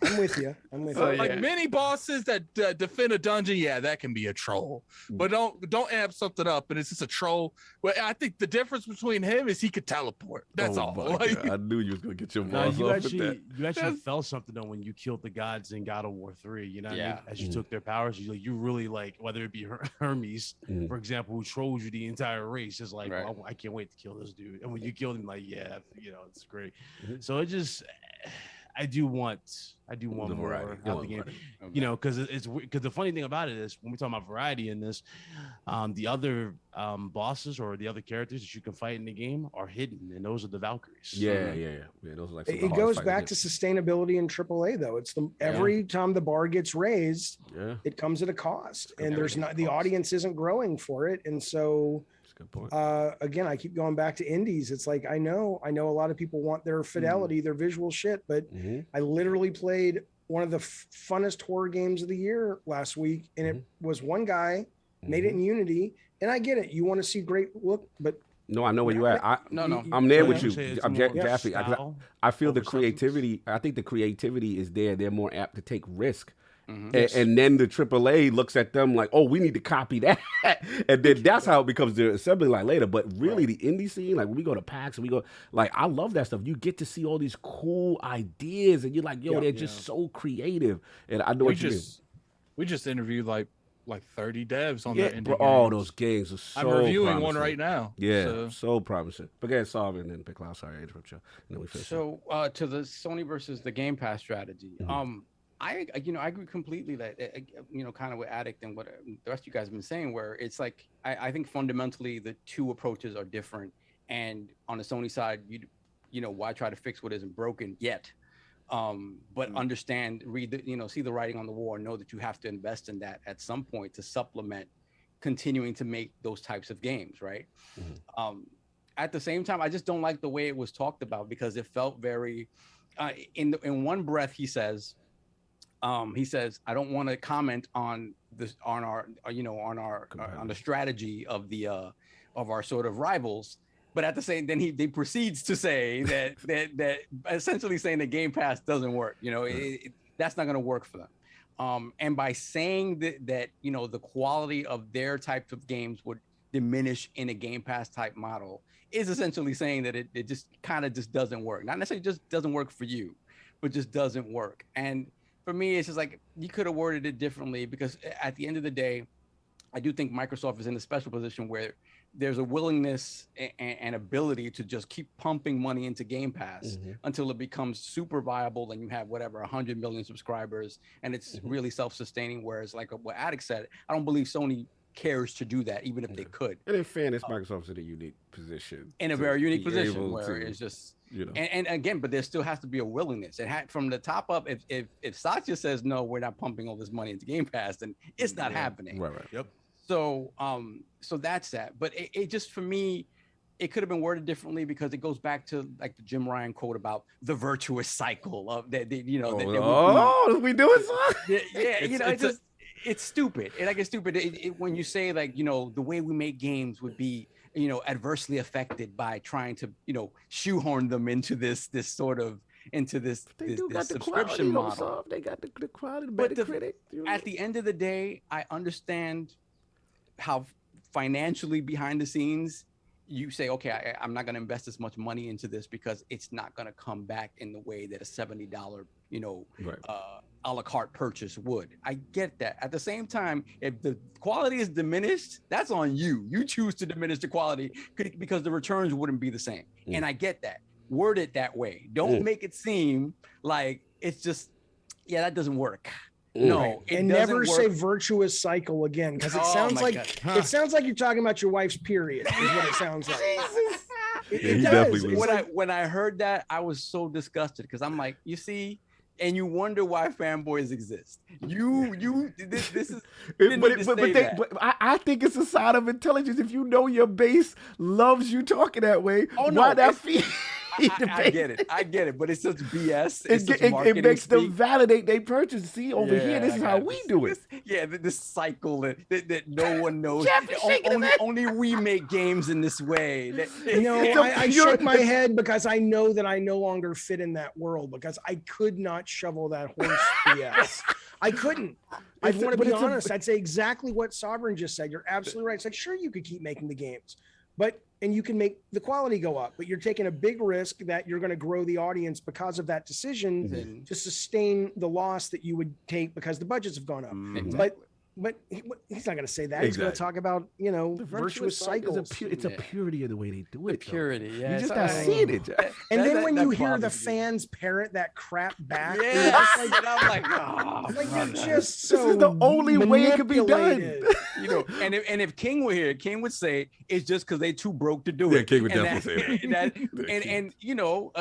I'm with you. Like mini bosses that defend a dungeon, that can be a troll. But don't amp something up and it's just a troll. Well, I think the difference between him is he could teleport. That's all. Like, I knew you was gonna get your balls you off actually felt something though when you killed the gods in God of War 3. You know what I mean? As you took their powers, you really like, whether it be Hermes, for example, who trolls you the entire race, is like, well, I can't wait to kill this dude. And when you killed him, like, it's great. So it just, I do want more variety. out the game, because the funny thing about it is when we talk about variety in this, the other bosses or the other characters that you can fight in the game are hidden, and those are the Valkyries. Yeah. Those are like it goes back to sustainability in AAA though. It's every time the bar gets raised, it comes at a cost, and there's not the audience isn't growing for it, and so. Good point. Again, I keep going back to indies. It's like I know a lot of people want their fidelity, their visual shit, but I literally played one of the funnest horror games of the year last week, and it was one guy made it in Unity, and I get it. You want to see great look, but no, I know where you at. I'm there with you. I'm Jaffe. I feel the creativity. I think the creativity is there. They're more apt to take risk. And then the AAA looks at them like, oh, we need to copy that. And then that's how it becomes the assembly line later. But really, the indie scene, like when we go to PAX and we go, like, I love that stuff. You get to see all these cool ideas and you're like, yo, they're just so creative. And I know what you mean. We just interviewed like 30 devs on their indie games. All those games are so I'm reviewing promising. one right now. Yeah, so promising. But again, solve it and then pick Cloud. Sorry, I interrupt you. And then we finish. So to the Sony versus the Game Pass strategy, I agree completely that kind of with Addict and what the rest of you guys have been saying, where it's like I think fundamentally the two approaches are different, and on the Sony side, why try to fix what isn't broken yet, but understand, see the writing on the wall, and know that you have to invest in that at some point to supplement continuing to make those types of games, right? At the same time, I just don't like the way it was talked about, because it felt very in one breath he says, I don't want to comment on this on the strategy of the of our sort of rivals, but at the same, then he proceeds to say that essentially saying that Game Pass doesn't work. That's not going to work for them. And by saying that the quality of their types of games would diminish in a Game Pass type model is essentially saying that it just kind of just doesn't work. Not necessarily just doesn't work for you, but just doesn't work. And for me, it's just like you could have worded it differently, because at the end of the day, I do think Microsoft is in a special position where there's a willingness and ability to just keep pumping money into Game Pass until it becomes super viable and you have 100 million subscribers and it's really self-sustaining. Whereas like what Addict said, I don't believe Sony cares to do that, even if they could. And in fairness, Microsoft's in a unique position. In a very unique position where it's just, and again, but there still has to be a willingness. From the top up, if Satya says, no, we're not pumping all this money into Game Pass, then it's not happening. Right. Yep. So so that's that. But it just, for me, it could have been worded differently, because it goes back to like the Jim Ryan quote about the virtuous cycle of that, you know. We doing something? Yeah, you know, it's stupid. And I get stupid when you say, like, you know, the way we make games would be, you know, adversely affected by trying to, you know, shoehorn them into this sort of this subscription model. They got the quality, the But Metacritic. at the end of the day, I understand how financially behind the scenes you say, okay, I'm not going to invest as much money into this because it's not going to come back in the way that a $70, you know, a la carte purchase would. I get that. At the same time, if the quality is diminished, that's on you. You choose to diminish the quality because the returns wouldn't be the same. And I get that. Word it that way. Don't make it seem like it's just, yeah, that doesn't work. No, and never say virtuous cycle again, because it sounds like it sounds like you're talking about your wife's period. Is what it sounds like. It does. When I heard that, I was so disgusted, because I'm like, you see, and you wonder why fanboys exist. This is. But I think it's a sign of intelligence. If you know your base loves you talking that way, why that feel? I get it, but it's such BS. It makes them validate they purchase. See, over here, this is how we do it. This cycle that no one knows. Jeffy, only we make games in this way. I shake my head because I know that I no longer fit in that world, because I could not shovel that horse BS. I couldn't. I want to be honest. I'd say exactly what Sovereign just said. You're absolutely right. It's like, sure, you could keep making the games, and you can make the quality go up, but you're taking a big risk that you're going to grow the audience because of that decision to sustain the loss that you would take because the budgets have gone up. But he's not going to say that. He's going to talk about, you know, the virtuous cycles. It's a purity of the way they do it. Purity, yeah. You just not seeing it. And then when you hear the fans parrot that crap back, I'm like, oh, you're just so. This is the only way it could be done. You know, and if King were here, King would say it's just because they too broke to do it. Yeah, King would definitely say that. And you know,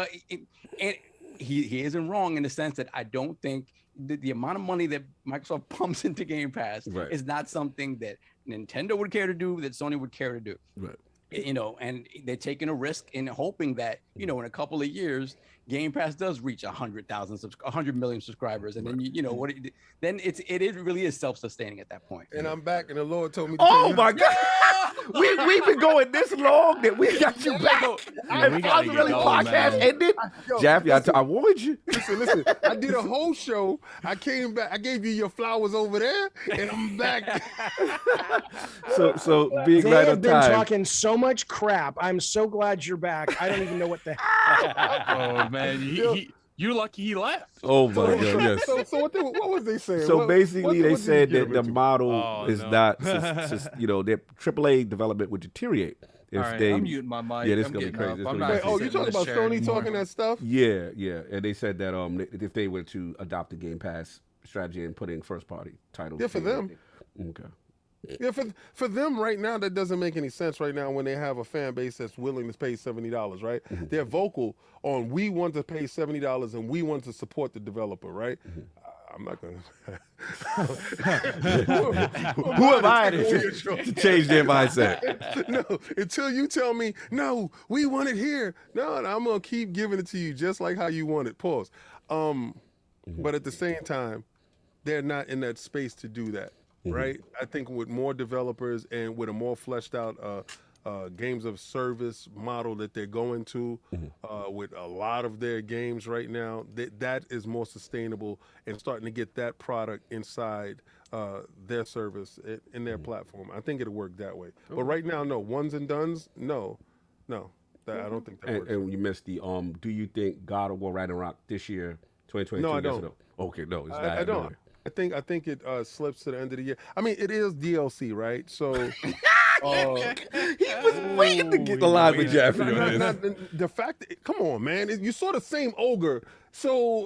and he isn't wrong in the sense that I don't think the amount of money that Microsoft pumps into Game Pass is not something that Nintendo would care to do, that Sony would care to do. Right. You know, and they're taking a risk in hoping that, you know, in a couple of years, Game Pass does reach 100 million subscribers, and then you know what? Then it really is self-sustaining at that point. And I'm back, and the Lord told me. Oh my God, we've been going this long that we got you back. And really podcast ended. Jaffe, I warned you. Listen. I did a whole show. I came back. I gave you your flowers over there, and I'm back. so being they right have on been time. Talking so much crap. I'm so glad you're back. I don't even know what the hell. Oh man, you're lucky he left. Oh my God, yes. So what was they saying? So basically, they said that the model is no. not, you know, their AAA development would deteriorate if they. I'm muting my mic. Yeah, this is I'm gonna be crazy. Wait, you talking about Sony talking that stuff? Yeah, and they said that if they were to adopt the Game Pass strategy and put in first party titles. Yeah, for them. Okay. Yeah, for them right now, that doesn't make any sense right now when they have a fan base that's willing to pay $70, right? Mm-hmm. They're vocal on, we want to pay $70 and we want to support the developer, right? Mm-hmm. I'm not going to... Who am I to change their mindset? No, until you tell me, no, we want it here. No, I'm going to keep giving it to you just like how you want it. Pause. But at the same time, they're not in that space to do that. Right, I think with more developers and with a more fleshed out games of service model that they're going to, with a lot of their games right now, that is more sustainable and starting to get that product inside their service in their platform. I think it'll work that way. But right now, no ones and dones, no, I don't think that works. And you missed the do you think God of War Ragnarok this year, 2022? No, I don't. Okay, no, it's not. I don't. I think it slips to the end of the year. I mean, it is DLC, right? So he was waiting to get the line with Jaffe on this. The fact that, come on, man, you saw the same ogre. So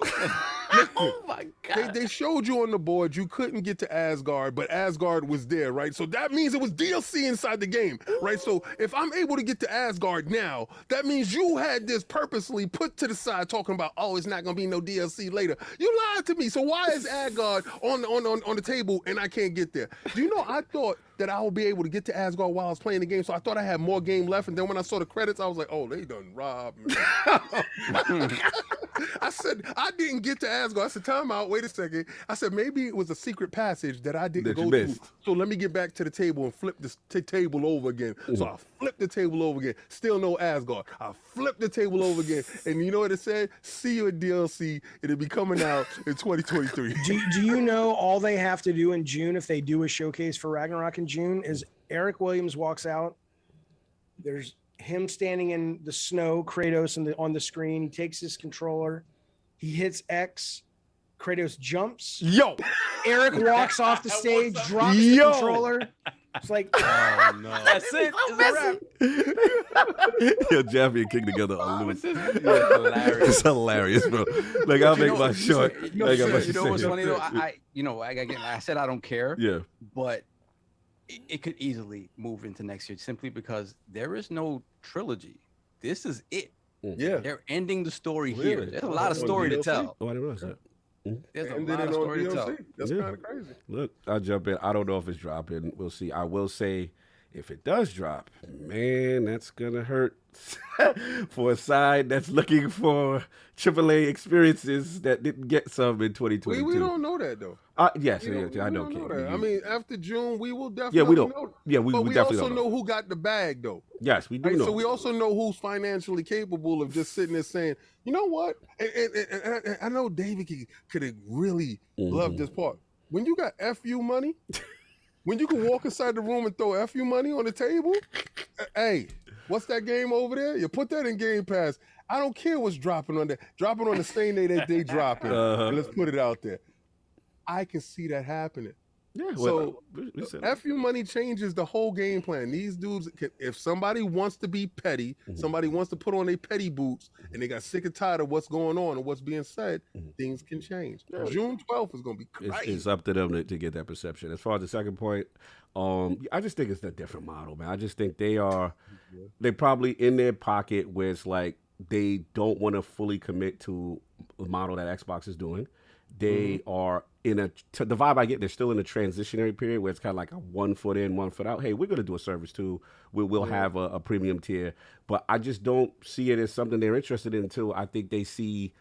Oh my God. They showed you on the board you couldn't get to Asgard, but Asgard was there, right? So that means it was DLC inside the game, right? So if I'm able to get to Asgard now, that means you had this purposely put to the side talking about, oh, it's not gonna be no DLC later. You lied to me. So why is Asgard on the table and I can't get there? Do you know, I thought that I would be able to get to Asgard while I was playing the game, so I thought I had more game left, and then when I saw the credits, I was like, oh, they done robbed me. I said, I didn't get to Asgard. I said, time out, wait a second. I said, maybe it was a secret passage that I didn't go through. So let me get back to the table and flip this table over again. So I flipped the table over again. Still no Asgard. I flipped the table over again. And you know what it said? See you at DLC. It'll be coming out in 2023. Do you know all they have to do in June if they do a showcase for Ragnarok in June is Eric Williams walks out. There's him standing in the snow, Kratos on the screen. He takes his controller, he hits X, Kratos jumps. Yo, Eric walks off the stage, drops the controller. It's like, Oh no. That's it. It's a wrap. Yo, Jaffe and King together are loose. Hilarious. It's hilarious, bro. Like, I'll make my short. You know what's funny though? I said I don't care. Yeah. But it could easily move into next year simply because there is no trilogy. This is it. Yeah. They're ending the story Really? here. There's a lot of story to tell. Oh, I didn't realize that. There's a And lot then of on story to tell. DLC. That's Yeah. kind of crazy. Look, I'll jump in. I don't know if it's dropping. We'll see. I will say, if it does drop, man, that's gonna hurt for a side that's looking for AAA experiences that didn't get some in 2022. We don't know that though. Yes, We I know. don't King. that. I mean, after June, we will definitely Yeah, we don't. know. Yeah, we But we definitely also don't know who got the bag though. Yes, we do Right? know. So we also know who's financially capable of just sitting there saying, you know what? And I know David could have really loved this part. When you got FU money, when you can walk inside the room and throw FU money on the table, hey, what's that game over there? You put that in Game Pass. I don't care what's dropping on that. Dropping on the same day that they drop it. And let's put it out there. I can see that happening. Yeah. So we said that. FU money changes the whole game plan. These dudes, if somebody wants to be petty, somebody wants to put on their petty boots, and they got sick and tired of what's going on and what's being said, things can change. June 12th is going to be crazy. It's up to them to get that perception. As far as the second point, I just think it's a different model, man. I just think they're probably in their pocket where it's like they don't want to fully commit to the model that Xbox is doing. They are in the vibe I get, they're still in a transitionary period where it's kind of like a 1 foot in, 1 foot out. Hey, we're going to do a service too. We'll have a premium tier. But I just don't see it as something they're interested in until I think they see,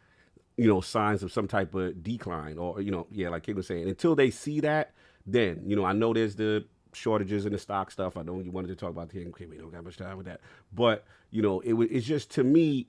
signs of some type of decline or, like King was saying. Until they see that, then, I know there's the shortages in the stock stuff. I know you wanted to talk about the game. Okay, we don't got much time with that. But, it's just, to me,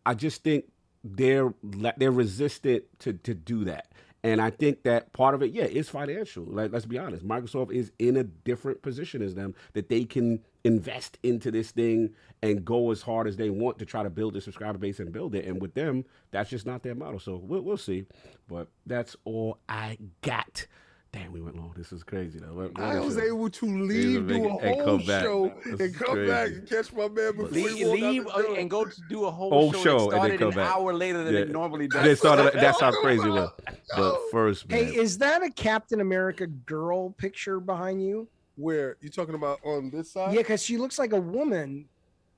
I just think they're resistant to do that. And I think that part of it, is financial. Like, let's be honest. Microsoft is in a different position as them that they can invest into this thing and go as hard as they want to try to build a subscriber base and build it. And with them, that's just not their model. So we'll see. But that's all I got. Damn, we went long. This is crazy, though. I was able to leave, do a whole show, and come back and catch my man before he leave walked and go to do a whole show that started an hour later than it normally does. That's how crazy it was. But first, man. Hey, is that a Captain America girl picture behind you? Where you talking about on this side? Yeah, because she looks like a woman.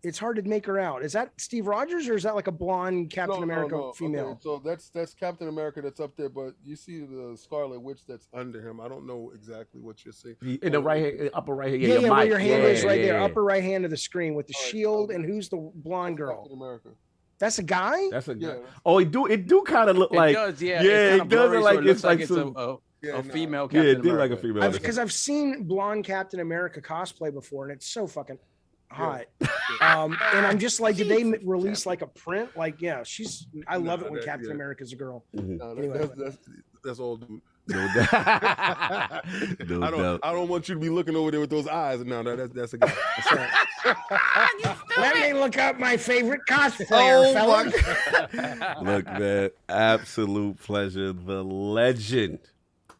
It's hard to make her out. Is that Steve Rogers or is that like a blonde Captain America female? Okay, so that's Captain America that's up there, but you see the Scarlet Witch that's under him. I don't know exactly what you're seeing. In the right hand, upper right hand. Yeah, where your hand is right there, upper right hand of the screen with the shield. And who's the blonde girl? Captain America. That's a guy? That's a guy. Yeah. Oh, it do kind of look like. It does, yeah. Yeah, it does look like it's like it's some. a female Yeah, Captain it did America. like a female. Because I've seen blonde Captain America cosplay before, and it's so fucking hot. And I'm just like, did they release like a print? Like, yeah, I love it when Captain America's a girl. No, Anyway. that's all, dude. No doubt. I don't want you to be looking over there with those eyes. No, that's a guy. Let me look up my favorite cosplayer, fellas. Look, man, absolute pleasure. The legend,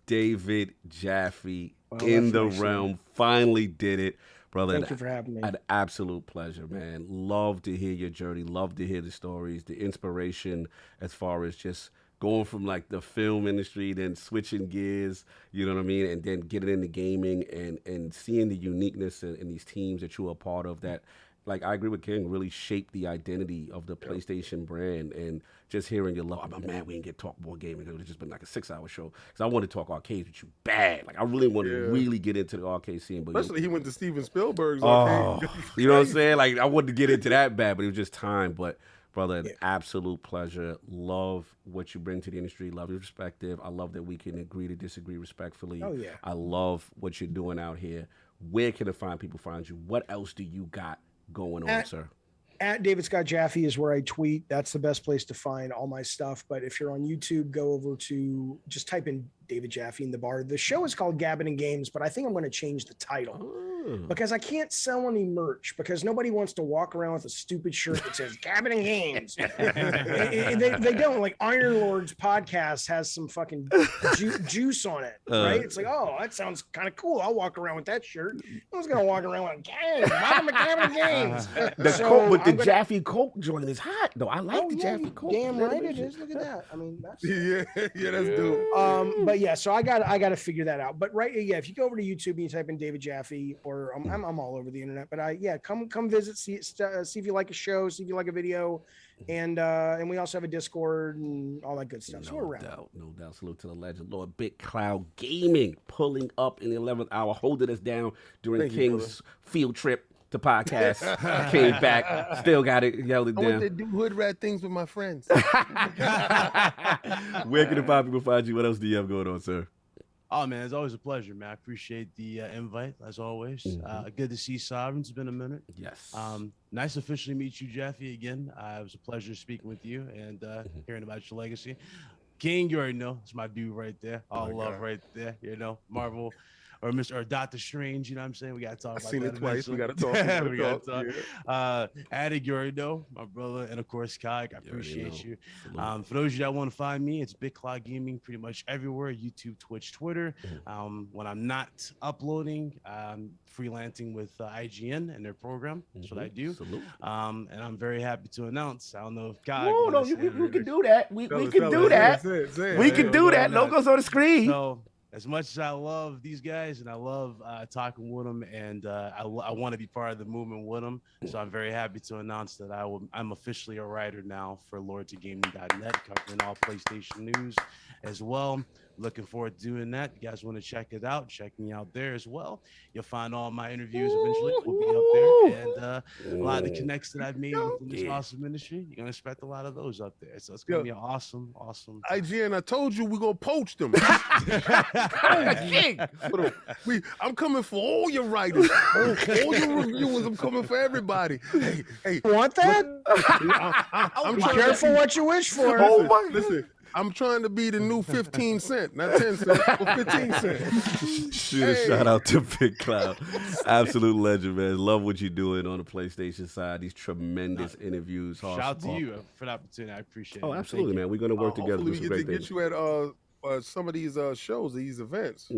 David Jaffe, in the realm, finally did it. Brother, Thank you for having me. An absolute pleasure, man. Love to hear your journey. Love to hear the stories, the inspiration as far as just going from like the film industry, then switching gears, you know what I mean, and then getting into gaming and seeing the uniqueness in these teams that you are a part of that. Like, I agree with King, really shaped the identity of the PlayStation brand, and just hearing your love. I'm mad we didn't get to talk more gaming. It would have just been like a 6-hour show. Because I want to talk arcades with you bad. Like, I really want to really get into the arcade scene. But Especially he went to Steven Spielberg's arcade. arcade. You know what I'm saying? Like, I wanted to get into that bad, but it was just time. But, brother, an absolute pleasure. Love what you bring to the industry. Love your perspective. I love that we can agree to disagree respectfully. Oh, yeah. I love what you're doing out here. Where can people find you? What else do you got going on, sir? At David Scott Jaffe is where I tweet. That's the best place to find all my stuff. But if you're on YouTube, go over to just type in David Jaffe in the bar. The show is called Gabbin' and Games, but I think I'm going to change the title because I can't sell any merch because nobody wants to walk around with a stupid shirt that says Gabbin' and Games. they don't. Like Iron Lord's podcast has some fucking juice on it, right? It's like, oh, that sounds kind of cool. I'll walk around with that shirt. I was going to walk around with Gabbin' and Games. The Jaffe Coke joint is hot, though. I like the Jaffe Coke. Damn right it is. Look at that. I mean, that's that's dope. But yeah, so I got to figure that out. But if you go over to YouTube and you type in David Jaffe, or I'm all over the internet. But come visit, see if you like a show, see if you like a video, and we also have a Discord and all that good stuff. So we're around. No doubt. Salute to the legend, Lord Big Cloud Gaming, pulling up in the 11th hour, holding us down during King's field trip to podcast. Came back, still got it, yelled it down. I went to do hood rat things with my friends. Where can people find you? What else do you have going on, sir? Oh, man, it's always a pleasure, man. I appreciate the invite, as always. Good to see Sovereign. It's been a minute. Yes. Nice to officially meet you, Jaffe, again. It was a pleasure speaking with you and hearing about your legacy. King, you already know. It's my dude right there. All love right there. You know, Marvel. Or Doctor Strange, you know what I'm saying? We got to talk about that. I've seen it twice. We got to talk. We got to talk. Addict, you already know, my brother. And, of course, Cog, I appreciate you. For those of you that want to find me, it's Big Cloud Gaming pretty much everywhere, YouTube, Twitch, Twitter. When I'm not uploading, I'm freelancing with IGN and their program. That's what I do. And I'm very happy to announce, I don't know if Cog... No, we can do that. We can do that. We can do that. Logos on the screen. So, as much as I love these guys and I love talking with them, and I want to be part of the movement with them, so I'm very happy to announce that I'm officially a writer now for LordCognito.net, covering all PlayStation news as well. Looking forward to doing that. You guys want to check it out? Check me out there as well. You'll find all my interviews eventually. Will be up there, and a lot of the connects that I've made within this awesome industry. You're gonna expect a lot of those up there. So it's gonna be an awesome. IGN, I told you we're gonna poach them. I'm coming for all your writers, all your reviewers. I'm coming for everybody. Hey, want that? I'm careful what you wish for. Listen. I'm trying to be the new 15 cent, not 10 cents, but 15 cents. Shout out to Big Cloud. Absolute legend, man. Love what you're doing on the PlayStation side. These tremendous interviews. Shout out to you for the opportunity. I appreciate it. Oh, absolutely, man. We're going to work together. Hopefully we get to get you at some of these shows, these events.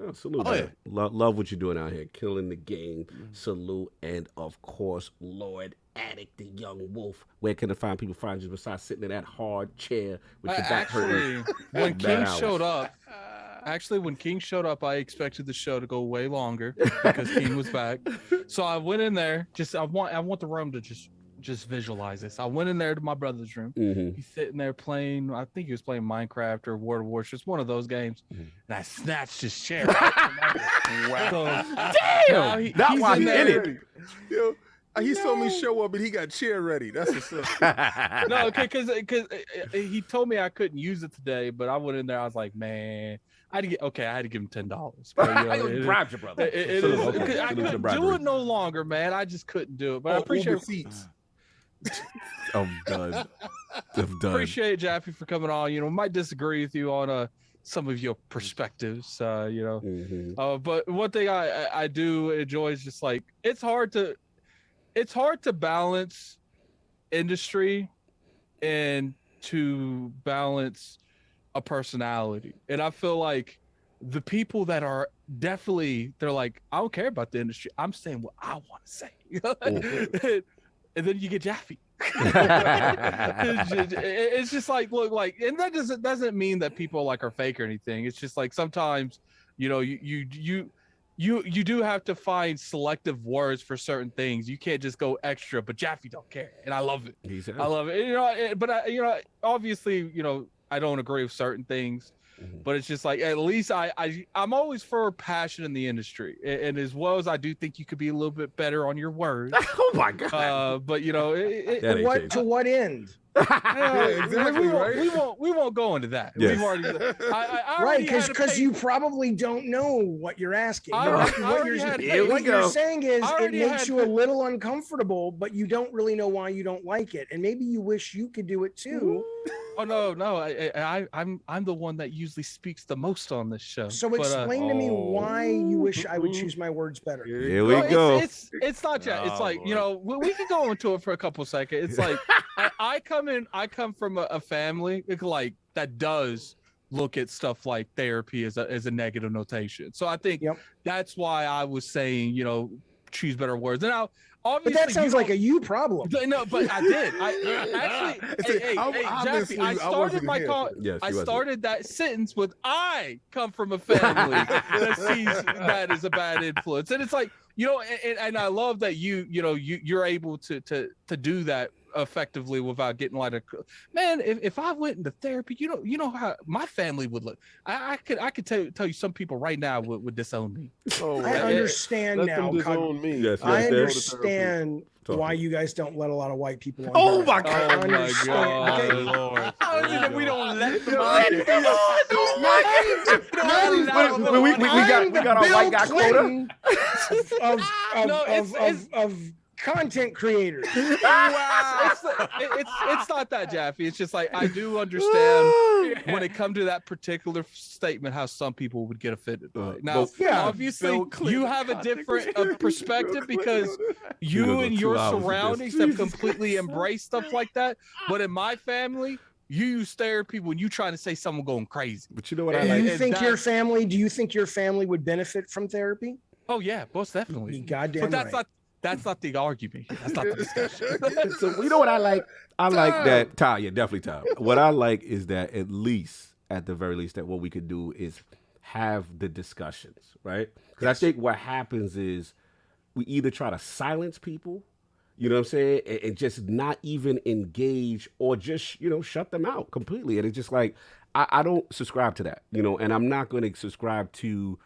Absolutely. Love what you're doing out here. Killing the game. Salute. And, of course, Lord Addict, the young wolf. Where can people find you besides sitting in that hard chair with your back hurting? When King showed up, I expected the show to go way longer because King was back. So I went in there. I want the room to just visualize this. I went in there to my brother's room. He's sitting there playing. I think he was playing Minecraft or World of Warcraft. It's one of those games. And I snatched his chair. Wow. Damn! That's why he in it. Yo, he saw me show up and he got chair ready. That's what's up. No, okay, because he told me I couldn't use it today, but I went in there. I was like, man, I had to give him $10. But, you bribed your brother. I couldn't do it no longer, man. I just couldn't do it. But I appreciate seats. I'm done. Appreciate Jaffe for coming on. You know, might disagree with you on some of your perspectives. But one thing I do enjoy is just like it's hard to balance industry and to balance a personality. And I feel like the people that are they're like, I don't care about the industry. I'm saying what I want to say. and then you get Jaffe. It's just like, look, like, and that doesn't mean that people like are fake or anything. It's just like sometimes, you know, you do have to find selective words for certain things. You can't just go extra, but Jaffe don't care, and I love it. I love it. You know, but you know, obviously, you know, I don't agree with certain things. But it's just like, at least I'm always for passion in the industry, and as well as I do think you could be a little bit better on your words. Oh my god! But you know, to what end? Exactly. We won't go into that. Yes. We've already, I Right, because you probably don't know what you're asking. What you're saying is it makes you a little uncomfortable, but you don't really know why you don't like it, and maybe you wish you could do it too. Oh no! I'm the one that usually speaks the most on this show. So explain to me why you wish I would choose my words better. Here we go. It's not that. It's like, you know, we can go into it for a couple seconds. It's like I come from a family like that does look at stuff like therapy as a negative notation. So I think that's why I was saying, you know, choose better words. And now, obviously, but that sounds like a you problem. No, but I did. I actually, hey, Jaffe, I started that sentence with "I come from a family that sees that as a bad influence," and it's like, you know, and I love that you're able to do that effectively without getting like a man. If I went into therapy, you know how my family would look. I could tell you some people right now would disown me. Oh, I understand now. Disown me. Yes, I understand why you guys don't let a lot of white people on. Oh my god! Oh my god! Okay. Lord. How is it that we don't let them We got our white guy quota of content creators. Wow. It's not that, Jaffe. It's just like I do understand when it comes to that particular statement how some people would get offended by it. Now, obviously, you have a different perspective because you and your surroundings have completely embraced stuff like that. But in my family, you use therapy when you're trying to say someone going crazy. But you know what I like? Do you think your family would benefit from therapy? Oh yeah, most definitely. Goddamn but that's not the argument. That's not the discussion. So you know what I like? I like that, Ty. Yeah, definitely Ty. What I like is that at the very least, that what we could do is have the discussions, right? Because I think what happens is we either try to silence people, you know what I'm saying, and just not even engage or just, you know, shut them out completely. And it's just like, I don't subscribe to that, you know, and I'm not going to subscribe to,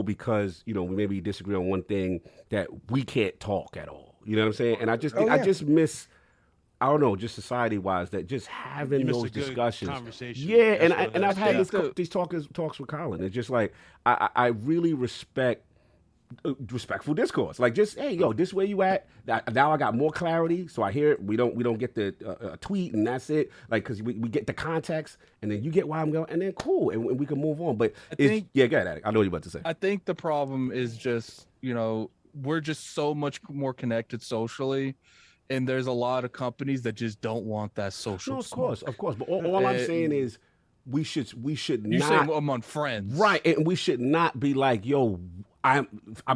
because, you know, we maybe disagree on one thing that we can't talk at all. You know what I'm saying? And I just miss, I don't know, just society-wise, that just having those discussions. Conversation. Yeah, and I've had these talks with Colin. It's just like I really respect respectful discourse. Like, just, hey, yo, this where you at? Now I got more clarity, so I hear it. We don't get the tweet and that's it. Like, because we get the context, and then you get why I'm going, and then cool, and we can move on. But go ahead, Addict. I know what you're about to say. I think the problem is just, you know, we're just so much more connected socially, and there's a lot of companies that just don't want that social. No, of course. But all I'm saying is we should you not. say among friends, right? And we should not be like, yo, I'm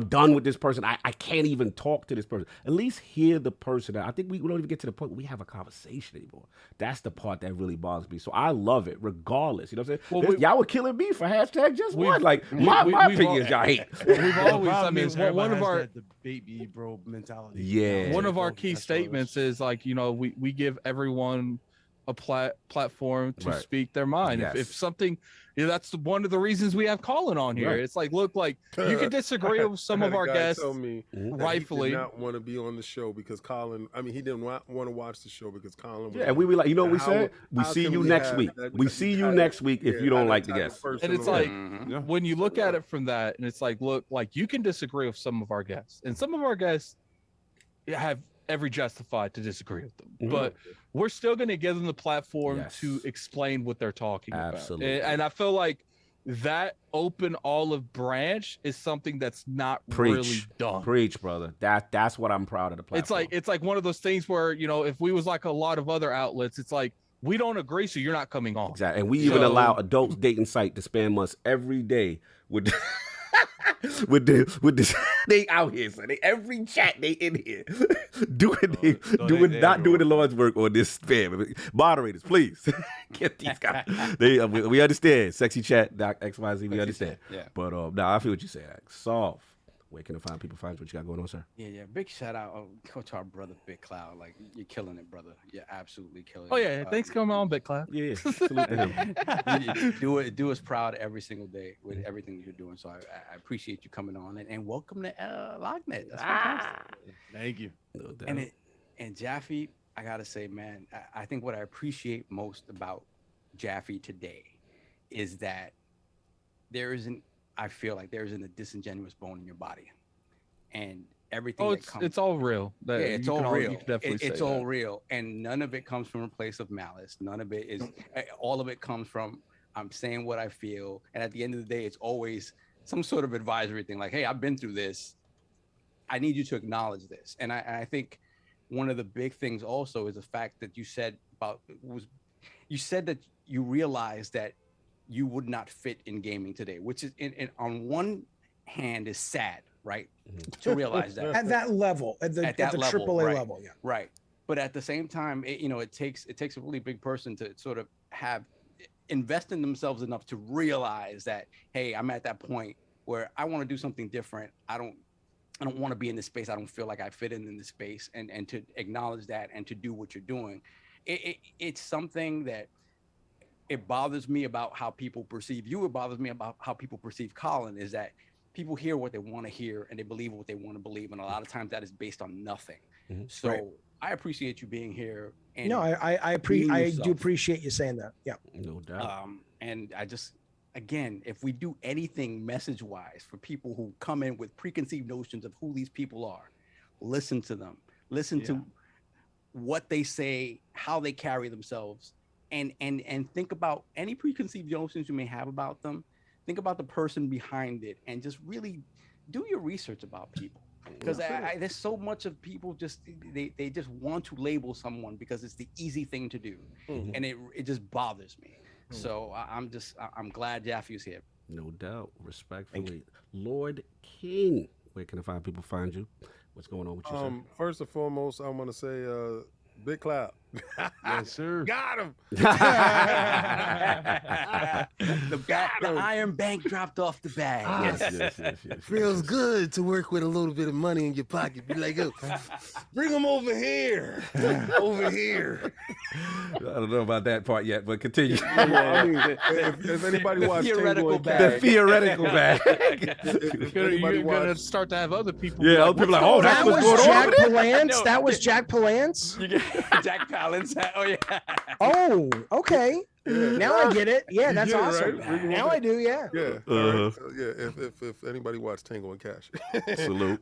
done with this person. I can't even talk to this person. At least hear the person. I think we don't even get to the point where we have a conversation anymore. That's the part that really bothers me. So I love it regardless. You know what I'm saying? Y'all were killing me for #JustOne. Like, my opinion is y'all hate. We've always, I mean, one of our the baby bro mentality. Yeah. One of our key statements is like, you know, we give everyone a platform to speak their mind. Yes. If something, you know, that's one of the reasons we have Colin on here. Right. It's like, look, like you can disagree with some of our guests. Tell me rightfully he did not want to be on the show because Colin. I mean, he didn't want to watch the show because Colin. Yeah, we were like, you know what we said? We see you next week. We see you next week if you don't like the guest. And it's like when you look at it from that, and it's like, look, like you can disagree with some of our guests, and some of our guests have every justified to disagree with them, but we're still going to give them the platform to explain what they're talking about. And I feel like that open olive branch is something that's not really done. Preach, brother. That's what I'm proud of the platform. It's like one of those things where, you know, if we was like a lot of other outlets, it's like, we don't agree, so you're not coming on. Exactly. And we even allow adults dating site to spam us every day with with this, they out here, son. They every chat they in here doing not doing the Lord's work on this spam. Moderators, please get these guys. We understand. Sexy chat, XYZ. We understand. Yeah. But now I feel what you say. Soft. Where can find what you got going on, sir? Yeah. Big shout out go to our brother Big Cloud. Like you're killing it, brother. You're absolutely killing it. Oh yeah, thanks for coming on, Big Cloud. Yeah, salute to him. do us proud every single day with everything you're doing. So I appreciate you coming on and welcome to LOGNET. That's fantastic. Thank you. No doubt. And Jaffe, I gotta say, man, I think what I appreciate most about Jaffe today is that I feel like there isn't a disingenuous bone in your body, and everything. Oh, that comes, it's all real. it's all real. You can definitely it's say all that. real, and none of it comes from a place of malice. None of it is. All of it comes from I'm saying what I feel, and at the end of the day, it's always some sort of advisory thing. Like, hey, I've been through this. I need you to acknowledge this, and I think one of the big things also is the fact that you said that you realized that you would not fit in gaming today, which is on one hand is sad, right? To realize that at that level, at the level, AAA right, level, yeah. Right. But at the same time, it takes a really big person to sort of invest in themselves enough to realize that, hey, I'm at that point where I want to do something different. I don't want to be in this space. I don't feel like I fit in this space, and to acknowledge that and to do what you're doing. It's something that it bothers me about how people perceive you. It bothers me about how people perceive Colin, is that people hear what they want to hear and they believe what they want to believe. And a lot of times that is based on nothing. Mm-hmm. So right. I appreciate you being here. And No, I do appreciate you saying that. Yeah. No doubt. And I just, again, if we do anything message wise for people who come in with preconceived notions of who these people are, listen to them, listen to what they say, how they carry themselves, and think about any preconceived notions you may have about them. Think about the person behind it, and just really do your research about people. Because there's so much of people just they just want to label someone because it's the easy thing to do, and it just bothers me. So I'm glad Jaffe is here. No doubt, respectfully, Lord King. Where can find you? What's going on with you, sir? First and foremost, I want to say, Big Cloud. Yes, sir. Got him. The Iron Bank dropped off the bag. Yes. Feels good to work with a little bit of money in your pocket. Be like, oh, bring him over here. Over here. I don't know about that part yet, but continue. I mean, if anybody watched theoretical The theoretical bag. You're gonna start to have other people. Yeah, other people like, oh, that's That what's was going on. Jack over there? Palance. That was Jack Palance. You get Jack Palance. Oh yeah. Oh, okay. Now I get it. Yeah, that's get it, awesome. right? Now I do. Yeah. Yeah. Right. If anybody watched Tango and Cash. Salute.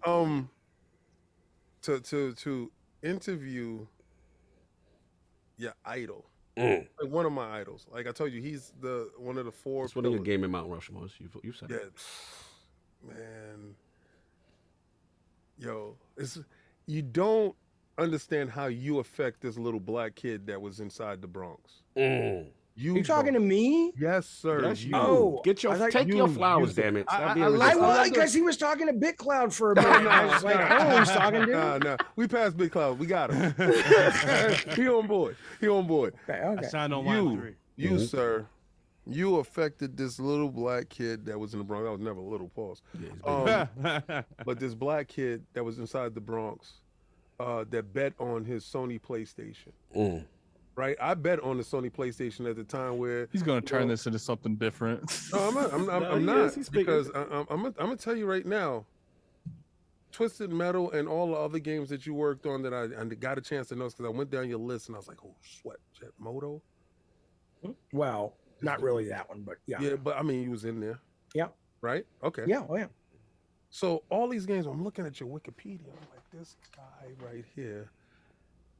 To interview your idol. Like one of my idols. Like I told you, he's one of the four. It's one of your gaming Mount Rushmores. You said. Yeah. Man. Yo, you don't understand how you affect this little black kid that was inside the Bronx. You talking to me? Yes, sir. Yes, you. Oh, take your flowers, damn it. Stop being I resistant. was because he was talking to Big Cloud for a minute. I was like, I don't know who he's talking to. No. We passed Big Cloud. We got him. He on board. Okay. I signed on line 3. You, sir, you affected this little black kid that was in the Bronx. I was never a little, pause. But this black kid that was inside the Bronx that bet on his Sony PlayStation. Right, I bet on the Sony PlayStation at the time where He's gonna turn this into something different. No, I'm not because I'm gonna tell you right now. Twisted Metal and all the other games that you worked on that I got a chance to know because I went down your list and I was like, oh, sweat, Jet Moto. Well, not really that one, but yeah. Yeah, but I mean, you was in there. Yeah. Right. Okay. Yeah. Oh yeah. So all these games, I'm looking at your Wikipedia. I'm like, this guy right here.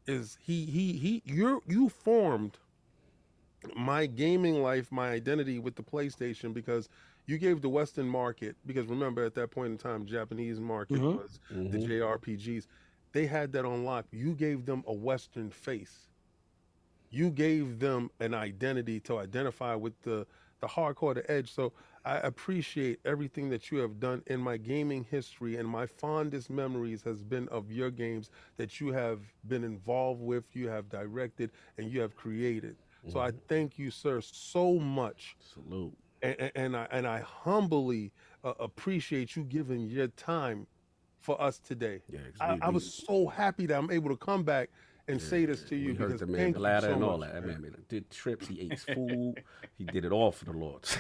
Is you formed my gaming life, my identity with the PlayStation because you gave the Western market, because remember at that point in time, Japanese market was the JRPGs. They had that on lock. You gave them a Western face. You gave them an identity to identify with the the hardcore, the edge. So I appreciate everything that you have done in my gaming history, and my fondest memories has been of your games that you have been involved with, you have directed, and you have created. So I thank you, sir, so much. Salute. And I humbly appreciate you giving your time for us today. Yeah, 'cause I was so happy that I'm able to come back and say this to you We heard because the man thank you bladder so and all much, that. man. That man did trips. He ate his food. He did it all for the Lords.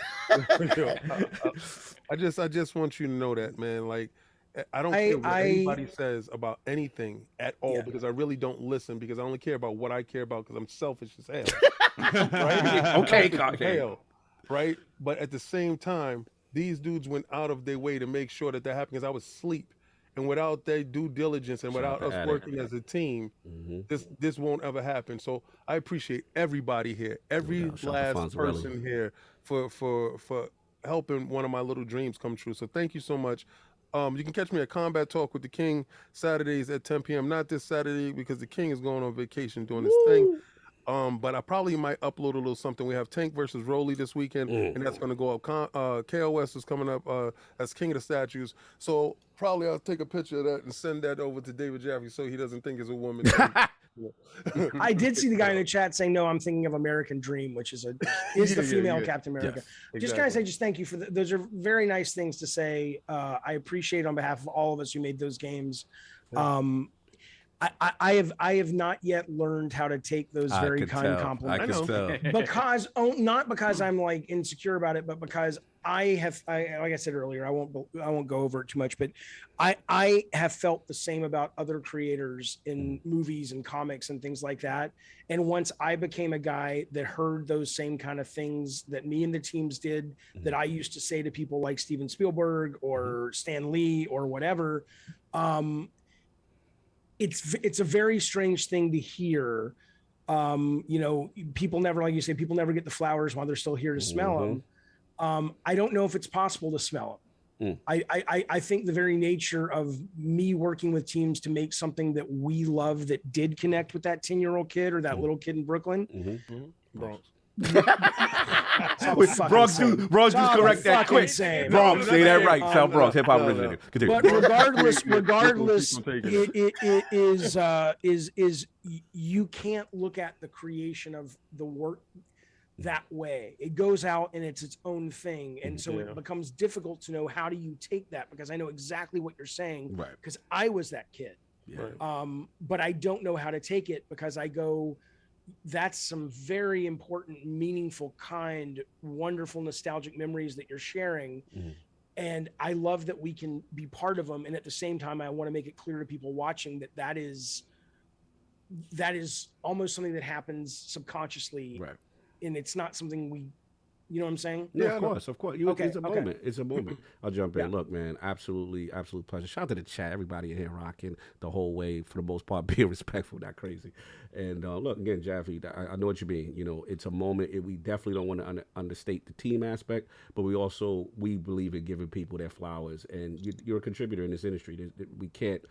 I just want you to know that, man. Like, I don't care what anybody says about anything at all because I really don't listen because I only care about what I care about because I'm selfish as hell. Right? Okay, Selfish as hell, right? But at the same time, these dudes went out of their way to make sure that happened because I was asleep. And without their due diligence and Shout out without to us Addict. working as a team, this won't ever happen. So I appreciate everybody here, every doubt. Shout out to last Fonzarelli. person here for helping one of my little dreams come true. So thank you so much. You can catch me at Combat Talk with the King Saturdays at 10 p.m. Not this Saturday because the King is going on vacation doing this thing. But I probably might upload a little something. We have Tank versus Rolly this weekend, and that's going to go up. KOS is coming up as King of the Statues. So probably I'll take a picture of that and send that over to David Jaffe so he doesn't think it's a woman. I did see the guy in the chat saying, "No, I'm thinking of American Dream," which is the female Captain America. Yes. Just kind of say, just thank you for those are very nice things to say. I appreciate on behalf of all of us who made those games. I have not yet learned how to take those very kind compliments because not because I'm like insecure about it, but because I like I said earlier, I won't go over it too much, but I have felt the same about other creators in movies and comics and things like that. And once I became a guy that heard those same kind of things that me and the teams did, that I used to say to people like Steven Spielberg or Stan Lee or whatever, it's a very strange thing to hear. People never, like you say, people never get the flowers while they're still here to smell them. I don't know if it's possible to smell them. I think the very nature of me working with teams to make something that we love that did connect with that 10-year-old kid or that little kid in Brooklyn. Bronx. Bronx, just correct that quick. Bronx, say that right. South Bronx, hip hop originator. But regardless, it is you can't look at the creation of the work that way. It goes out and it's its own thing, and so it becomes difficult to know how do you take that, because I know exactly what you're saying, because I was that kid. But I don't know how to take it because I go, that's some very important, meaningful, kind, wonderful, nostalgic memories that you're sharing. And I love that we can be part of them. And at the same time, I want to make it clear to people watching that is almost something that happens subconsciously. And it's not something we, you know what I'm saying? Yeah, of course. It's a moment. It's a moment. I'll jump in. Look, man, absolute pleasure. Shout out to the chat, everybody in here rocking the whole way, for the most part, being respectful, not crazy. And look, again, Jaffe, I know what you mean. It's a moment. We definitely don't want to understate the team aspect, but we believe in giving people their flowers. And you're a contributor in this industry. We can't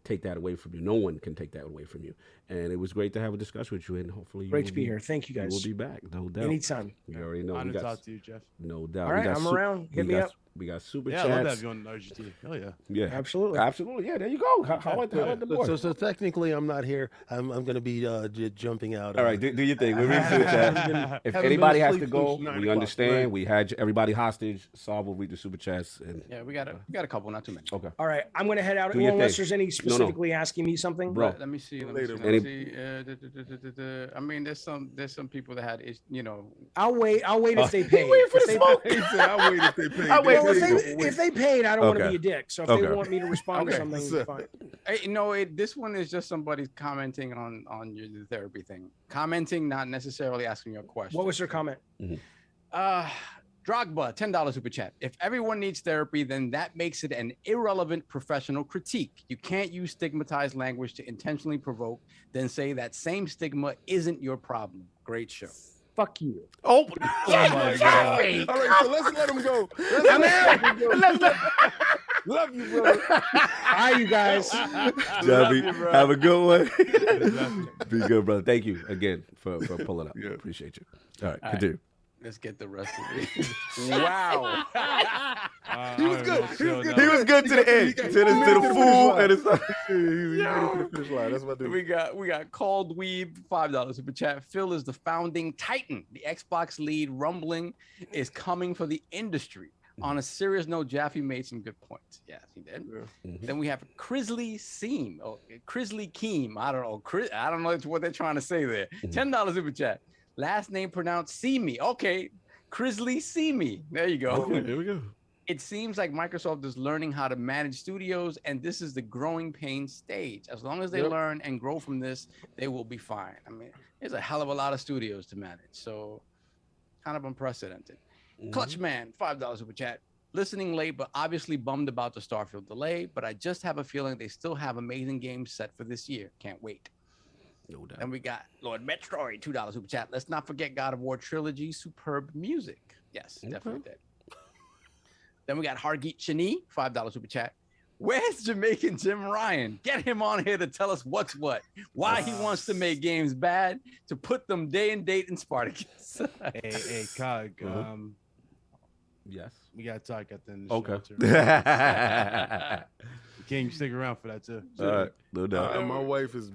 take that away from you. No one can take that away from you. And it was great to have a discussion with you. And hopefully, great to be here. Thank you, guys. We'll be back, no doubt. Anytime. You already know. Honor to talk to you, Jeff. No doubt. All right, I'm around. Hit me up. We got super chats. Yeah, I love to have you on RGT. Hell yeah. Yeah, absolutely. Yeah, there you go. How about the board? So technically, I'm not here. I'm going to be jumping out. All right, do your thing. We're super chat. If anybody has to go, we understand. Right. We had everybody hostage. Saul will read the super chats. And yeah, we got a couple, not too many. Okay. All right, I'm going to head out unless there's any specifically asking me something. Bro, let me see. I mean, there's some people that had, I'll wait if they pay. Wait for the smoke. I'll wait if they pay. If they paid, I don't want to be a dick. So if they want me to respond to something, it's fine. Hey, this one is just somebody commenting on the therapy thing. Commenting, not necessarily asking you a question. What was their comment? Drogba, $10 super chat. If everyone needs therapy, then that makes it an irrelevant professional critique. You can't use stigmatized language to intentionally provoke, then say that same stigma isn't your problem. Great show. Fuck you. Oh my God. All right, so let's let him go. Love you, brother. Hi, you guys. Jaffe, have a good one. Be good, brother. Thank you again for pulling up. Appreciate you. All right, continue. Let's get the rest of it. Wow. He was good. He was good. He was good to the end, to the fool, and it's like, He's ready for the finish line. That's what I do. We got Called Weeb, $5 super chat. Phil is the founding titan. The Xbox lead rumbling is coming for the industry. On a serious note, Jaffe made some good points. Yes, he did. Yeah. Then we have Crisley Seam, Crisley Keem. I don't know. I don't know what they're trying to say there. $10 super chat. Last name pronounced Seamy. Okay, Crisley Seamy. There you go. okay, here we go. It seems like Microsoft is learning how to manage studios, and this is the growing pain stage. As long as they learn and grow from this, they will be fine. I mean, there's a hell of a lot of studios to manage, so kind of unprecedented. Clutchman, $5 super chat. Listening late, but obviously bummed about the Starfield delay, but I just have a feeling they still have amazing games set for this year. Can't wait. No doubt. Then we got Lord Metroid, $2 super chat. Let's not forget God of War trilogy, superb music. Yes, definitely did. Then we got Hargeet Shani, $5 super chat. Where's Jamaican Jim Ryan? Get him on here to tell us what's what. Why he wants to make games bad, to put them day and date in Spartacus. hey, Cog. Yes. We got to talk at the end of the show. Okay. Can you stick around for that too? All right, no doubt. My wife is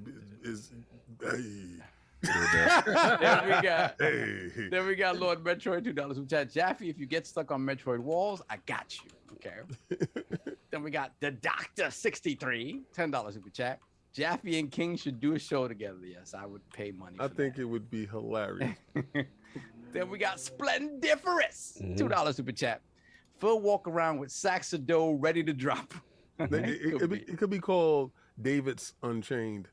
Then we got Lord Metroid, $2 super chat. Jaffe, if you get stuck on Metroid walls, I got you. Okay. Then we got the Doctor 63, $10 super chat. Jaffe and King should do a show together. Yes, I would pay money. I think it would be hilarious. Then we got Splendiferous, $2 super chat. Phil walk around with sacks of dough ready to drop. It could be called David's Unchained.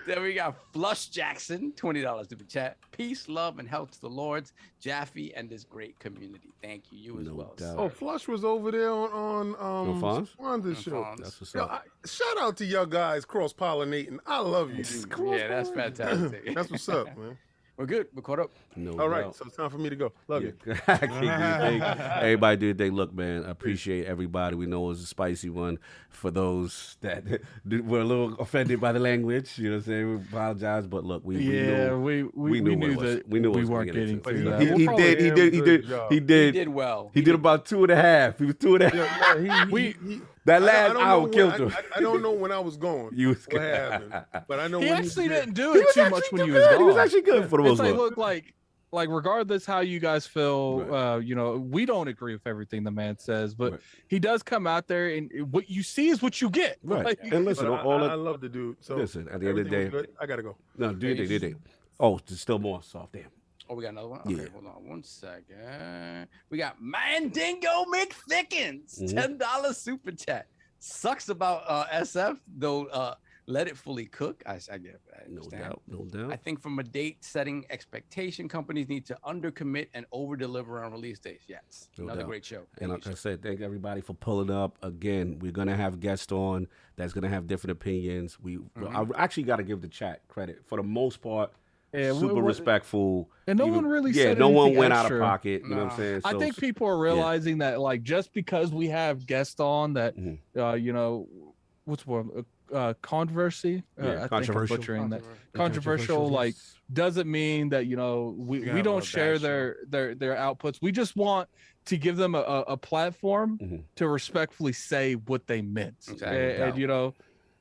Then we got Flush Jackson, $20 super chat. Peace, love, and health to the Lords, Jaffe, and this great community. Thank you. You as well. doubt. Oh, Flush was over there on Fonz's show. That's what's up. Shout out to y'all guys cross pollinating. I love you. Dude. Yeah, that's fantastic. That's what's up, man. We're good. We're caught up. All right, so it's time for me to go. Love you. Everybody do your thing. Look, man, I appreciate everybody. We know it was a spicy one. For those that were a little offended by the language, you know what I'm saying? We apologize, but look, we knew that we weren't getting to. He did well. He did about 2.5. He was 2.5. That last hour killed him. I don't know when I was gone. What happened? But I know he when actually didn't do it too much when you was gone. He was actually good for the most part. Look, like regardless how you guys feel, you know, we don't agree with everything the man says, but he does come out there, and what you see is what you get. Right. Like, and listen, I love the dude. So listen, at the end of the day, I gotta go. No, do your thing. Oh, there's still more soft. Damn. Oh, we got another one? Okay, hold on 1 second. We got Mandingo McThickens, $10 super chat. Sucks about SF, though. Let it fully cook. I get it. I understand. No doubt. I think from a date-setting expectation, companies need to undercommit and over-deliver on release dates. Yes, another great show. And like I said, thank everybody for pulling up. Again, we're gonna have guests on that's gonna have different opinions. I actually got to give the chat credit for the most part. Super respectful, and no one really said no one went extra. out of pocket. You know what I'm saying? I think people are realizing that, like, just because we have guests on that, you know, what's one controversy? I think I'm butchering that. Controversial, like, doesn't mean that, you know, we don't share their outputs. We just want to give them a platform to respectfully say what they meant, and you know,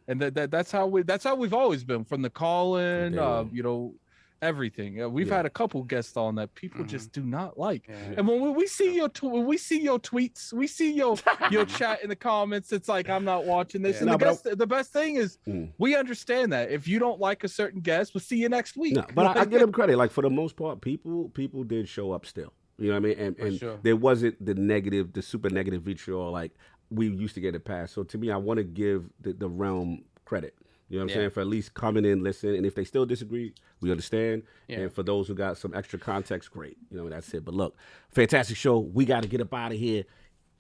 and that's how we've always been from the call-in, you know. Everything. We've had a couple guests on that people just do not like. And when we see your tweets, we see your chat in the comments, it's like, I'm not watching this. And the best thing is we understand that if you don't like a certain guest, we'll see you next week. No, but I give them credit. Like, for the most part, people did show up still. You know what I mean? And there wasn't the super negative vitriol like we used to get in the past. So to me, I want to give the realm credit. You know what I'm saying? For at least coming in, listen. And if they still disagree, we understand. And for those who got some extra context, great. You know, that's it. But look, fantastic show. We got to get up out of here.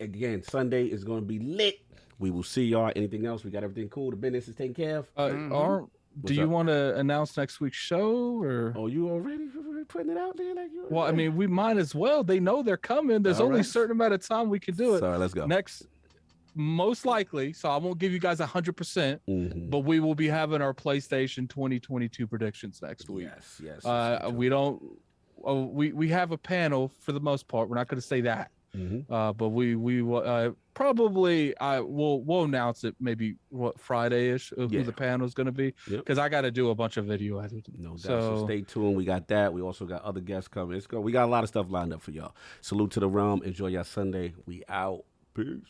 Again, Sunday is going to be lit. We will see y'all. Anything else? We got everything cool. The business is taken care of. Do you want to announce next week's show? Or you already putting it out there? Well, I mean, we might as well. They know they're coming. There's only a certain amount of time we can do it. Sorry, let's go. most likely, so I won't give you guys 100%, but we will be having our PlayStation 2022 predictions next week. Yes. We don't. We have a panel for the most part. We're not going to say that. But we will probably we'll announce it maybe Friday-ish who the panel is going to be, because I got to do a bunch of video editing. No doubt. So stay tuned. We got that. We also got other guests coming. We got a lot of stuff lined up for y'all. Salute to the realm. Enjoy your Sunday. We out. Peace.